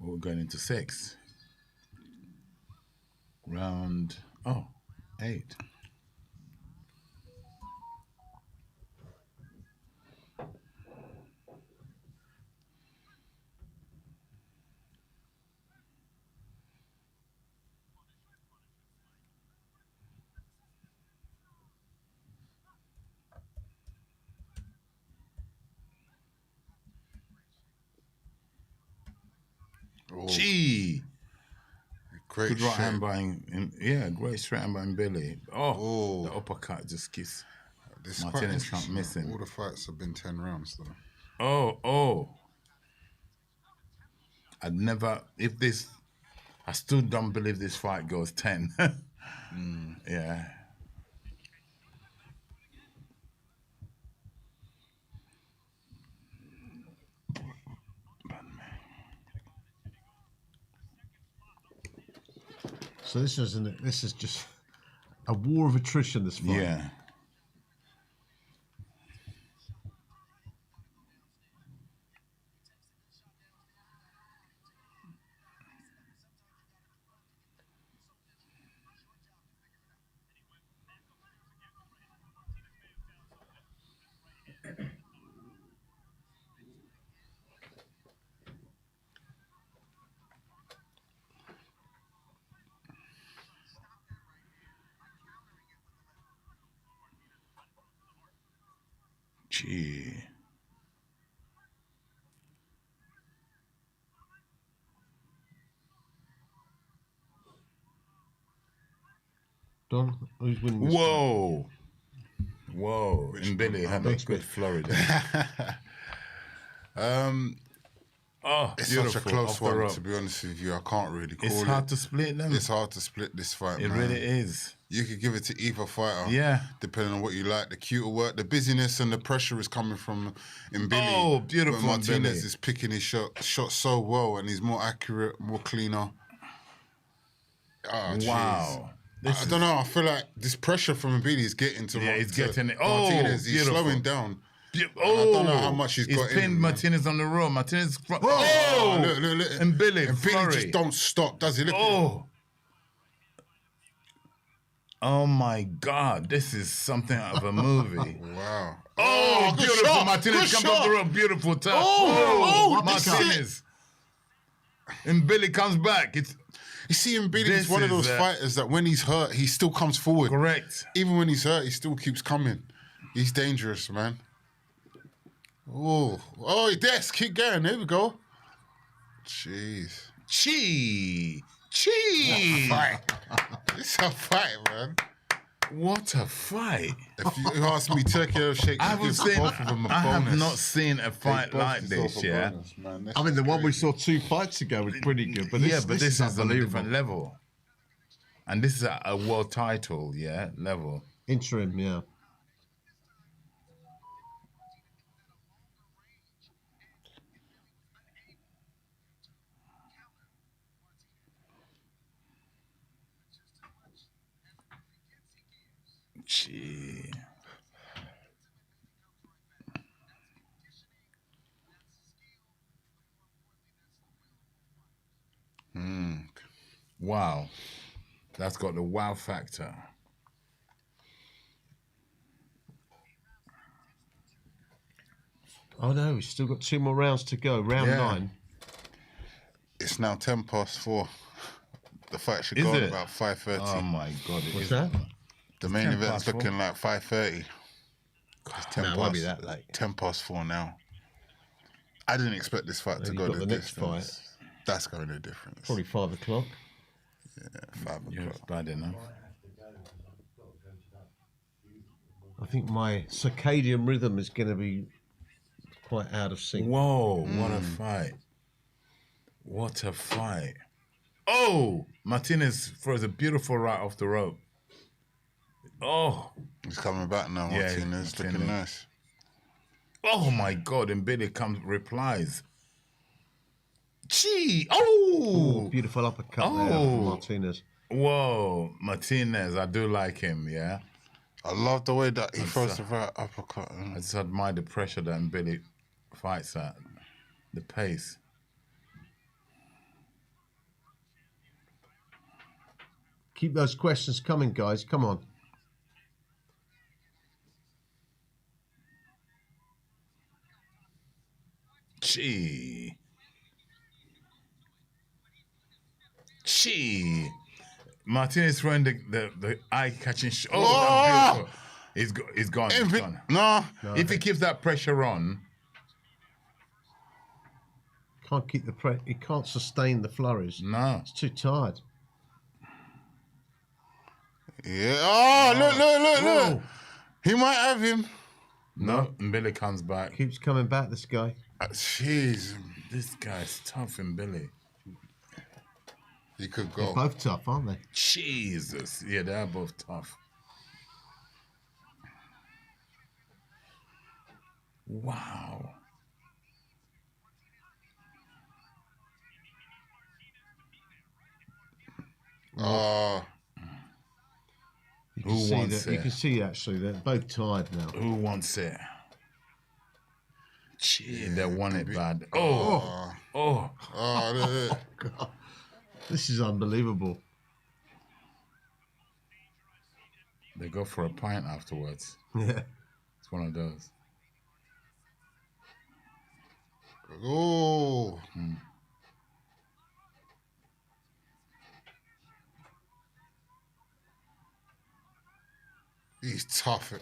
We're going into 6. Round, 8. Gee. Great Good right hand shot. by him. Yeah, great straight hand by Billy. Oh, the uppercut just kissed. This is quite Martinez can't interesting. miss him. All the fights have been 10 rounds, though. Oh. I still don't believe this fight goes 10. Yeah. So this is just a war of attrition, this fight. Yeah. Gee. Don, who's winning this Whoa. Whoa. And Billy had a good Florida. It's beautiful. such a close Off the one, rope. to be honest with you. I can't really call it. It's hard to split them. It's hard to split this fight, It man. really is. You could give it to either fighter. Yeah. Depending on what you like. The cuter work, the busyness and the pressure is coming from in Billy. Oh, beautiful But Martinez Billy. is picking his shot so well, and he's more accurate, more cleaner. Oh, Wow. I don't know. I feel like this pressure from Billy is getting to he's to getting it. Martinez. He's Beautiful. slowing down. I don't know how much he's got in pinned him, man. Martinez on the road. Martinez. Look. And Billy. And Billy flurry. just don't stop, does he? Look at him. Oh. Oh my God. This is something out of a movie. Wow. Oh, good beautiful. shot. Martinez Good comes off shot. the road. Beautiful touch. This is Martinez. And Billy comes back. You see him, Billy, This he's one of is, those fighters that when he's hurt, he still comes forward. Correct. Even when he's hurt, he still keeps coming. He's dangerous, man. Oh, yes, keep going. There we go. Jeez. Cheese. It's a fight, man. What a fight. If you ask me, Turkey Shake gives both of them a bonus. I have not seen a fight They both like deserve this, a yeah. bonus, man. This I mean, is the one we crazy. saw 2 fights ago was pretty good, but this, this is on a unbelievable. different level. And this is a world title, yeah, level. Interim, yeah. Gee. Wow. That's got the wow factor. Oh no, we've still got 2 more rounds to go. Round 9. It's now 4:10. The fight should Is go at it? about 5:30. Oh my God. What's that? The main 10 event's past 4. looking like 5:30. It's 10 No, it past. won't be that late. 4 now. I didn't expect this fight to You've go got the the next distance. That's going the difference. Probably 5 o'clock. Yeah, 5 o'clock. Yeah, it's bad enough. I think my circadian rhythm is going to be quite out of sync. Whoa, what a fight. What a fight. Oh, Martinez throws a beautiful right off the rope. Oh. He's coming back now, Yeah, Martinez. Looking Martinez. nice. Oh my God, and Billy replies. Gee, oh. Ooh, beautiful uppercut there from Martinez. Whoa, Martinez, I do like him, yeah. I love the way that he throws the right uppercut. I just admire the pressure that Billy fights at, the pace. Keep those questions coming, guys. Come on. Gee. Martinez throwing the eye-catching shot. Oh, that's beautiful. He's gone. He's gone. No. If he keeps that pressure on. Can't keep the he can't sustain the flurries. No. It's too tired. Yeah. Oh, look. He might have him. No, and Billy comes back. Keeps coming back, this guy. Jeez. This guy's tough in Billy. He could They're go. both tough, aren't they? Jesus. Yeah, they are both tough. Wow. Oh. You can Who see wants that. You it? can see actually they're both tired now. Who wants it? Gee, they want it bad. Oh. Oh, God. This is unbelievable. They go for a pint afterwards. Yeah. It's one of those. Oh. He's tough.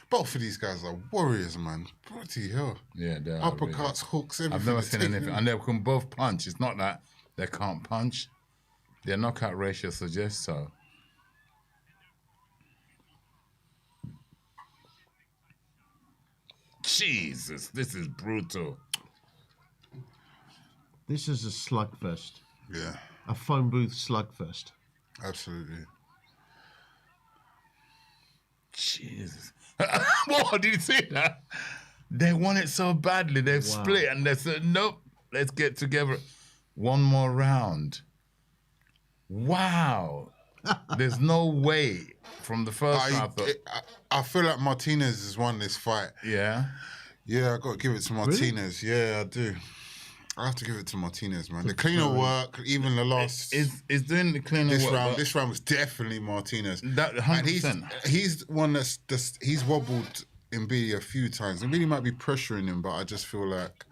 Both of these guys are warriors, man. Bloody hell. Yeah, they are. Uppercuts, hooks, everything. I've never they're seen taking anything. in. And they can both punch. It's not that they can't punch. Their knockout ratio suggests so. Jesus, this is brutal. This is a slugfest. Yeah. A phone booth slugfest. Absolutely. Jesus. What, did you see that? They want it so badly. They've split and they said, nope, let's get together. One more round. Wow. There's no way from the first round. I feel like Martinez has won this fight. Yeah? Yeah, I got to give it to Martinez. Really? Yeah, I do. I have to give it to Martinez, man. The cleaner work, even the last... Is doing the cleaner work. This round was definitely Martinez. That 100%. And he's one he's wobbled Mbidi a few times. Mbidi might be pressuring him, but I just feel like...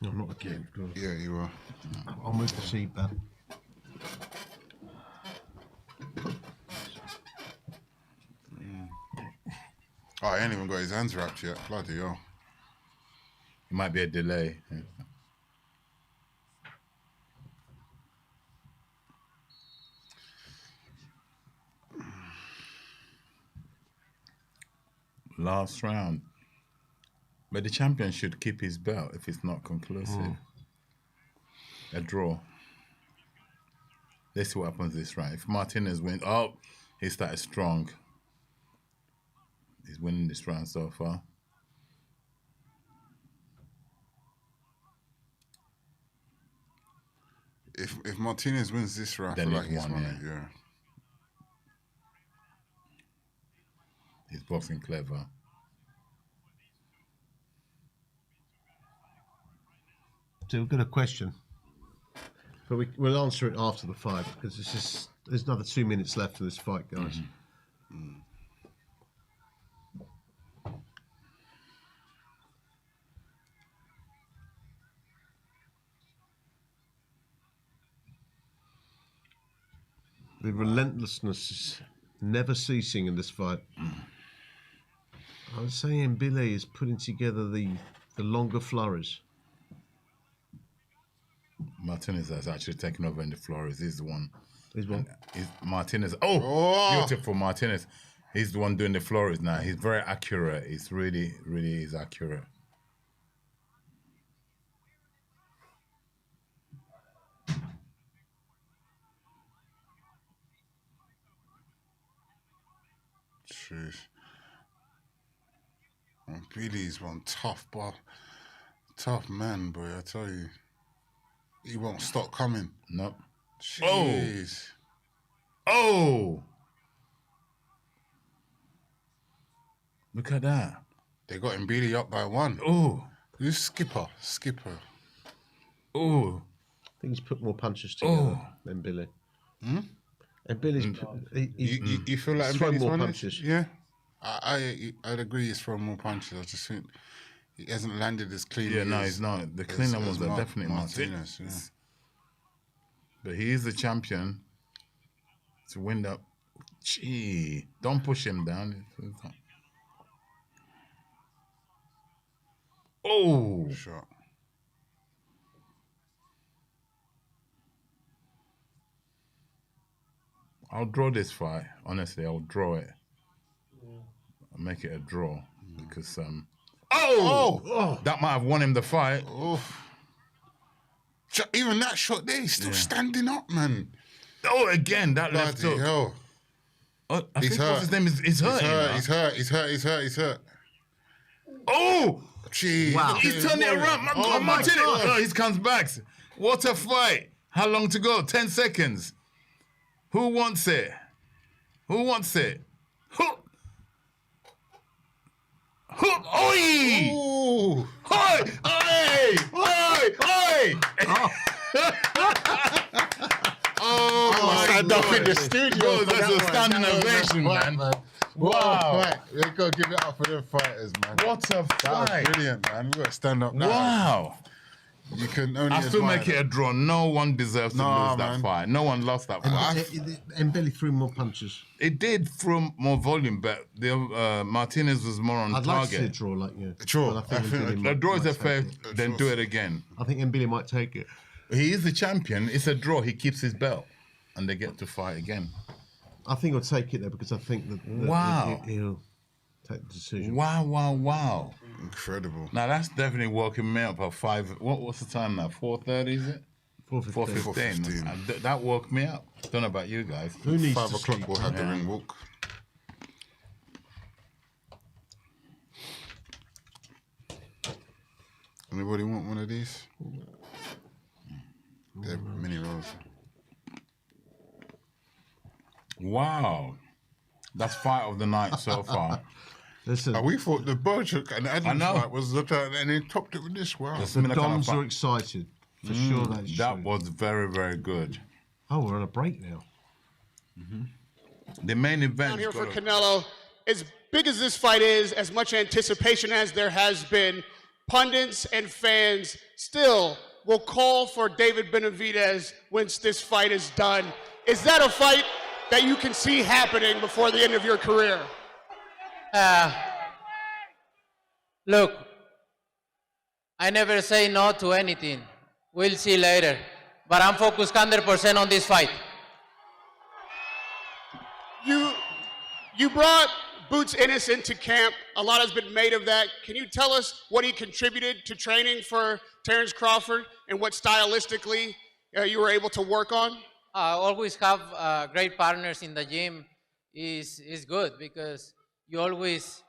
No, not again. Yeah, you are. I'll move the seat back. Oh, he ain't even got his hands wrapped yet. Bloody hell. It might be a delay. Last round. But the champion should keep his belt if it's not conclusive. A draw. Let's see what happens this round. If Martinez wins, oh, he started strong. He's winning this round so far. If Martinez wins this round, I Then feel like he's he's won, won it, yeah. He's boxing clever. So we've got a question, but we'll answer it after the fight because there's another 2 minutes left in this fight, guys. The relentlessness is never ceasing in this fight. I would say Mbile is putting together the longer flurries. Martinez has actually taken over in the Flores. He's the one. He's one. Martinez. Oh, beautiful Martinez. He's the one doing the Flores now. He's very accurate. He's really is accurate. Jeez. Billy's one tough man, boy. I tell you, he won't stop coming. Nope. Jeez. Oh. Look at that. They got him Billy up by 1. Oh. Who's Skipper? Oh. I think he's put more punches together than Billy. And Billy's you feel like thrown Billy's more won it? punches. Yeah. I'd agree he's thrown more punches. I just think he hasn't landed as clean. Yeah, no, he's not. The cleaner ones are definitely Martinez. Yeah. But he is the champion. To win that. Gee, don't push him down. Oh. Shot. I'll draw this fight. Honestly, I'll draw it. I'll make it a draw because that might have won him the fight. Even that shot there, he's still standing up, man. Oh, again, that left hook. Hell. I think what's his name is hurting. He's hurt. Oh! Jeez. Wow. He's turning it around. Martinez. Oh, he comes back. What a fight. How long to go? 10 seconds. Who wants it? Who wants it? Hook! Hook! Oi! Ooh. Oi! Oi! Oi! Oi! Oh, my God. Up in the studio. Bro, that's a standing ovation, man. Wow. Right. We got to give it up for the fighters, man. What a fight. That was brilliant, man. We got to stand up now. Wow. You can only I still admire make it a draw. No one deserves to lose that fight. No one lost that fight. And Billy threw more punches. It did throw more volume, but the Martinez was more on I'd like to target. see a draw like you. Draw. I think The draw is a fair, then do it again. I think Mbili might take it. He is the champion. It's a draw. He keeps his belt, and they get to fight again. I think he'll take it though because I think that he'll take the decision. Wow. Incredible. Now that's definitely woken me up at 5. What's the time now? 4:30 is it? 4:15. That woke me up. Don't know about you guys. Who needs 5 to o'clock sleep? we'll have the ring walk. Anybody want one of these? They're mini rolls. Wow. That's fight of the night so far. Listen, we thought the Bojack and Adams know. fight was the and they topped it with this. Wow. The Dons are excited. For sure that's That true. was very, very good. Oh, we're on a break now. The main event. Down here for Canelo, as big as this fight is, as much anticipation as there has been, pundits and fans still will call for David Benavidez once this fight is done. Is that a fight that you can see happening before the end of your career? Look, I never say no to anything. We'll see later. But I'm focused 100% on this fight. You brought Boots Ennis into camp A lot has been made of that. Can you tell us what he contributed to training for Terence Crawford and what stylistically you were able to work on? Always have great partners in the gym is good because you always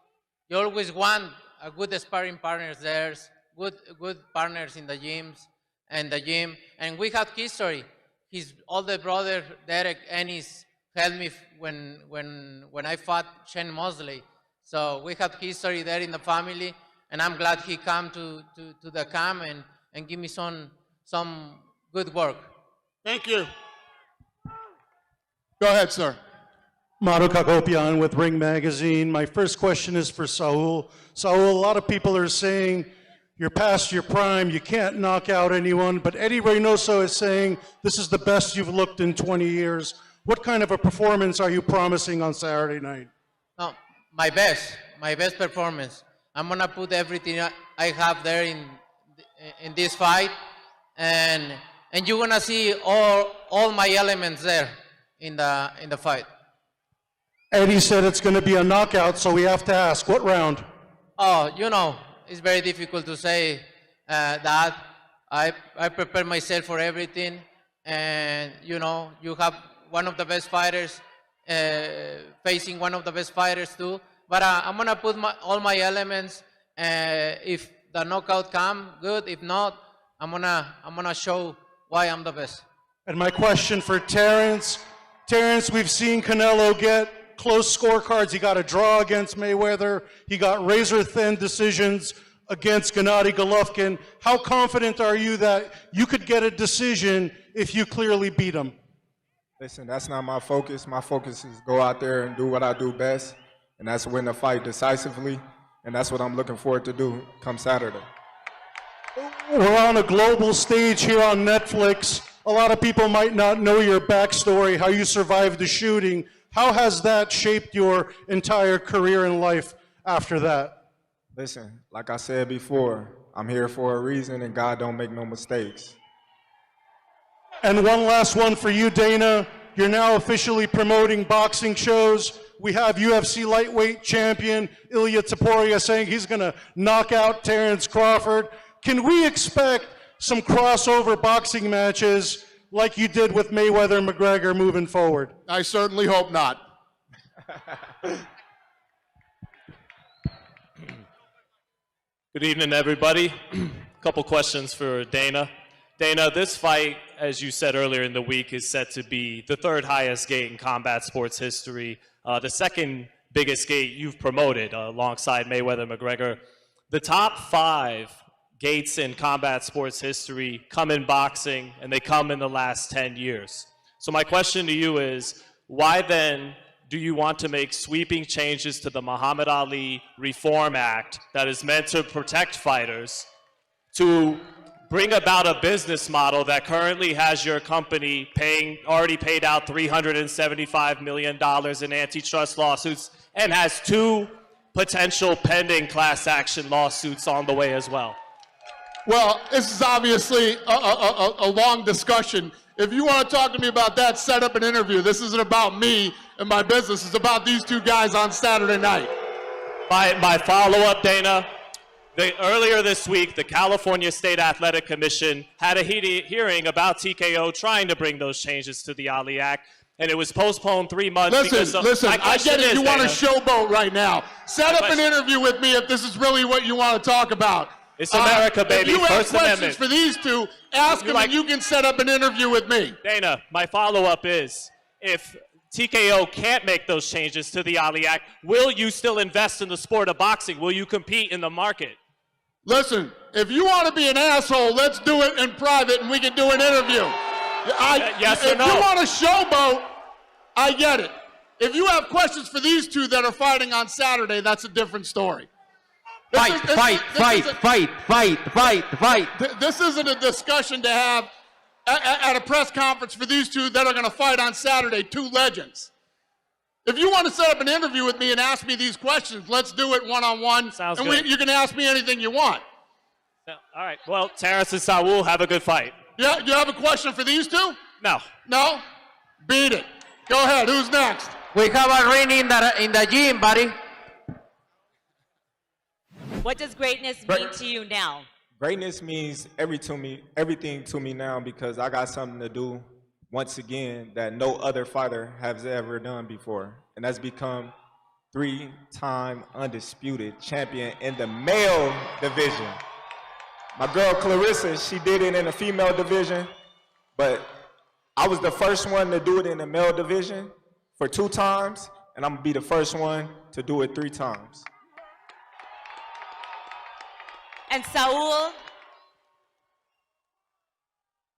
want a good sparring partners there, good partners in the gyms and the gym. And we have history. His older brother Derek Ennis helped me when I fought Shane Mosley. So we have history there in the family, and I'm glad he come to the camp and give me some good work. Thank you. Go ahead, sir. Maru Kakopian with Ring Magazine. My first question is for Saul. Saul, a lot of people are saying you're past your prime, you can't knock out anyone, but Eddie Reynoso is saying this is the best you've looked in 20 years. What kind of a performance are you promising on Saturday night? No, my best performance. I'm gonna put everything I have there in this fight, and you're gonna see all my elements there in the fight. Eddie said it's going to be a knockout, so we have to ask, what round? Oh, it's very difficult to say that. I prepare myself for everything, and you have one of the best fighters facing one of the best fighters too. But I'm gonna put all my elements. If the knockout come, good. If not, I'm gonna show why I'm the best. And my question for Terence. Terence, we've seen Canelo get close scorecards. He got a draw against Mayweather. He got razor-thin decisions against Gennady Golovkin. How confident are you that you could get a decision if you clearly beat him? Listen, that's not my focus. My focus is go out there and do what I do best, and that's win the fight decisively, and that's what I'm looking forward to do come Saturday. We're on a global stage here on Netflix. A lot of people might not know your backstory, how you survived the shooting. How has that shaped your entire career and life after that? Listen, like I said before, I'm here for a reason, and God don't make no mistakes. And one last one for you, Dana. You're now officially promoting boxing shows. We have UFC lightweight champion Ilia Topuria saying he's going to knock out Terence Crawford. Can we expect some crossover boxing matches like you did with Mayweather and McGregor moving forward? I certainly hope not. Good evening, everybody. A couple questions for Dana. Dana, this fight, as you said earlier in the week, is set to be the third highest gate in combat sports history, the second biggest gate you've promoted alongside Mayweather and McGregor. The top 5 gates in combat sports history come in boxing, and they come in the last 10 years. So my question to you is, why then do you want to make sweeping changes to the Muhammad Ali Reform Act that is meant to protect fighters to bring about a business model that currently has your company already paid out $375 million in antitrust lawsuits and has 2 potential pending class action lawsuits on the way as well? Well, this is obviously a long discussion. If you want to talk to me about that, set up an interview. This isn't about me and my business. It's about these 2 guys on Saturday night. My follow-up, Dana. Earlier this week, the California State Athletic Commission had a hearing about TKO trying to bring those changes to the Ali Act, and it was postponed 3 months. Listen, I get it. You want to showboat right now. Set up an interview with me if this is really what you want to talk about. It's America, baby. If you have First questions Amendment. for these 2, ask them and you can set up an interview with me. Dana, my follow-up is, if TKO can't make those changes to the Ali Act, will you still invest in the sport of boxing? Will you compete in the market? Listen, if you want to be an asshole, let's do it in private and we can do an interview. Yes or no? If you want to showboat, I get it. If you have questions for these 2 that are fighting on Saturday, that's a different story. Fight. This isn't a discussion to have at a press conference for these 2 that are going to fight on Saturday, 2 legends. If you want to set up an interview with me and ask me these questions, let's do it one-on-one. Sounds and good. You can ask me anything you want. All right. Well, Terence and Saul, have a good fight. Yeah, you have a question for these 2? No. No? Beat it. Go ahead. Who's next? We have a ring in the gym, buddy. What does greatness mean to you now? Greatness means everything to me now because I got something to do once again that no other fighter has ever done before. And that's become 3-time undisputed champion in the male division. My girl Clarissa, she did it in the female division, but I was the first one to do it in the male division for 2 times, and I'm gonna be the first one to do it 3 times. And Saul?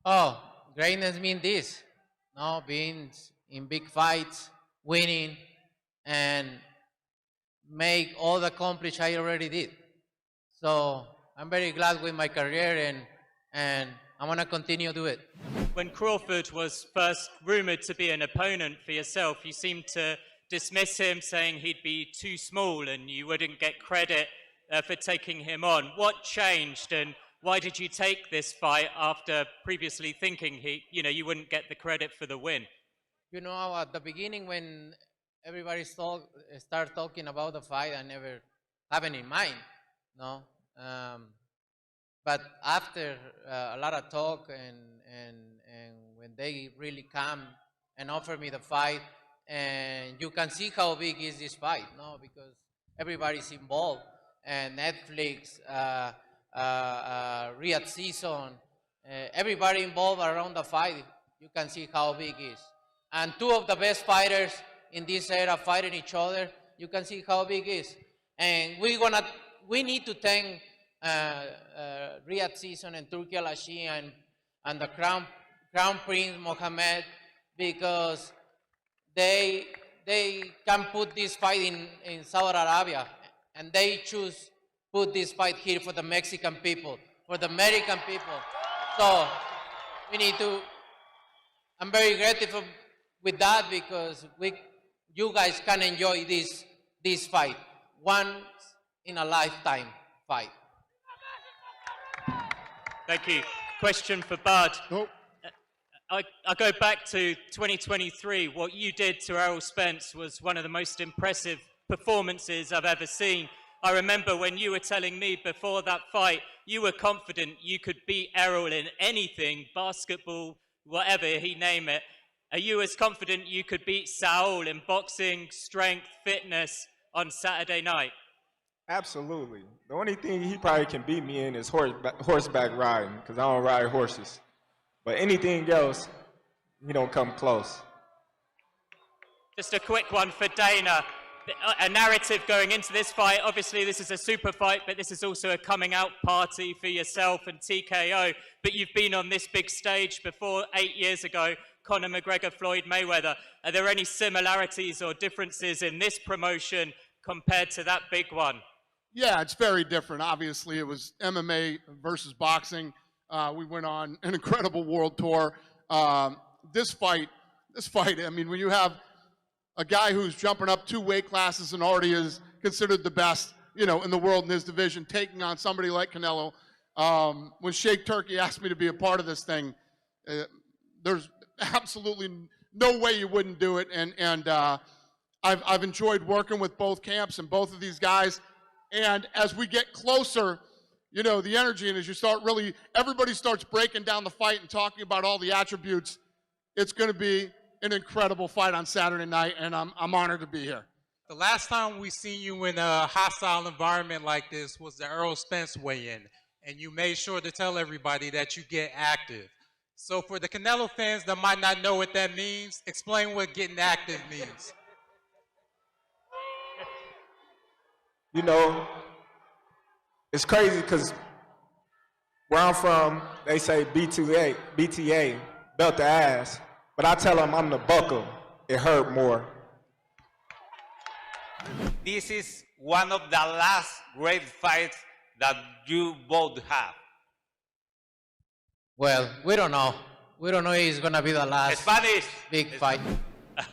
Oh, greatness means this. No, being in big fights, winning, and make all the accomplish I already did. So I'm very glad with my career, and I'm gonna continue to do it. When Crawford was first rumored to be an opponent for yourself, you seemed to dismiss him, saying he'd be too small and you wouldn't get credit for taking him on. What changed, and why did you take this fight after previously thinking you wouldn't get the credit for the win? You know, at the beginning when everybody start talking about the fight, I never have it in mind, no? But after a lot of talk and when they really come and offer me the fight, and you can see how big is this fight, no? Because everybody's involved, and Netflix, Riyadh season, everybody involved around the fight. You can see how big it is. And 2 of the best fighters in this era fighting each other. You can see how big it is. And we need to thank Riyadh season and Turkey Al-Ashi and the Crown Prince Mohammed, because they can put this fight in Saudi Arabia, and they choose put this fight here for the Mexican people, for the American people. So we need to, I'm very grateful with that, because you guys can enjoy this fight, once in a lifetime fight. Thank you. Question for Bud. I go back to 2023. What you did to Errol Spence was one of the most impressive performances I've ever seen. I remember when you were telling me before that fight, you were confident you could beat Errol in anything, basketball, whatever he name it. Are you as confident you could beat Saul in boxing, strength, fitness on Saturday night? Absolutely. The only thing he probably can beat me in is horseback riding, because I don't ride horses. But anything else, he don't come close. Just a quick one for Dana. A narrative going into this fight. Obviously, this is a super fight, but this is also a coming out party for yourself and TKO. But you've been on this big stage before 8 years ago, Conor McGregor, Floyd Mayweather. Are there any similarities or differences in this promotion compared to that big one? Yeah, it's very different. Obviously, it was MMA versus boxing. We went on an incredible world tour. This fight, I mean, when you have a guy who's jumping up 2 weight classes and already is considered the best, in the world in his division, taking on somebody like Canelo. When Sheikh Turkey asked me to be a part of this thing, there's absolutely no way you wouldn't do it. And I've enjoyed working with both camps and both of these guys. And as we get closer, the energy, and as you start really, everybody starts breaking down the fight and talking about all the attributes, it's going to be an incredible fight on Saturday night, and I'm honored to be here. The last time we seen you in a hostile environment like this was the Errol Spence weigh-in, and you made sure to tell everybody that you get active. So for the Canelo fans that might not know what that means, explain what getting active means. It's crazy because where I'm from, they say BTA, belt the ass. But I tell them I'm the buckle. It hurt more. This is one of the last great fights that you both have. Well, we don't know. We don't know if it's going to be the last big fight.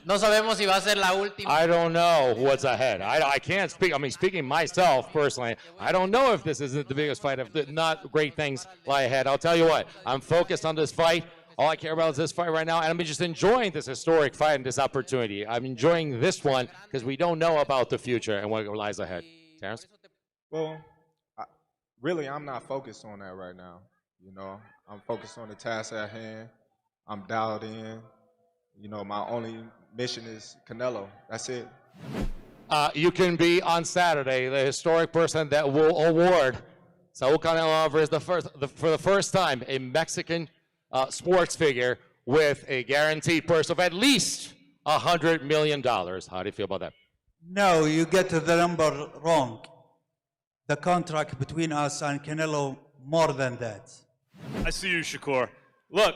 No sabemos si va a ser la última. I don't know what's ahead. I can't speak. I mean, speaking myself personally, I don't know if this isn't the biggest fight. If not great things lie ahead. I'll tell you what. I'm focused on this fight. All I care about is this fight right now, and I'm just enjoying this historic fight and this opportunity. I'm enjoying this one because we don't know about the future and what lies ahead. Terence? Well, really, I'm not focused on that right now. You know, I'm focused on the task at hand. I'm dialed in. You know, my only mission is Canelo. That's it. You can be on Saturday the historic person that will award Saul Canelo Alvarez for the first time a Mexican sports figure with a guaranteed purse of at least $100 million. How do you feel about that? No, you get the number wrong. The contract between us and Canelo more than that. I see you, Shakur. Look,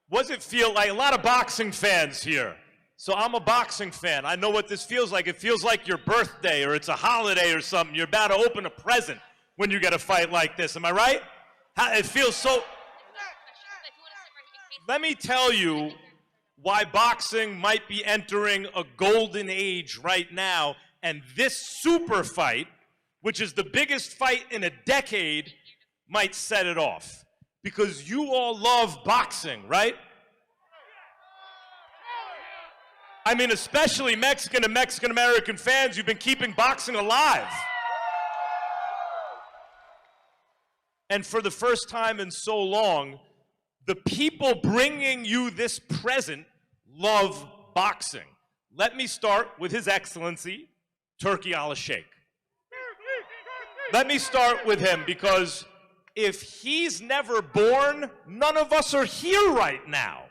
what does it feel like? A lot of boxing fans here. So I'm a boxing fan. I know what this feels like. It feels like your birthday or it's a holiday or something. You're about to open a present when you get a fight like this. Am I right? It feels so... Let me tell you why boxing might be entering a golden age right now, and this super fight, which is the biggest fight in a decade, might set it off. Because you all love boxing, right? I mean, especially Mexican and Mexican-American fans, you've been keeping boxing alive. And for the first time in so long, the people bringing you this present love boxing. Let me start with His Excellency, Turki Al-Sheikh. Let me start with him because if he's never born, none of us are here right now.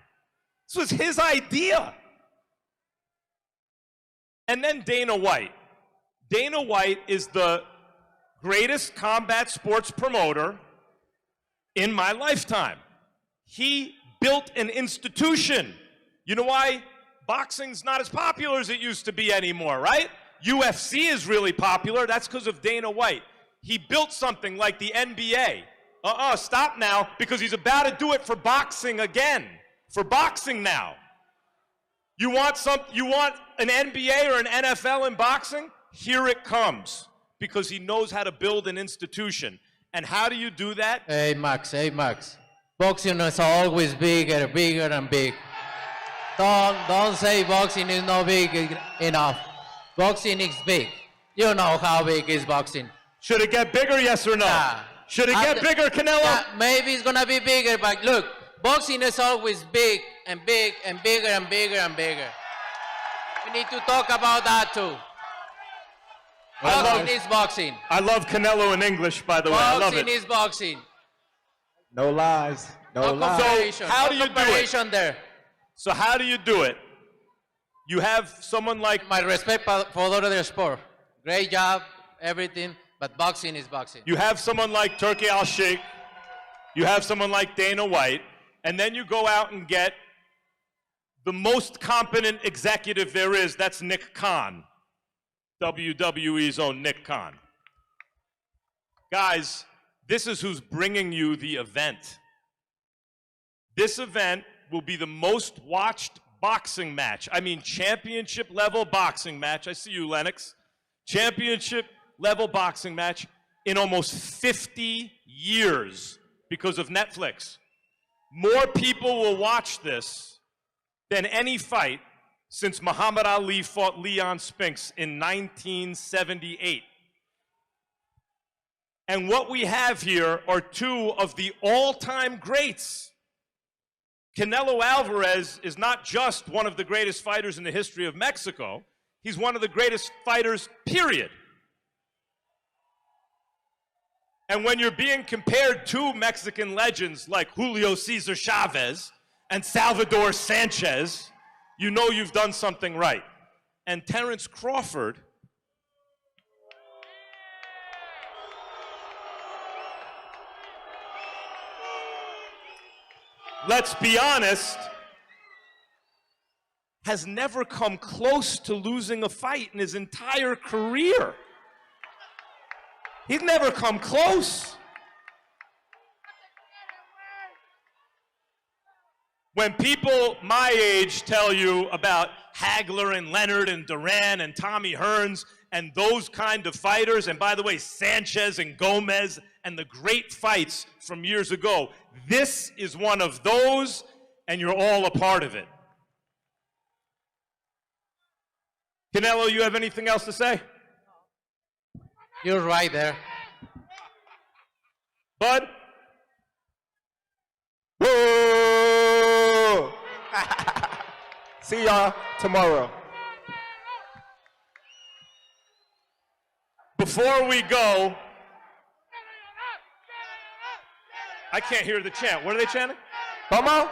This was his idea. And then Dana White. Dana White is the greatest combat sports promoter in my lifetime. He built an institution. You know why boxing's not as popular as it used to be anymore, right? UFC is really popular. That's because of Dana White. He built something like the NBA. Stop now, because he's about to do it for boxing again. For boxing now. You want an NBA or an NFL in boxing? Here it comes. Because he knows how to build an institution. And how do you do that? Hey, Max. Boxing is always bigger and big. Don't say boxing is not big enough. Boxing is big. You know how big is boxing. Should it get bigger, yes or no? Should it get bigger, Canelo? Maybe it's going to be bigger, but look, boxing is always big and bigger and bigger and bigger. We need to talk about that too. Boxing is boxing. I love Canelo in English, by the way. I love it. Boxing is boxing. No lies. No lies. So how do you do it? There. So how do you do it? You have someone like... My respect for the sport. Great job, everything, but boxing is boxing. You have someone like Turki Al-Sheikh. You have someone like Dana White. And then you go out and get the most competent executive there is. That's Nick Khan. WWE's own Nick Khan. Guys, this is who's bringing you the event. This event will be the most watched boxing match. I mean, championship level boxing match. I see you, Lennox. Championship level boxing match in almost 50 years because of Netflix. More people will watch this than any fight since Muhammad Ali fought Leon Spinks in 1978. And what we have here are two of the all-time greats. Canelo Alvarez is not just one of the greatest fighters in the history of Mexico. He's one of the greatest fighters, period. And when you're being compared to Mexican legends like Julio Cesar Chavez and Salvador Sanchez, you know you've done something right. And Terence Crawford let's be honest, has never come close to losing a fight in his entire career. He's never come close. When people my age tell you about Hagler and Leonard and Duran and Tommy Hearns and those kind of fighters, and by the way, Sanchez and Gomez and the great fights from years ago, this is one of those, and you're all a part of it. Canelo, you have anything else to say? You're right there. Bud? Woo! See y'all tomorrow. Before we go, I can't hear the chant. What are they chanting? ¿Cómo?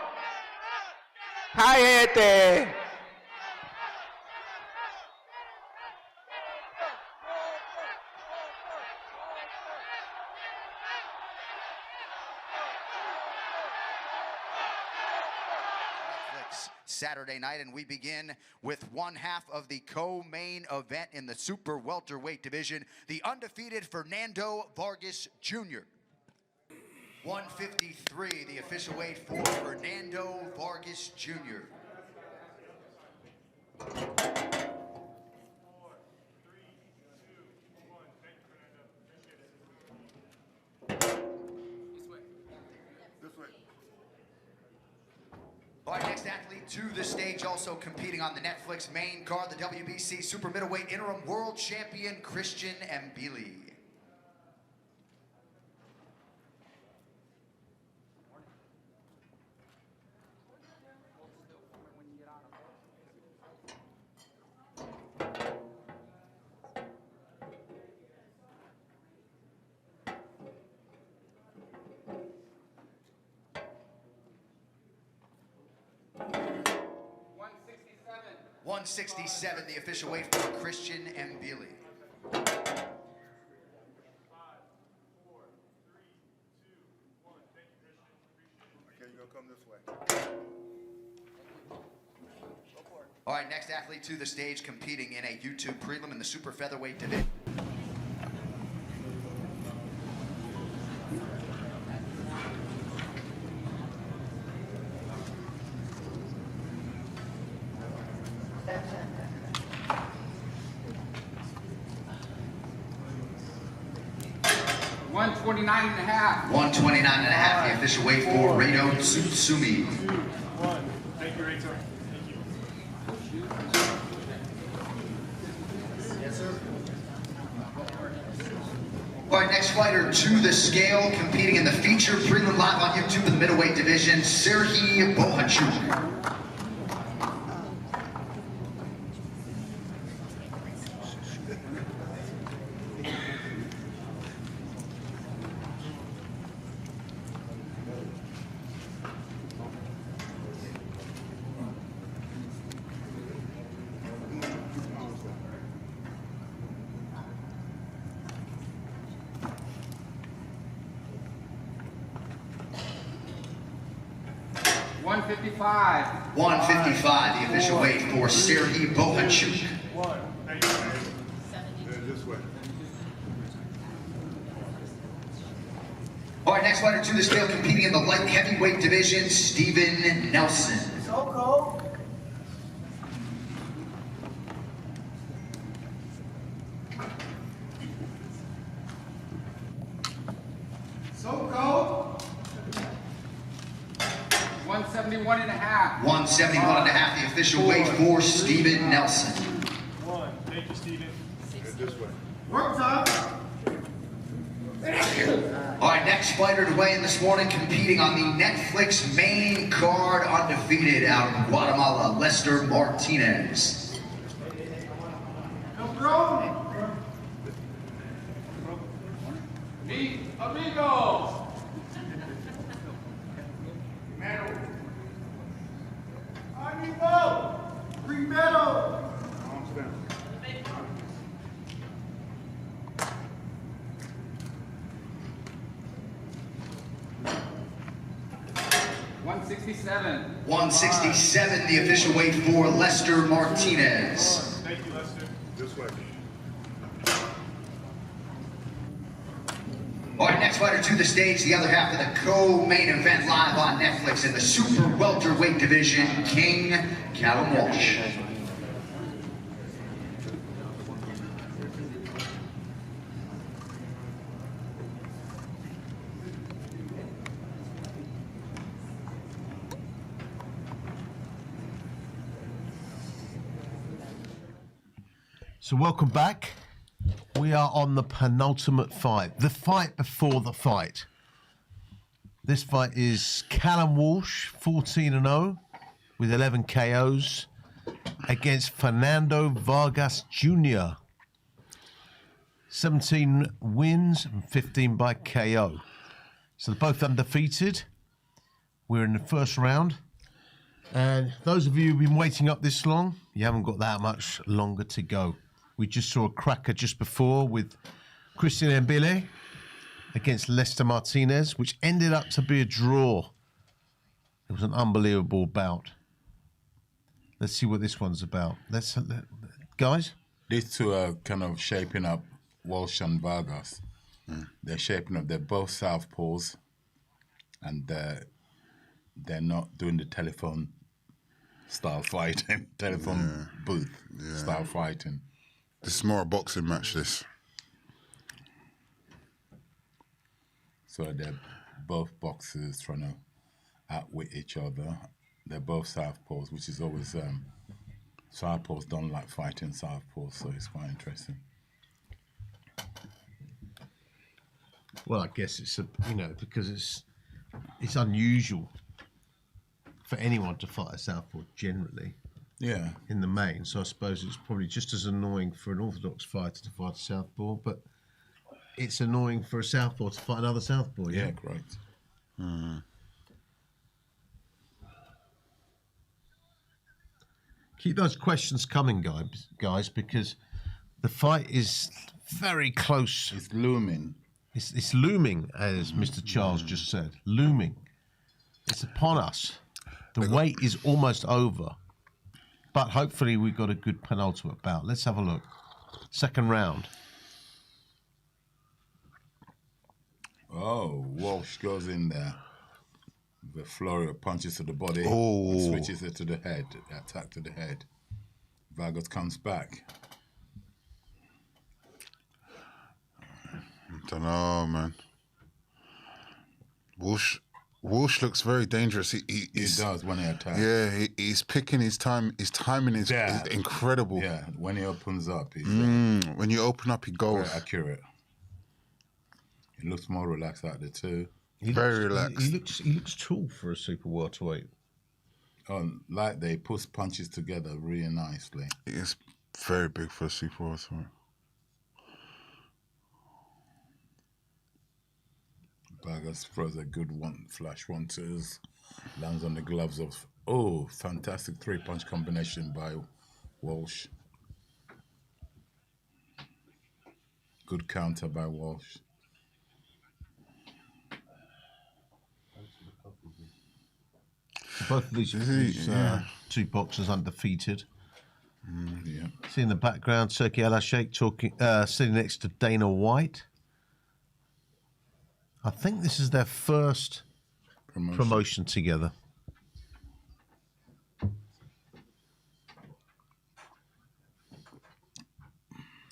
Cállate. Saturday night, and we begin with one half of the co-main event in the super welterweight division, the undefeated Fernando Vargas Jr. 153, the official weight for Fernando Vargas Jr. All right, next athlete to the stage, also competing on the Netflix main card, the WBC Super Middleweight Interim World Champion, Christian Mbili. .167, the official weight for Christian Mbili. All right, next athlete to the stage, competing in a YouTube prelim in the super featherweight division. $129.5, the official weight for Rado Tsutsumi. Thank you, Rachel. Thank you. Yes, sir. All right, next fighter to the scale, competing in the feature prelim live on YouTube in the middleweight division, Serhiy Bohachuk. $155, the official weight for Serhiy Bohachuk. All right, next fighter to the scale, competing in the light heavyweight division, Steven Nelson. So cold. So cold. 171.5, the official weight for Steven Nelson. Thank you, Steven. Work time. All right, next fighter to weigh in this morning, competing on the Netflix main card, undefeated out of Guatemala, Lester Martinez. Mi amigo. Amigo. Green medal. $167, the official weight for Lester Martinez. Thank you, Lester. This way. All right, next fighter to the stage, the other half of the co-main event live on Netflix in the super welterweight division, King Callum Walsh. So welcome back. We are on the penultimate fight, the fight before the fight. This fight is Callum Walsh, 14-0 with 11 KOs against Fernando Vargas Jr. 17 wins and 15 by KO. So they're both undefeated. We're in the first round. And those of you who've been waiting up this long, you haven't got that much longer to go. We just saw a cracker just before with Christian Mbile against Lester Martinez, which ended up to be a draw. It was an unbelievable bout. Let's see what this one's about. Guys? These two are kind of shaping up Walsh and Vargas. They're shaping up. They're both southpaws, and they're not doing the telephone style fighting, telephone booth style fighting. This is more a boxing match, this. So they're both boxers trying to outwit each other. They're both southpaws, which is always southpaws don't like fighting southpaws, so it's quite interesting. Well, I guess it's because it's unusual for anyone to fight a southpaw generally. Yeah. In the main, so I suppose it's probably just as annoying for an orthodox fighter to fight a southpaw, but it's annoying for a southpaw to fight another southpaw. Yeah, correct. Keep those questions coming, guys, because the fight is very close. It's looming. It's looming, as Mr. Charles just said. Looming. It's upon us. The wait is almost over. But hopefully we've got a good penultimate bout. Let's have a look. Second round. Oh, Walsh goes in there. The flurry of punches to the body. Oh. Switches it to the head. Attack to the head. Vargas comes back. I don't know, man. Walsh looks very dangerous. He does when he attacks. Yeah, he's picking his time. His timing is incredible. Yeah, when he opens up, he's when you open up, he goes. very accurate. He looks more relaxed out there too. Very relaxed. He looks tall for a super welterweight. Like they push punches together really nicely. It's very big for a super welterweight. Vargas throws a good flash 1-2s, lands on the gloves of, fantastic 3-punch combination by Walsh. Good counter by Walsh. Both of these two boxers undefeated. Yeah. See in the background, Turki Al-Sheikh sitting next to Dana White. I think this is their first promotion together.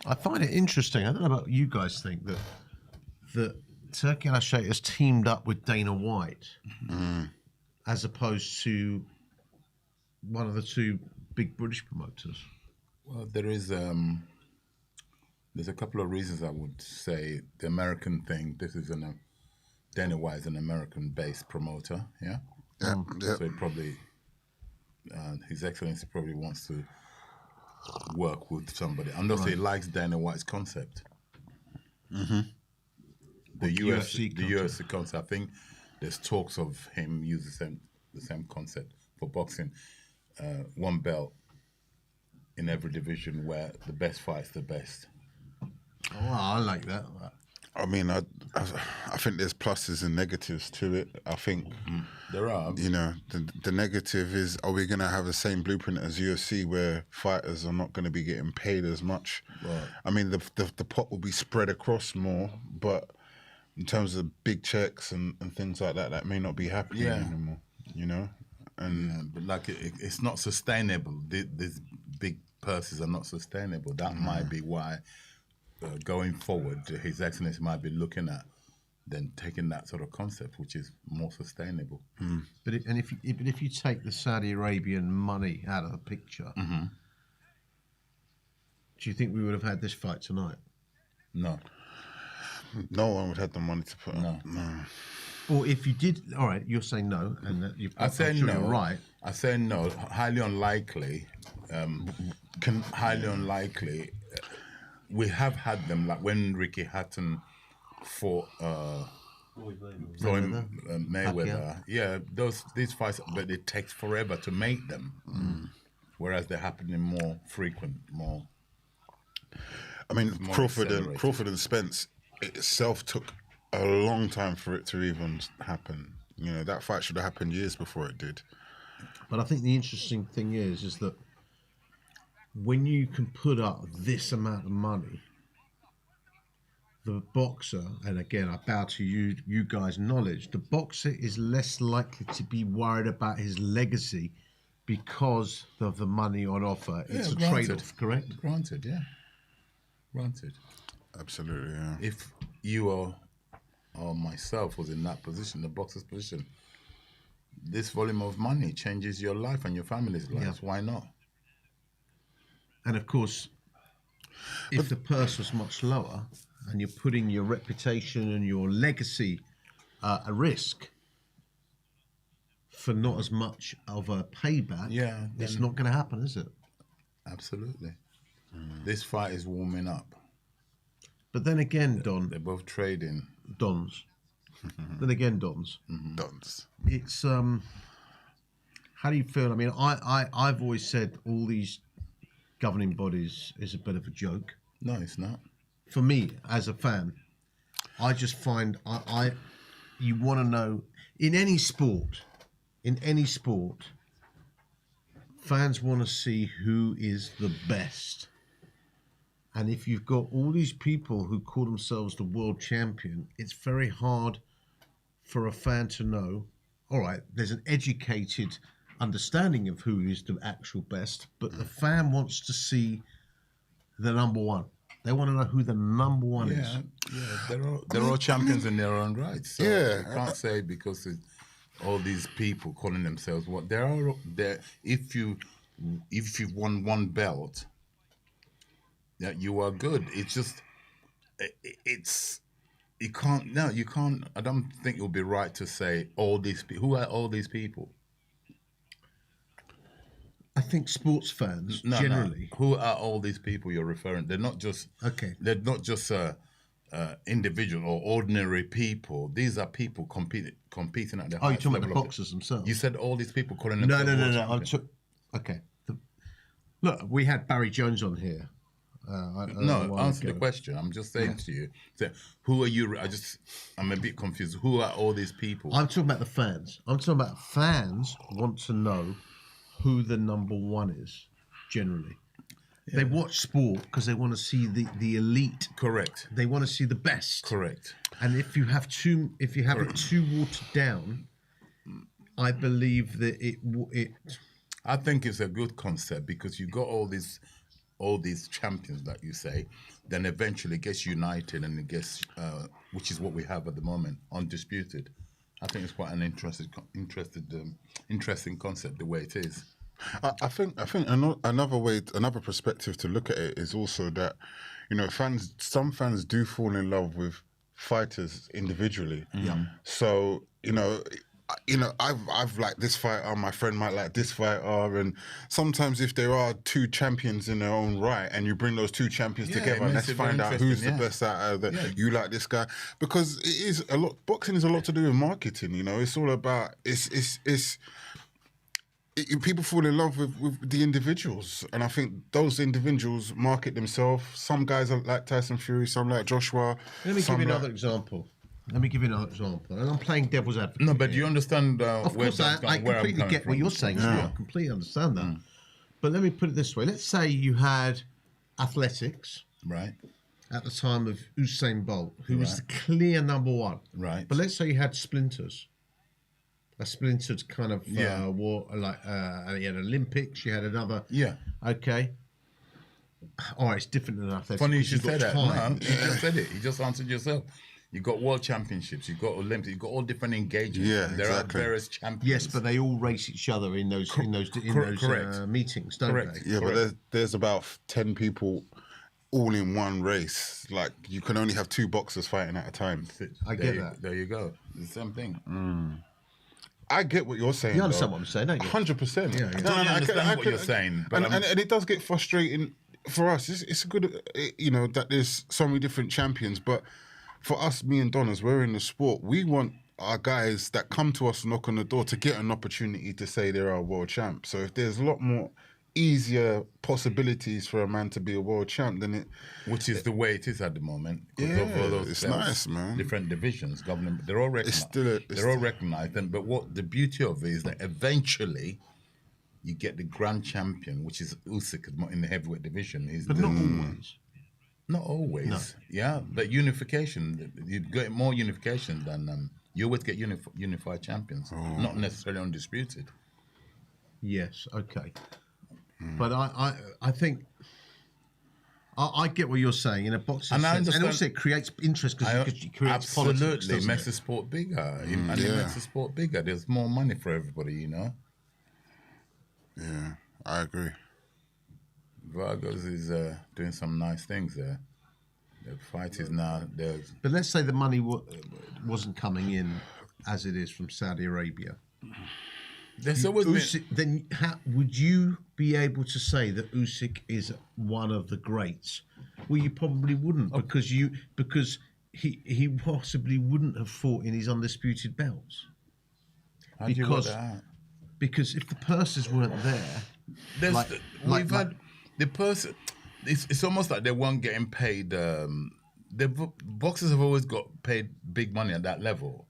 I find it interesting. I don't know about what you guys think that Turki Al-Sheikh has teamed up with Dana White as opposed to one of the two big British promoters. Well, there's a couple of reasons I would say. The American thing, Dana White is an American-based promoter, yeah? So he probably, His Excellency probably wants to work with somebody. I'm not saying he likes Dana White's concept. The UFC concept. I think there's talks of him using the same concept for boxing. One belt in every division where the best fights the best. Oh, I like that. I mean, I think there's pluses and negatives to it. I think there are. You know, the negative is, are we going to have the same blueprint as UFC where fighters are not going to be getting paid as much? Right. I mean, the pot will be spread across more, but in terms of big checks and things like that, that may not be happening anymore. You know, but like it's not sustainable. These big purses are not sustainable. That might be why. Going forward, His Excellency might be looking at then taking that sort of concept, which is more sustainable. But if you take the Saudi Arabian money out of the picture, do you think we would have had this fight tonight? No. No one would have the money to put no. up. No. Or if you did, all right, you're saying no, and that I say no. You're right. I say no. Highly unlikely. Highly unlikely. We have had them, like when Ricky Hatton fought Mayweather. Yeah, these fights, but it takes forever to make them. Whereas they're happening more frequent, more. I mean, more Crawford accelerated. and Spence itself took a long time for it to even happen. You know, that fight should have happened years before it did. But I think the interesting thing is that when you can put up this amount of money, the boxer, and again I bow to you guys' knowledge, the boxer is less likely to be worried about his legacy because of the money on offer. It's a trade-off, correct? Granted, yeah. Granted. Absolutely, yeah. If you or myself was in that position, the boxer's position, this volume of money changes your life and your family's lives. Why not? And of course, if the purse was much lower and you're putting your reputation and your legacy at risk for not as much of a payback, it's not going to happen, is it? Absolutely. This fight is warming up. But then again, Don... They're both trading. Dons. Then again, Dons. Dons. It's... how do you feel? I mean, I've always said all these governing bodies is a bit of a joke. No, it's not. For me, as a fan, I just find you want to know, in any sport, fans want to see who is the best. And if you've got all these people who call themselves the world champion, it's very hard for a fan to know, all right, there's an educated understanding of who is the actual best, but the fan wants to see the number one. They want to know who the number one is. Yeah, they're all champions in their own right. So you can't say because all these people calling themselves what they're all there. If you've won one belt, yeah, you are good. It's just you can't. I don't think it would be right to say all these people. Who are all these people? I think sports fans generally. No. Who are all these people you're referring? They're not just They're not just individual or ordinary people. These are people competing at the highest level. Oh, you're talking about the boxers themselves. You said all these people calling themselves. No. Look, we had Barry Jones on here. Answer the question. I'm just saying to you. Who are you? I'm a bit confused. Who are all these people? I'm talking about the fans. I'm talking about fans want to know who the number one is, generally. Yeah. They watch sport because they want to see the elite. Correct. They want to see the best. Correct. And if you have it too watered down, I believe that it. I think it's a good concept because you got all these champions that you say, then eventually it gets united and it gets, which is what we have at the moment, undisputed. I think it's quite an interesting concept the way it is. I think another perspective to look at it is also that, you know, some fans do fall in love with fighters individually. Yeah. So I've liked this fighter, my friend might like this fighter, and sometimes if there are two champions in their own right and you bring those two champions together, let's find out who's the best out of that. You like this guy, because it is a lot. Boxing is a lot to do with marketing. You know, it's all about people fall in love with the individuals, and I think those individuals market themselves. Some guys are like Tyson Fury, some like Joshua. Let me give you another example. And I'm playing devil's advocate. No, but do you understand of course, I completely get what you're saying. I completely understand that. But let me put it this way. Let's say you had athletics. Right. At the time of Usain Bolt, who was the clear number one. Right. But let's say you had splinters. A splintered kind of war, like you had Olympics, you had another. Yeah. Okay. All right, it's different than athletics. Funny you should say that. No, you just said it. You just answered yourself. You got world championships, you got Olympics, you got all different engagements. Yeah, there are various champions. Yes, but they all race each other in those meetings, don't they? Yeah, but there's about 10 people all in one race. Like you can only have 2 boxers fighting at a time. I get that. There you go. The same thing. I get what you're saying. You understand what I'm saying, don't you? 100%. Yeah, yeah. I understand what you're saying, but and it does get frustrating for us. It's a good, you know, that there's so many different champions. But for us, me and Don, as we're in the sport, we want our guys that come to us and knock on the door to get an opportunity to say they're our world champ. So if there's a lot more easier possibilities for a man to be a world champ, then which is the way it is at the moment. Yeah, of all those it's belts, nice, man. Different divisions, government, they're all recognized. They're all recognized. But what the beauty of it is that eventually you get the grand champion, which is Usyk in the heavyweight division. But not always. Not always. No. Yeah, but unification. You get more unification than you always get unified champions, not necessarily undisputed. Yes, okay. But I think I get what you're saying in a boxing And I sense. And understand- also it creates interest because it creates Absolutely, politics, it doesn't makes it? the sport bigger. And it makes the sport bigger. There's more money for everybody, you know. Yeah, I agree. Vargas is doing some nice things there. The fight is now there's. But let's say the money wasn't coming in as it is from Saudi Arabia. There's always Usyk, then how would you be able to say that Usyk is one of the greats? Well, you probably wouldn't because he possibly wouldn't have fought in his undisputed belts. How do you work that out? Because if the purses weren't there, we've had the person. It's almost like they weren't getting paid. The boxers have always got paid big money at that level.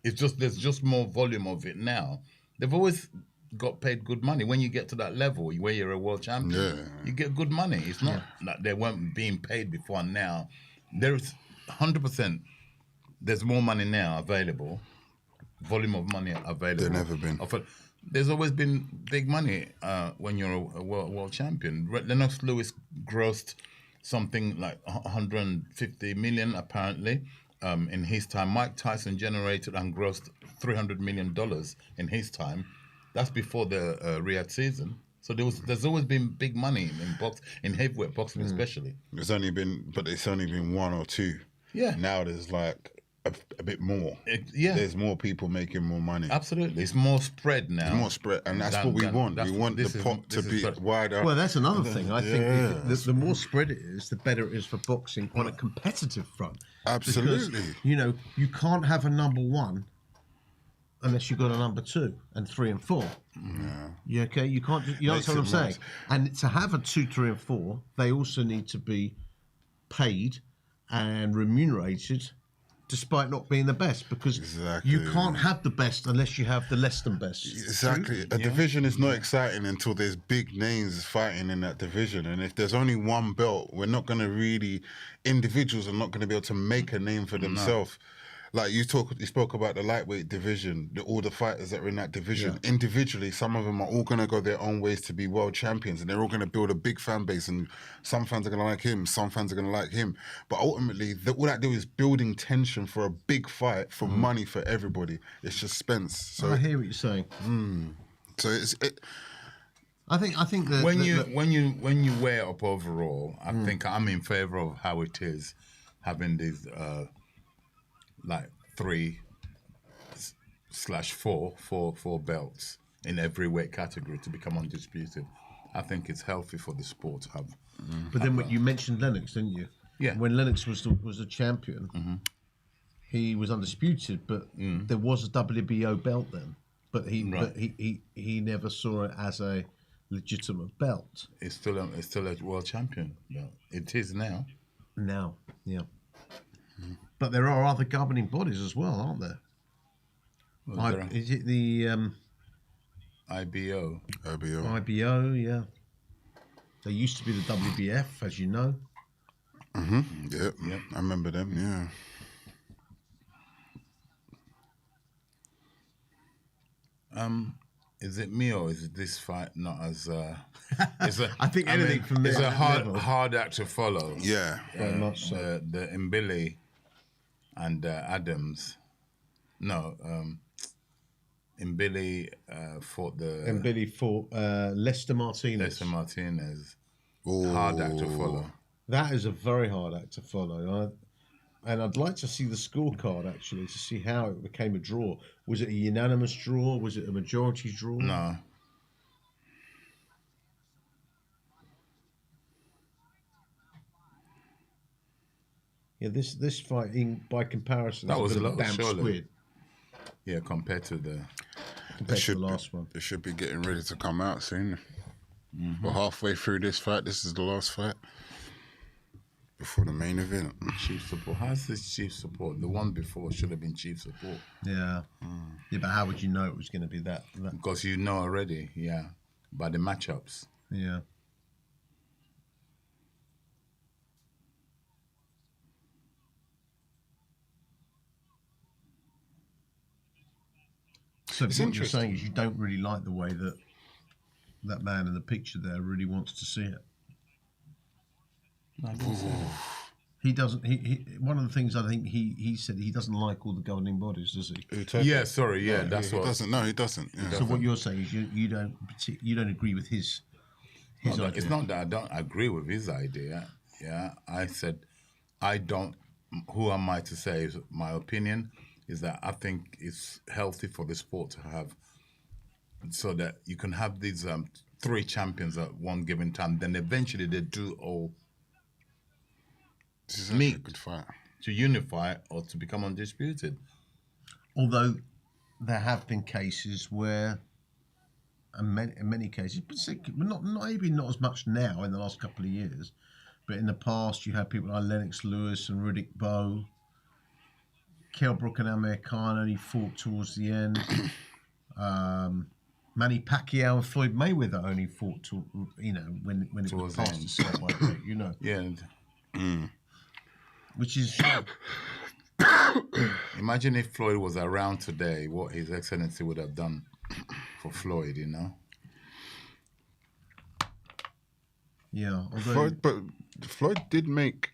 It's just there's just more volume of it now. They've always got paid good money. When you get to that level where you're a world champion, you get good money. It's not like they weren't being paid before. Now there's 100%. There's more money now available. Volume of money available. There never been. There's always been big money when you're a world champion. Lennox Lewis grossed something like 150 million apparently in his time. Mike Tyson generated and grossed $300 million in his time. That's before the Riyadh season. So there's always been big money in heavyweight boxing especially. It's only been 1 or 2. Yeah. Now there's like a bit more. There's more people making more money. Absolutely, it's more spread now. It's more spread, and that's what we want. We want the pot to be wider. Well, that's another thing. I think the more spread it is, the better it is for boxing on a competitive front. Absolutely. Because, you can't have a number 1 unless you've got a number 2 and 3 and 4. Yeah. Okay. You can't. You understand what I'm saying? And to have a 2, 3, and 4, they also need to be paid and remunerated, despite not being the best, because you can't have the best unless you have the less than best. Exactly. A division is not exciting until there's big names fighting in that division. And if there's only one belt, we're not going to really, individuals are not going to be able to make a name for themselves. Like you spoke about the lightweight division, all the fighters that are in that division. Yeah. Individually, some of them are all going to go their own ways to be world champions, and they're all going to build a big fan base. And some fans are going to like him, some fans are going to like him. But ultimately, all that do is building tension for a big fight for money for everybody. It's just Spence. So I hear what you're saying. So I think that when you weigh it up overall, I think I'm in favor of how it is, having these like 3/4 belts in every weight category to become undisputed. I think it's healthy for the sport to have. But then you mentioned Lennox, didn't you? Yeah. When Lennox was the champion, he was undisputed, but there was a WBO belt then. But he never saw it as a legitimate belt. It's still a world champion. No, it is now. Now, yeah. But there are other governing bodies as well, aren't there? Well, Is it the IBO? IBO, yeah. There used to be the WBF, as you know. Yep. I remember them. Yeah. Is it me or is it this fight not as? I think anything from there. It's a hard act to follow. Yeah. Very much so. The Mbili and Adams. No, Mbili fought Lester Martinez. Lester Martinez. Hard act to follow. That is a very hard act to follow. And I'd like to see the scorecard, actually, to see how it became a draw. Was it a unanimous draw? Was it a majority draw? No. Yeah, this fight, by comparison, That is was a a bit of lot, damn surely. squid. Yeah, compared to the last one. It should be getting ready to come out soon. We're halfway through this fight. This is the last fight before the main event. Chief support. How's this chief support? The one before should have been chief support. Yeah. Yeah, but how would you know it was going to be that? Because you know already, yeah, by the matchups. Yeah. So what you're saying is you don't really like the way that that man in the picture there really wants to see it. He doesn't. He one of the things I think he said he doesn't like all the governing bodies, does he? Yeah, sorry, yeah, that's he what. doesn't. No, he doesn't. Yeah. So what you're saying is you don't agree with his idea. It's not that I don't agree with his idea. Yeah, I said I don't. Who am I to say? My opinion is that I think it's healthy for the sport to have, so that you can have these 3 champions at one given time. Then eventually they do all meet a good fight to unify or to become undisputed. Although there have been cases where, in many cases, but not maybe not as much now in the last couple of years, but in the past you had people like Lennox Lewis and Riddick Bowe. Kell Brook and Amir Khan only fought towards the end. Manny Pacquiao and Floyd Mayweather only fought to, when it was past the stop by weight, Yeah. Which is Imagine if Floyd was around today, what His Excellency would have done for Floyd, Yeah. Floyd did make.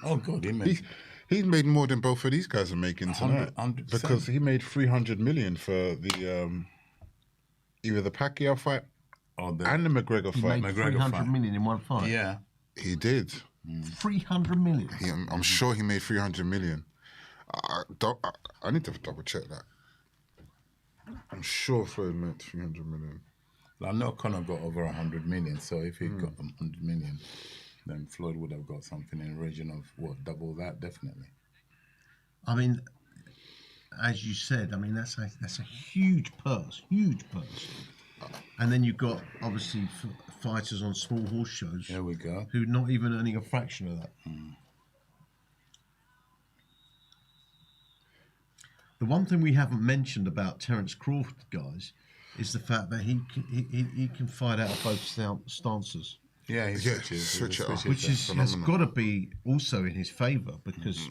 Oh God, He's made more than both of these guys are making tonight 100%. because he made 300 million for the either the Pacquiao fight and the McGregor he fight. made 300 million in one fight. Yeah, he did. 300 million. I'm sure he made 300 million. I need to double check that. I'm sure Floyd made 300 million. I know Conor got over 100 million, so if he got 100 million, then Floyd would have got something in the region of double that, definitely. I mean, as you said, that's a huge purse. And then you've got obviously fighters on small horse shows. There we go. Who are not even earning a fraction of that. The one thing we haven't mentioned about Terence Crawford, guys, is the fact that he can fight out of both stances. Yeah, he switch it up. Which has got to be also in his favour because,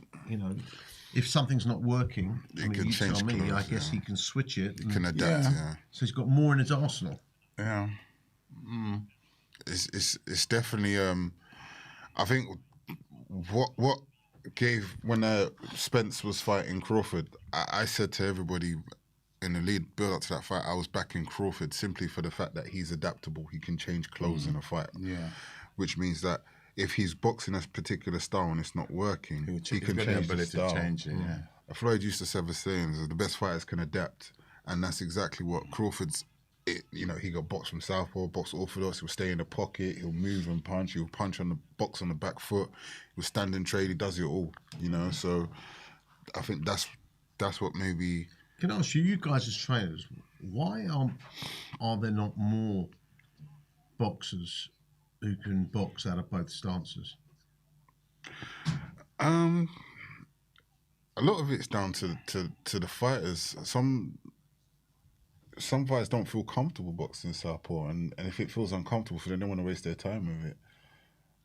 if something's not working, He can change clothes, I guess he can switch it. He can adapt, yeah. So he's got more in his arsenal. Yeah. It's definitely I think what gave when Spence was fighting Crawford, I said to everybody in the lead build up to that fight, I was backing Crawford simply for the fact that he's adaptable. He can change clothes in a fight. Yeah. Which means that if he's boxing a particular style and it's not working, he can change the style. Floyd used to say the saying, the best fighters can adapt. And that's exactly what Crawford's, he got boxed from southpaw, boxed orthodox, he'll stay in the pocket, he'll move and punch, he'll punch on the box on the back foot, he'll stand and trade, he does it all, so I think that's what maybe... Can I ask you guys as trainers, why are there not more boxers who can box out of both stances? A lot of it's down to the fighters. Some fighters don't feel comfortable boxing southpaw, and if it feels uncomfortable for them, they don't want to waste their time with it.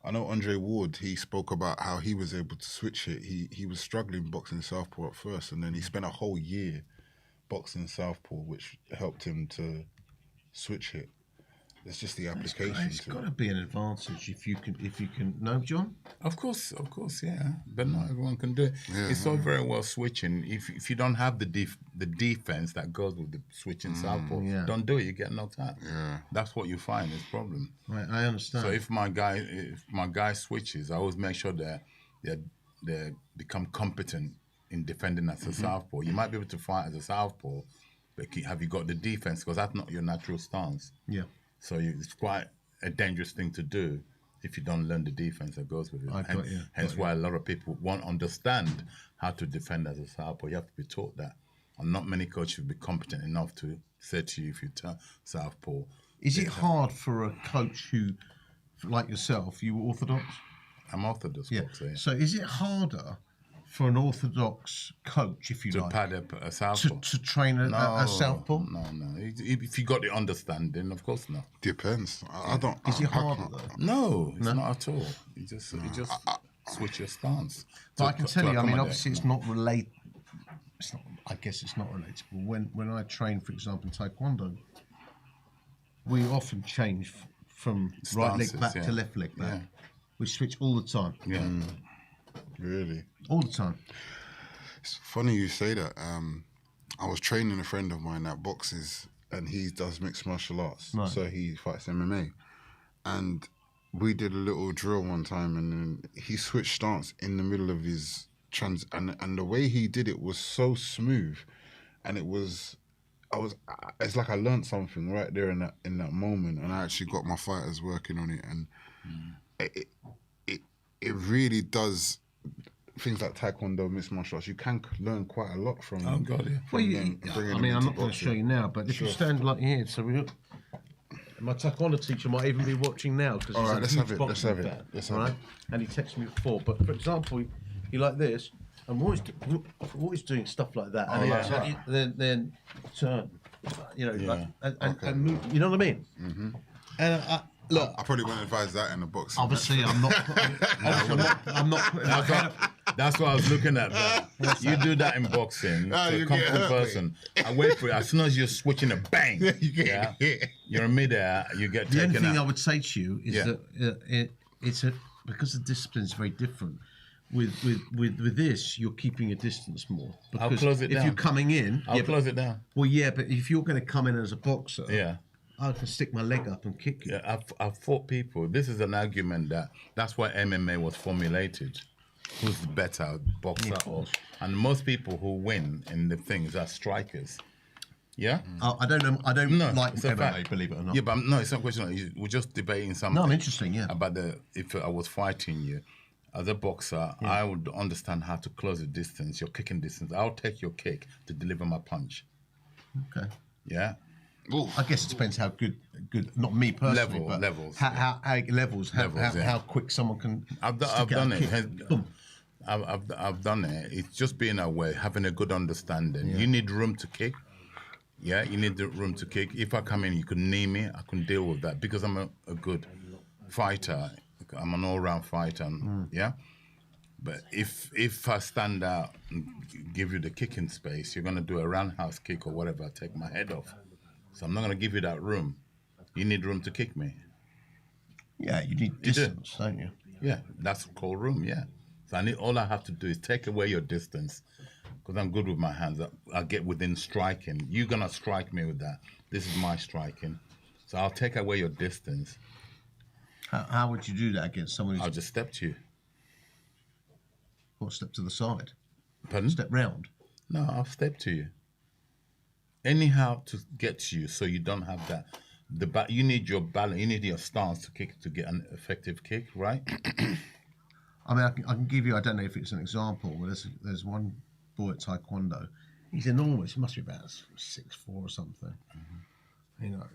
I know Andre Ward, he spoke about how he was able to switch it. He was struggling boxing southpaw at first, and then he spent a whole year boxing southpaw, which helped him to switch it. It's just the application. It's got to be an advantage if you can. No, John. Of course, yeah. But not everyone can do it. It's all very well switching. If you don't have the defense that goes with the switching southpaw, don't do it. You get knocked out. Yeah. That's what you find is problem. Right, I understand. So if my guy switches, I always make sure that they become competent in defending as a southpaw. You might be able to fight as a southpaw, but have you got the defense? Because that's not your natural stance. Yeah. So it's quite a dangerous thing to do if you don't learn the defense that goes with it. Hence why a lot of people won't understand how to defend as a southpaw. You have to be taught that. And not many coaches will be competent enough to say to you if you turn southpaw. Is it hard for a coach who, like yourself, you were orthodox? I'm orthodox. Boxer, yeah. So is it harder for an orthodox coach, if you to like, pad a southpaw? To train a southpaw? No. If you got the understanding, of course not. Depends. I don't. Is it harder though? No, it's not at all. You just switch your stance. But I can tell you, I mean, obviously it's not related. I guess it's not relatable. When I train, for example, in Taekwondo, we often change from right leg back to left leg back. Yeah. We switch all the time. Yeah. Really? All the time. It's funny you say that. I was training a friend of mine that boxes, and he does mixed martial arts. Right. So he fights MMA. And we did a little drill one time, and then he switched stance in the middle of his and the way he did it was so smooth, and it's like I learned something right there in that moment, and I actually got my fighters working on it, and it really does. Things like Taekwondo, mixed martial arts, you can learn quite a lot from. Oh God, yeah. Well, I'm not going to show you now, but if you stand like here, so we look. My Taekwondo teacher might even be watching now because all right, let's have it. Let's have it. And he texted me before. But for example, you like this, and we're always doing stuff like that, and then turn, and move, you know what I mean? Mm-hmm. And look, I probably wouldn't advise that in the box. Obviously, I'm not. I'm not putting my head up. That's what I was looking at. You do that in boxing to a competent person. I wait for it. As soon as you're switching a bang, you're in midair, you get taken out. The only thing I would say to you is that it's because the discipline is very different. With this, you're keeping a distance more. I'll close it down. If you're coming in, I'll close it down. Well, yeah, but if you're going to come in as a boxer, I can stick my leg up and kick you. Yeah, I've fought people. This is an argument that's why MMA was formulated. Who's the better boxer? And most people who win in the things are strikers. Yeah? I don't know. I don't like MMA, believe it or not. Yeah, but no, it's not a question. We're just debating something. No, I'm interesting, about if I was fighting you. As a boxer, I would understand how to close the distance, your kicking distance. I'll take your kick to deliver my punch. Okay. Yeah? I guess it depends how good. Not me personally, but levels. How quick someone can. I've done it. I've done it. It's just being aware, having a good understanding. You need room to kick. Yeah, you need the room to kick. If I come in, you can knee me. I can deal with that because I'm a good fighter. I'm an all-round fighter. Yeah. But if I stand out and give you the kicking space, you're gonna do a roundhouse kick or whatever. Take my head off. So I'm not going to give you that room. You need room to kick me. Yeah, you need distance, don't you? Yeah, that's called room, yeah. So all I have to do is take away your distance because I'm good with my hands. I'll get within striking. You're going to strike me with that. This is my striking. So I'll take away your distance. How would you do that against someone who's... I'll just step to you. What, step to the side? Pardon? Step round? No, I'll step to you. Anyhow to get to you, so you don't have that. You need your balance. You need your stance to kick to get an effective kick, right? I mean, I can give you. I don't know if it's an example, but there's one boy at Taekwondo. He's enormous. He must be about 6'4" or something. You know,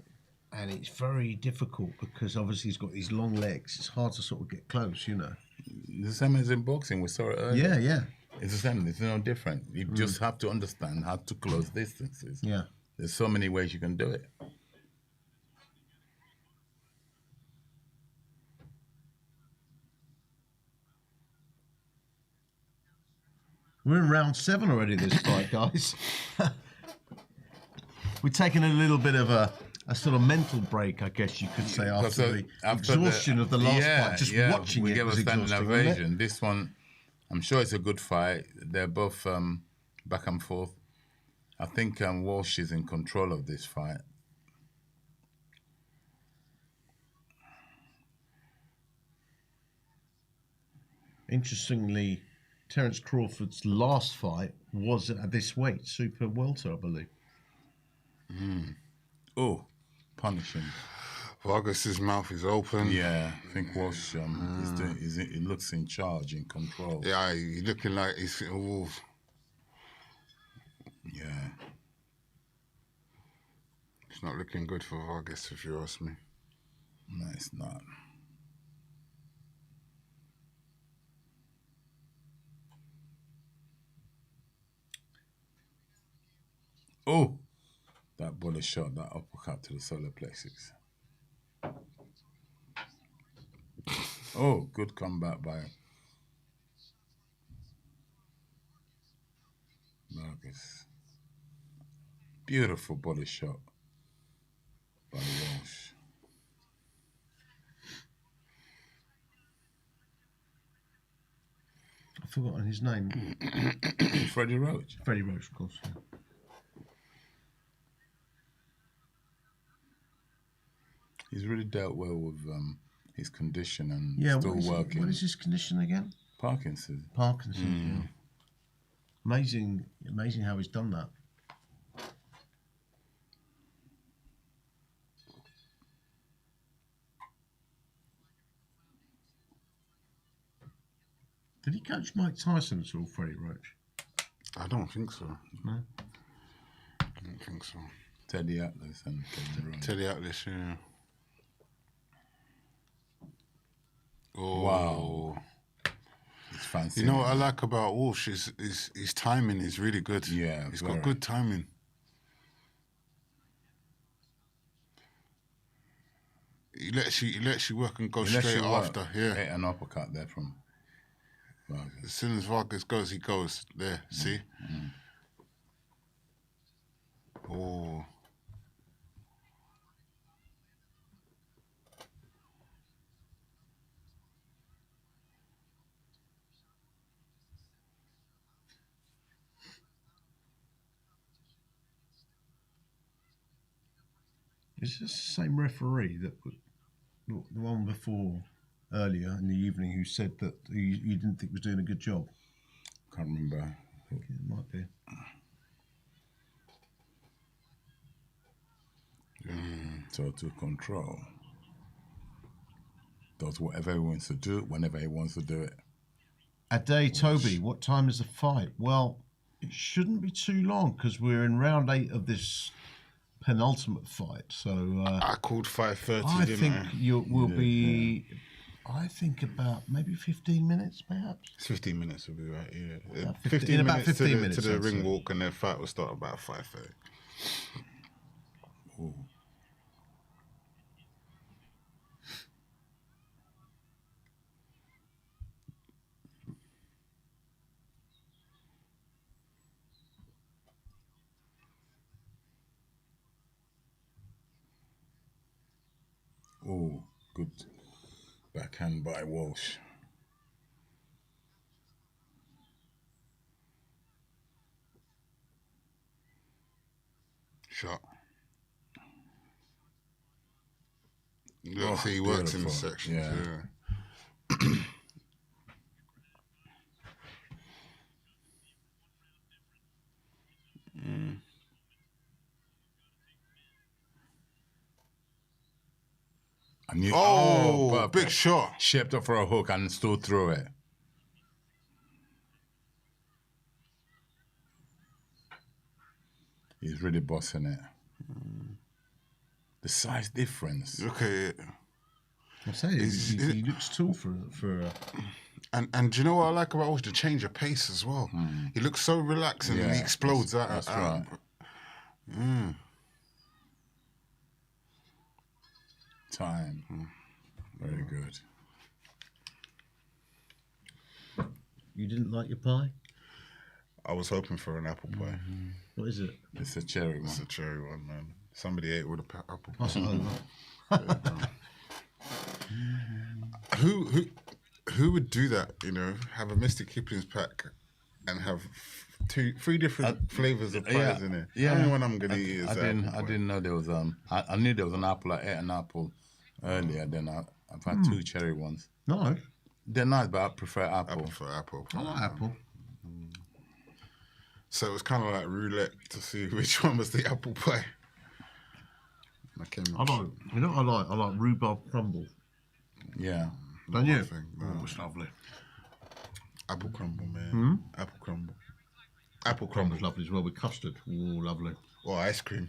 and it's very difficult because obviously he's got these long legs. It's hard to sort of get close. You know, the same as in boxing. We saw it earlier. Yeah. It's the same. It's no different. You just have to understand how to close distances. Yeah. There's so many ways you can do it. We're in round 7 already this fight, guys. We've taken a little bit of a a sort of mental break, I guess you could say, after the after exhaustion of the last yeah, fight. Just yeah, watching we it gave was a standing exhausting, wasn't it? ovation. This one, I'm sure it's a good fight. They're both back and forth. I think Walsh is in control of this fight. Interestingly, Terence Crawford's last fight was at this weight, super welter, I believe. Oh, punishing. Vargas's mouth is open. Yeah, I think Walsh he looks in charge, in control. Yeah, he's looking like he's. Ooh. Yeah. It's not looking good for Vargas, if you ask me. No, it's not. Oh, that bullet shot, that uppercut to the solar plexus. Oh, good comeback by Vargas. Beautiful body shot by Walsh. I've forgotten his name. Freddie Roach. Freddie Roach, of course. Yeah. He's really dealt well with his condition and still working. What is his condition again? Parkinson's. Parkinson's, yeah. Amazing how he's done that. Did he coach Mike Tyson at all, Freddie Roach? I don't think so. No? I don't think so. Teddy Atlas and Kevin Ryan. Teddy Atlas, yeah. Oh. Wow. It's fancy. You know what I like about Walsh is his timing is really good. Yeah, he's got good timing. He lets you work and go straight after. Yeah, hit an uppercut there from Vargas. As soon as Vargas goes, he goes there. See? Oh. Is this the same referee that the one before earlier in the evening who said that you didn't think was doing a good job? Can't remember. I think it might be. Total control. Does whatever he wants to do, whenever he wants to do it. Ade Toby, what time is the fight? Well, it shouldn't be too long because we're in round 8 of this penultimate fight. So I called 5:30. I didn't think I? we'll be. I think about maybe 15 minutes, perhaps. 15 minutes will be right. Yeah, About 15 about minutes 15 to the, minutes, to the I'd ring say. walk, and then fight will start about 5:30. Ooh. Oh, good backhand by Walsh. Shot. Look, see, he works in the beautiful. sections. Yeah. Yeah. And you, Oh, perfect. big shot. Shaped up for a hook and still threw it. He's really bossing it. The size difference. Look at it. I say he looks tall for. And do you know what I like about Walsh? The change of pace as well. He looks so relaxed and then he Yeah, explodes out. that's right. Time. Very good. You didn't like your pie? I was hoping for an apple pie. What is it? It's a cherry one. It's a cherry one, man. Somebody ate all the apple. Pass it over. Who would do that? You know, have a Mr. Kipling's pack and have three different flavors of pies in it. Yeah. The only one I'm gonna eat is I didn't know there was I knew there was an apple. I ate an apple earlier. Then I've had 2 cherry ones. Nice. They're nice, but I prefer apple. I prefer apple. I like apple. So it was kind of like roulette to see which one was the apple pie. I like rhubarb crumble. Yeah. Don't you? Oh, it's lovely. Apple crumble, man. Apple crumble. Apple Crumble's lovely as well with custard. Oh, lovely. Or ice cream.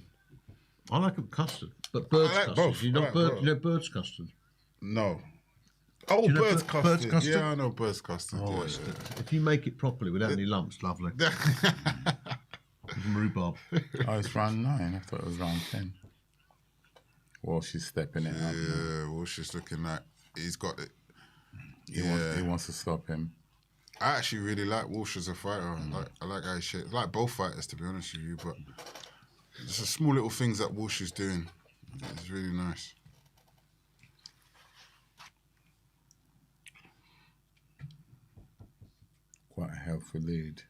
I like it with custard, but bird's like custard. both. You I know, like both. you know bird's custard. No. Oh, Do you know bird's bird's custard. custard? Yeah, I know bird's custard. Oh, yeah. if you make it properly without any lumps, lovely. Some rhubarb. Oh, it's round 9. I thought it was round 10. Well, she's stepping it up. Yeah, well, she's looking like he's got it. He wants to stop him. I actually really like Walsh as a fighter. I like how he shapes. I like both fighters, to be honest with you, but just the small little things that Walsh is doing. It's really nice. Quite a healthy lead.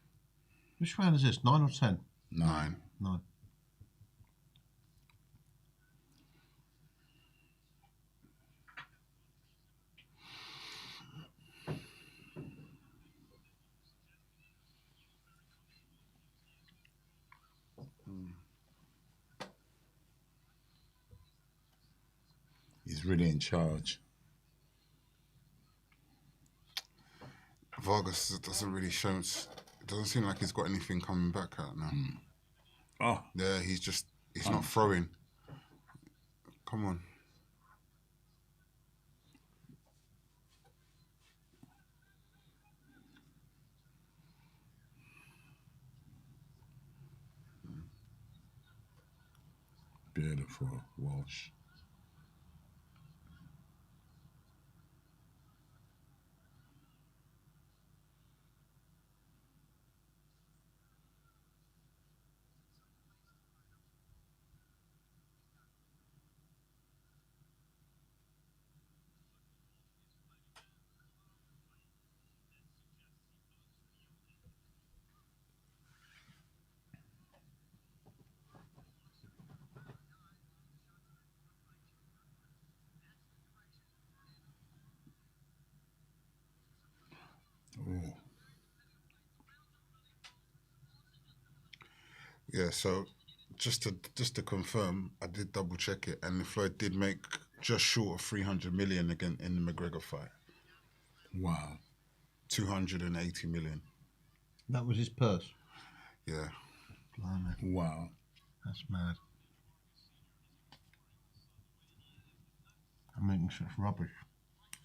Which round is this? 9 or 10? 9. 9. He's really in charge. Vargas doesn't really show. It doesn't seem like he's got anything coming back out now. Oh. Yeah, he's not throwing. Come on. Beautiful Walsh. Ooh. Yeah, so just to confirm, I did double check it, and Floyd did make just short of 300 million again in the McGregor fight. Wow. 280 million. That was his purse. Yeah. Blimey. Wow. That's mad. I'm eating such rubbish.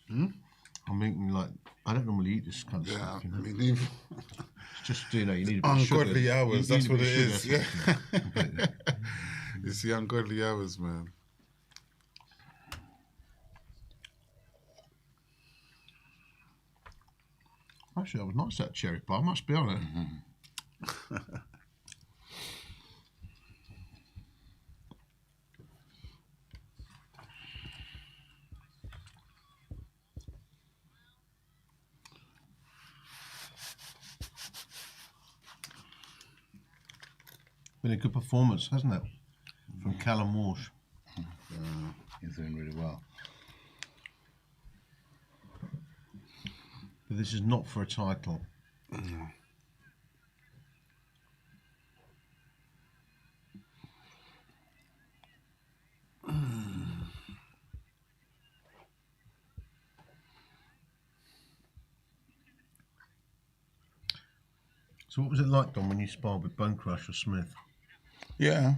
I'm eating like, I don't normally eat this kind of stuff, you know. Me neither. It's just, you know, you need a bit of sugar. Ungodly hours, You that's need a what bit it of is. sugar, Yeah. completely. It's the ungodly hours, man. Actually, that was nice, that cherry pie, I must be honest. Been a good performance, hasn't it? From Callum Walsh. He's doing really well. But this is not for a title. So what was it like, Don, when you sparred with Bone Crusher Smith? Yeah.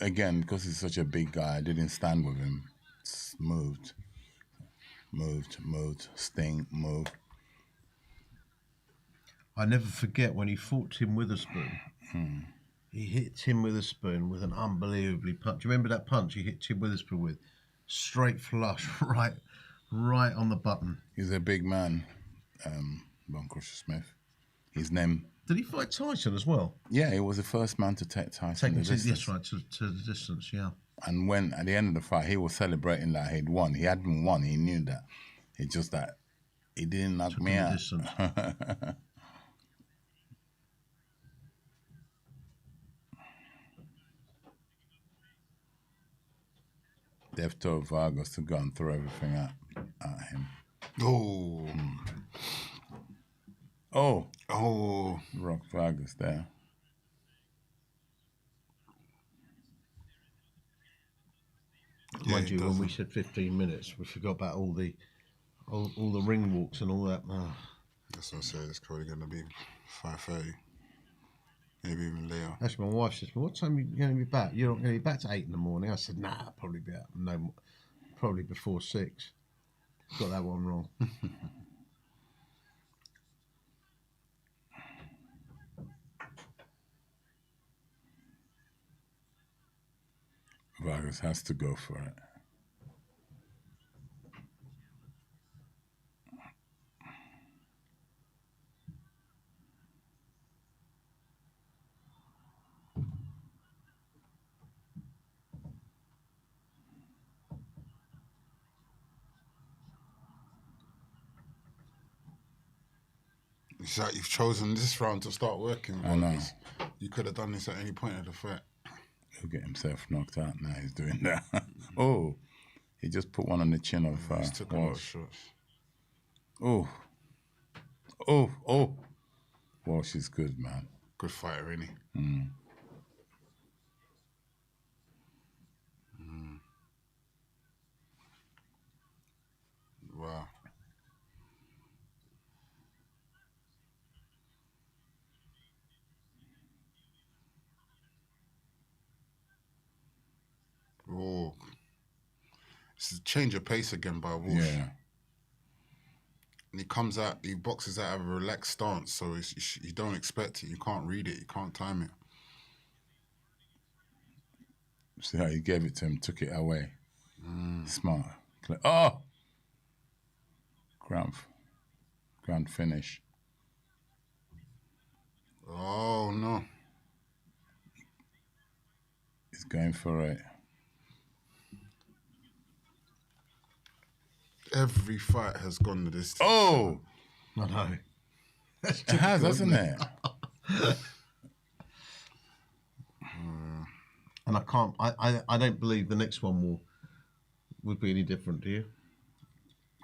Again, because he's such a big guy, I didn't stand with him. Just moved, sting, moved. I never forget when he fought Tim Witherspoon. He hit Tim Witherspoon with an unbelievably punch. Do you remember that punch he hit Tim Witherspoon with? Straight flush, right on the button. He's a big man, Bone Crusher Smith. His name. Did he fight Tyson as well? Yeah, he was the first man to take Tyson. Take him the to, distance. yes, right, to the distance, yeah. And when at the end of the fight, he was celebrating like he'd won. He hadn't won. He knew that. It's just that he didn't knock me out. They've told Vargas to go and throw everything at him. Oh. Oh. Rock Vargas there. Mind you, when we said 15 minutes, we forgot about all the ring walks and all that. Oh. That's what I said. It's probably going to be 5:30, maybe even later. Actually, my wife says, "What time are you going to be back? You're not going to be back to 8 in the morning." I said, "Nah, I'll probably be out. No, probably before 6." Got that one wrong. Vargas has to go for it. It's like you've chosen this round to start working. I know. You could have done this at any point of the fight. He'll get himself knocked out now. He's doing that. Oh, he just put one on the chin of He's took a lot of shots. Oh. Walsh is good, man. Good fighter, isn't he? Wow. Oh, it's a change of pace again by Walsh. Yeah. And he comes out, he boxes out of a relaxed stance, so you don't expect it. You can't read it. You can't time it. See how he gave it to him, took it away. Smart. Oh! Ground finish. Oh, no. He's going for it. Every fight has gone to this. Oh! I know. It has, hasn't it? And I can't. I don't believe the next one would be any different. Do you?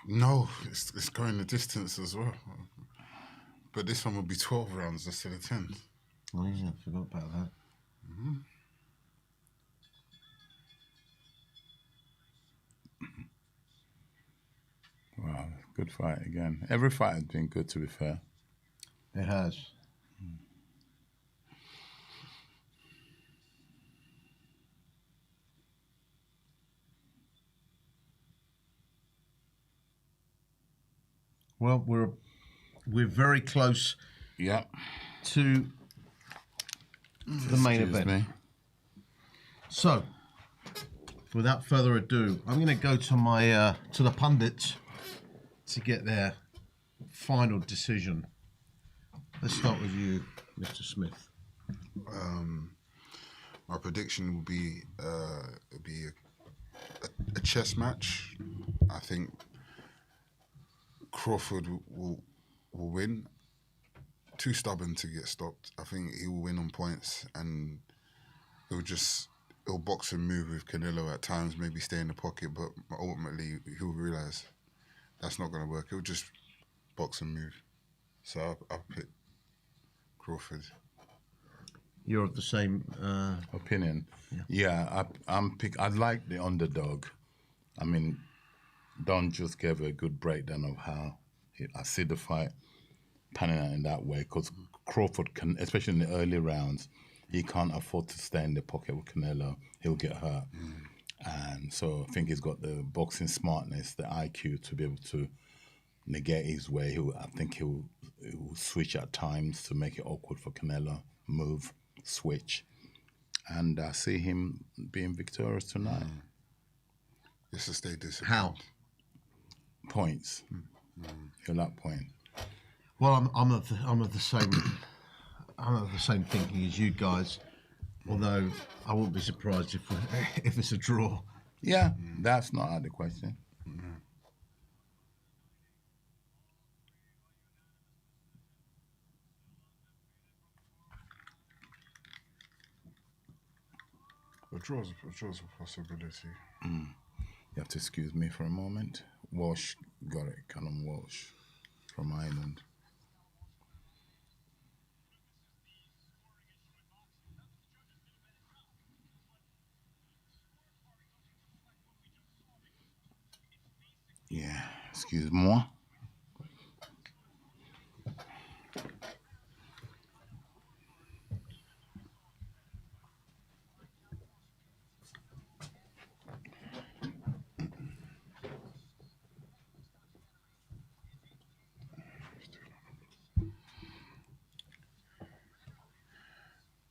No, it's going the distance as well. But this one will be 12 rounds instead of 10. Oh yeah, I forgot about that. Wow, good fight again. Every fight has been good, to be fair. It has. Well, we're very close. Yeah. To the main event. So, without further ado, I'm going to go to my to the pundits to get their final decision. Let's start with you, Mr. Smith. My prediction will be a chess match. I think Crawford will win. Too stubborn to get stopped. I think he will win on points, and he'll box and move with Canelo at times, maybe stay in the pocket, but ultimately he'll realise that's not going to work. He'll just box and move. So I'll pick Crawford. You're of the same opinion. Yeah, I like the underdog. I mean, Don just gave a good breakdown of how I see the fight panning out in that way, because Crawford can, especially in the early rounds, he can't afford to stay in the pocket with Canelo. He'll get hurt. And so I think he's got the boxing smartness, the IQ to be able to negate his way. I think he'll switch at times to make it awkward for Canelo, move, switch. And I see him being victorious tonight. Just to stay disciplined. How? Points. He'll up point. Well, I'm of the same thinking as you guys. Although I wouldn't be surprised if it's a draw. Yeah, that's not out of the question. A draw's a possibility. You have to excuse me for a moment. Walsh got it, Callum Walsh from Ireland. Yeah, excuse-moi.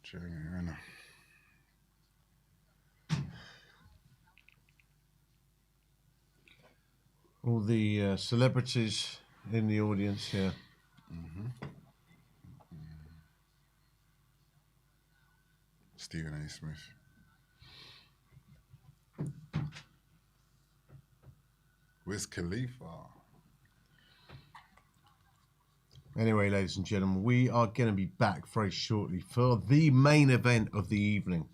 Jeremy Renner. All the celebrities in the audience here. Stephen A. Smith. Wiz Khalifa. Anyway, ladies and gentlemen, we are going to be back very shortly for the main event of the evening.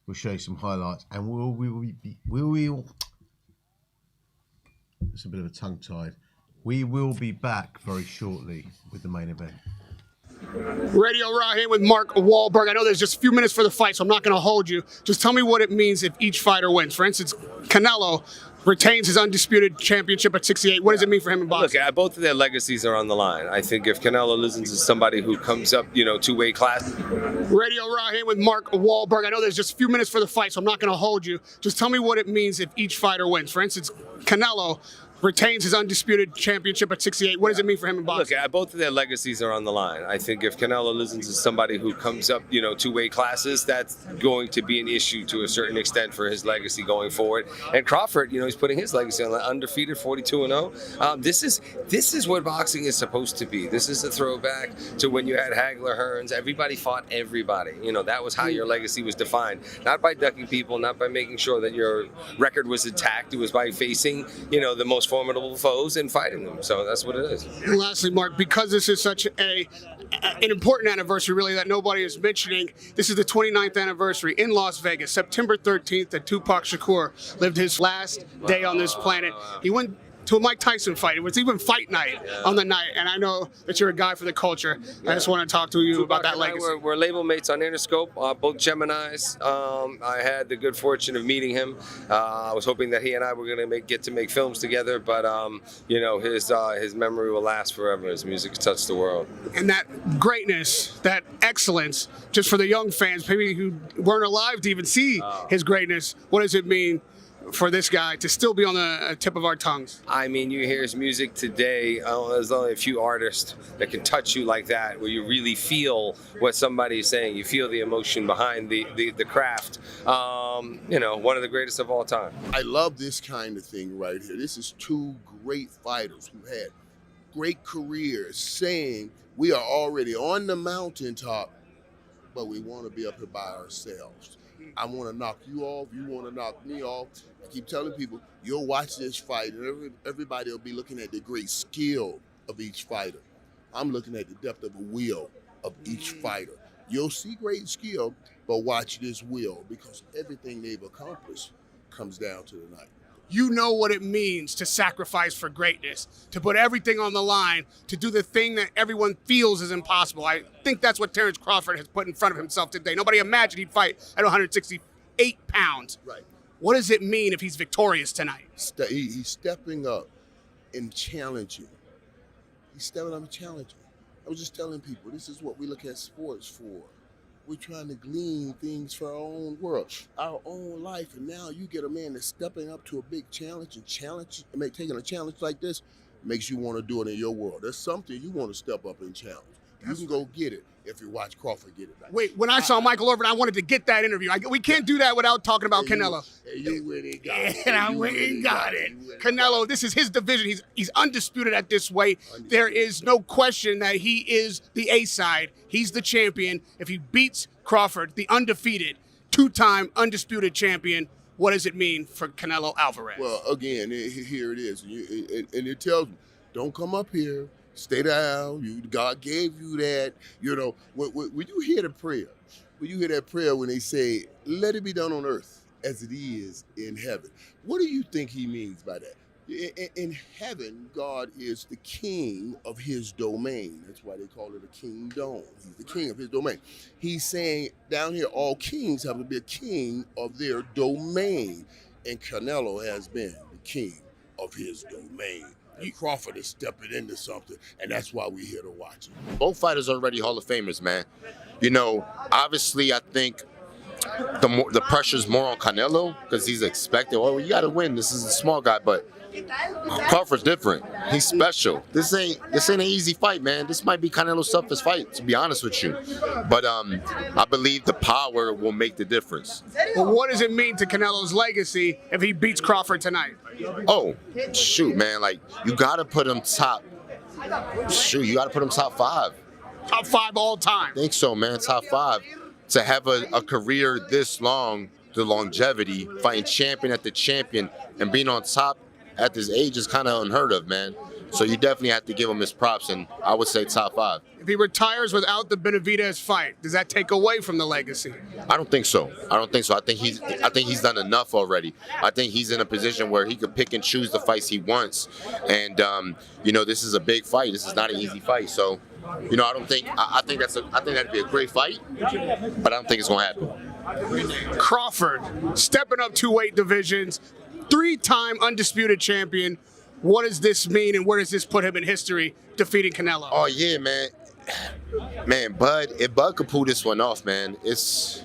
We'll show you some highlights, and it's a bit of a tongue-tied. We will be back very shortly with the main event. Radio Raw here with Mark Wahlberg. I know there's just a few minutes for the fight, so I'm not going to hold you. Just tell me what it means if each fighter wins. For instance, Canelo retains his undisputed championship at 68. What does it mean for him in boxing? Look, both of their legacies are on the line. I think if Canelo listens to somebody who comes up, two-way class. Radio Raw here with Mark Wahlberg. I know there's just a few minutes for the fight, so I'm not going to hold you. Just tell me what it means if each fighter wins. For instance, Canelo retains his undisputed championship at 68. What does it mean for him in boxing? Look, both of their legacies are on the line. I think if Canelo listens to somebody who comes up, two-way classes, that's going to be an issue to a certain extent for his legacy going forward. And Crawford, he's putting his legacy on the undefeated 42-0. This is what boxing is supposed to be. This is a throwback to when you had Hagler, Hearns. Everybody fought everybody. That was how your legacy was defined. Not by ducking people, not by making sure that your record was intact. It was by facing, the most formidable foes and fighting them. So that's what it is. And lastly, Mark, because this is such an important anniversary, really, that nobody is mentioning, this is the 29th anniversary in Las Vegas, September 13th, that Tupac Shakur lived his last day on this planet. He went to a Mike Tyson fight. It was even fight night on the night, and I know that you're a guy for the culture. I just want to talk to you about that legacy. We're label mates on Interscope, both Geminis. I had the good fortune of meeting him. I was hoping that he and I were going to get to make films together, but his memory will last forever. His music touched the world. And that greatness, that excellence, just for the young fans, maybe who weren't alive to even see his greatness, what does it mean for this guy to still be on the tip of our tongues? I mean, you hear his music today. There's only a few artists that can touch you like that, where you really feel what somebody is saying. You feel the emotion behind the craft. One of the greatest of all time. I love this kind of thing right here. This is two great fighters who had great careers saying we are already on the mountaintop, but we want to be up here by ourselves. I want to knock you off. You want to knock me off. I keep telling people, you'll watch this fight, and everybody will be looking at the great skill of each fighter. I'm looking at the depth of the will of each fighter. You'll see great skill, but watch this will, because everything they've accomplished comes down to the night. You know what it means to sacrifice for greatness, to put everything on the line, to do the thing that everyone feels is impossible. I think that's what Terence Crawford has put in front of himself today. Nobody imagined he'd fight at 168 pounds. Right. What does it mean if he's victorious tonight? He's stepping up and challenging. He's stepping up and challenging. I was just telling people, this is what we look at sports for. We're trying to glean things for our own world, our own life. And now you get a man that's stepping up to a big challenge and taking a challenge like this makes you want to do it in your world. There's something you want to step up and challenge. You can go get it if you watch Crawford get it back. Wait, when I saw Michael Irvin, I wanted to get that interview. We can't do that without talking about Canelo. You went and got it. And I went and got it. Canelo, this is his division. He's undisputed at this weight. There is no question that he is the A side. He's the champion. If he beats Crawford, the undefeated, two-time undisputed champion. What does it mean for Canelo Alvarez? Well, again, here it is. And it tells me, don't come up here. Stay down. God gave you that. You know, when you hear the prayer, when they say, let it be done on earth as it is in heaven, what do you think he means by that? In heaven, God is the king of his domain. That's why they call it a kingdom. He's the king of his domain. He's saying down here, all kings have to be a king of their domain. And Canelo has been the king of his domain. And Crawford is stepping into something, and that's why we're here to watch it. Both fighters are already Hall of Famers, man. You know, obviously, I think the pressure's more on Canelo because he's expected, well, you got to win. This is a small guy, but Crawford's different. He's special. This ain't an easy fight, man. This might be Canelo's toughest fight, to be honest with you. But I believe the power will make the difference. Well, what does it mean to Canelo's legacy if he beats Crawford tonight? Oh, shoot, man. Like, you got to put him top. Shoot, you got to put him top 5. Top 5 all time. I think so, man. Top 5. To have a career this long, the longevity, fighting champion after champion, and being on top at this age is kind of unheard of, man. So you definitely have to give him his props, and I would say top 5. If he retires without the Benavidez fight, does that take away from the legacy? I don't think so. I think he's done enough already. I think he's in a position where he could pick and choose the fights he wants, and you know, this is a big fight. This is not an easy fight, so. You know, I think that'd be a great fight, but I don't think it's gonna happen. Crawford stepping up 2 weight divisions, 3-time undisputed champion. What does this mean, and where does this put him in history, defeating Canelo? Oh yeah, man. Bud, if Bud could pull this one off, man, it's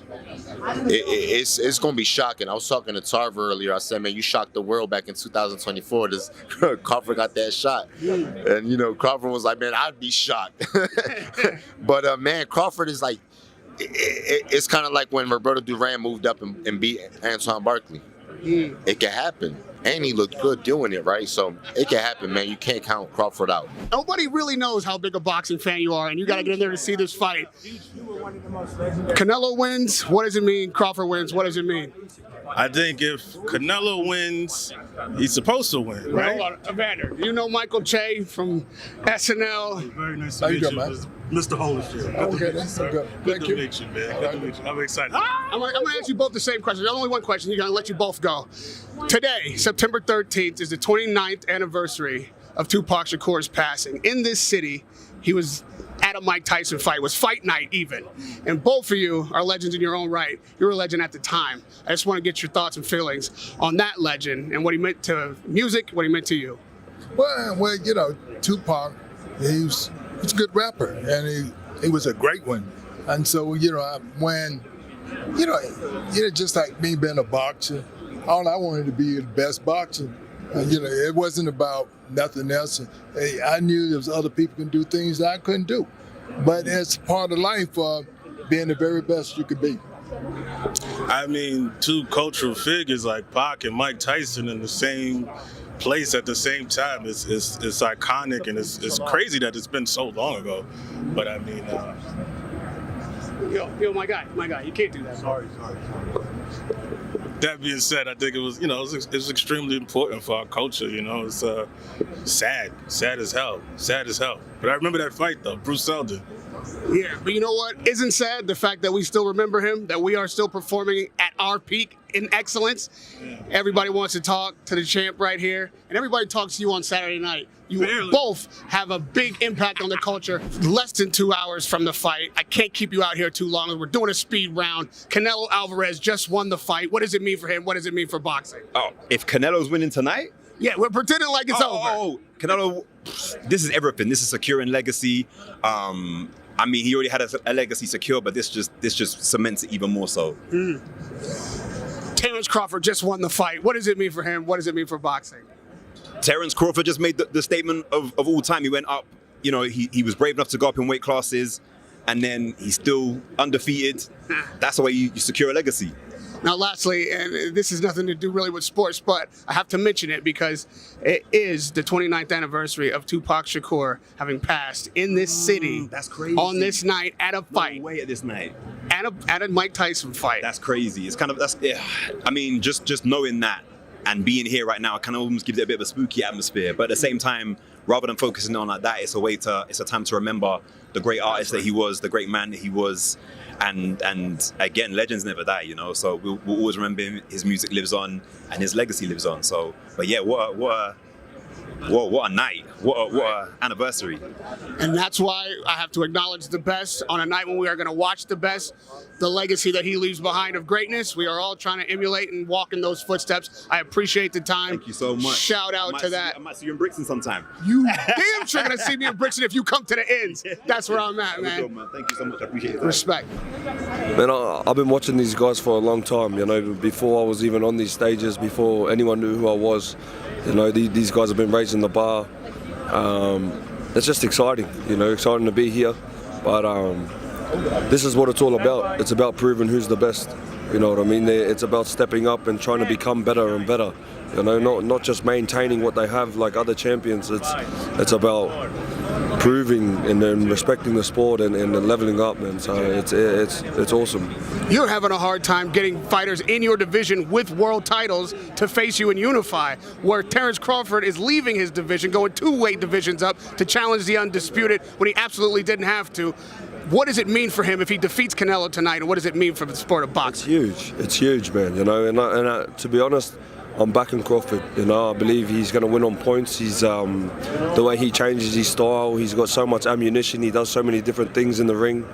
gonna be shocking. I was talking to Tarver earlier. I said, man, you shocked the world back in 2024. This Crawford got that shot, and you know, Crawford was like, man, I'd be shocked. But man, Crawford is like, it's kind of like when Roberto Duran moved up and beat Antoine Barkley. It can happen. And he looked good doing it, right? So it can happen, man. You can't count Crawford out. Nobody really knows how big a boxing fan you are, and you got to get in there to see this fight. Canelo wins, what does it mean? Crawford wins, what does it mean? I think if Canelo wins, he's supposed to win, right? Hold on, Evander, you know Michael Che from SNL? Very nice to meet you, Mr. Holyfield. Okay, good to meet you, man. Good to meet you. I'm excited. I'm going to ask you both the same question. There's only one question. He's going to let you both go. Today, September 13th, is the 29th anniversary of Tupac Shakur's passing. In this city, he was at a Mike Tyson fight. It was fight night even. And both of you are legends in your own right. You were a legend at the time. I just want to get your thoughts and feelings on that legend and what he meant to music, what he meant to you. Well, you know, Tupac, he's a good rapper, and he was a great one. And so, you know, just like me being a boxer, all I wanted to be the best boxer. You know, it wasn't about nothing else. I knew there was other people can do things that I couldn't do. But it's part of life, being the very best you could be. I mean, 2 cultural figures like Pac and Mike Tyson in the same place at the same time. It's iconic, and it's crazy that it's been so long ago. But I mean, yo, my guy, you can't do that. Sorry. That being said, I think it was extremely important for our culture. You know, it's sad as hell. But I remember that fight though, Bruce Seldon. Yeah, but you know what isn't sad? The fact that we still remember him, that we are still performing at our peak in excellence. Yeah. Everybody wants to talk to the champ right here, and everybody talks to you on Saturday night. You both have a big impact on the culture. Less than 2 hours from the fight. I can't keep you out here too long. We're doing a speed round. Canelo Alvarez just won the fight. What does it mean for him? What does it mean for boxing? Oh, if Canelo's winning tonight? Yeah, we're pretending like it's over. Oh, Canelo, this is everything. This is securing legacy. I mean, he already had a legacy secure, but this just cements it even more so. Terence Crawford just won the fight. What does it mean for him? What does it mean for boxing? Terence Crawford just made the statement of all time. He went up, you know, he was brave enough to go up in weight classes, and then he's still undefeated. That's the way you secure a legacy. Now, lastly, and this has nothing to do really with sports, but I have to mention it because it is the 29th anniversary of Tupac Shakur having passed in this city. That's crazy. On this night at a fight. No way at this night. At a Mike Tyson fight. That's crazy. It's kind of I mean, just knowing that and being here right now, it kind of almost gives it a bit of a spooky atmosphere. But at the same time, rather than focusing on like that, it's a time to remember the great artist that he was, the great man that he was. And again, legends never die, you know. So we'll always remember him. His music lives on, and his legacy lives on. So, but yeah, what a night! What a anniversary! And that's why I have to acknowledge the best on a night when we are going to watch the best, the legacy that he leaves behind of greatness. We are all trying to emulate and walk in those footsteps. I appreciate the time. Thank you so much. Shout out to that. I might see you in Brixton sometime. You damn sure gonna see me in Brixton if you come to the ends. That's where I'm at, man. Go, man. Thank you so much. I appreciate it. Respect. Man, I've been watching these guys for a long time, you know, before I was even on these stages, before anyone knew who I was. You know, these guys have been raising the bar. It's just exciting, you know, exciting to be here. But this is what it's all about. It's about proving who's the best. You know what I mean? It's about stepping up and trying to become better and better. You know, not just maintaining what they have like other champions. It's about proving and then respecting the sport and leveling up, man. So it's awesome. You're having a hard time getting fighters in your division with world titles to face you and unify, where Terence Crawford is leaving his division, going 2 weight divisions up to challenge the undisputed when he absolutely didn't have to. What does it mean for him if he defeats Canelo tonight, and what does it mean for the sport of boxing? It's huge, man. You know, and to be honest, I'm backing Crawford. You know, I believe he's going to win on points. He's the way he changes his style. He's got so much ammunition. He does so many different things in the ring.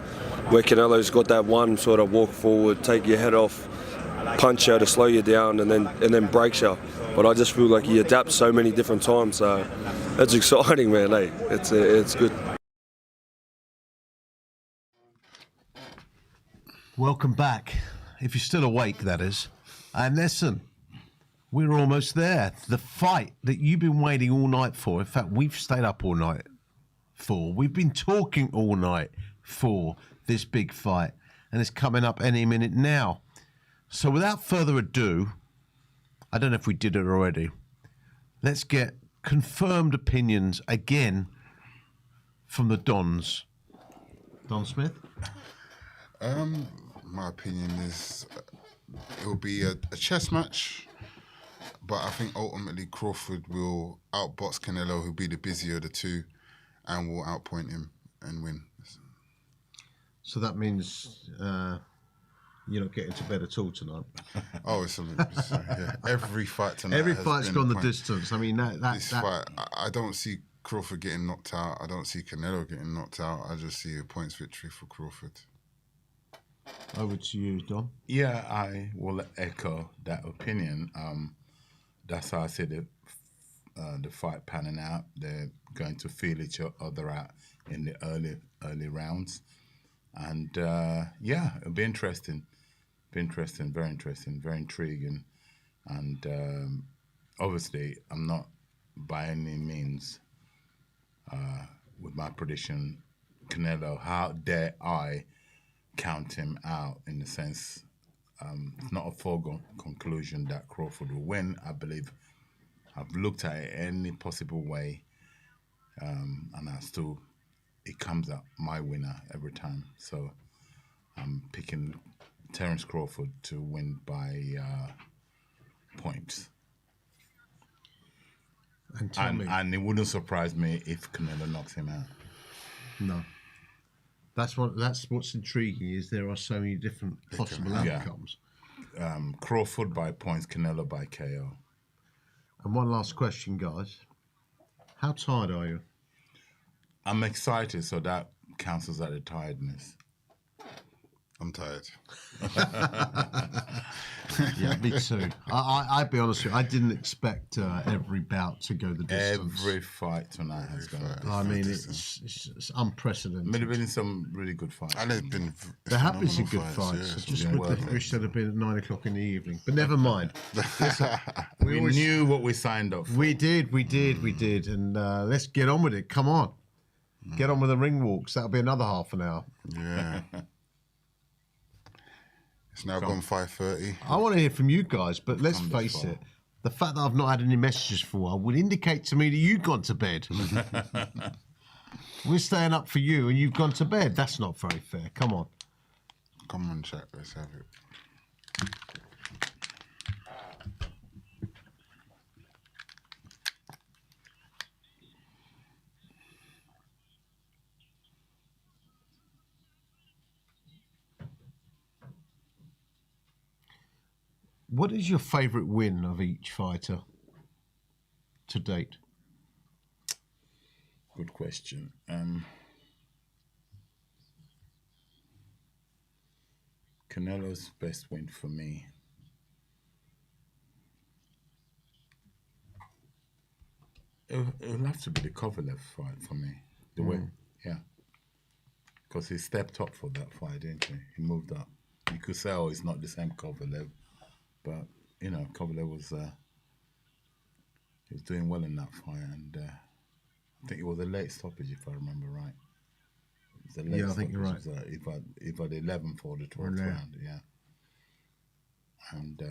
Where Canelo's got that one sort of walk forward, take your head off, punch you to slow you down, and then breaks you. But I just feel like he adapts so many different times. So it's exciting, man. Hey, it's good. Welcome back, if you're still awake, that is. And listen, we're almost there. The fight that you've been waiting all night for, in fact, we've stayed up all night for. We've been talking all night for this big fight, and it's coming up any minute now. So without further ado, I don't know if we did it already, let's get confirmed opinions again from the Dons. Don Smith? My opinion is it will be a chess match, but I think ultimately Crawford will outbox Canelo, who'll be the busier of the two, and will outpoint him and win. So that means you're not getting to bed at all tonight. Oh, yeah. Every fight tonight. Every fight's gone the distance. I mean, this fight, I don't see Crawford getting knocked out. I don't see Canelo getting knocked out. I just see a points victory for Crawford. Over to you, Don. Yeah, I will echo that opinion. That's how I see the fight panning out. They're going to feel each other out in the early rounds. And yeah, it'll be interesting. Very interesting, very intriguing. And obviously, I'm not by any means with my prediction, Canelo. How dare I count him out in the sense it's not a foregone conclusion that Crawford will win. I believe I've looked at it any possible way, and it comes up my winner every time. So I'm picking Terence Crawford to win by points. And it wouldn't surprise me if Canelo knocks him out. No. That's what's intriguing, is there are so many different possible outcomes. Crawford by points, Canelo by KO. And one last question, guys. How tired are you? I'm excited, so that counts as the tiredness. I'm tired. Yeah, me too. I'd be honest with you, I didn't expect every bout to go the distance. Every fight tonight has gone. I mean, it's unprecedented. There have been some really good fights. And there have been some good fights. I just wish they'd have been at 9 o'clock in the evening. But never mind. Listen, we knew what we signed up for. We did. And let's get on with it. Come on. Get on with the ring walks. That'll be another half an hour. Yeah. It's now gone 5:30. I want to hear from you guys, but let's Come this face far. it, the fact that I've not had any messages for a while would indicate to me that you've gone to bed. We're staying up for you and you've gone to bed. That's not very fair. Come on. Come on, chat. Let's have it. What is your favourite win of each fighter to date? Good question. Canelo's best win for me. It'll have to be the Kovalev fight for me. The way, yeah. Because he stepped up for that fight, didn't he? He moved up. You could say, oh, it's not the same Kovalev, but you know, Kovalev was he was doing well in that fight, and I think it was a late stoppage, if I remember right. It was a late Yeah, I think you're stoppage. It was, either the 11th or the 12th round, yeah. And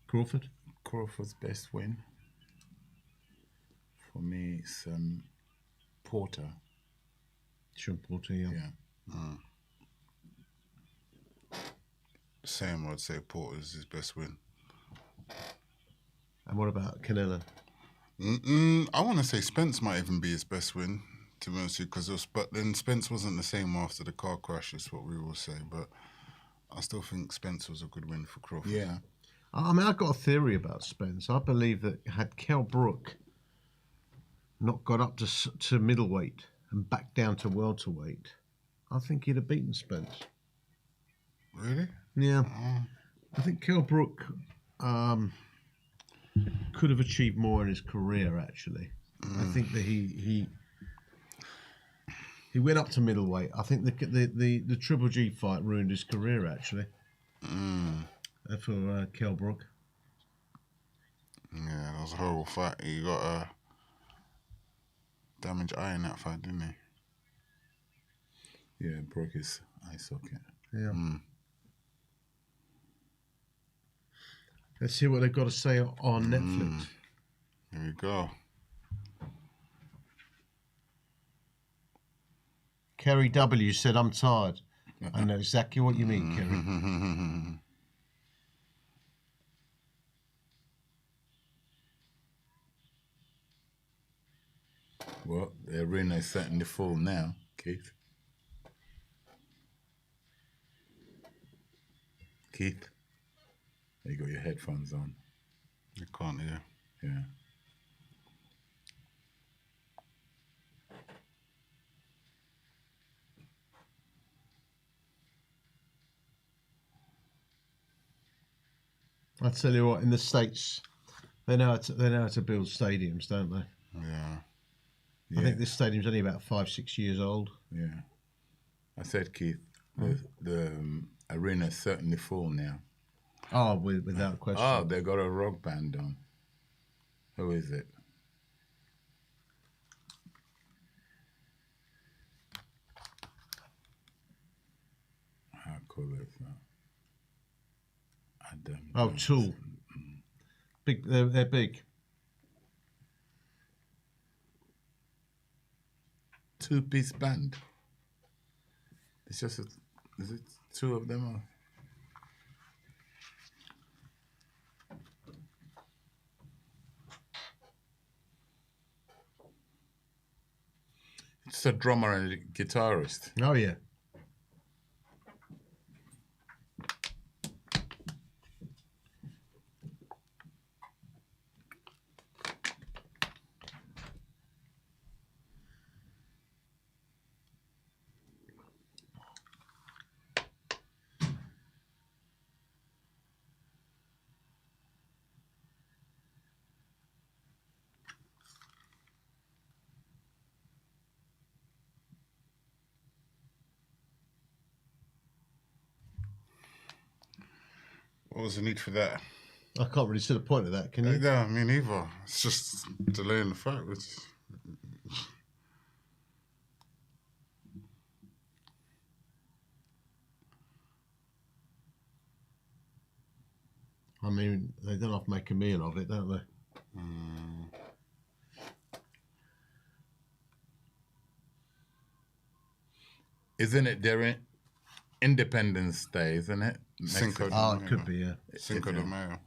Crawford? Crawford's best win for me is Porter. Sean Porter, yeah. Same, I'd say Porter's his best win. And what about Canelo? I want to say Spence might even be his best win, to be honest with you, but then Spence wasn't the same after the car crash, is what we will say. But I still think Spence was a good win for Crawford. Yeah. I mean, I've got a theory about Spence. I believe that had Kell Brook not got up to middleweight and back down to welterweight, I think he'd have beaten Spence. Really? Yeah. I think Kell Brook could have achieved more in his career, actually. I think that he went up to middleweight. I think the Triple G fight ruined his career, actually. For Kell Brook. Yeah, that was a horrible fight. He got a damaged eye in that fight, didn't he? Yeah, broke his eye socket. Yeah. Let's see what they've got to say on Netflix. Here we go. Kerry W said, I'm tired. I know exactly what you mean, Kerry. Well, the arena is certainly full now, Keith. Keith, you got your headphones on. You can't hear. Yeah. I tell you what, in the States, they know how to build stadiums, don't they? Yeah. I think this stadium's only about 5-6 years old. Yeah. I said, Keith, the arena is certainly full now. Oh, without question. Oh, they got a rock band on. Who is it? How cool is that? Oh, Tool. Big. They're big. Two-piece band. It's just is it two of them? Or? It's a drummer and a guitarist. Oh yeah. What was the need for that? I can't really see the point of that, can you? Yeah, me neither. It's just delaying the fight. I mean, they don't have to make a meal of it, don't they? Isn't it their Independence Day, isn't it? Cinco de Oh, Mayo. it could be, yeah. Cinco de Mayo.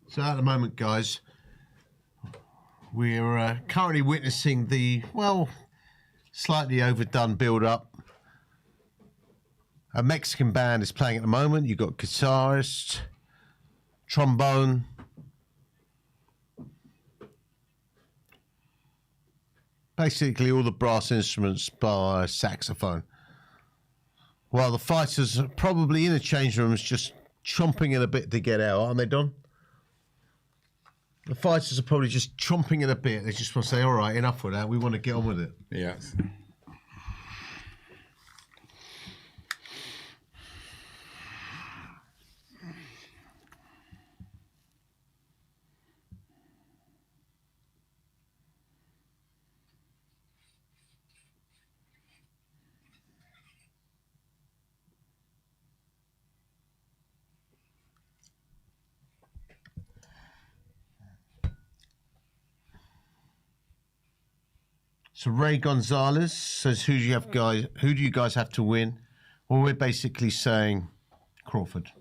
So at the moment, guys, we're currently witnessing the, well, slightly overdone build-up. A Mexican band is playing at the moment. You've got guitarist, trombone, basically all the brass instruments bar saxophone. While the fighters are probably in the change rooms just chomping in a bit to get out, aren't they, Don? The fighters are probably just chomping in a bit. They just want to say, all right, enough with that. We want to get on with it. Yes. So Ray Gonzalez says, who do you guys have to win? Well, we're basically saying Crawford.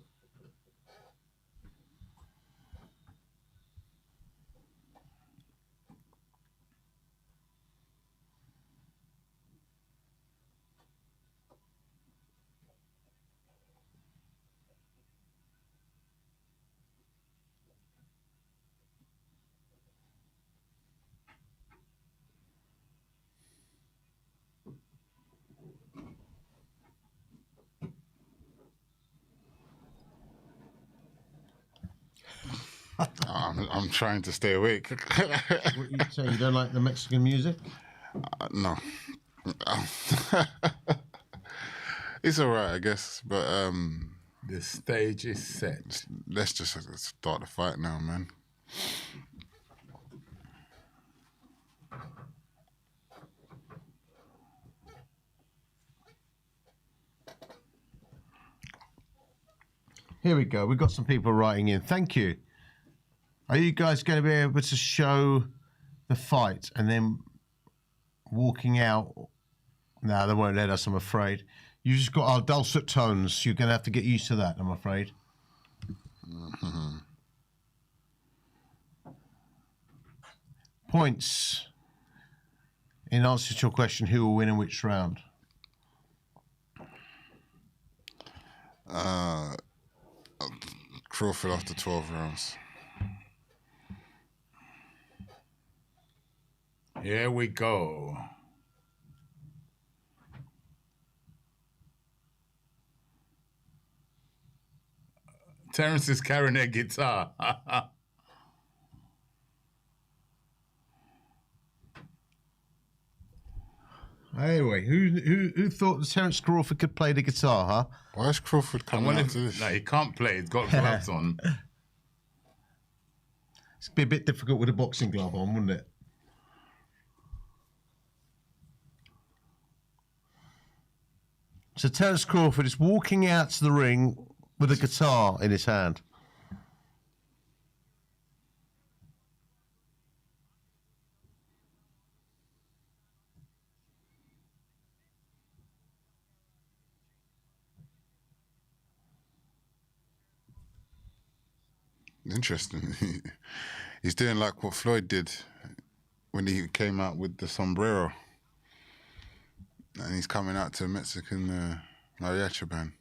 I'm trying to stay awake. What you say? You don't like the Mexican music? No. It's all right, I guess. But the stage is set. Let's just start the fight now, man. Here we go. We've got some people writing in. Thank you. Are you guys going to be able to show the fight and then walking out? No, they won't let us, I'm afraid. You just got our dulcet tones. You're going to have to get used to that, I'm afraid. Points. In answer to your question, who will win in which round? Crawford after 12 rounds. Here we go. Terence is carrying a guitar. Anyway, who thought Terence Crawford could play the guitar, huh? Why is Crawford coming out to this? No, he can't play. He's got gloves on. It's be a bit difficult with a boxing glove on, wouldn't it? So Terence Crawford is walking out to the ring with a guitar in his hand. Interesting. He's doing like what Floyd did when he came out with the sombrero. And he's coming out to a Mexican mariachi band.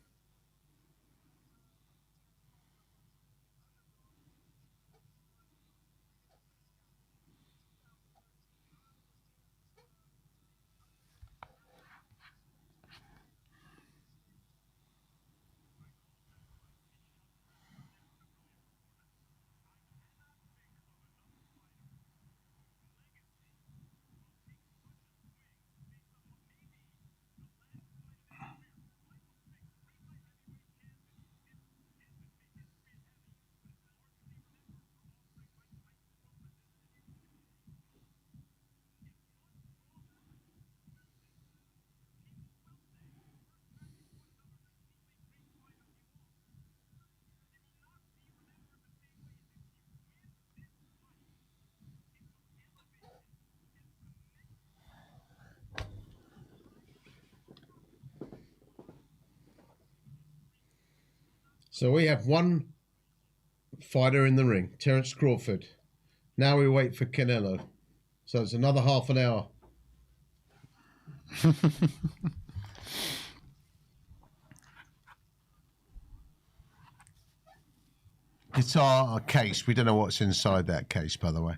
So we have one fighter in the ring, Terence Crawford. Now we wait for Canelo. So it's another half an hour. It's our case. We don't know what's inside that case, by the way.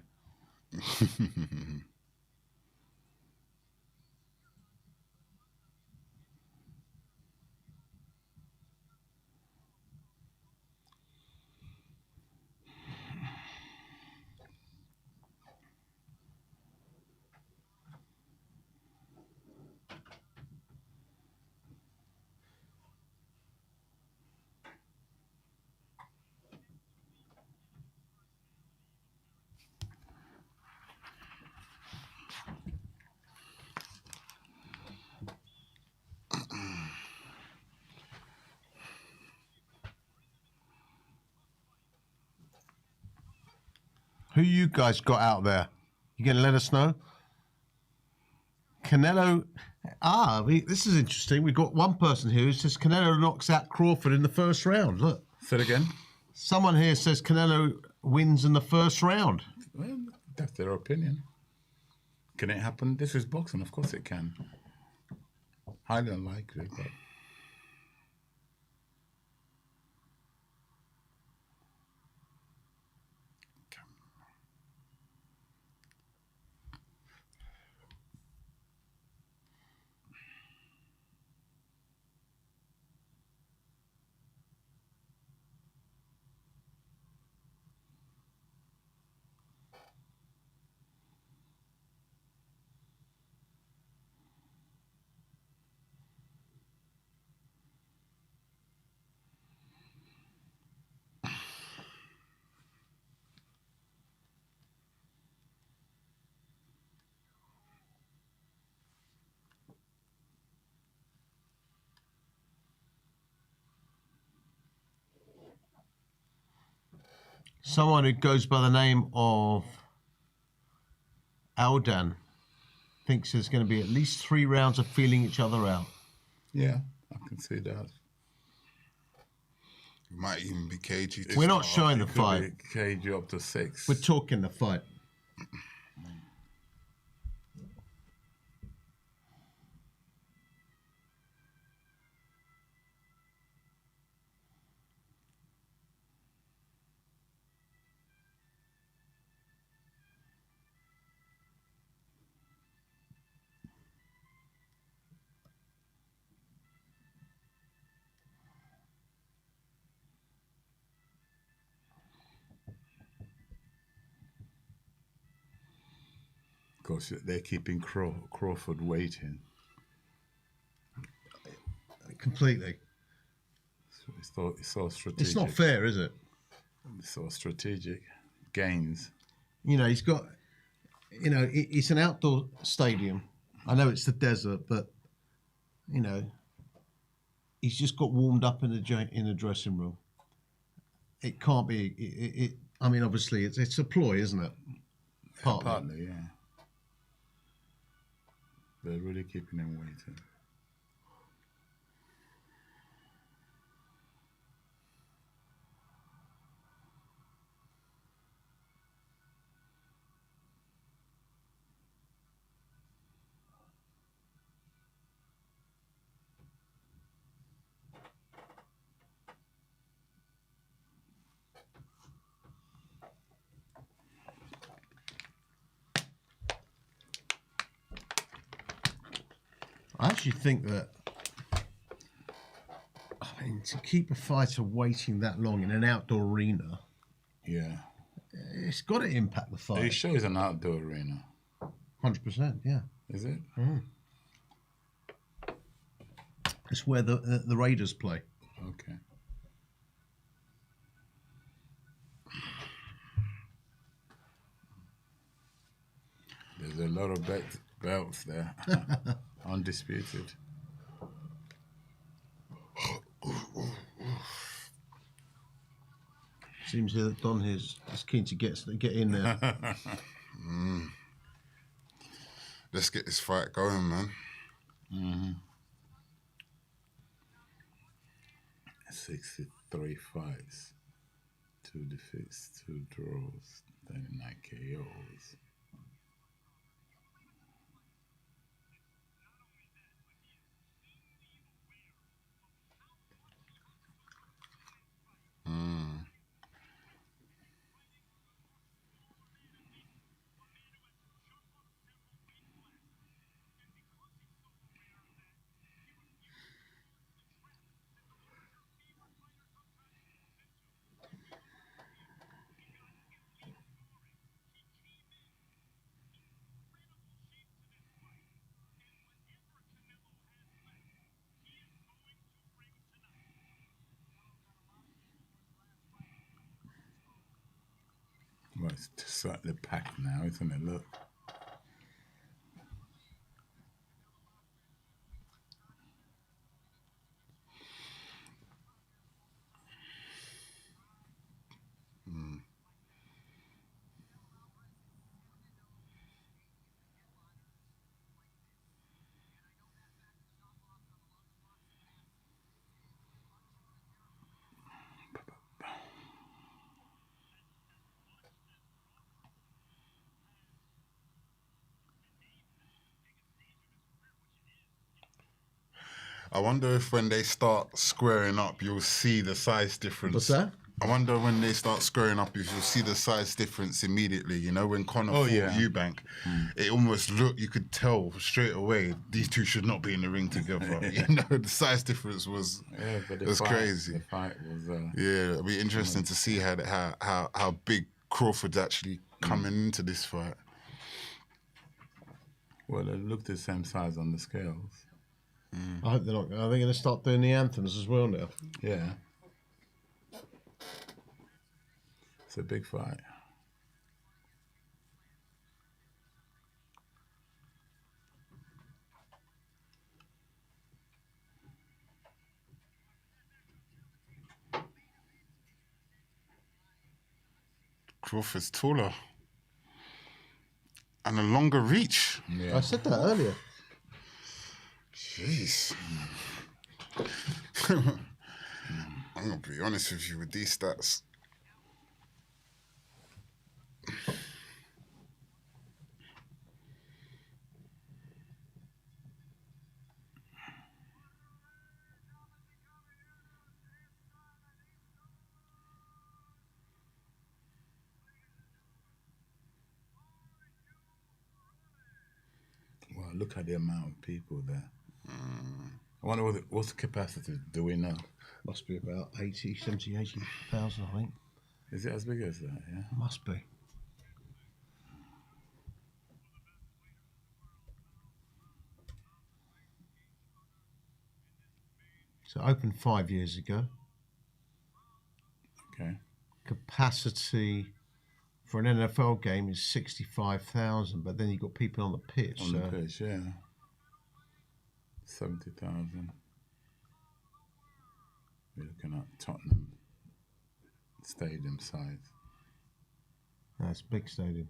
Who you guys got out there? You going to let us know? Canelo. This is interesting. We've got one person here who says Canelo knocks out Crawford in the first round. Look. Say it again. Someone here says Canelo wins in the first round. Well, that's their opinion. Can it happen? This is boxing. Of course it can. Highly unlikely, but... Someone who goes by the name of Aldan thinks there's going to be at least 3 rounds of feeling each other out. Yeah, I can see that. It might even be cagey. We're not showing the Could fight. be cagey up to 6. We're talking the fight. Of course, they're keeping Crawford waiting. Completely. It's so strategic. It's not fair, is it? It's so strategic. Gains. You know, he's got, you know, it's an outdoor stadium. I know it's the desert, but, you know, he's just got warmed up in the dressing room. It can't be, I mean, obviously, it's a ploy, isn't it? Partly, yeah. They're really keeping him waiting. I actually think that, I mean, to keep a fighter waiting that long in an outdoor arena, yeah, it's got to impact the fight. They show it's an outdoor arena. 100%, yeah. Is it? It's where the Raiders play. Okay. There's a lot of belts there. Undisputed. Seems that Don is keen to get in there. Let's get this fight going, man. Mm-hmm. 63. 3 fights, 2 defeats, 2 draws, 39 KOs. Well, it's slightly packed now, isn't it? Look. I wonder if when they start squaring up, you'll see the size difference. What's that? I wonder when they start squaring up if you'll see the size difference immediately. You know, when Conor fought Eubank, it almost looked, you could tell straight away these two should not be in the ring together. You know, the size difference was crazy. The fight was. Yeah, it'll be interesting to see how big Crawford's actually coming into this fight. Well, they look the same size on the scales. I hope they're not. Are they going to start doing the anthems as well now? Yeah. It's a big fight. Crawford's taller and a longer reach. Yeah. I said that earlier. Jeez. I'm gonna be honest with you with these stats. Well, look at the amount of people there. I wonder what's the capacity, do we know? Must be about 80, 70, 80,000, I think. Is it as big as that, yeah? Must be. So it opened 5 years ago. Okay. Capacity for an NFL game is 65,000, but then you've got people on the pitch. On the pitch, yeah. 70,000. We're looking at Tottenham stadium size. That's a big stadium.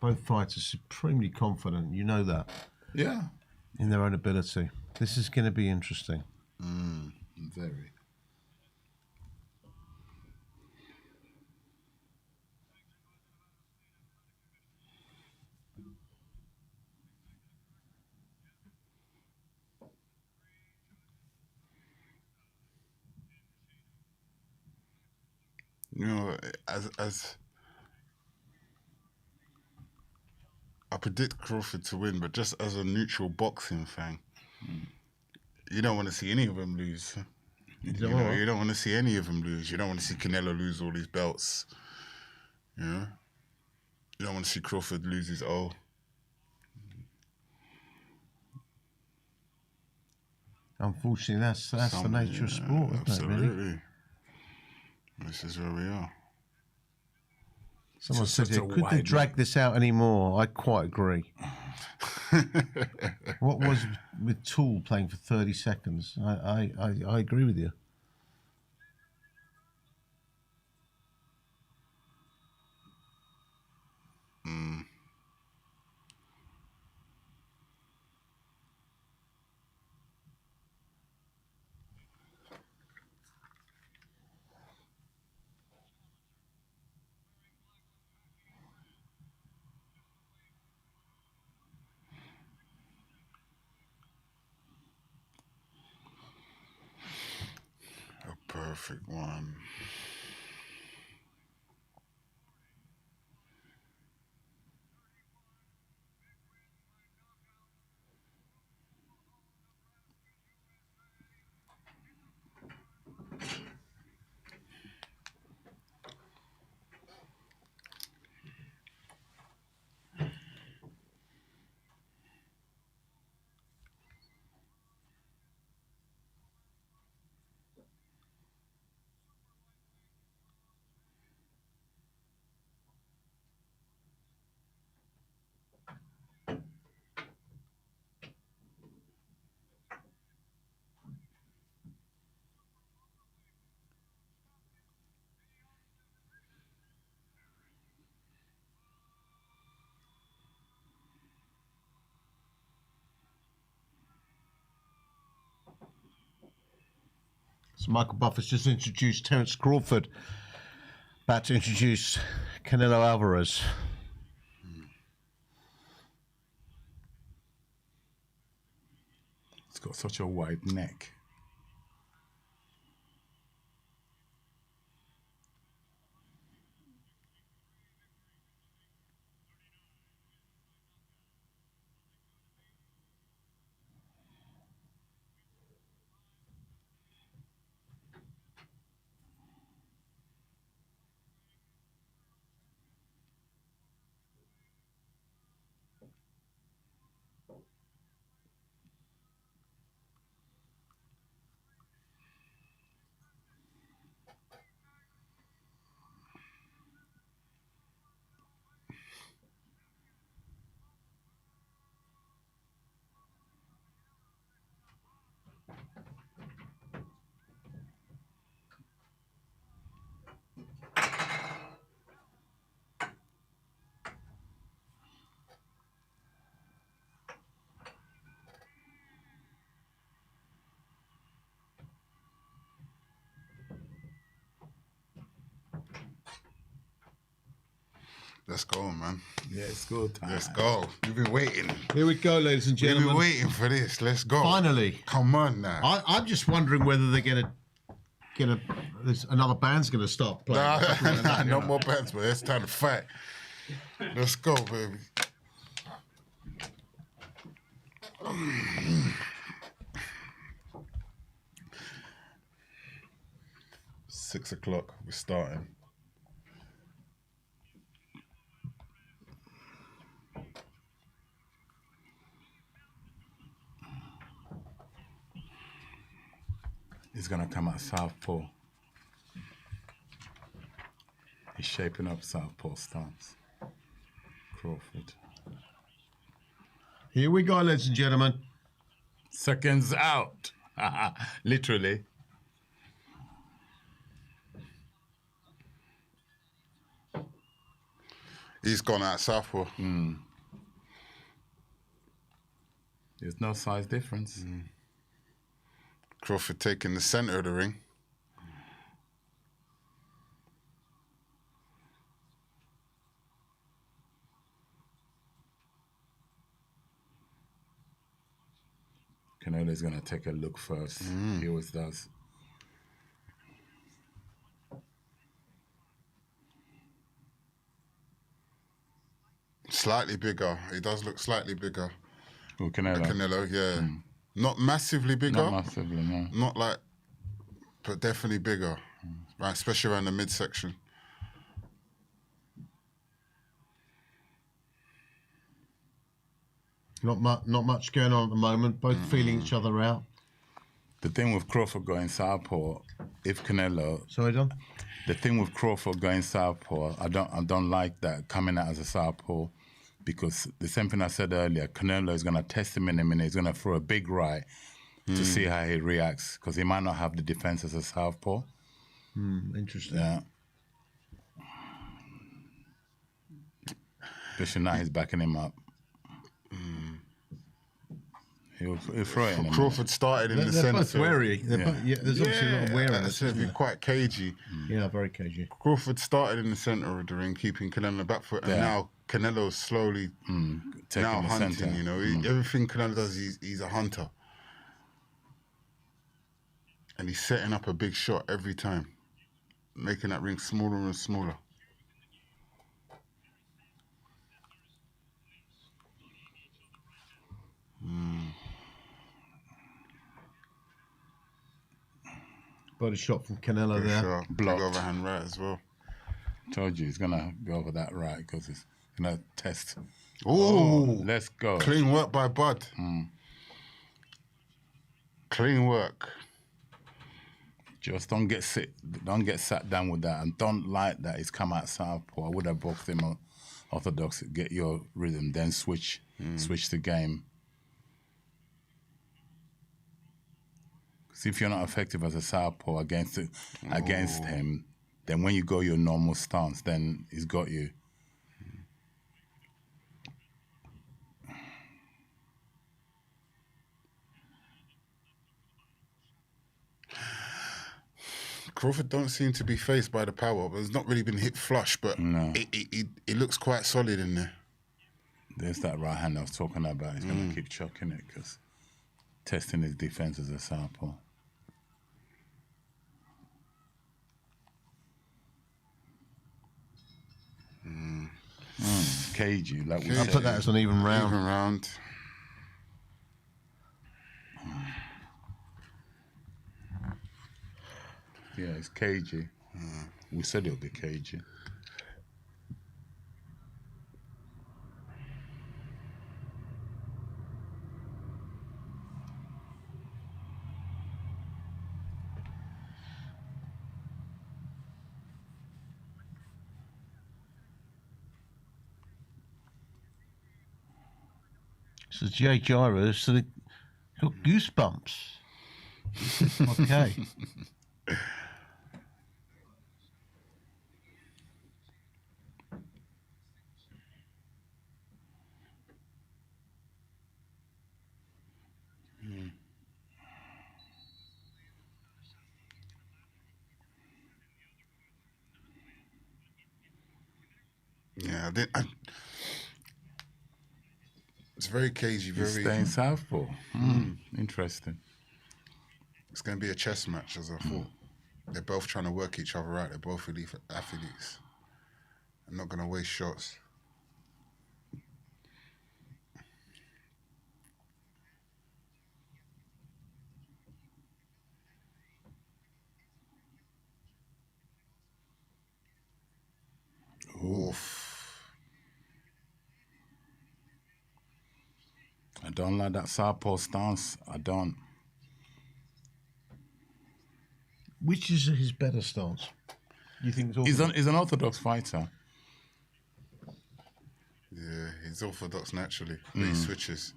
Both fighters are supremely confident, you know that. Yeah. In their own ability. This is going to be interesting. Very. You know, as I predict Crawford to win, but just as a neutral boxing fan, you don't want to see any of them lose. You don't want to see any of them lose. You don't want to see Canelo lose all his belts. You know? You don't want to see Crawford lose his O. Unfortunately, that's the nature of sport, isn't absolutely. it, really? This is where we are. Someone It's said such here, a could they wide drag this out anymore? I quite agree. What was with Tool playing for 30 seconds? I agree with you. A perfect one. So Michael Buffer's just introduced Terence Crawford. About to introduce Canelo Alvarez. It's got such a wide neck. Let's go, man. Yeah, it's good time. Let's go. You've been waiting. Here we go, ladies and gentlemen. We've been waiting for this. Let's go. Finally. Come on now. I'm just wondering whether they're going to there's another band's going to start playing. Nah, no more bands, but it's time to fight. Let's go, baby. 6 o'clock, we're starting. He's gonna come at southpaw. He's shaping up southpaw stance. Crawford. Here we go, ladies and gentlemen. Seconds out. Literally. He's gone out southpaw. There's no size difference. Crawford taking the center of the ring. Canelo's gonna take a look first. He always does. Slightly bigger. He does look slightly bigger. Oh, Canelo. Canelo, yeah. Not massively bigger. Not massively, no. Not like, but definitely bigger. Right, especially around the midsection. Not much going on at the moment. Both feeling each other out. The thing with Crawford going southpaw, if Canelo. Sorry, Don. The thing with Crawford going southpaw, I don't like that coming out as a southpaw, because the same thing I said earlier, Canelo is going to test him in a minute. He's going to throw a big right to see how he reacts, because he might not have the defense as a southpaw. Interesting. Yeah. Especially now he's backing him up. He'll throw it in a Crawford minute. started in the They're centre. both wary. There's obviously a lot of wariness. So it'd be quite cagey. Yeah, very cagey. Crawford started in the centre of the ring, keeping Canelo back foot, and now Canelo's slowly taking now the hunting. centre. You know, everything Canelo does, he's a hunter, and he's setting up a big shot every time, making that ring smaller and smaller. Body shot from Canelo Big there. shot. Big overhand right as well. Told you he's gonna go over that right because he's gonna test. Ooh, let's go. Clean work by Bud. Clean work. Just don't get sat down with that, and don't like that he's come out southpaw. I would have boxed him orthodox, get your rhythm, then switch the game. Because if you're not effective as a southpaw against him, then when you go your normal stance, then he's got you. Crawford don't seem to be faced by the power, but it's not really been hit flush, but it looks quite solid in there. There's that right hand I was talking about. He's going to keep chucking it because testing his defense as a southpaw. Cagey, like we I'll said. put that as an even round. Even round. Yeah, it's cagey. We said it'll be cagey. So Jay Gyro, so they got goosebumps. Okay. Yeah, it's very cagey, He's very staying southpaw. Interesting. It's going to be a chess match, as I thought. They're both trying to work each other out. They're both elite athletes. I'm not going to waste shots. Oof. I don't like that southpaw stance. I don't. Which is his better stance? You think it's He's an orthodox fighter. Yeah, he's orthodox naturally, but he switches.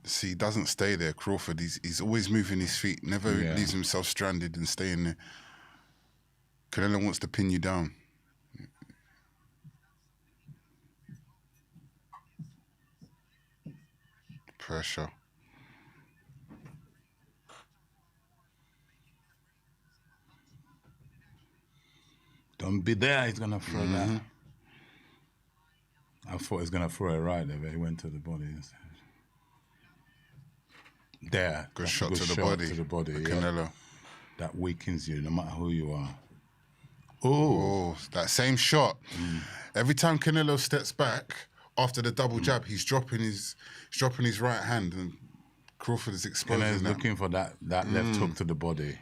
See, he doesn't stay there, Crawford. He's always moving his feet, never leaves himself stranded and staying there. Canelo wants to pin you down. Pressure. Don't be there. He's gonna throw that. I thought he was gonna throw it right there, but he went to the body instead. There. Good That's a shot to the body. To the body. Yeah. Canelo. That weakens you, no matter who you are. Oh, that same shot. Every time Canelo steps back after the double jab, he's dropping his right hand, and Crawford is exposing Canelo's that. looking for that left hook to the body.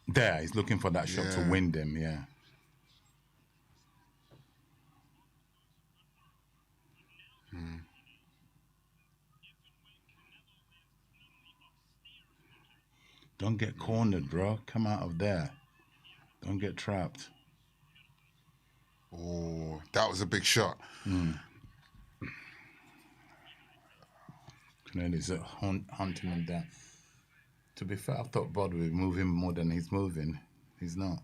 There, he's looking for that shot to wind him, yeah. Don't get cornered, bro. Come out of there. Don't get trapped. Oh, that was a big shot. Canelo's hunting him down. To be fair, I thought Bod would move him more than he's moving. He's not.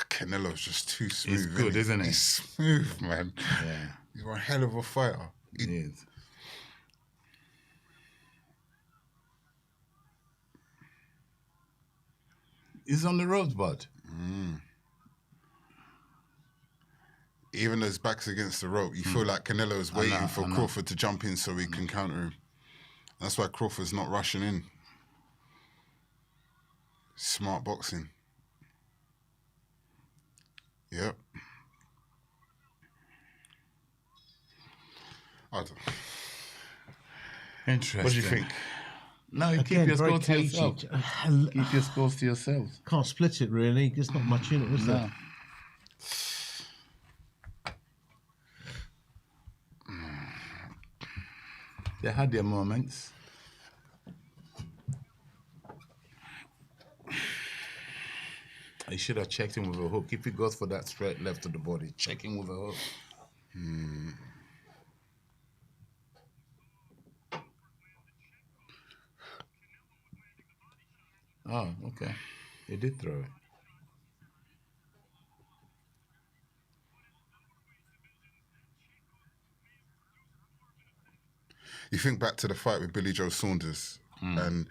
Canelo's just too smooth. He's good, isn't he? He's smooth, man. Yeah. He's one hell of a fighter. He is. He's on the ropes, Bod. Even though his back's against the rope, you feel like Canelo's waiting for Crawford to jump in so he can counter him. That's why Crawford's not rushing in. Smart boxing. Yep. I don't. Interesting. What do you think? No, Again, keep your very scores to cagey. yourself. Keep your scores to yourself. Can't split it really. There's not much in it, is there? They had their moments. I should have checked him with a hook. If he goes for that straight left to the body, check him with a hook. Oh, okay. He did throw it. You think back to the fight with Billy Joe Saunders, and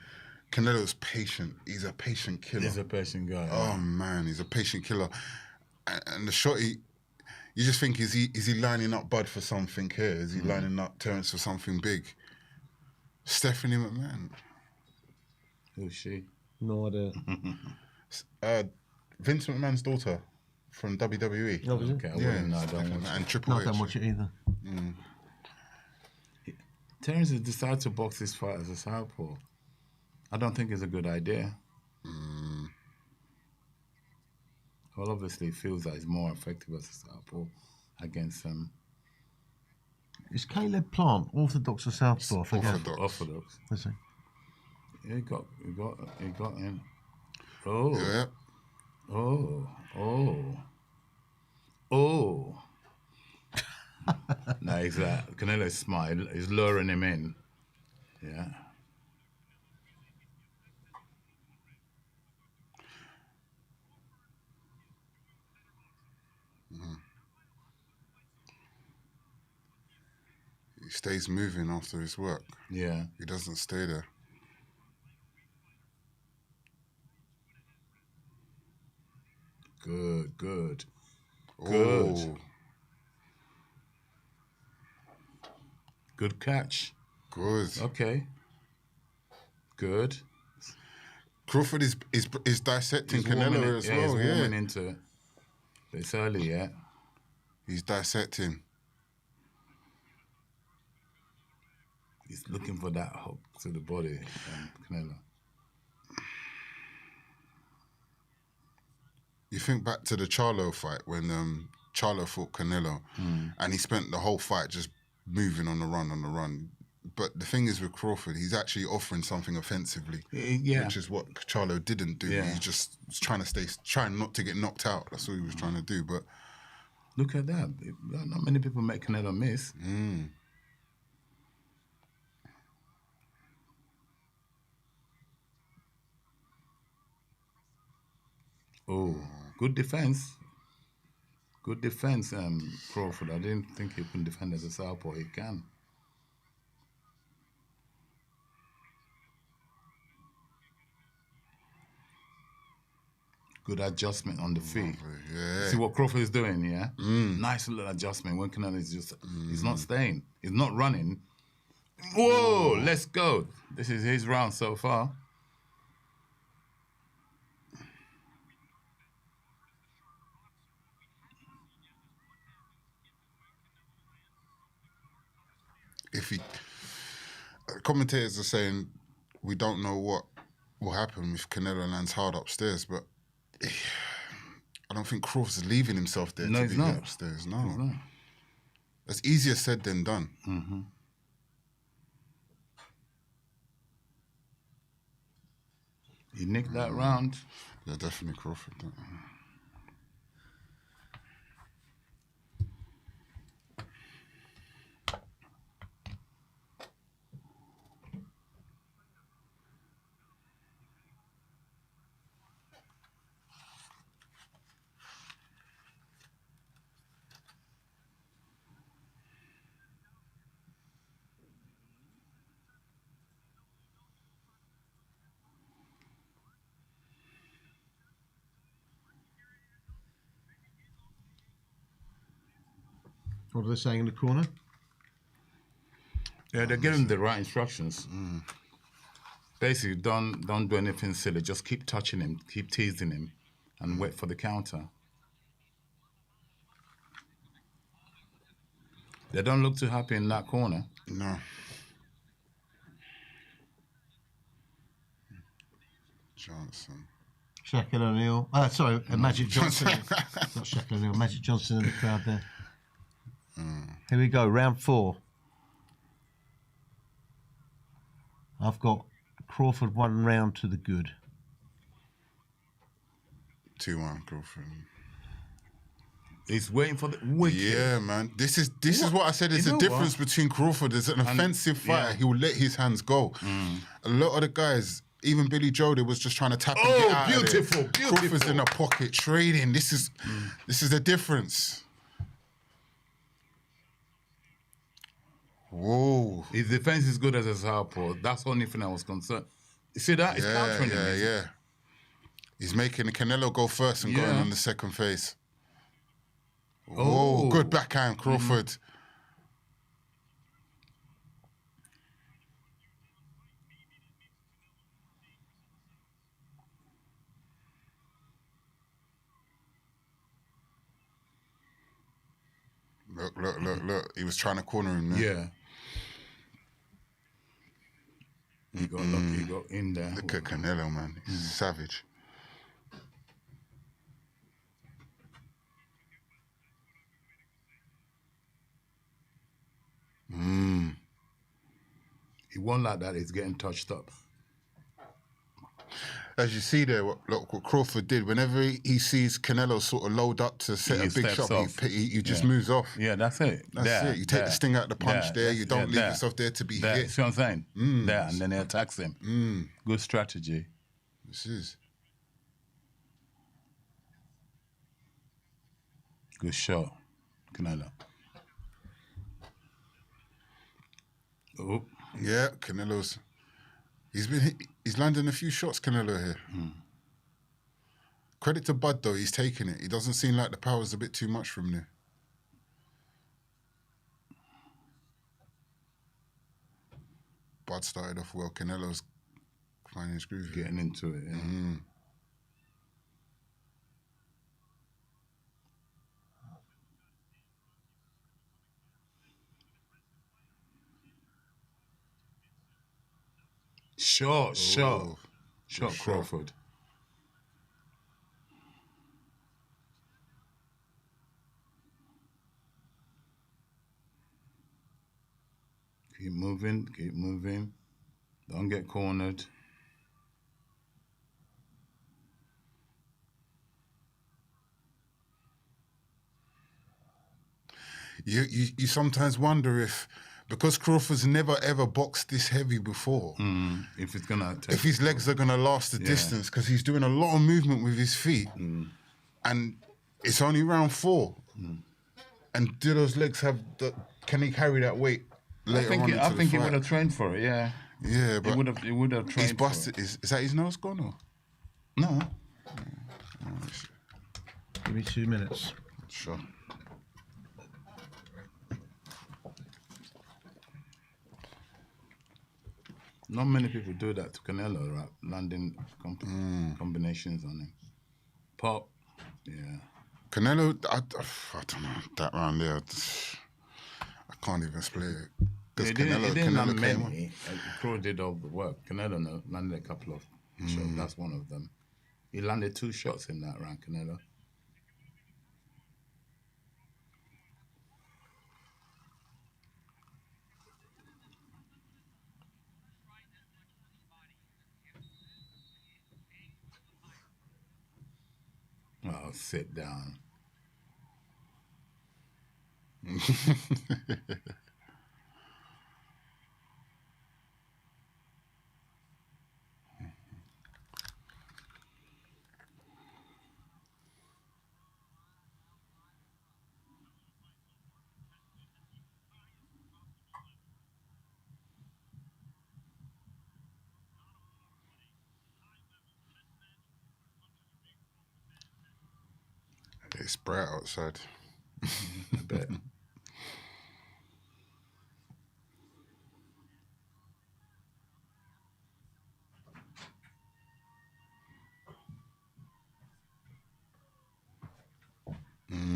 Canelo's patient. He's a patient killer. He's a patient guy. Oh man, he's a patient killer. And the shot, you just think, is he lining up Bud for something here? Is he lining up Terence for something big? Stephanie McMahon. Who's she? No idea. Vince McMahon's daughter from WWE. Oh, was it? Okay, I wouldn't know. I don't Stephanie watch McMahon. it. And Triple No, I H. don't watch it either. Terence has decided to box this fight as a southpaw. I don't think it's a good idea. Well, obviously, it feels like he's more effective as a southpaw against Is Caleb Plant Orthodox or Southpaw? Orthodox. Is he? Yeah, he got in. Oh. Yeah. Oh. No, he's Canelo's smart. He's luring him in. Yeah. He stays moving after his work. Yeah. He doesn't stay there. Good. Oh. Good catch. Good. Okay. Good. Crawford is dissecting Canelo as well. He's warming into it. But it's early, yeah. He's dissecting. He's looking for that hook to the body, Canelo. You think back to the Charlo fight when Charlo fought Canelo, and he spent the whole fight just moving on the run. But the thing is with Crawford, he's actually offering something offensively, which is what Charlo didn't do. Yeah. He just was trying not to get knocked out. That's what he was trying to do. But look at that. Not many people make Canelo miss. Oh, good defense. Good defense, Crawford. I didn't think he could defend as a southpaw. He can. Good adjustment on the feet. Yeah. See what Crawford is doing, yeah? Nice little adjustment. When Canelo is just, he's not staying. He's not running. Whoa, let's go. This is his round so far. Commentators are saying we don't know what will happen if Canelo lands hard upstairs, but I don't think Crawford's leaving himself there No, to he's be not. upstairs. No. He's not. That's easier said than done. Mm-hmm. He nicked that round. Yeah, definitely Crawford. What are they saying in the corner? Yeah, they're giving the right instructions. Basically, don't do anything silly. Just keep touching him, keep teasing him, and wait for the counter. They don't look too happy in that corner. No. Johnson. Shaquille O'Neal. Sorry, Magic Johnson. Not Shaquille O'Neal. Magic Johnson in the crowd there. Here we go, round 4. I've got Crawford 1 round to the good. 2-1 Crawford. He's waiting for the wicket. Yeah, man. This is what I said. There's a difference between Crawford. There's an offensive fighter. He will let his hands go. A lot of the guys, even Billy Joe, they was just trying to tap and get out beautiful, of there. beautiful. Crawford's in the pocket trading. This is the difference. Whoa. His defense is good as a southpaw. That's the only thing I was concerned. You see that? It's countering him. Yeah. He's making Canelo go first and going on the second phase. Whoa, good backhand, Crawford. Look. He was trying to corner him there. Yeah. He got lucky, he got in there. Look at Canelo, man. He's savage. He won't like that, he's getting touched up. As you see there, look what Crawford did. Whenever he sees Canelo sort of load up to set a big shot, he just moves off. Yeah, that's it. That's it. You take the sting out the punch there. You don't leave yourself there to be hit. See what I'm saying? There, and then he attacks him. Good strategy. This is. Good shot, Canelo. Oh. Yeah, Canelo's. He's landing a few shots, Canelo here. Credit to Bud though, he's taking it. He doesn't seem like the power's a bit too much from there. Bud started off well. Canelo's finding his groove. Getting into it, yeah. Shot Crawford. Keep moving. Don't get cornered. You sometimes wonder if, because Crawford's never ever boxed this heavy before, if it's gonna if his legs are gonna last the distance, because he's doing a lot of movement with his feet, and it's only round 4. And do those legs have can he carry that weight later on? I think he would have trained for it. Yeah. Yeah, but he would have trained. He's busted. Is that his nose gone or? No. Give me 2 minutes. Sure. Not many people do that to Canelo, right? Landing combinations on him. Pop, yeah. Canelo, I don't know, that round there, I can't even split it. He didn't land many. Crow did all the work. Canelo landed a couple of shots. That's one of them. He landed 2 shots in that round, Canelo. Oh, sit down. It's bright outside. I bet.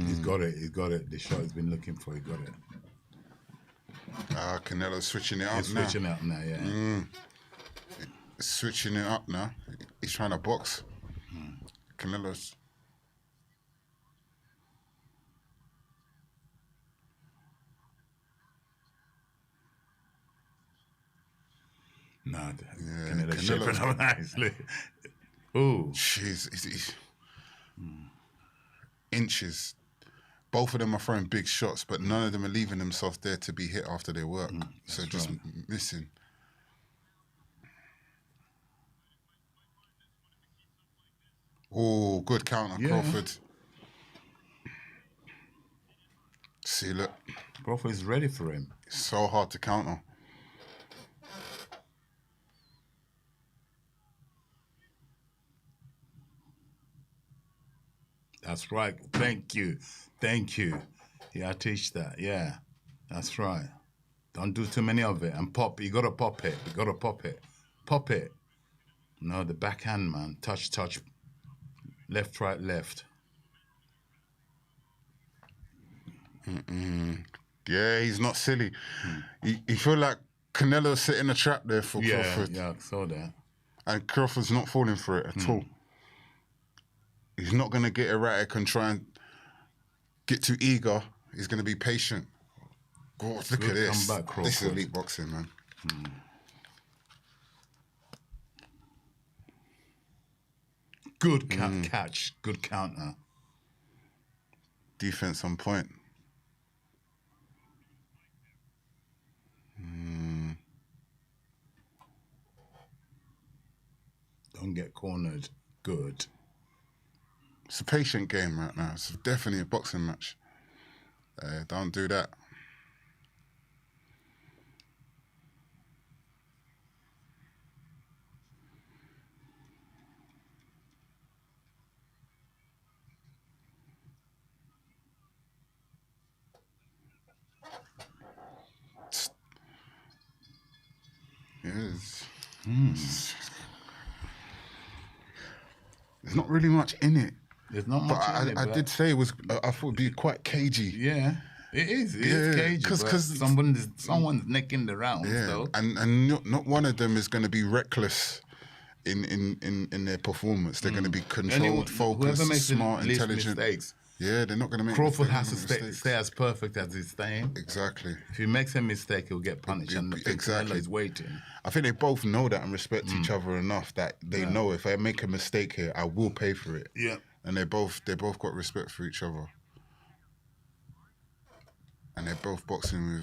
He's got it. He's got it. The shot he's been looking for. He got it. Canelo's switching it up He's now. switching up now, yeah. Switching it up now. He's trying to box. Canelo's. No, Canelo's shaping up nicely. Ooh. Jeez. He's inches. Both of them are throwing big shots, but none of them are leaving themselves there to be hit after their work. So just missing. Oh, good counter, Crawford. See, look. Crawford is ready for him. It's so hard to counter. That's right. Thank you. Thank you. Yeah, I teach that. Yeah, that's right. Don't do too many of it. And pop. You got to pop it. You got to pop it. Pop it. No, the backhand, man. Touch, touch. Left, right, left. Yeah, he's not silly. You feel like Canelo's setting a trap there for Crawford. Yeah, I saw that. And Crawford's not falling for it at all. He's not going to get erratic and try and get too eager. He's going to be patient. God, look at this. Come back, This is elite boxing, man. Good catch. Good counter. Defense on point. Don't get cornered. Good. It's a patient game right now. It's definitely a boxing match. Don't do that. Yes. There's not really much in it. There's not much in it. I did say it was. I thought it'd be quite cagey. Yeah, it is. It is cagey. Because someone's necking the round. Yeah, So. and not one of them is going to be reckless in their performance. They're going to be controlled, focused, whoever makes smart, the least intelligent. Mistakes. Yeah, they're not going to make. Crawford has to stay as perfect as he's staying. Exactly. If he makes a mistake, he'll get punished. And Exactly. is waiting. I think they both know that and respect each other enough that they know if I make a mistake here, I will pay for it. Yeah. And they both got respect for each other. And they're both boxing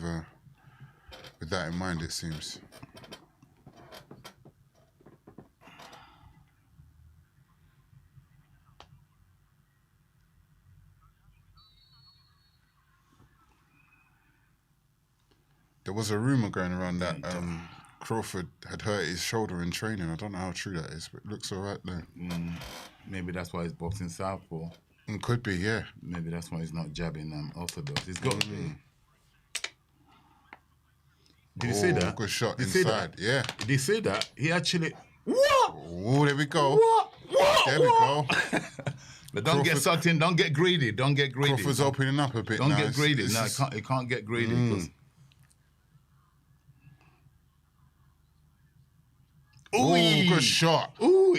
with that in mind, it seems. There was a rumor going around that Crawford had hurt his shoulder in training. I don't know how true that is, but it looks all right there. Maybe that's why he's boxing southpaw. Could be, yeah. Maybe that's why he's not jabbing orthodox. He's got to be. Did you see that? Good shot Did you see inside, yeah. Did you see that? He actually... What? Oh, there we go. There we go. But don't get sucked in. Don't get greedy. Don't get greedy. Crawford's opening up a bit Don't now. get greedy. No, it can't get greedy. Because Ooh, good shot. Ooh.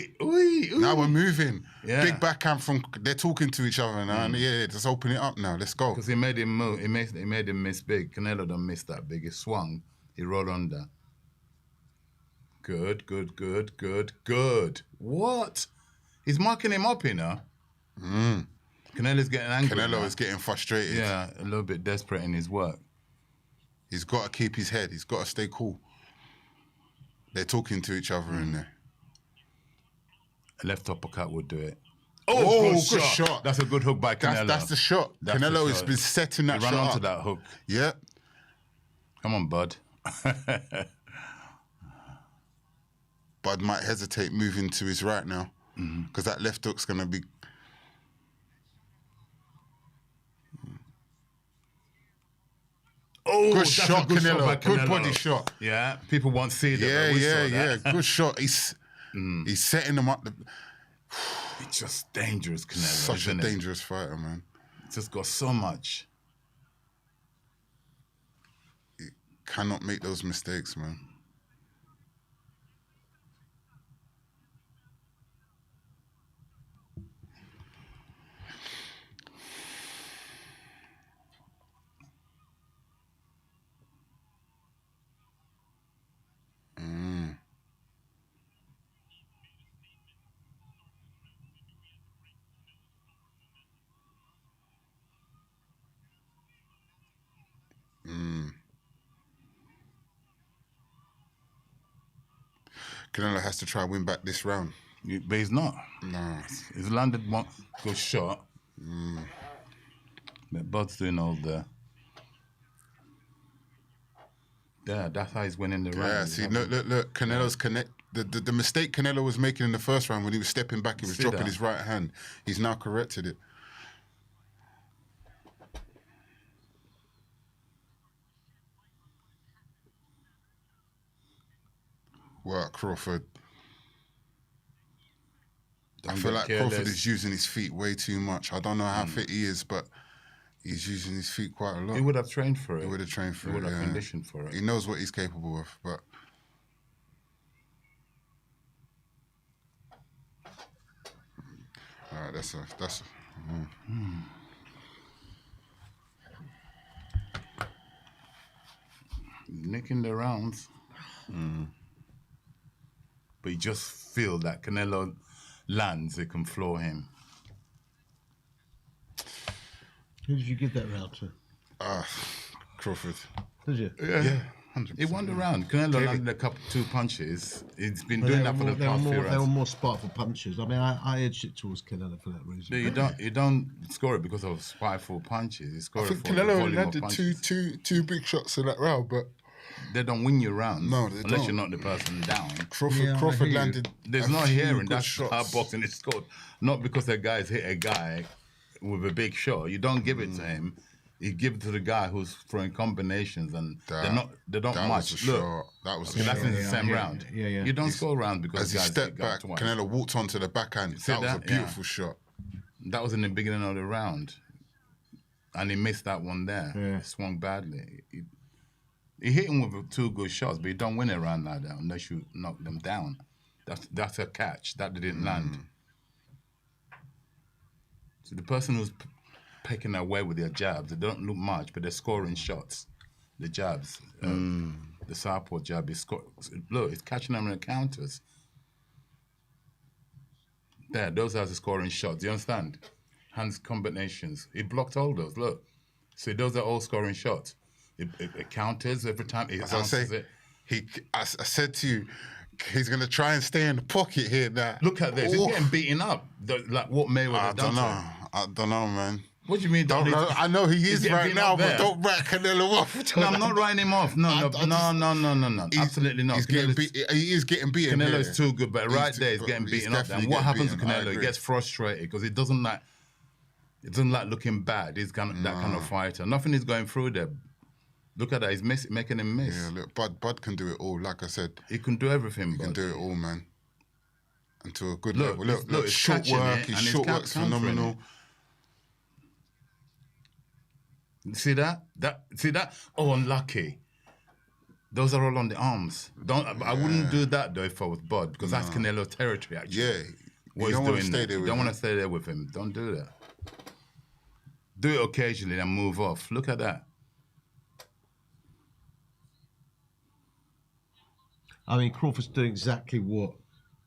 Now we're moving. Yeah. Big backhand from. They're talking to each other now. And yeah, just open it up now. Let's go. Because he made him move. He made him miss big. Canelo don't miss that big. He swung. He rolled under. Good. What? He's marking him up, you know. Canelo's getting angry. Canelo now. is getting frustrated. Yeah, a little bit desperate in his work. He's got to keep his head. He's got to stay cool. They're talking to each other in there. A left uppercut would do it. Oh, good shot. That's a good hook by Canelo. That's the shot. Canelo has been setting that he shot ran onto up. that hook. Yeah. Come on, bud. Bud might hesitate moving to his right now because that left hook's going to be... Oh, good that's shot, a good Canelo. shot by Good Canelo. body shot. Yeah, people won't see that. Yeah, but we yeah, saw yeah. that. Good shot. He's setting them up. It's just dangerous, Canelo. Such a isn't it? dangerous fighter, man. It's just got so much. He cannot make those mistakes, man. Canelo has to try and win back this round. But he's not. No. He's landed one good shot. But Bud's doing all the... Yeah, that's how he's winning the round. Yeah, see, look. Canelo's the mistake Canelo was making in the first round when he was stepping back, he was See dropping that? his right hand. He's now corrected it. Well, Crawford. I feel like Crawford is using his feet way too much. I don't know how fit he is, but he's using his feet quite a lot. He would have trained for it. He would have trained for it. He would have yeah. conditioned for it. He knows what he's capable of, but. All right, that's. Nicking the rounds. But you just feel that Canelo lands, it can floor him. Who did you give that round to? Crawford. Did you? Yeah. He won the round. Canelo landed two punches. He's been doing that for the past few They were rounds. more spiteful punches. I mean, I edged it towards Canelo for that reason. You don't score it because of spiteful punches. You score I it think for the Canelo volume of landed punches. two big shots in that round, but they don't win your rounds. No, they unless don't. you're not the person down. Crawford landed. There's a no few hearing. good That's shots. how boxing is scored. Not because the guy's hit a guy with a big shot. You don't give it to him. You give it to the guy who's throwing combinations, and they don't that match. was a Look, shot. That was a okay, that's shot. in the same round. Yeah. You don't score round because As he guys stepped got back, twice. Canelo walked onto the backhand. See That was a that? beautiful Yeah. shot. That was in the beginning of the round, and he missed that one there. Yeah. He swung badly. He hit him with two good shots, but you don't win a round like that unless you knock them down. That's a catch. That didn't land. So the person who's picking away with their jabs, they don't look much, but they're scoring shots. The jabs, the southpaw jab, look, it's catching them in the counters. There, those are the scoring shots. Do you understand? Hands combinations. He blocked all those. Look, so those are all scoring shots. It counters every time. It As I say, answers it. I said to you, he's going to try and stay in the pocket here now. Look at this. He's getting beaten up. Like what Mayweather done to him. I don't know, man. What do you mean? I know he He's is getting right beaten now, up but there. don't write Canelo off. No, I'm not writing him off. No. Absolutely not. He's getting he is getting beaten. Canelo here. is too good, but right there he's getting beaten up. And what happens to Canelo? He gets frustrated because he doesn't like looking bad. He's that kind of fighter. Nothing is going through there. Look at that. He's making him miss. Yeah, look, Bud can do it all. Like I said, he can do everything. He can do it all, man. And to a good Look, level. Look, it's short catching work. it, His and short it's work's countering phenomenal. it. See that? See that? Oh, unlucky. Those are all on the arms. I wouldn't do that though if I was Bud, because that's Canelo territory. Actually, Yeah, what you don't he's want to doing stay there. there You with don't want him. to stay there with him. Don't do that. Do it occasionally and move off. Look at that. I mean, Crawford's doing exactly what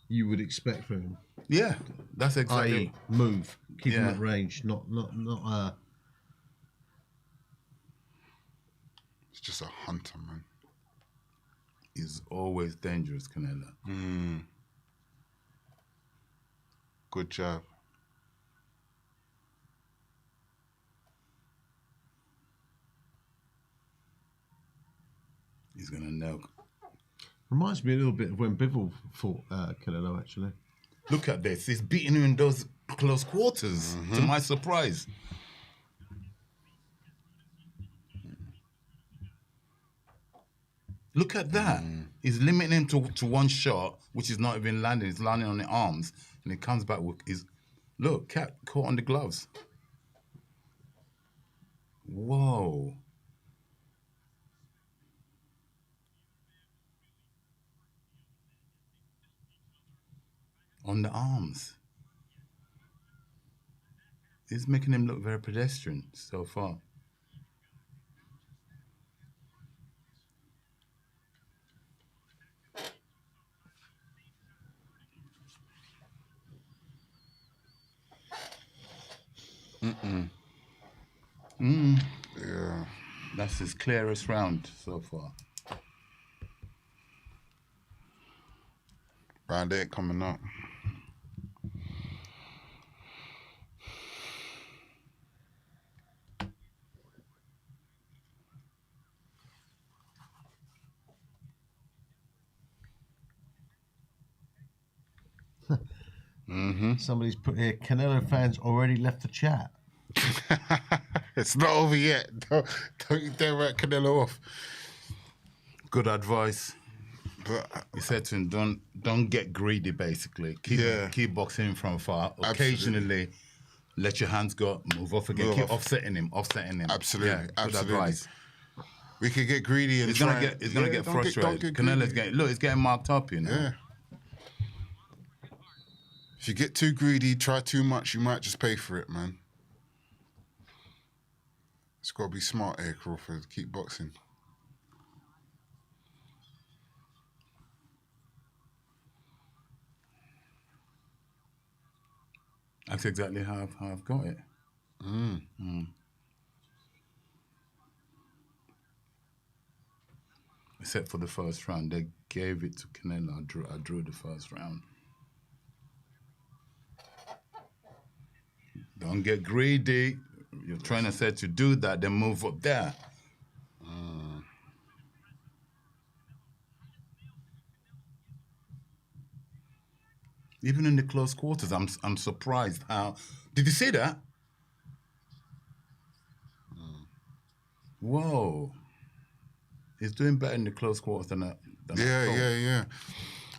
you would expect from him. Yeah, that's exactly. I.e. move. keep him at range, not. It's just a hunter, man. He's always dangerous, Canelo. Good job. He's gonna nail. Reminds me a little bit of when Bivol fought Canelo, actually. Look at this. He's beating him in those close quarters, to my surprise. Look at that. He's limiting him to one shot, which is not even landing. He's landing on the arms, and he comes back with his... Look, Cat caught on the gloves. Whoa. On the arms. He's making him look very pedestrian so far. Yeah. That's his clearest round so far. Round 8 coming up. Somebody's put here, Canelo fans already left the chat. It's not over yet. Don't you dare write Canelo off. Good advice. But you said to him, don't get greedy, basically. Keep boxing him from afar. Occasionally, let your hands go, move off again. Keep offsetting him. Absolutely, Yeah, good absolutely. advice. We could get greedy and He's gonna get frustrated. Canelo's he's getting marked up, you know. Yeah. If you get too greedy, try too much, you might just pay for it, man. It's got to be smart here, Crawford. Keep boxing. That's exactly how I've got it. Except for the first round. They gave it to Canelo. I drew the first round. Don't get greedy. Your trainer said to do that, then move up there. Even in the close quarters, I'm surprised how... Did you see that? Whoa. He's doing better in the close quarters than Yeah.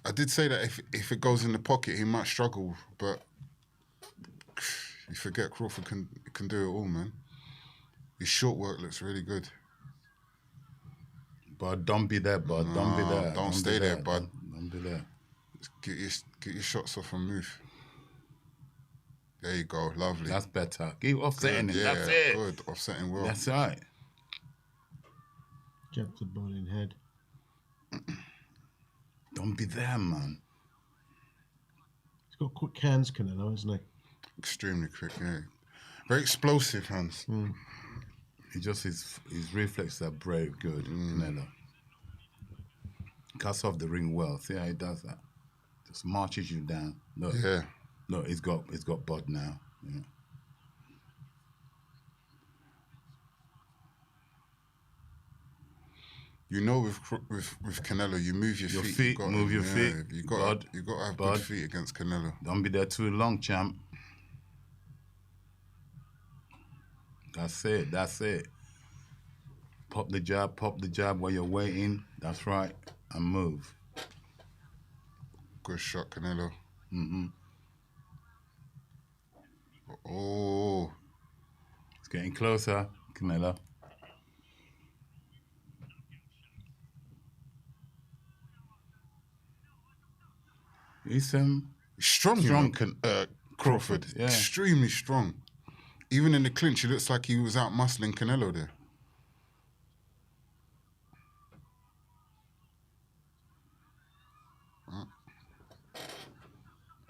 I did say that if it goes in the pocket, he might struggle, but you forget Crawford can do it all, man. His short work looks really good. But don't be there, bud. Don't be there. Don't stay there, bud. Don't be there. Get your shots off and move. There you go, lovely. That's better. Keep offsetting good, it. yeah, That's it. Good, offsetting well. That's right. Jab to the bowling head. Don't be there, man. He's got quick hands, Canelo, hasn't he? Extremely quick, yeah. Very explosive hands. He just his reflexes are brave, good, Canelo. Cuts off the ring well. See how he does that? Just marches you down. Look. Yeah. Look, he's got Bud now. Yeah. You know, with Canelo, you move your feet. Move your feet. You got to have good feet against Canelo. Don't be there too long, champ. That's it. Pop the jab while you're waiting. That's right. And move. Good shot, Canelo. Oh. It's getting closer, Canelo. He's strong. Crawford. Yeah. Extremely strong. Even in the clinch, it looks like he was out muscling Canelo there.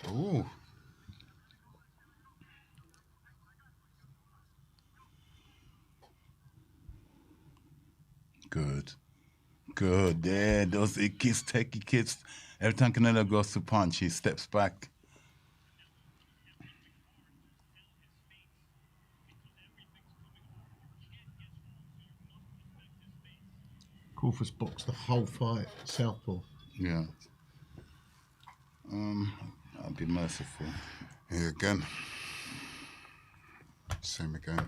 Ooh. Good. Good. Yeah, those kicks, techie kicks. Every time Canelo goes to punch, he steps back. Crawford's boxed the whole fight, southpaw. Yeah. I'll be merciful. Here again. Same again.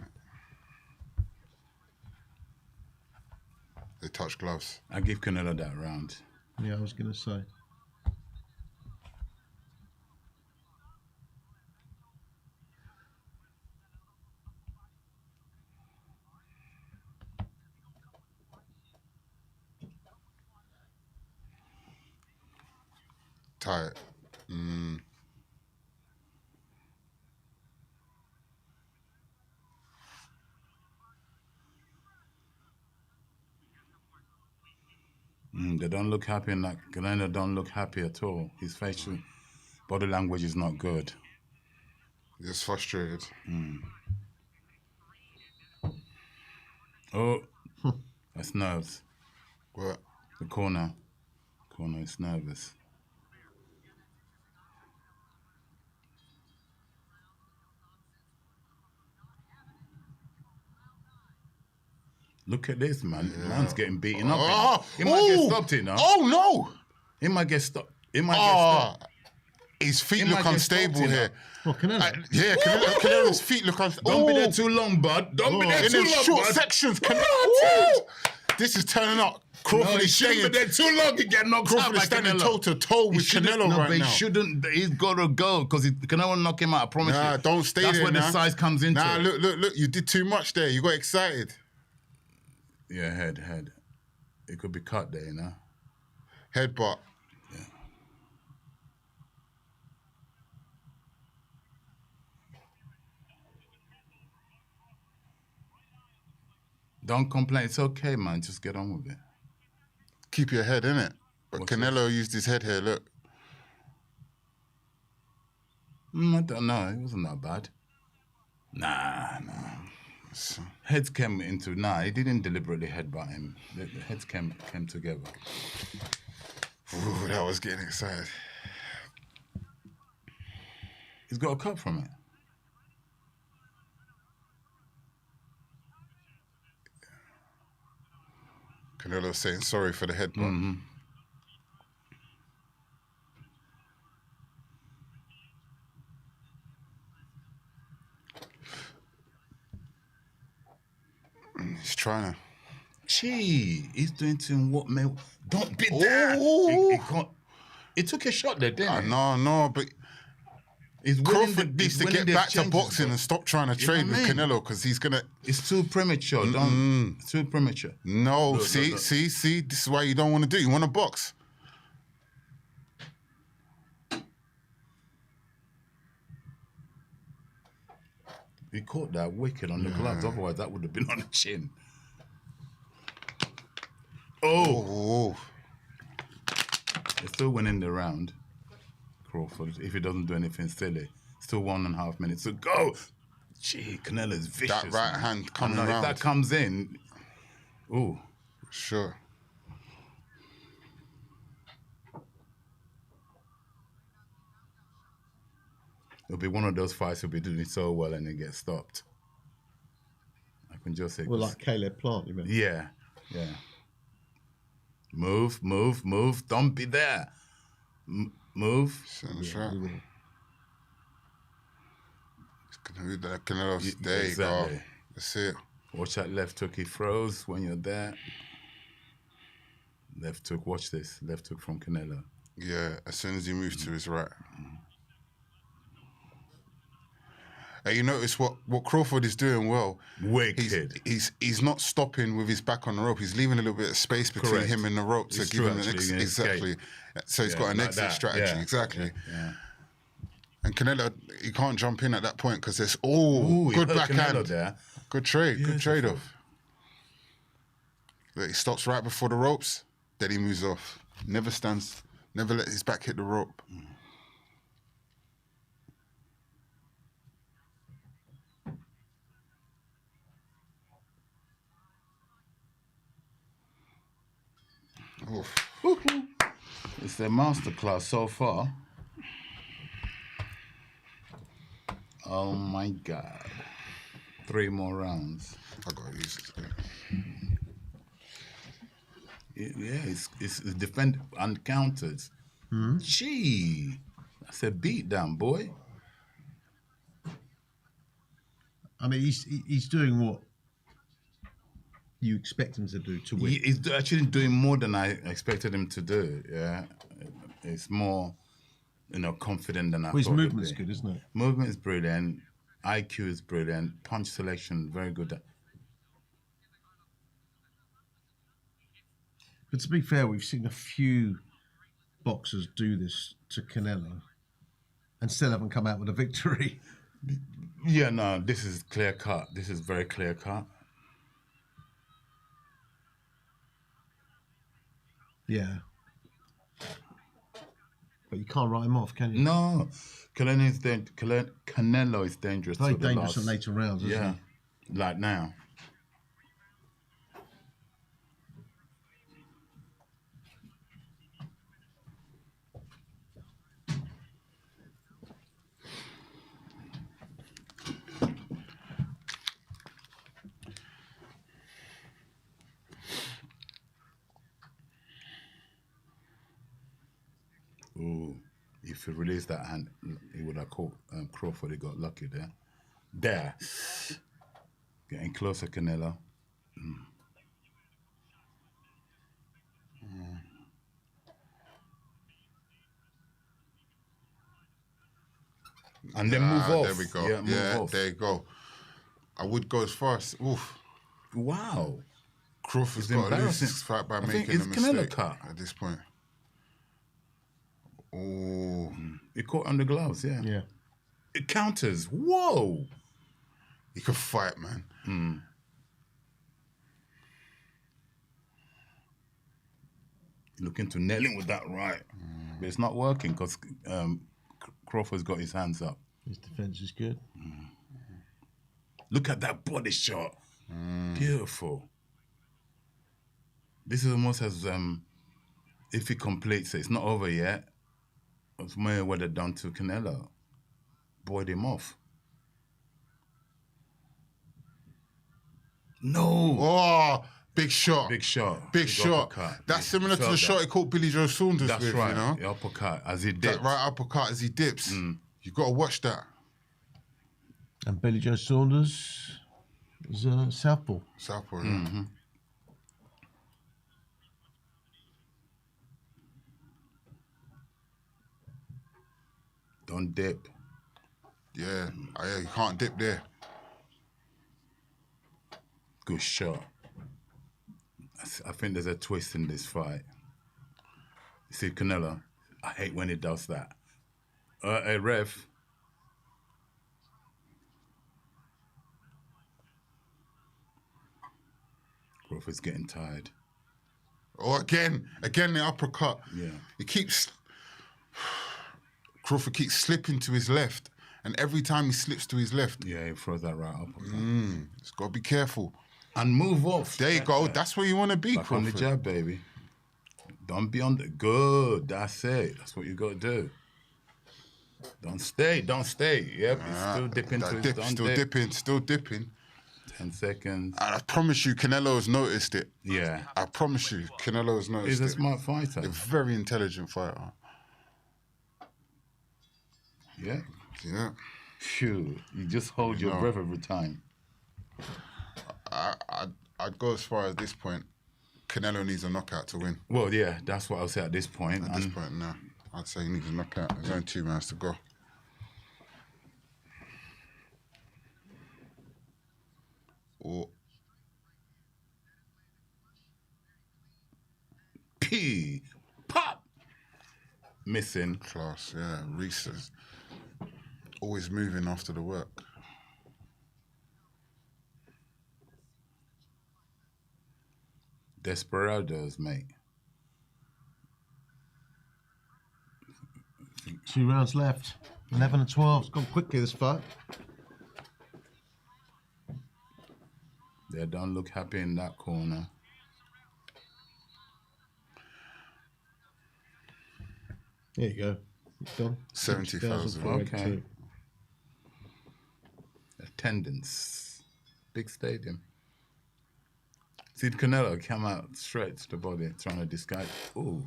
They touch gloves. I give Canelo that round. Yeah, I was going to say. Tight. They don't look happy, and Canelo don't look happy at all. His facial body language is not good. Just frustrated. Oh, that's nerves. What? The corner. Corner is nervous. Look at this, man. Yeah. Man's getting beaten up. Oh, He might get stopped, you know. Oh, no. He might get stopped. He might get stopped. His feet He look might get unstable stopped, you here. know. Yeah, Canelo's feet look unstable. Don't be there too long, bud. Don't be there In too them long, short bud. sections. This is turning up. Crawford No, he is shouldn't staying. be there too long. He get knocked Crawford out by is standing Canelo. toe to toe He with shouldn't- Canelo no, right but he now. shouldn't. He's got to go because Canelo knock him out. I promise you. Nah, don't stay That's there. where the size comes into Nah, it. look. You did too much there. You got excited. Yeah, head. It could be cut there, you know. Headbutt. Don't complain. It's okay, man. Just get on with it. Keep your head in it. But What's Canelo used his head here. Look. I don't know. It wasn't that bad. Nah. Heads came into. Nah, he didn't deliberately headbutt him. The heads came together. Ooh, that was getting excited. He's got a cut from it. Canelo saying sorry for the headbutt. He's trying to. Gee, he's doing to him what may. Don't be there. He can't. He took a shot there, didn't he? No, but Crawford needs to get back to boxing and stop trying to trade with Canelo because he's gonna. It's too premature. It's too premature. No, Look, see. This is why you don't want to do it. You want to box. He caught that wicked on the gloves. Otherwise, that would have been on the chin. Oh. He's still winning the round, Crawford, if he doesn't do anything silly. Still 1.5 minutes to go. Gee, Canelo's vicious. That right hand coming If round. that comes in, ooh. Sure. It'll be one of those fights he'll be doing so well and then get stopped. I can just say. Well, like Caleb Plant, you mean? Yeah. Move. Don't be there. Move. Sounds right. Canelo's there you go. That's it. Watch that left hook. He throws when you're there. Left hook. Watch this. Left hook from Canelo. Yeah, as soon as he moves to his right. And you notice what Crawford is doing well. Wicked. He's not stopping with his back on the rope. He's leaving a little bit of space between Correct. him and the rope to It's give true, him an actually, exactly. So he's got an like exit that. strategy. Yeah. Exactly. Yeah. And Canelo, he can't jump in at that point because there's Ooh, good he hurt Canelo backhand. there. Good trade. Good trade off. Look, he stops right before the ropes. Then he moves off. Never stands. Never let his back hit the rope. It's a masterclass so far. Oh my God. 3 more rounds. I gotta use this. Yeah, it's defend and counters. Gee, that's a beatdown, boy. I mean, he's doing what you expect him to do to win. He's actually doing more than I expected him to do. Yeah, it's more, confident than I Well, his thought. movement's good, isn't it? Movement is brilliant. IQ is brilliant. Punch selection, very good. But to be fair, we've seen a few boxers do this to Canelo and still haven't come out with a victory. Yeah, no, this is clear cut. This is very clear cut. Yeah. But you can't write him off, can you? No, Canelo is dangerous. Very to the dangerous last. in later rounds, isn't Yeah, he? like now. Ooh, if he released that hand, he would have caught Crawford. He got lucky there. There. Getting closer, Canelo. And then move off. There we go. Yeah, move off. There you go. I would go as far as, oof. Wow. Crawford's It's got to lose embarrassing. this fight by I think making a it's Canelo mistake cut. at this point. Oh. He caught on the gloves, yeah. Yeah. It counters. Whoa. He could fight, man. Looking to nail him with that right. But it's not working because Crawford's got his hands up. His defense is good. Look at that body shot. Beautiful. This is almost as if he completes it. It's not over yet. It's Mayweather done to Canelo. Boyed him off. No. Oh, big shot. Big shot. Big shot. uppercut. That's You similar to felt the that. shot he caught Billy Joe Saunders That's with, right. you know? The uppercut as he That did. right uppercut as he dips. You got to watch that. And Billy Joe Saunders is southpaw. Southpaw, yeah. Don't dip. Yeah, you can't dip there. Good shot. I think there's a twist in this fight. You see, Canelo, I hate when he does that. A ref. Crawford's getting tired. Oh, again the uppercut. Yeah. He keeps... Crawford keeps slipping to his left. And every time he slips to his left... Yeah, he throws that right uppercut. He's got to be careful. And move off. There you go. That's where you want to be, Back on the Crawford. jab, baby. Don't be on the... Good. That's it. That's what you got to do. Don't stay. Yep, he's still dipping to his... Still dipping. 10 seconds. And I promise you, Canelo's noticed it. Yeah. I promise you, Canelo's noticed it. He's a smart fighter. A very intelligent fighter. Yeah. Yeah. Phew. You just hold your breath every time. I'd go as far as this point. Canelo needs a knockout to win. Well, yeah, that's what I'll say at this point. At this point, no. I'd say he needs a knockout. There's only 2 rounds to go. Oh. P. Pop. Missing. Class, yeah. Reese is always moving after the work. Desperados, mate. 2 rounds left. 11 and 12. It's gone quickly, this fight. They don't look happy in that corner. There you go. Done. 70,000. Okay. Attendance. Big stadium. See, Canelo come out straight to the body, trying to disguise. Oh,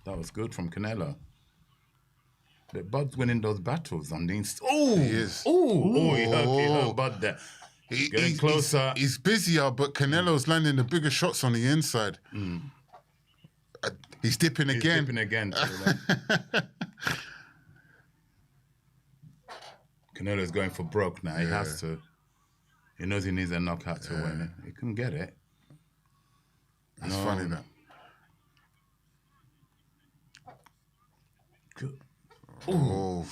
that was good from Canelo. But Bud's winning those battles on the Oh, he is. He hurt Bud there. Getting closer. He's busier, but Canelo's landing the bigger shots on the inside. He's dipping again. Dipping again. Canelo's going for broke now. He has to. He knows he needs a knockout to win it. He couldn't get it. That's funny, that. Good. Oh.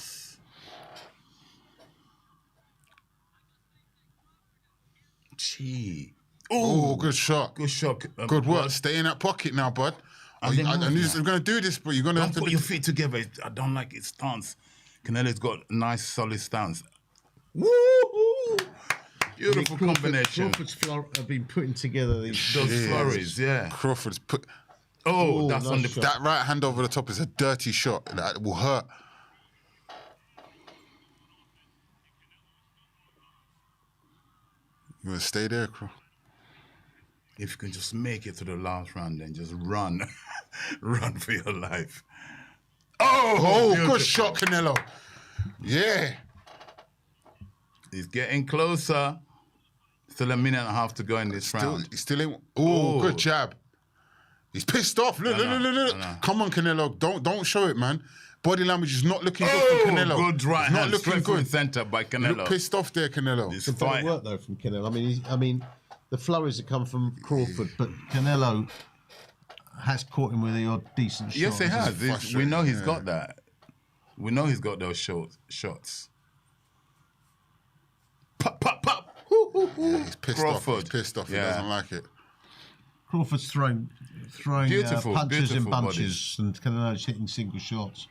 Gee. Oh, good shot. Good shot. Good work. Stay in that pocket now, bud. I knew you were going to do this, but you're going to have to put your feet together. I don't like his stance. Canelo's got a nice, solid stance. Woo! Beautiful combination. Crawford's have been putting together those flurries, yeah. Crawford's put. Oh, that's on the. That right hand over the top is a dirty shot. That will hurt. You want to stay there, Crawford? If you can just make it to the last round, then just run. Run for your life. Oh, good shot, Canelo. Yeah. He's getting closer. Still a minute and a half to go in this round. He's still in. Oh, good jab. He's pissed off. Look. Come on, Canelo. Don't show it, man. Body language is not looking good from Canelo. Good right it's not hand, looking straight good. from center by Canelo. You look pissed off there, Canelo. It's a better work though from Canelo. I mean, the flurries that come from Crawford, but Canelo has caught him with a decent shot. Yes, he has. We know he's got that. We know he's got those shots. Pop, pop, pop. Yeah, he's pissed Crawford. off. He's pissed off. He doesn't like it. Crawford's throwing Beautiful, punches in beautiful bunches, and Canelo's hitting single shots.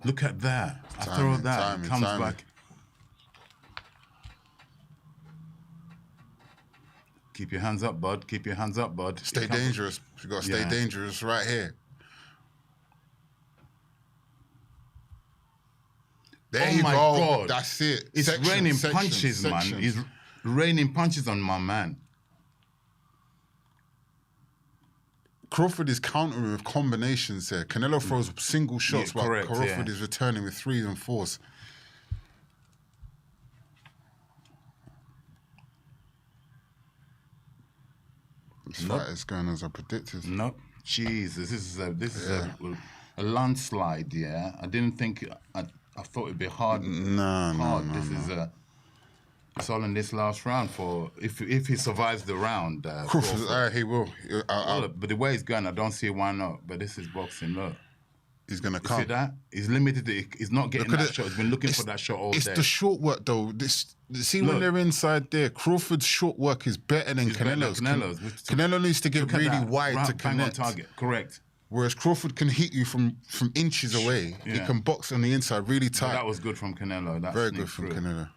Look at that. After all that, it comes back. Keep your hands up, bud. Keep your hands up, bud. Stay dangerous. You got to stay dangerous right here. There you go. God. That's it. It's raining punches, man. He's raining punches on my man. Crawford is countering with combinations there. Canelo throws single shots, while Crawford is returning with 3s and 4s. This fight is going as I predicted. Nope. Jesus, this is a landslide. Yeah, I didn't think. I thought it'd be hard. No. This is it's all in this last round for if he survives the round. Crawford, he will. But the way he's going, I don't see why not. But this is boxing. Look, he's gonna come. See that? He's limited. He's not getting that shot. He's been looking for that shot all day. It's the short work though. When they're inside there, Crawford's short work is better than Canelo's. Canelo needs to get really wide to connect. Bang on target. Correct. Whereas Crawford can hit you from inches away. Yeah. He can box on the inside really tight. That was good from Canelo. That very good from Canelo.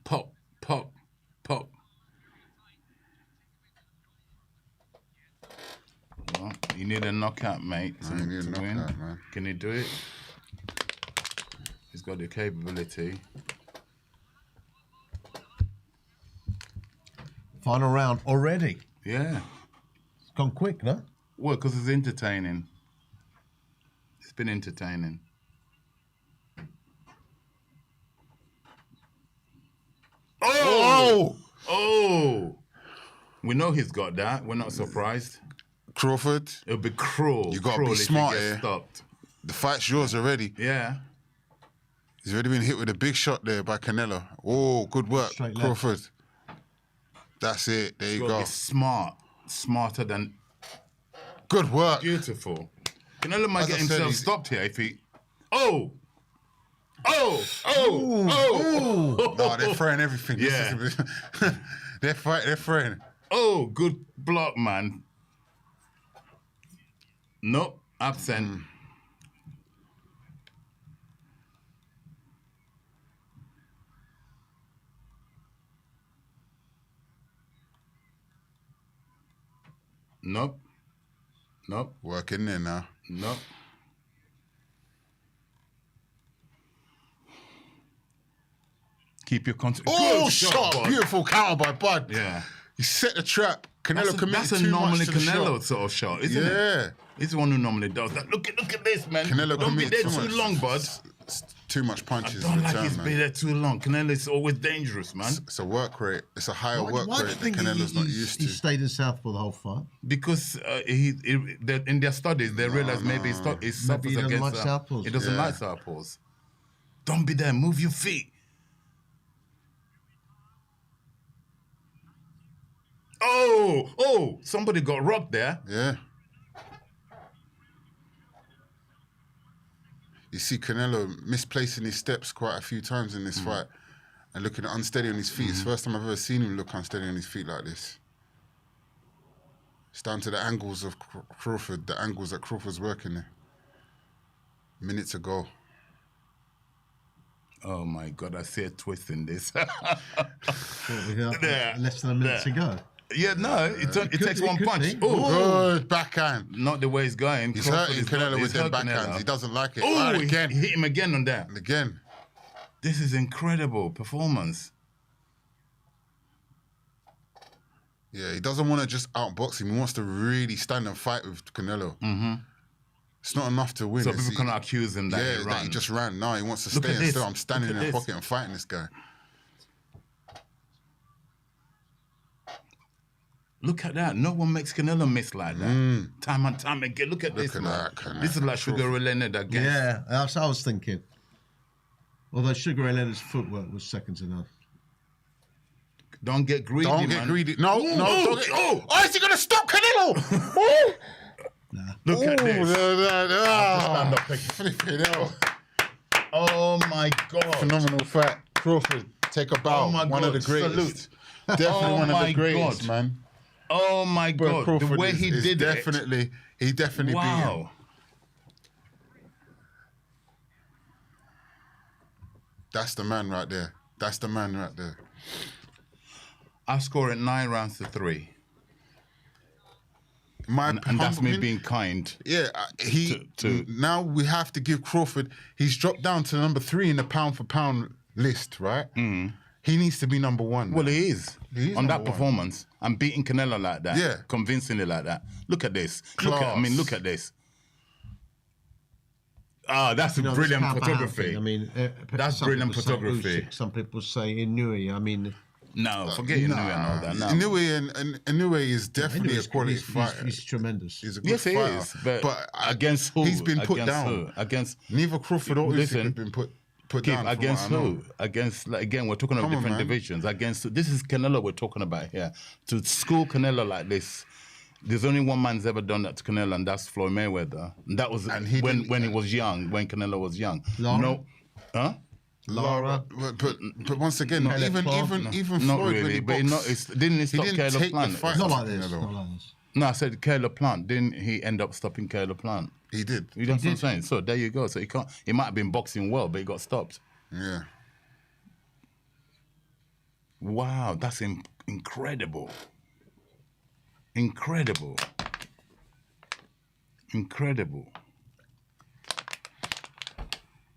Pop, pop, pop. Well, you need a knockout, mate, to win. Man. Can he do it? He's got the capability. Final round already. Yeah. It's gone quick, no? Well, because it's entertaining. It's been entertaining. Oh! We know he's got that. We're not surprised. Crawford. It'll be cruel. You got to be smart here. Stopped. The fight's yours already. Yeah. He's already been hit with a big shot there by Canelo. Oh, good work, Crawford. That's it. There you go. Be smart. Smarter than... Good work. Beautiful. Canelo might get himself stopped here if he... Oh! Oh! No, they're throwing everything. Yeah. They're throwing. Oh, good block, man. Nope, absent. Nope. Nope. Work in there now. Nope. Keep your contact. Oh, Good shot! Bud. Beautiful counter by Bud. Yeah. He set the trap. Canelo committed That's a too normally much to the Canelo shot. sort of shot, isn't it? Yeah. He's the one who normally does that. Look at this, man. Canelo Don't be committed there too too much. long, Bud. Too much punches. I don't in like return, he's man. been there too long. Canelo is always dangerous, man. It's a work rate. It's a higher work Why do you rate that think Canelo's not used to. he stayed in Southpaw the whole fight? Because in their studies, they realized maybe he suffers Maybe he doesn't against... like southpaws. He doesn't like southpaws. Don't be there. Move your feet. Oh, somebody got rocked there. Yeah. You see Canelo misplacing his steps quite a few times in this fight and looking unsteady on his feet. It's the first time I've ever seen him look unsteady on his feet like this. It's down to the angles of Crawford, the angles that Crawford's working there. Minutes ago. Oh my God, I see a twist in this. We got less than a minute to go. Yeah, no, it takes one punch. Oh, good backhand. Not the way it's going. He's Crawford hurting is Canelo he's with them hurting backhands. Canelo. He doesn't like it. Oh, Again. He hit him again on that. Again. This is incredible performance. Yeah, he doesn't want to just outbox him. He wants to really stand and fight with Canelo. It's not enough to win. So It's- people cannot accuse him that he that ran. he just ran. No, he wants to Look stay at and this. still. I'm standing Look in at the this. pocket and fighting this guy. Look at that. No one makes Canelo miss like that. Time and time again. Look at this, at man. that, Canelo. This is like Sugar Ray Leonard against. Yeah, that's what I was thinking. Although Sugar Ray Leonard's footwork was second to none. Don't get greedy, Don't man. get greedy. No, Ooh, no. ooh, Don't get, oh. oh, is he going to stop Canelo? Look at this. Stand up, flipping hell. Oh my God. Phenomenal fight. Crawford, take a bow. Oh my One of the God. greatest. Salute. Definitely Oh one of my the greatest, God. man. Oh my But God. Crawford the way is he did definitely, he definitely it. beat him. Wow. That's the man right there. That's the man right there. I score it 9 rounds to 3. And that's me being kind. Yeah, now we have to give Crawford. He's dropped down to number 3 in the pound for pound list, right? He needs to be number 1. Well, he is. He's On that number 1. performance. I'm beating Canelo like that. Yeah. Convincingly like that. Look at this. Look Class. at this. Ah, that's You know, brilliant it's how bad photography. thing. I mean, That's some brilliant people say photography. Usyk, some people say Inui. I mean, No, forget Inouye and all that. No. Inouye is definitely a Inui's- quality he's- fighter. He's tremendous. He's a good Yes, he fighter. is. But I- against who? He's been put Against down. who? Against Neither Crawford or Usyk Listen, have been put Keith, down. from against what I know. who? Against, like, again, we're talking of Come on, different man. divisions. Against this is Canelo we're talking about here. To school Canelo like this, there's only one man's ever done that to Canelo, and that's Floyd Mayweather. And that was when he was young, when Canelo was young. Lara? No, huh? Lara. But once again, Caleb even Plant? even Not Floyd really, when he but boxed, didn't he stop Caleb take Plant? the fight. Not to like this. Canelo. Not like this. No, I said Caleb Plant. Didn't he end up stopping Caleb Plant? He did. You know what I'm saying? So there you go. So he might have been boxing well, but he got stopped. Yeah. Wow, that's incredible. Incredible. Incredible.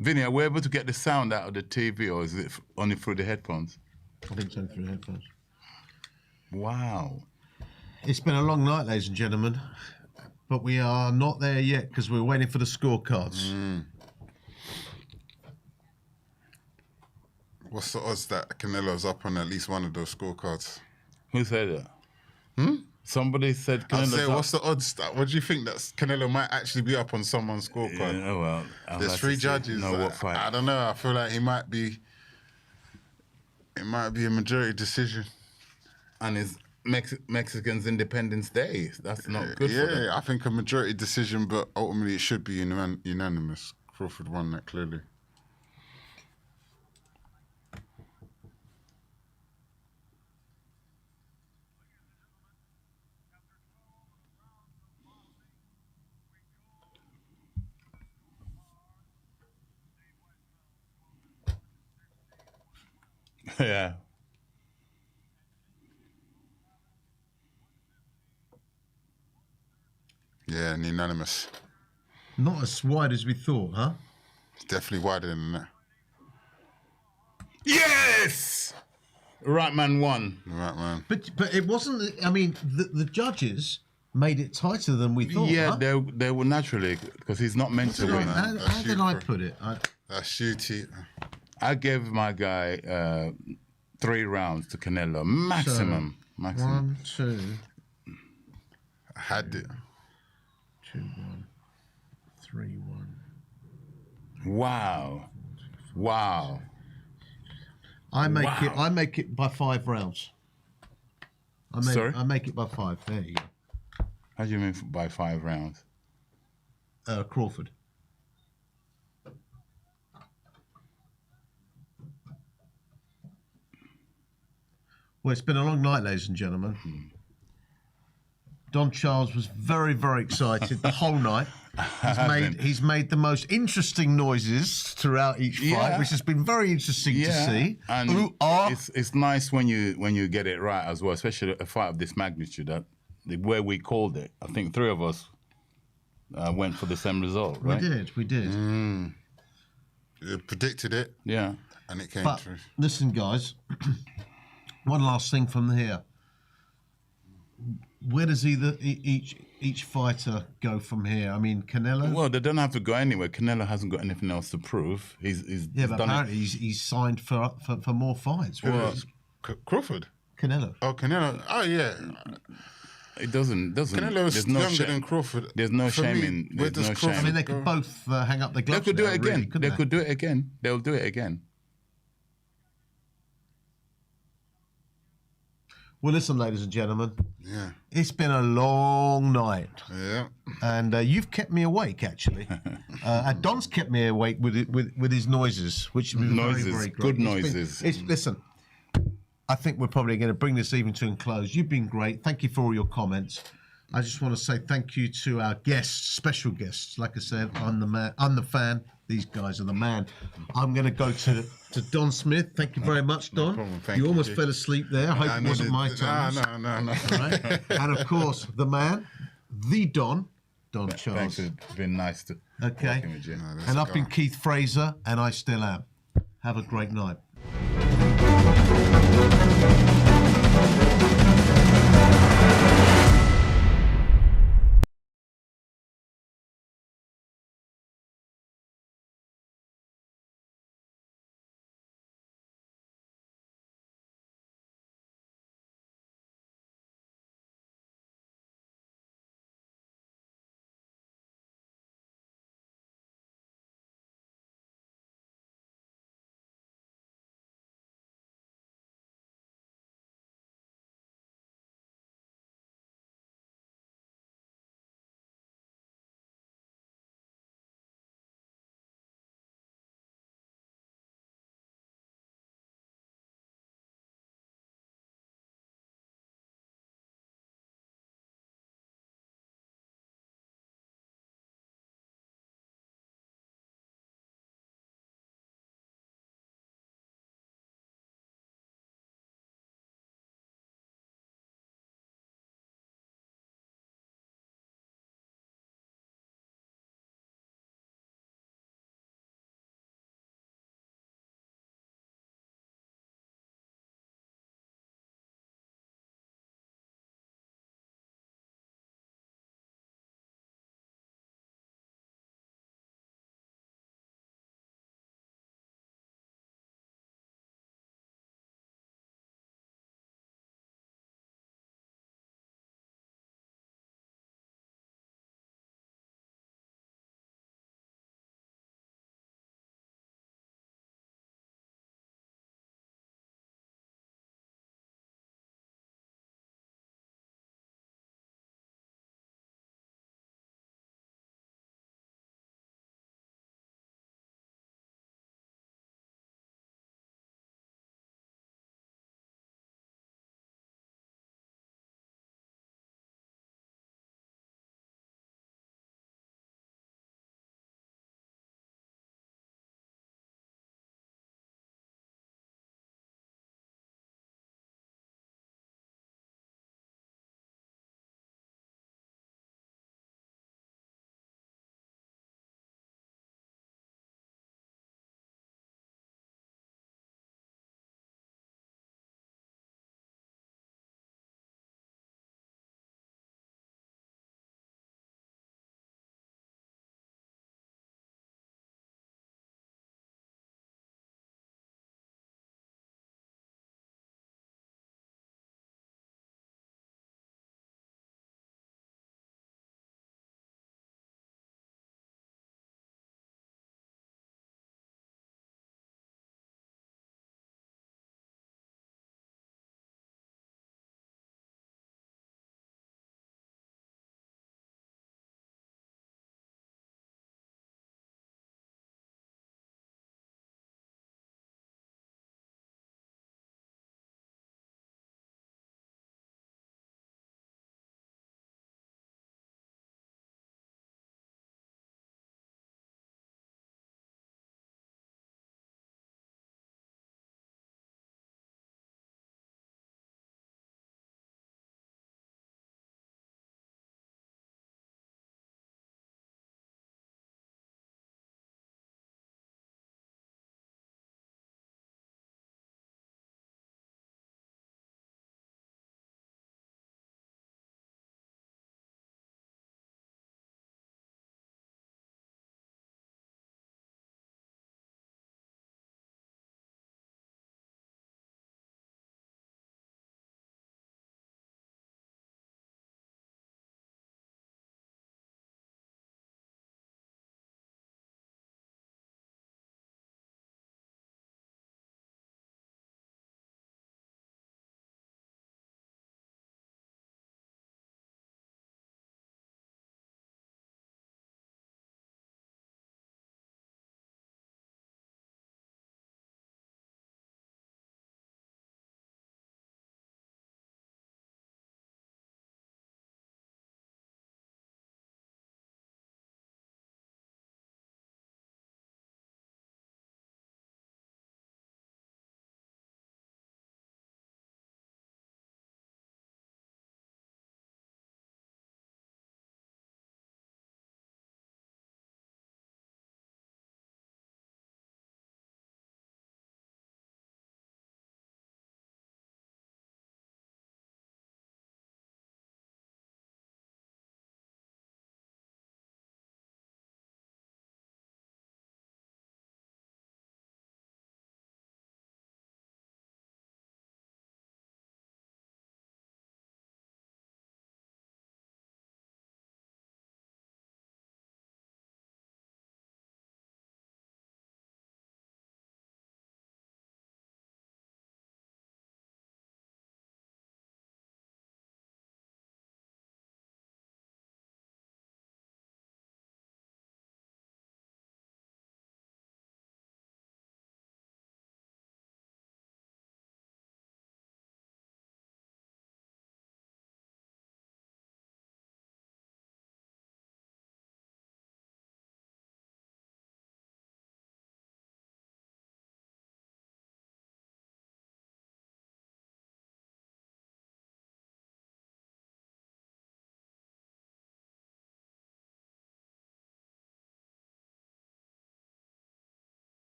Vinny, are we able to get the sound out of the TV, or is it only through the headphones? I think it's only through the headphones. Wow. It's been a long night, ladies and gentlemen, but we are not there yet because we're waiting for the scorecards. What's the odds that Canelo's up on at least one of those scorecards? Who said that? Somebody said I'd Canelo's say, up. what's the odds that? What do you think that Canelo might actually be up on someone's scorecard? Yeah, well, I'll There's have 3 to see. judges. No, what fight? I don't know. I feel like he might be. It might be a majority decision. And it's Mexican's Independence Day. That's not good for them. Yeah, I think a majority decision, but ultimately it should be unanimous. Crawford won that clearly. Yeah. Yeah, and unanimous. Not as wide as we thought, huh? It's definitely wider than that. Yes! Right man won. Right man. But it wasn't. I mean, the judges made it tighter than we thought. Yeah, huh? they will naturally, because he's not meant to win. How did I put it? That's shooty. I gave my guy 3 rounds to Canelo, maximum. So, Maximum. 1, 2. I had it. 2, 1, 3, 1. Wow. Wow. I make it by 5 rounds. Sorry? I make it by 5. There you go. How do you mean by 5 rounds? Crawford. Well, it's been a long night, ladies and gentlemen. Don Charles was very, very excited the whole night. He's made the most interesting noises throughout each fight, which has been very interesting to see. And it's nice when you get it right as well, especially a fight of this magnitude. That the way we called it, I think 3 of us went for the same result, right? We did. You predicted it. Yeah. And it came But true. listen, guys, one last thing from here. Where does each fighter go from here? I mean, Canelo. Well, they don't have to go anywhere. Canelo hasn't got anything else to prove. He's But done apparently he's signed for more fights. Well, Crawford. Canelo. Oh, Canelo. Oh, yeah. It doesn't. Canelo's there's no younger than Crawford. There's no For shame me, in. where There's does no Crawford shame. I mean, they could both hang up the gloves. They could do now, it again. really, couldn't They could do it again. They'll do it again. Well, listen, ladies and gentlemen. Yeah. It's been a long night. Yeah. And you've kept me awake, actually. Don's kept me awake with his noises, which has been Noises, very, very great. good noises. Listen, I think we're probably going to bring this evening to a close. You've been great. Thank you for all your comments. I just want to say thank you to our guests, special guests. Like I said, I'm the man. I'm the fan. These guys are the man. I'm going to go to Don Smith. Thank you very much, Don. No problem. Thank you you, almost Jake. fell asleep there. I hope it wasn't my turn. No. Right? And of course, the man, the Don Charles. Thanks. It's been nice to Okay. working with you. And I've been Keith Fraser, and I still am. Have a great night.